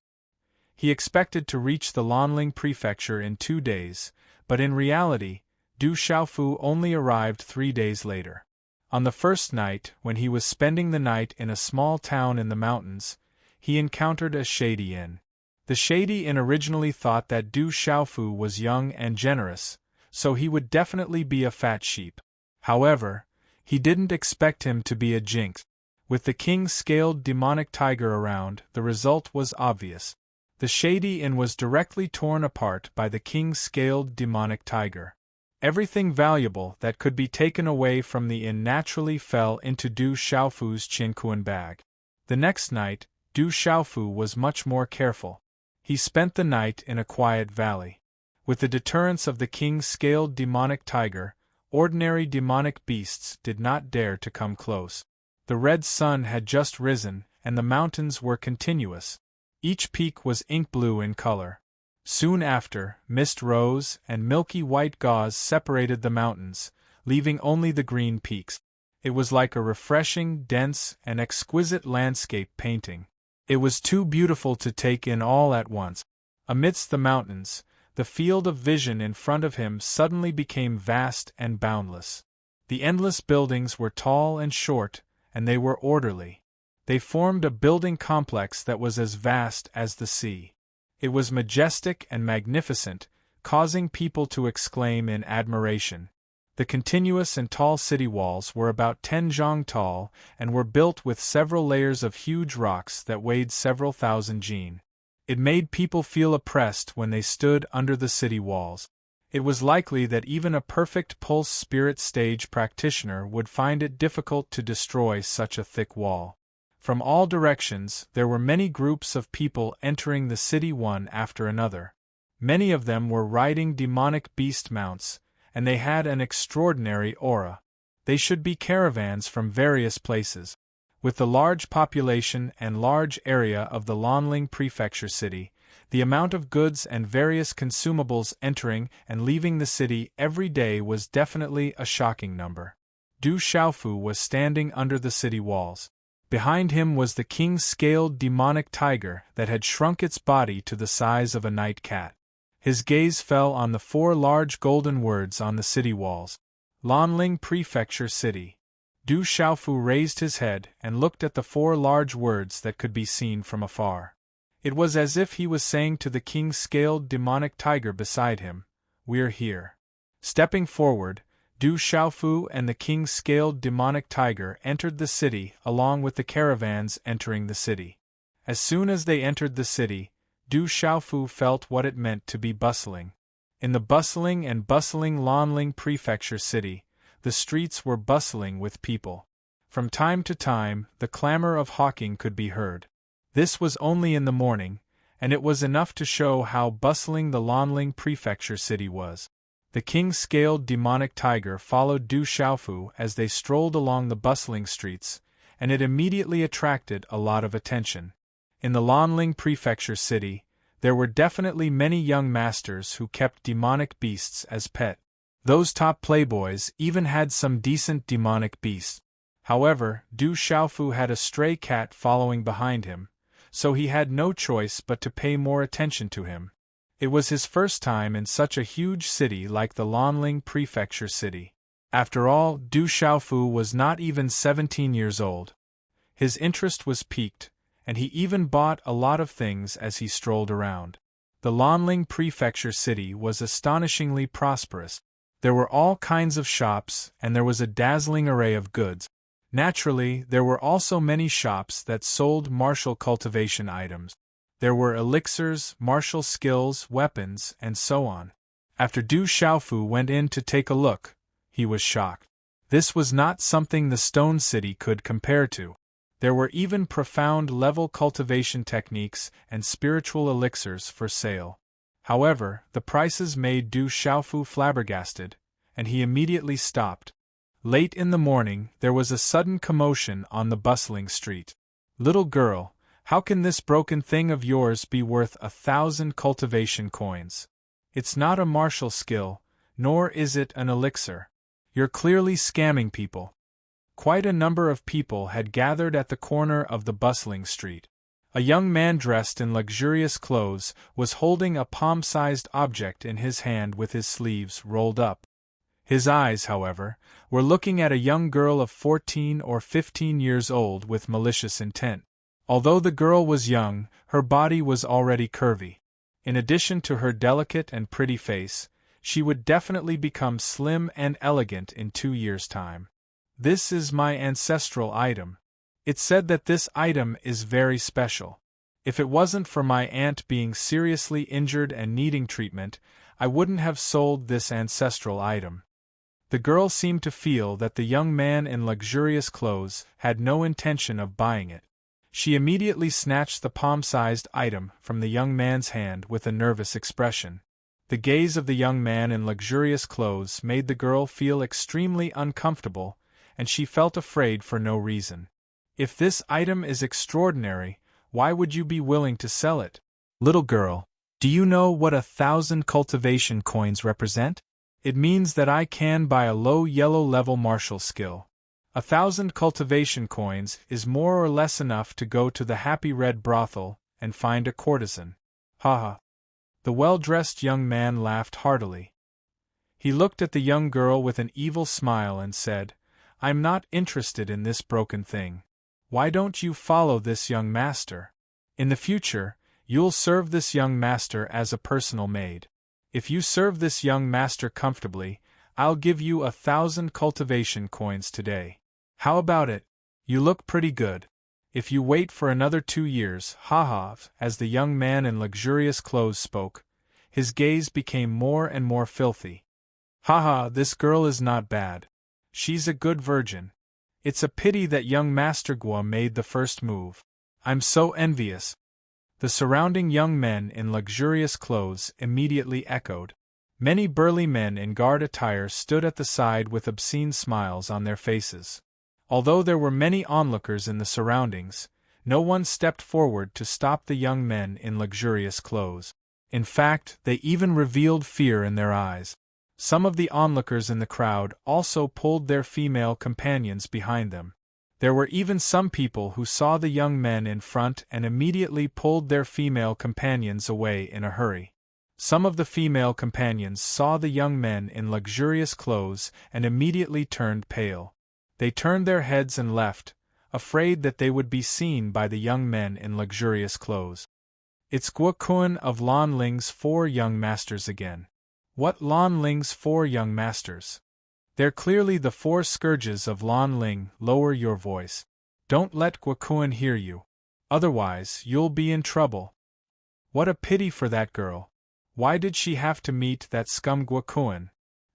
He expected to reach the Lanling Prefecture in 2 days, but in reality, Du Xiaofu only arrived 3 days later. On the first night, when he was spending the night in a small town in the mountains, he encountered a shady inn. The shady inn originally thought that Du Xiaofu was young and generous, so he would definitely be a fat sheep. However, he didn't expect him to be a jinx. With the king-scaled demonic tiger around, the result was obvious. The shady inn was directly torn apart by the king-scaled demonic tiger. Everything valuable that could be taken away from the inn naturally fell into Du Xiaofu's Qinquan bag. The next night, Du Xiaofu was much more careful. He spent the night in a quiet valley. With the deterrence of the king-scaled demonic tiger, ordinary demonic beasts did not dare to come close. The red sun had just risen, and the mountains were continuous. Each peak was ink blue in color. Soon after, mist rose, and milky white gauze separated the mountains, leaving only the green peaks. It was like a refreshing, dense, and exquisite landscape painting. It was too beautiful to take in all at once. Amidst the mountains, the field of vision in front of him suddenly became vast and boundless. The endless buildings were tall and short, and they were orderly. They formed a building complex that was as vast as the sea. It was majestic and magnificent, causing people to exclaim in admiration. The continuous and tall city walls were about 10 zhang tall and were built with several layers of huge rocks that weighed several thousand jin. It made people feel oppressed when they stood under the city walls. It was likely that even a perfect pulse spirit stage practitioner would find it difficult to destroy such a thick wall. From all directions, there were many groups of people entering the city one after another. Many of them were riding demonic beast mounts, and they had an extraordinary aura. They should be caravans from various places. With the large population and large area of the Lanling Prefecture city, the amount of goods and various consumables entering and leaving the city every day was definitely a shocking number. Du Xiaofu was standing under the city walls. Behind him was the king's scaled demonic tiger that had shrunk its body to the size of a night cat. His gaze fell on the 4 large golden words on the city walls. Lanling Prefecture City. Du Xiaofu raised his head and looked at the 4 large words that could be seen from afar. It was as if he was saying to the king's scaled demonic tiger beside him, "We're here." Stepping forward, Du Xiaofu and the king's scaled demonic tiger entered the city along with the caravans entering the city. As soon as they entered the city, Du Xiaofu felt what it meant to be bustling. In the bustling Lanling Prefecture city, the streets were bustling with people. From time to time, the clamor of hawking could be heard. This was only in the morning, and it was enough to show how bustling the Lanling Prefecture city was. The king's scaled demonic tiger followed Du Xiaofu as they strolled along the bustling streets, and it immediately attracted a lot of attention. In the Lanling Prefecture city, there were definitely many young masters who kept demonic beasts as pet. Those top playboys even had some decent demonic beasts. However, Du Xiaofu had a stray cat following behind him, so he had no choice but to pay more attention to him. It was his first time in such a huge city like the Lanling Prefecture city. After all, Du Xiaofu was not even 17 years old. His interest was piqued, and he even bought a lot of things as he strolled around. The Lanling Prefecture city was astonishingly prosperous. There were all kinds of shops, and there was a dazzling array of goods. Naturally, there were also many shops that sold martial cultivation items. There were elixirs, martial skills, weapons, and so on. After Du Xiaofu went in to take a look, he was shocked. This was not something the Stone City could compare to. There were even profound-level cultivation techniques and spiritual elixirs for sale. However, the prices made Du Xiaofu flabbergasted, and he immediately stopped. Late in the morning, there was a sudden commotion on the bustling street. "Little girl, how can this broken thing of yours be worth 1,000 cultivation coins? It's not a martial skill, nor is it an elixir. You're clearly scamming people." Quite a number of people had gathered at the corner of the bustling street. A young man dressed in luxurious clothes was holding a palm-sized object in his hand with his sleeves rolled up. His eyes, however, were looking at a young girl of 14 or 15 years old with malicious intent. Although the girl was young, her body was already curvy. In addition to her delicate and pretty face, she would definitely become slim and elegant in 2 years' time. "This is my ancestral item. It's said that this item is very special. If it wasn't for my aunt being seriously injured and needing treatment, I wouldn't have sold this ancestral item." The girl seemed to feel that the young man in luxurious clothes had no intention of buying it. She immediately snatched the palm-sized item from the young man's hand with a nervous expression. The gaze of the young man in luxurious clothes made the girl feel extremely uncomfortable, and she felt afraid for no reason. "If this item is extraordinary, why would you be willing to sell it? Little girl, do you know what 1,000 cultivation coins represent? It means that I can buy a low yellow level martial skill. 1,000 cultivation coins is more or less enough to go to the Happy Red brothel and find a courtesan." "Ha." The well-dressed young man laughed heartily. He looked at the young girl with an evil smile and said, "I'm not interested in this broken thing. Why don't you follow this young master? In the future, you'll serve this young master as a personal maid. If you serve this young master comfortably, I'll give you 1,000 cultivation coins today. How about it? You look pretty good." If you wait for another 2 years, ha. As the young man in luxurious clothes spoke, his gaze became more and more filthy. Ha, this girl is not bad. She's a good virgin. It's a pity that young Master Gua made the first move. I'm so envious. The surrounding young men in luxurious clothes immediately echoed. Many burly men in guard attire stood at the side with obscene smiles on their faces. Although there were many onlookers in the surroundings, no one stepped forward to stop the young men in luxurious clothes. In fact, they even revealed fear in their eyes. Some of the onlookers in the crowd also pulled their female companions behind them. There were even some people who saw the young men in front and immediately pulled their female companions away in a hurry. Some of the female companions saw the young men in luxurious clothes and immediately turned pale. They turned their heads and left, afraid that they would be seen by the young men in luxurious clothes. It's Guokun of Lan Ling's 4 young masters again. What Lan Ling's 4 young masters? They're clearly the 4 scourges of Lan Ling. Lower your voice. Don't let Guokun hear you. Otherwise, you'll be in trouble. What a pity for that girl. Why did she have to meet that scum Guokun?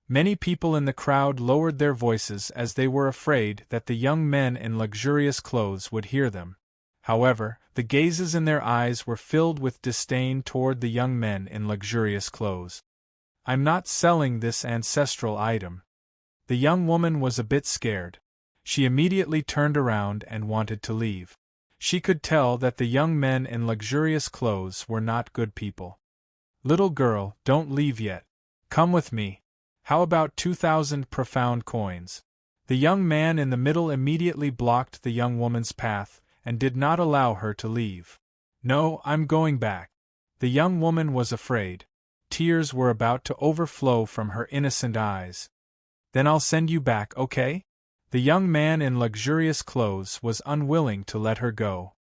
Many people in the crowd lowered their voices as they were afraid that the young men in luxurious clothes would hear them. However, the gazes in their eyes were filled with disdain toward the young men in luxurious clothes. I'm not selling this ancestral item. The young woman was a bit scared. She immediately turned around and wanted to leave. She could tell that the young men in luxurious clothes were not good people. Little girl, don't leave yet. Come with me. How about 2,000 profound coins? The young man in the middle immediately blocked the young woman's path and did not allow her to leave. No, I'm going back. The young woman was afraid. Tears were about to overflow from her innocent eyes. Then I'll send you back, okay? The young man in luxurious clothes was unwilling to let her go.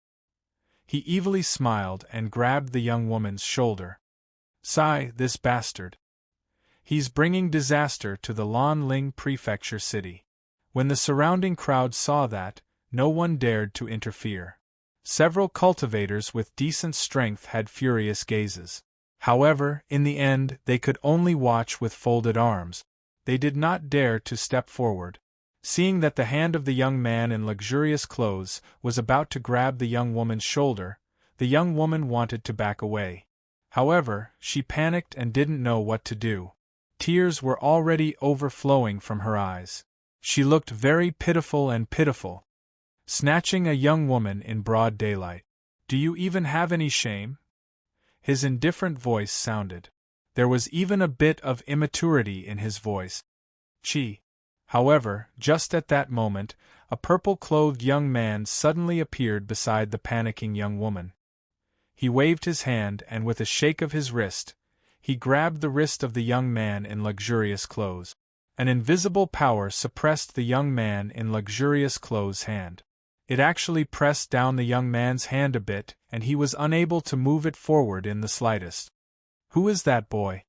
He evilly smiled and grabbed the young woman's shoulder. Sigh, this bastard. He's bringing disaster to the Lan Ling prefecture city. When the surrounding crowd saw that, no one dared to interfere. Several cultivators with decent strength had furious gazes. However, in the end, they could only watch with folded arms. They did not dare to step forward. Seeing that the hand of the young man in luxurious clothes was about to grab the young woman's shoulder, the young woman wanted to back away. However, she panicked and didn't know what to do. Tears were already overflowing from her eyes. She looked very pitiful. Snatching a young woman in broad daylight. Do you even have any shame? His indifferent voice sounded. There was even a bit of immaturity in his voice. Chi. However, just at that moment, a purple-clothed young man suddenly appeared beside the panicking young woman. He waved his hand and with a shake of his wrist, he grabbed the wrist of the young man in luxurious clothes. An invisible power suppressed the young man in luxurious clothes' hand. It actually pressed down the young man's hand a bit, and he was unable to move it forward in the slightest. Who is that boy?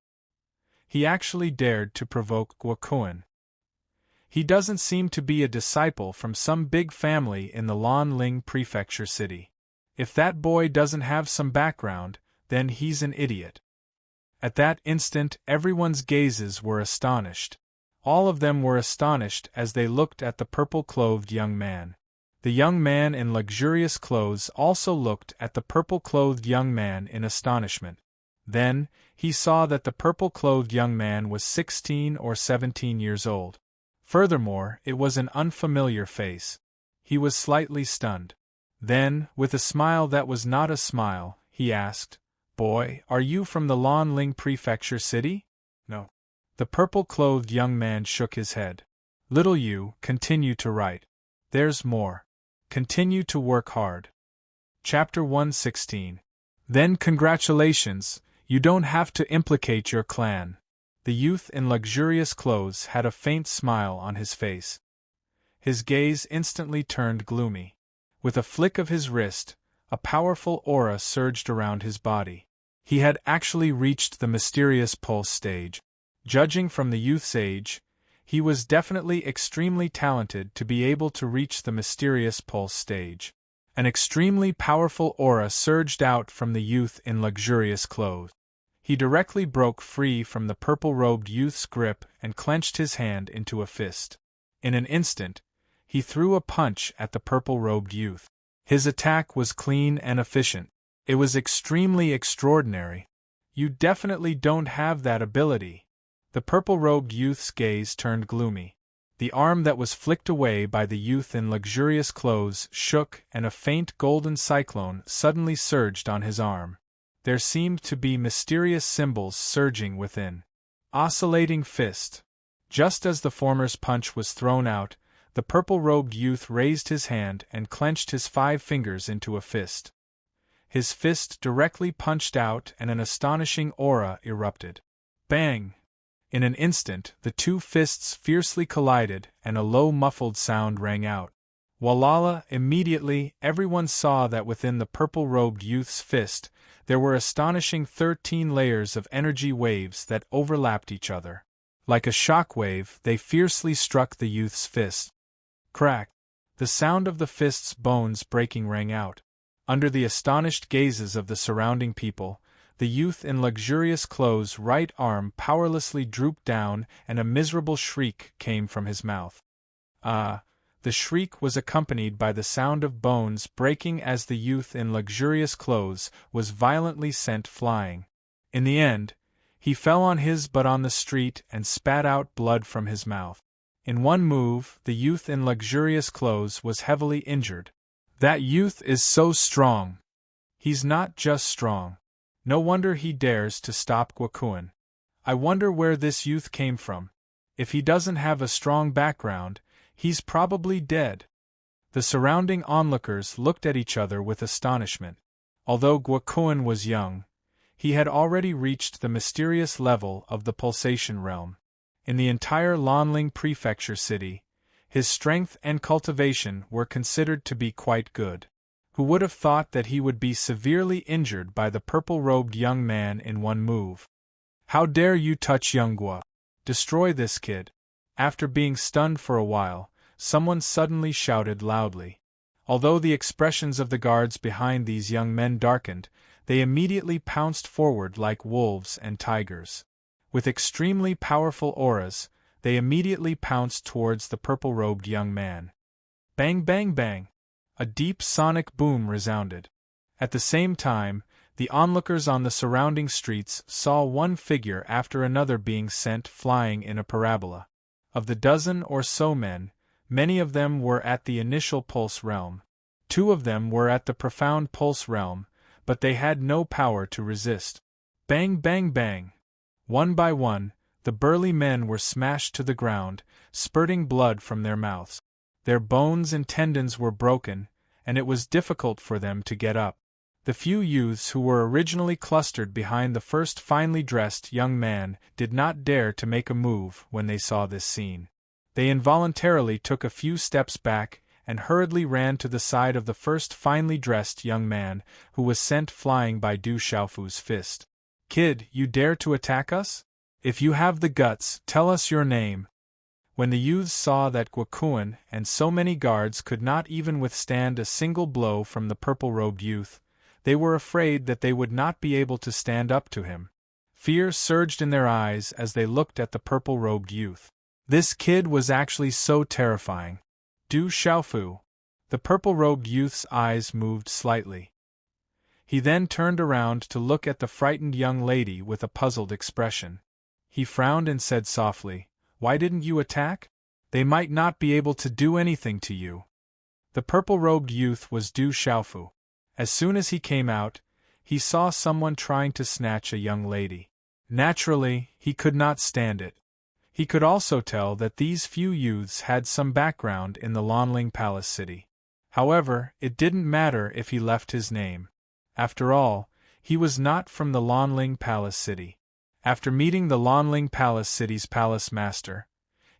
He actually dared to provoke Guokun. He doesn't seem to be a disciple from some big family in the Lan Ling prefecture city. If that boy doesn't have some background, then he's an idiot. At that instant, everyone's gazes were astonished. All of them were astonished as they looked at the purple-clothed young man. The young man in luxurious clothes also looked at the purple-clothed young man in astonishment. Then, he saw that the purple-clothed young man was 16 or 17 years old. Furthermore, it was an unfamiliar face. He was slightly stunned. Then, with a smile that was not a smile, he asked, "Boy, are you from the Lan Ling prefecture city?" "No." The purple-clothed young man shook his head. "Little you, continue to write. There's more. Continue to work hard." Chapter 116. Then congratulations, you don't have to implicate your clan. The youth in luxurious clothes had a faint smile on his face. His gaze instantly turned gloomy. With a flick of his wrist, a powerful aura surged around his body. He had actually reached the mysterious pulse stage. Judging from the youth's age, he was definitely extremely talented to be able to reach the mysterious pulse stage. An extremely powerful aura surged out from the youth in luxurious clothes. He directly broke free from the purple-robed youth's grip and clenched his hand into a fist. In an instant, he threw a punch at the purple-robed youth. His attack was clean and efficient. It was extremely extraordinary. You definitely don't have that ability. The purple-robed youth's gaze turned gloomy. The arm that was flicked away by the youth in luxurious clothes shook, and a faint golden cyclone suddenly surged on his arm. There seemed to be mysterious symbols surging within. Oscillating fist. Just as the former's punch was thrown out, the purple-robed youth raised his hand and clenched his 5 fingers into a fist. His fist directly punched out and an astonishing aura erupted. Bang! In an instant, the 2 fists fiercely collided and a low muffled sound rang out. Walala! Immediately, everyone saw that within the purple-robed youth's fist, there were astonishing 13 layers of energy waves that overlapped each other. Like a shock wave, they fiercely struck the youth's fist. Crack! The sound of the fist's bones breaking rang out. Under the astonished gazes of the surrounding people, the youth in luxurious clothes' right arm powerlessly drooped down and a miserable shriek came from his mouth. The shriek was accompanied by the sound of bones breaking as the youth in luxurious clothes was violently sent flying. In the end, he fell on his butt on the street and spat out blood from his mouth. In one move, the youth in luxurious clothes was heavily injured. That youth is so strong. He's not just strong. No wonder he dares to stop Gwakuin. I wonder where this youth came from. If he doesn't have a strong background, he's probably dead. The surrounding onlookers looked at each other with astonishment. Although Gwakuin was young, he had already reached the mysterious level of the pulsation realm. In the entire Lanling Prefecture city, his strength and cultivation were considered to be quite good. Who would have thought that he would be severely injured by the purple-robed young man in one move? How dare you touch young Gua? Destroy this kid. After being stunned for a while, someone suddenly shouted loudly. Although the expressions of the guards behind these young men darkened, they immediately pounced forward like wolves and tigers. With extremely powerful auras, they immediately pounced towards the purple-robed young man. Bang bang bang! A deep sonic boom resounded. At the same time, the onlookers on the surrounding streets saw one figure after another being sent flying in a parabola. Of the dozen or so men, many of them were at the initial pulse realm. 2 of them were at the profound pulse realm, but they had no power to resist. Bang bang bang! One by one, the burly men were smashed to the ground, spurting blood from their mouths. Their bones and tendons were broken, and it was difficult for them to get up. The few youths who were originally clustered behind the first finely dressed young man did not dare to make a move when they saw this scene. They involuntarily took a few steps back and hurriedly ran to the side of the first finely dressed young man who was sent flying by Du Xiaofu's fist. Kid, you dare to attack us? If you have the guts, tell us your name. When the youths saw that Gwakuin and so many guards could not even withstand a single blow from the purple-robed youth, they were afraid that they would not be able to stand up to him. Fear surged in their eyes as they looked at the purple-robed youth. This kid was actually so terrifying. Du Xiaofu. The purple-robed youth's eyes moved slightly. He then turned around to look at the frightened young lady with a puzzled expression. He frowned and said softly, "Why didn't you attack? They might not be able to do anything to you." The purple-robed youth was Du Xiaofu. As soon as he came out, he saw someone trying to snatch a young lady. Naturally, he could not stand it. He could also tell that these few youths had some background in the Lanling Palace city. However, it didn't matter if he left his name. After all, he was not from the Lanling Palace city. After meeting the Lanling Palace city's palace master,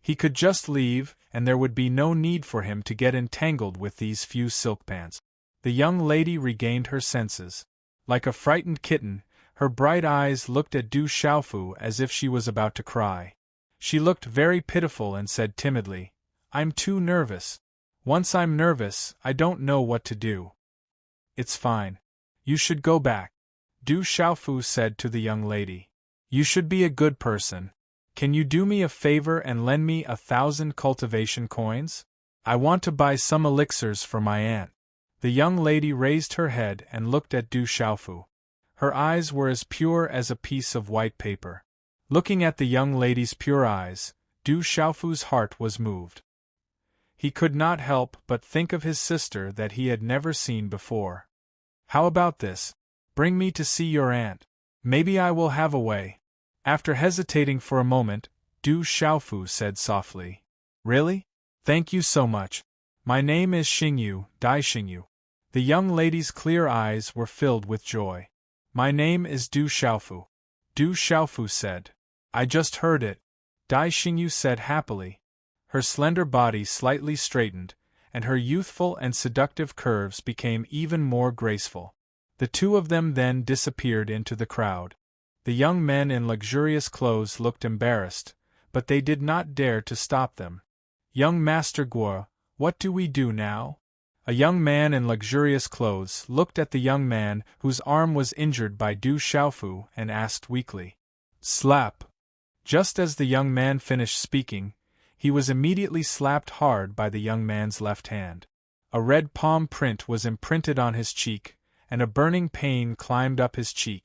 he could just leave and there would be no need for him to get entangled with these few silk pants. The young lady regained her senses. Like a frightened kitten, her bright eyes looked at Du Xiaofu as if she was about to cry. She looked very pitiful and said timidly, "I'm too nervous. Once I'm nervous, I don't know what to do." It's fine. You should go back. Du Xiaofu said to the young lady. You should be a good person. Can you do me a favor and lend me 1,000 cultivation coins? I want to buy some elixirs for my aunt. The young lady raised her head and looked at Du Xiaofu. Her eyes were as pure as a piece of white paper. Looking at the young lady's pure eyes, Du Xiaofu's heart was moved. He could not help but think of his sister that he had never seen before. How about this? Bring me to see your aunt. Maybe I will have a way. After hesitating for a moment, Du Xiaofu said softly. Really? Thank you so much. My name is Xingyu, Dai Xingyu. The young lady's clear eyes were filled with joy. My name is Du Xiaofu. Du Xiaofu said. I just heard it. Dai Xingyu said happily. Her slender body slightly straightened, and her youthful and seductive curves became even more graceful. The two of them then disappeared into the crowd. The young men in luxurious clothes looked embarrassed, but they did not dare to stop them. Young Master Guo, what do we do now? A young man in luxurious clothes looked at the young man whose arm was injured by Du Xiaofu and asked weakly. Slap! Just as the young man finished speaking, he was immediately slapped hard by the young man's left hand. A red palm print was imprinted on his cheek, and a burning pain climbed up his cheek.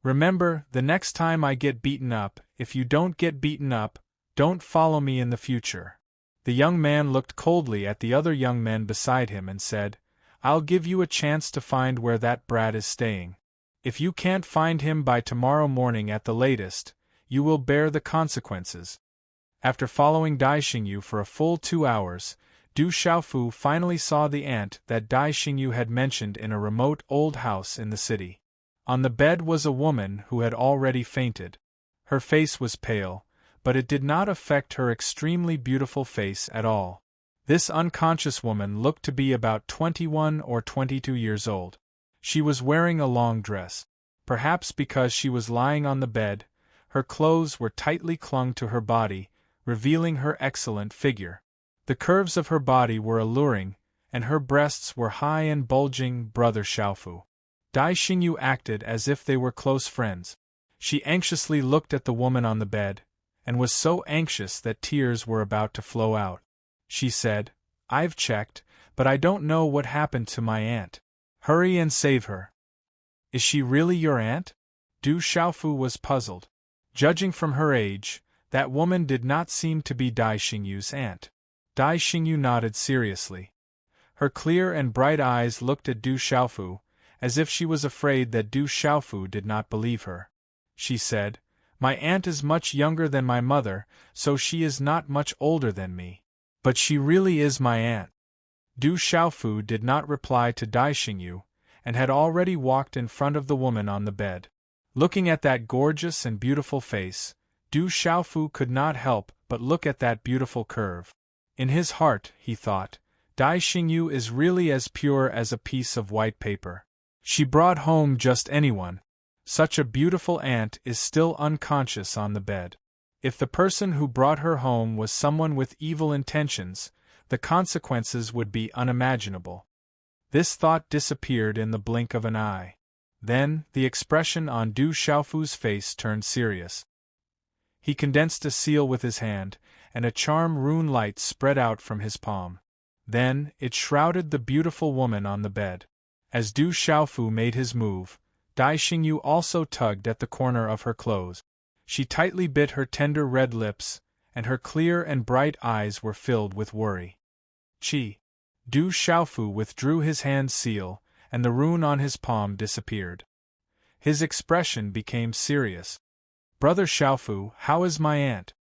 Remember, the next time I get beaten up, if you don't get beaten up, don't follow me in the future. The young man looked coldly at the other young men beside him and said, I'll give you a chance to find where that brat is staying. If you can't find him by tomorrow morning at the latest, you will bear the consequences. After following Dai Xingyu for a full 2 hours, Du Xiaofu finally saw the aunt that Dai Xingyu had mentioned in a remote old house in the city. On the bed was a woman who had already fainted. Her face was pale, but it did not affect her extremely beautiful face at all. This unconscious woman looked to be about 21 or 22 years old. She was wearing a long dress. Perhaps because she was lying on the bed, her clothes were tightly clung to her body, revealing her excellent figure. The curves of her body were alluring, and her breasts were high and bulging. Brother Xiaofu. Dai Xingyu acted as if they were close friends. She anxiously looked at the woman on the bed, and was so anxious that tears were about to flow out. She said, I've checked, but I don't know what happened to my aunt. Hurry and save her. Is she really your aunt? Du Xiaofu was puzzled. Judging from her age, that woman did not seem to be Dai Xingyu's aunt. Dai Xingyu nodded seriously. Her clear and bright eyes looked at Du Xiaofu, as if she was afraid that Du Xiaofu did not believe her. She said, My aunt is much younger than my mother, so she is not much older than me. But she really is my aunt. Du Xiaofu did not reply to Dai Xingyu, and had already walked in front of the woman on the bed. Looking at that gorgeous and beautiful face, Du Xiaofu could not help but look at that beautiful curve. In his heart, he thought, Dai Xingyu is really as pure as a piece of white paper. She brought home just anyone. Such a beautiful aunt is still unconscious on the bed. If the person who brought her home was someone with evil intentions, the consequences would be unimaginable. This thought disappeared in the blink of an eye. Then, the expression on Du Xiaofu's face turned serious. He condensed a seal with his hand, and a charm rune light spread out from his palm. Then, it shrouded the beautiful woman on the bed. As Du Xiaofu made his move, Dai Xingyu also tugged at the corner of her clothes. She tightly bit her tender red lips, and her clear and bright eyes were filled with worry. Chi. Du Xiaofu withdrew his hand seal, and the rune on his palm disappeared. His expression became serious. Brother Xiaofu, how is my aunt?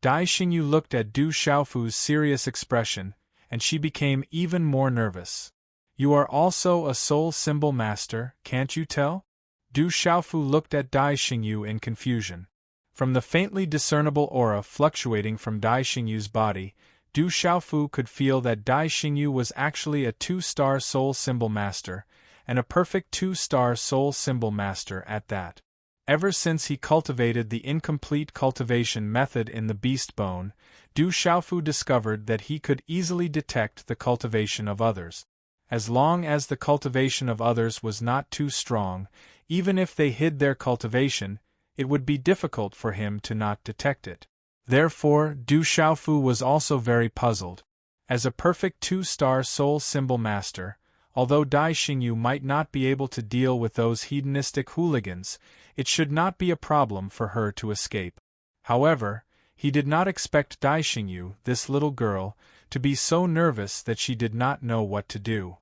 Dai Xingyu looked at Du Xiaofu's serious expression, and she became even more nervous. You are also a soul symbol master, can't you tell? Du Xiaofu looked at Dai Xingyu in confusion. From the faintly discernible aura fluctuating from Dai Xingyu's body, Du Xiaofu could feel that Dai Xingyu was actually a 2-star soul symbol master, and a perfect 2-star soul symbol master at that. Ever since he cultivated the incomplete cultivation method in the beast bone, Du Xiaofu discovered that he could easily detect the cultivation of others. As long as the cultivation of others was not too strong, even if they hid their cultivation, it would be difficult for him to not detect it. Therefore, Du Xiaofu was also very puzzled. As a perfect two-star soul symbol master, although Dai Xingyu might not be able to deal with those hedonistic hooligans, it should not be a problem for her to escape. However, he did not expect Dai Xingyu, this little girl, to be so nervous that she did not know what to do.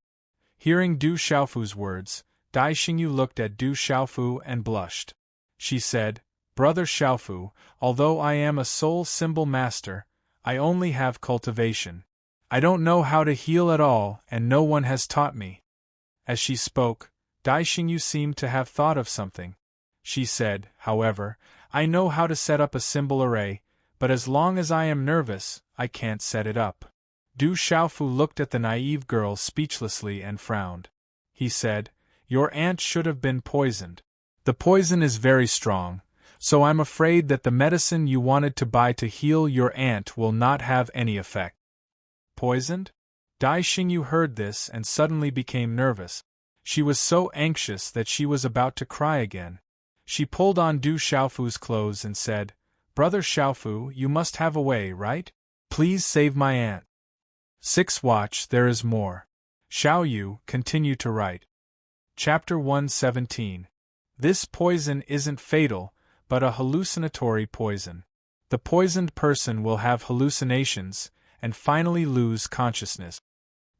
Hearing Du Xiaofu's words, Dai Xingyu looked at Du Xiaofu and blushed. She said, "Brother Xiaofu, although I am a soul symbol master, I only have cultivation. I don't know how to heal at all, and no one has taught me." As she spoke, Dai Xingyu seemed to have thought of something. She said, however, "I know how to set up a symbol array, but as long as I am nervous, I can't set it up." Du Xiaofu looked at the naive girl speechlessly and frowned. He said, "Your aunt should have been poisoned. The poison is very strong, so I'm afraid that the medicine you wanted to buy to heal your aunt will not have any effect." Poisoned? Dai Xingyu heard this and suddenly became nervous. She was so anxious that she was about to cry again. She pulled on Du Xiaofu's clothes and said, "Brother Xiaofu, you must have a way, right? Please save my aunt." 6. Watch, there is more. Xiao Yu, continue to write. Chapter 117. This poison isn't fatal, but a hallucinatory poison. The poisoned person will have hallucinations, and finally lose consciousness.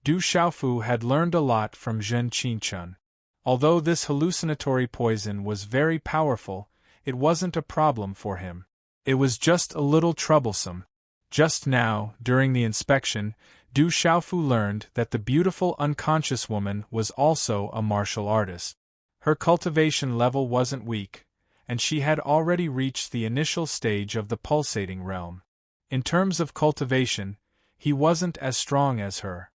Du Xiaofu had learned a lot from Zhen Qinchun. Although this hallucinatory poison was very powerful, it wasn't a problem for him. It was just a little troublesome. Just now, during the inspection, Du Xiaofu learned that the beautiful unconscious woman was also a martial artist. Her cultivation level wasn't weak, and she had already reached the initial stage of the pulsating realm. In terms of cultivation, he wasn't as strong as her.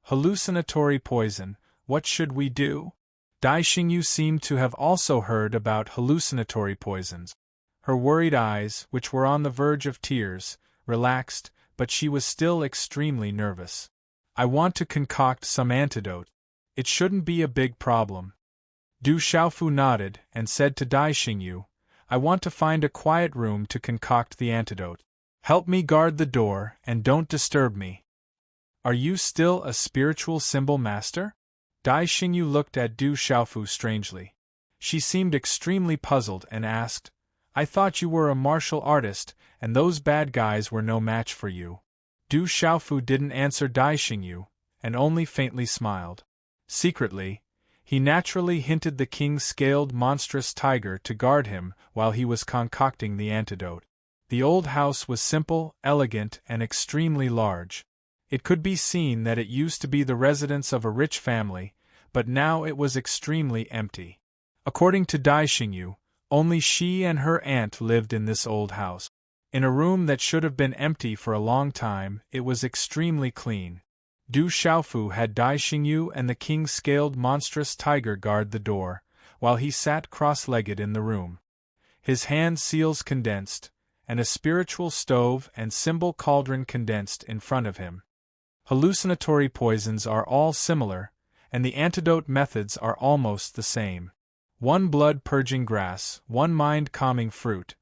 Hallucinatory poison, what should we do? Dai Xingyu seemed to have also heard about hallucinatory poisons. Her worried eyes, which were on the verge of tears, relaxed, but she was still extremely nervous. "I want to concoct some antidote. It shouldn't be a big problem." Du Xiaofu nodded and said to Dai Xingyu, "I want to find a quiet room to concoct the antidote. Help me guard the door and don't disturb me." "Are you still a spiritual symbol master?" Dai Xingyu looked at Du Xiaofu strangely. She seemed extremely puzzled and asked, "I thought you were a martial artist, and those bad guys were no match for you." Du Xiaofu didn't answer Dai Xingyu, and only faintly smiled. Secretly, he naturally hinted the king's scaled monstrous tiger to guard him while he was concocting the antidote. The old house was simple, elegant, and extremely large. It could be seen that it used to be the residence of a rich family, but now it was extremely empty. According to Dai Xingyu, only she and her aunt lived in this old house. In a room that should have been empty for a long time, it was extremely clean. Du Xiaofu had Dai Xingyu and the king's scaled monstrous tiger guard the door, while he sat cross-legged in the room. His hand seals condensed, and a spiritual stove and symbol cauldron condensed in front of him. Hallucinatory poisons are all similar, and the antidote methods are almost the same. One blood-purging grass, one mind-calming fruit.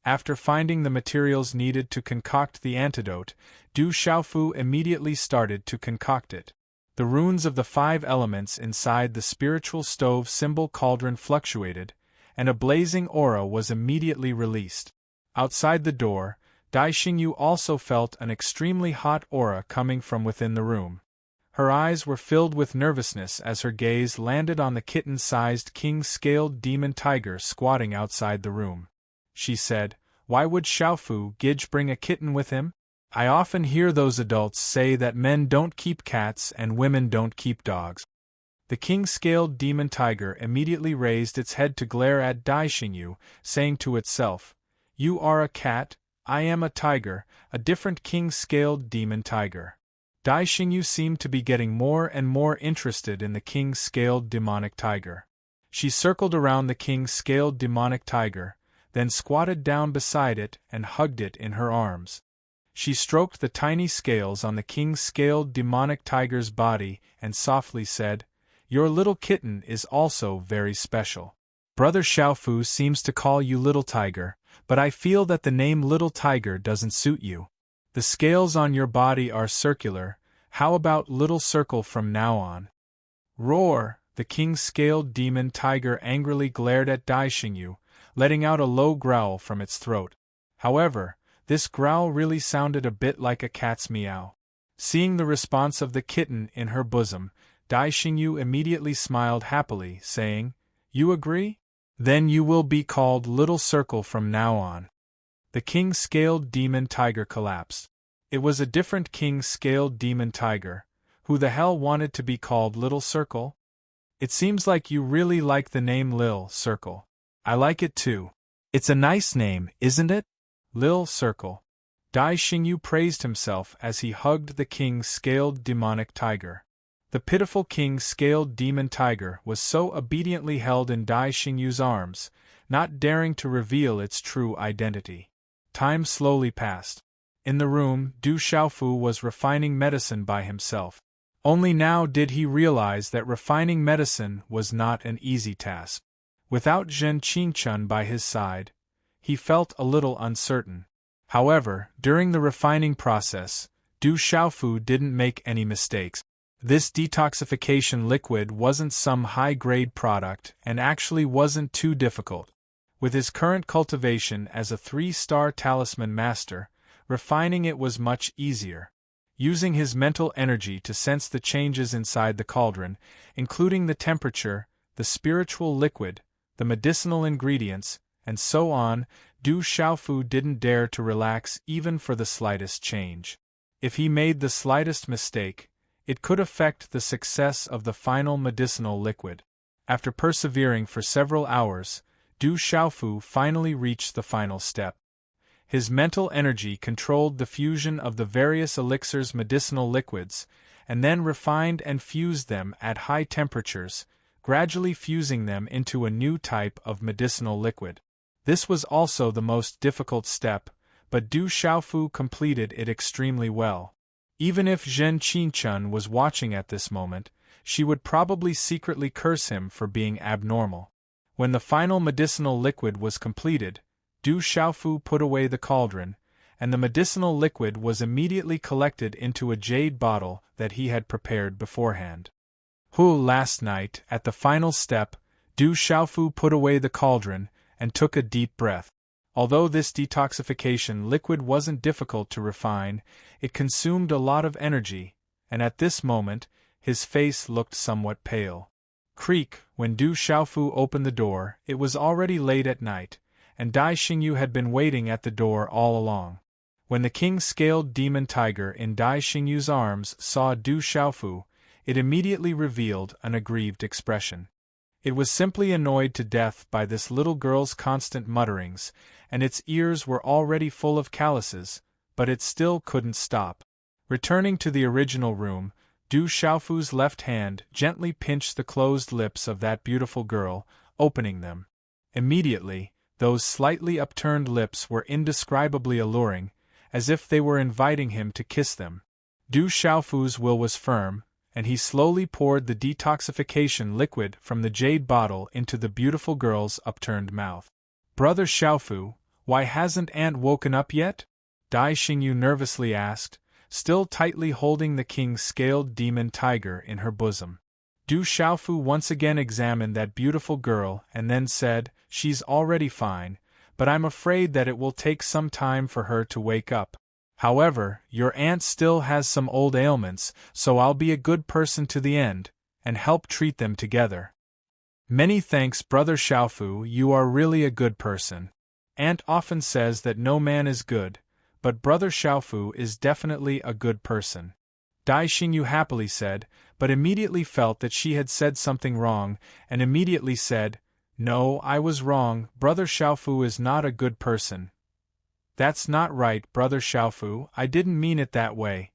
After finding the materials needed to concoct the antidote, Du Xiaofu immediately started to concoct it. The runes of the 5 elements inside the spiritual stove symbol cauldron fluctuated, and a blazing aura was immediately released. Outside the door, Dai Xingyu also felt an extremely hot aura coming from within the room. Her eyes were filled with nervousness as her gaze landed on the kitten-sized king-scaled demon tiger squatting outside the room. She said, "Why would Xiaofu Gij bring a kitten with him? I often hear those adults say that men don't keep cats and women don't keep dogs." The king-scaled demon tiger immediately raised its head to glare at Dai Xingyu, saying to itself, "You are a cat, I am a tiger, a different king-scaled demon tiger." Dai Xingyu seemed to be getting more and more interested in the king-scaled demonic tiger. She circled around the king-scaled demonic tiger, then squatted down beside it and hugged it in her arms. She stroked the tiny scales on the king's scaled demonic tiger's body and softly said, "Your little kitten is also very special. Brother Xiaofu seems to call you Little Tiger, but I feel that the name Little Tiger doesn't suit you. The scales on your body are circular, how about Little Circle from now on?" Roar! The king's scaled demon tiger angrily glared at Dai Xingyu, letting out a low growl from its throat. However, this growl really sounded a bit like a cat's meow. Seeing the response of the kitten in her bosom, Dai Xingyu immediately smiled happily, saying, "You agree? Then you will be called Little Circle from now on." The king's scaled demon tiger collapsed. It was a different king's scaled demon tiger. Who the hell wanted to be called Little Circle? It seems like you really like the name Lil Circle. I like it too. It's a nice name, isn't it? Lil Circle. Dai Xingyu praised himself as he hugged the king's scaled demonic tiger. The pitiful king's scaled demon tiger was so obediently held in Dai Xingyu's arms, not daring to reveal its true identity. Time slowly passed. In the room, Du Xiaofu was refining medicine by himself. Only now did he realize that refining medicine was not an easy task. Without Zhen Qingchun by his side, he felt a little uncertain. However, during the refining process, Du Xiaofu didn't make any mistakes. This detoxification liquid wasn't some high-grade product and actually wasn't too difficult. With his current cultivation as a 3-star talisman master, refining it was much easier. Using his mental energy to sense the changes inside the cauldron, including the temperature, the spiritual liquid, the medicinal ingredients, and so on, Du Xiaofu didn't dare to relax even for the slightest change. If he made the slightest mistake, it could affect the success of the final medicinal liquid. After persevering for several hours, Du Xiaofu finally reached the final step. His mental energy controlled the fusion of the various elixir's medicinal liquids, and then refined and fused them at high temperatures, gradually fusing them into a new type of medicinal liquid. This was also the most difficult step, but Du Xiaofu completed it extremely well. Even if Zhen Qingchun was watching at this moment, she would probably secretly curse him for being abnormal. When the final medicinal liquid was completed, Du Xiaofu put away the cauldron, and the medicinal liquid was immediately collected into a jade bottle that he had prepared beforehand. Last night, at the final step, Du Xiaofu put away the cauldron and took a deep breath. Although this detoxification liquid wasn't difficult to refine, it consumed a lot of energy, and at this moment, his face looked somewhat pale. Creak! When Du Xiaofu opened the door, it was already late at night, and Dai Xingyu had been waiting at the door all along. When the king's scaled demon tiger in Dai Xingyu's arms saw Du Xiaofu, it immediately revealed an aggrieved expression. It was simply annoyed to death by this little girl's constant mutterings, and its ears were already full of calluses, but it still couldn't stop. Returning to the original room, Du Xiaofu's left hand gently pinched the closed lips of that beautiful girl, opening them. Immediately, those slightly upturned lips were indescribably alluring, as if they were inviting him to kiss them. Du Xiaofu's will was firm, and he slowly poured the detoxification liquid from the jade bottle into the beautiful girl's upturned mouth. "Brother Xiaofu, why hasn't Aunt woken up yet?" Dai Xingyu nervously asked, still tightly holding the king's scaled demon tiger in her bosom. Du Xiaofu once again examined that beautiful girl and then said, "She's already fine, but I'm afraid that it will take some time for her to wake up. However, your aunt still has some old ailments, so I'll be a good person to the end, and help treat them together." "Many thanks, Brother Xiaofu, you are really a good person. Aunt often says that no man is good, but Brother Xiaofu is definitely a good person," Dai Xingyu happily said, but immediately felt that she had said something wrong, and immediately said, "No, I was wrong, Brother Xiaofu is not a good person." "That's not right, Brother Xiaofu, I didn't mean it that way."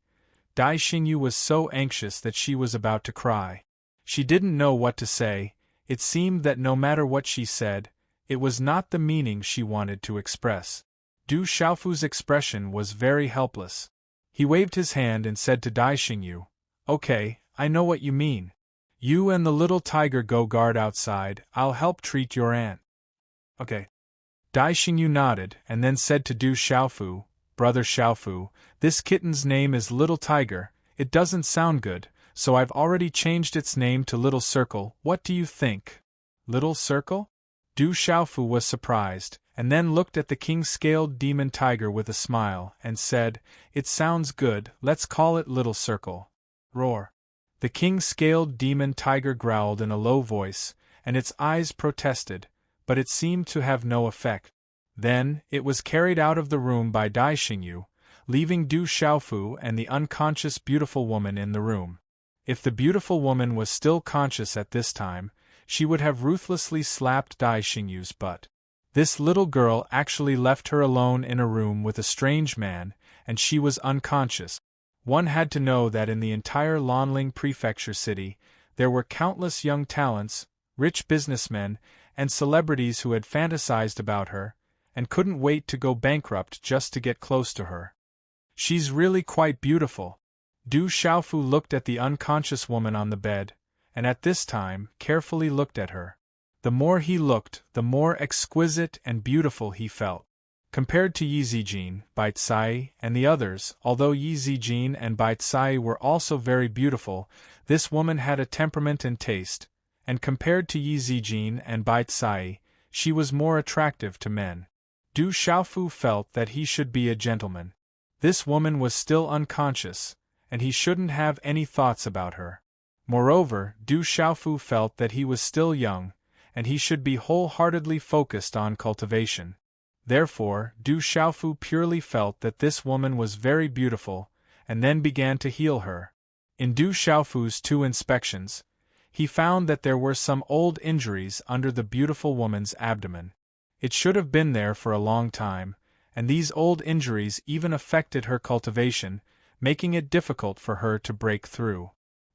Dai Xingyu was so anxious that she was about to cry. She didn't know what to say. It seemed that no matter what she said, it was not the meaning she wanted to express. Du Xiaofu's expression was very helpless. He waved his hand and said to Dai Xingyu, "Okay, I know what you mean. You and the little tiger go guard outside, I'll help treat your aunt." "Okay." Dai Xingyu nodded and then said to Du Xiaofu, "Brother Xiaofu, this kitten's name is Little Tiger. It doesn't sound good, so I've already changed its name to Little Circle. What do you think?" "Little Circle?" Du Xiaofu was surprised, and then looked at the king-scaled demon tiger with a smile, and said, "It sounds good, let's call it Little Circle." Roar. The king-scaled demon tiger growled in a low voice, and its eyes protested, but it seemed to have no effect. Then, it was carried out of the room by Dai Xingyu, leaving Du Xiaofu and the unconscious beautiful woman in the room. If the beautiful woman was still conscious at this time, she would have ruthlessly slapped Dai Xingyu's butt. This little girl actually left her alone in a room with a strange man, and she was unconscious. One had to know that in the entire Lanling Prefecture city, there were countless young talents, rich businessmen, and celebrities who had fantasized about her, and couldn't wait to go bankrupt just to get close to her. "She's really quite beautiful." Du Xiaofu looked at the unconscious woman on the bed, and at this time, carefully looked at her. The more he looked, the more exquisite and beautiful he felt. Compared to Yi Zijin, Bai Cai, and the others, although Yi Zijin and Bai Cai were also very beautiful, this woman had a temperament and taste, and compared to Yi Zijin and Bai Cai, she was more attractive to men. Du Xiaofu felt that he should be a gentleman. This woman was still unconscious, and he shouldn't have any thoughts about her. Moreover, Du Xiaofu felt that he was still young, and he should be wholeheartedly focused on cultivation. Therefore, Du Xiaofu purely felt that this woman was very beautiful, and then began to heal her. In Du Xiaofu's 2 inspections, he found that there were some old injuries under the beautiful woman's abdomen. It should have been there for a long time, and these old injuries even affected her cultivation, making it difficult for her to break through.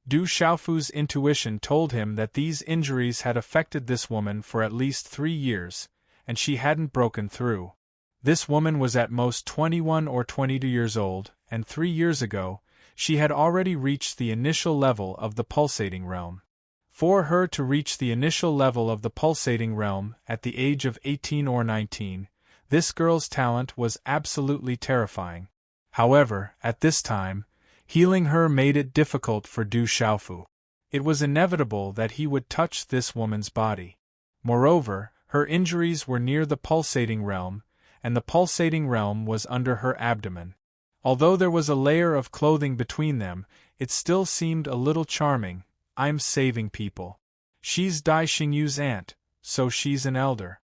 Du Xiaofu's intuition told him that these injuries had affected this woman for at least 3 years, and she hadn't broken through. This woman was at most 21 or 22 years old, and 3 years ago, she had already reached the initial level of the pulsating realm. For her to reach the initial level of the pulsating realm at the age of 18 or 19, this girl's talent was absolutely terrifying. However, at this time, healing her made it difficult for Du Xiaofu. It was inevitable that he would touch this woman's body. Moreover, her injuries were near the pulsating realm, and the pulsating realm was under her abdomen. Although there was a layer of clothing between them, it still seemed a little charming. "I'm saving people. She's Dai Xingyu's aunt, so she's an elder."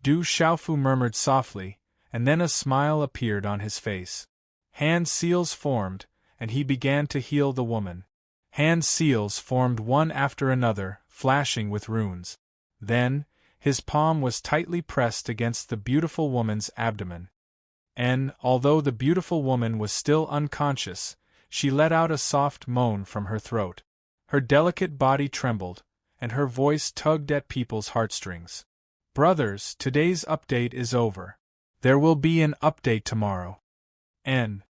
Du Xiaofu murmured softly, and then a smile appeared on his face. Hand seals formed, and he began to heal the woman. Hand seals formed one after another, flashing with runes. Then, his palm was tightly pressed against the beautiful woman's abdomen. And, although the beautiful woman was still unconscious, she let out a soft moan from her throat. Her delicate body trembled, and her voice tugged at people's heartstrings. "Brothers, today's update is over. There will be an update tomorrow. N.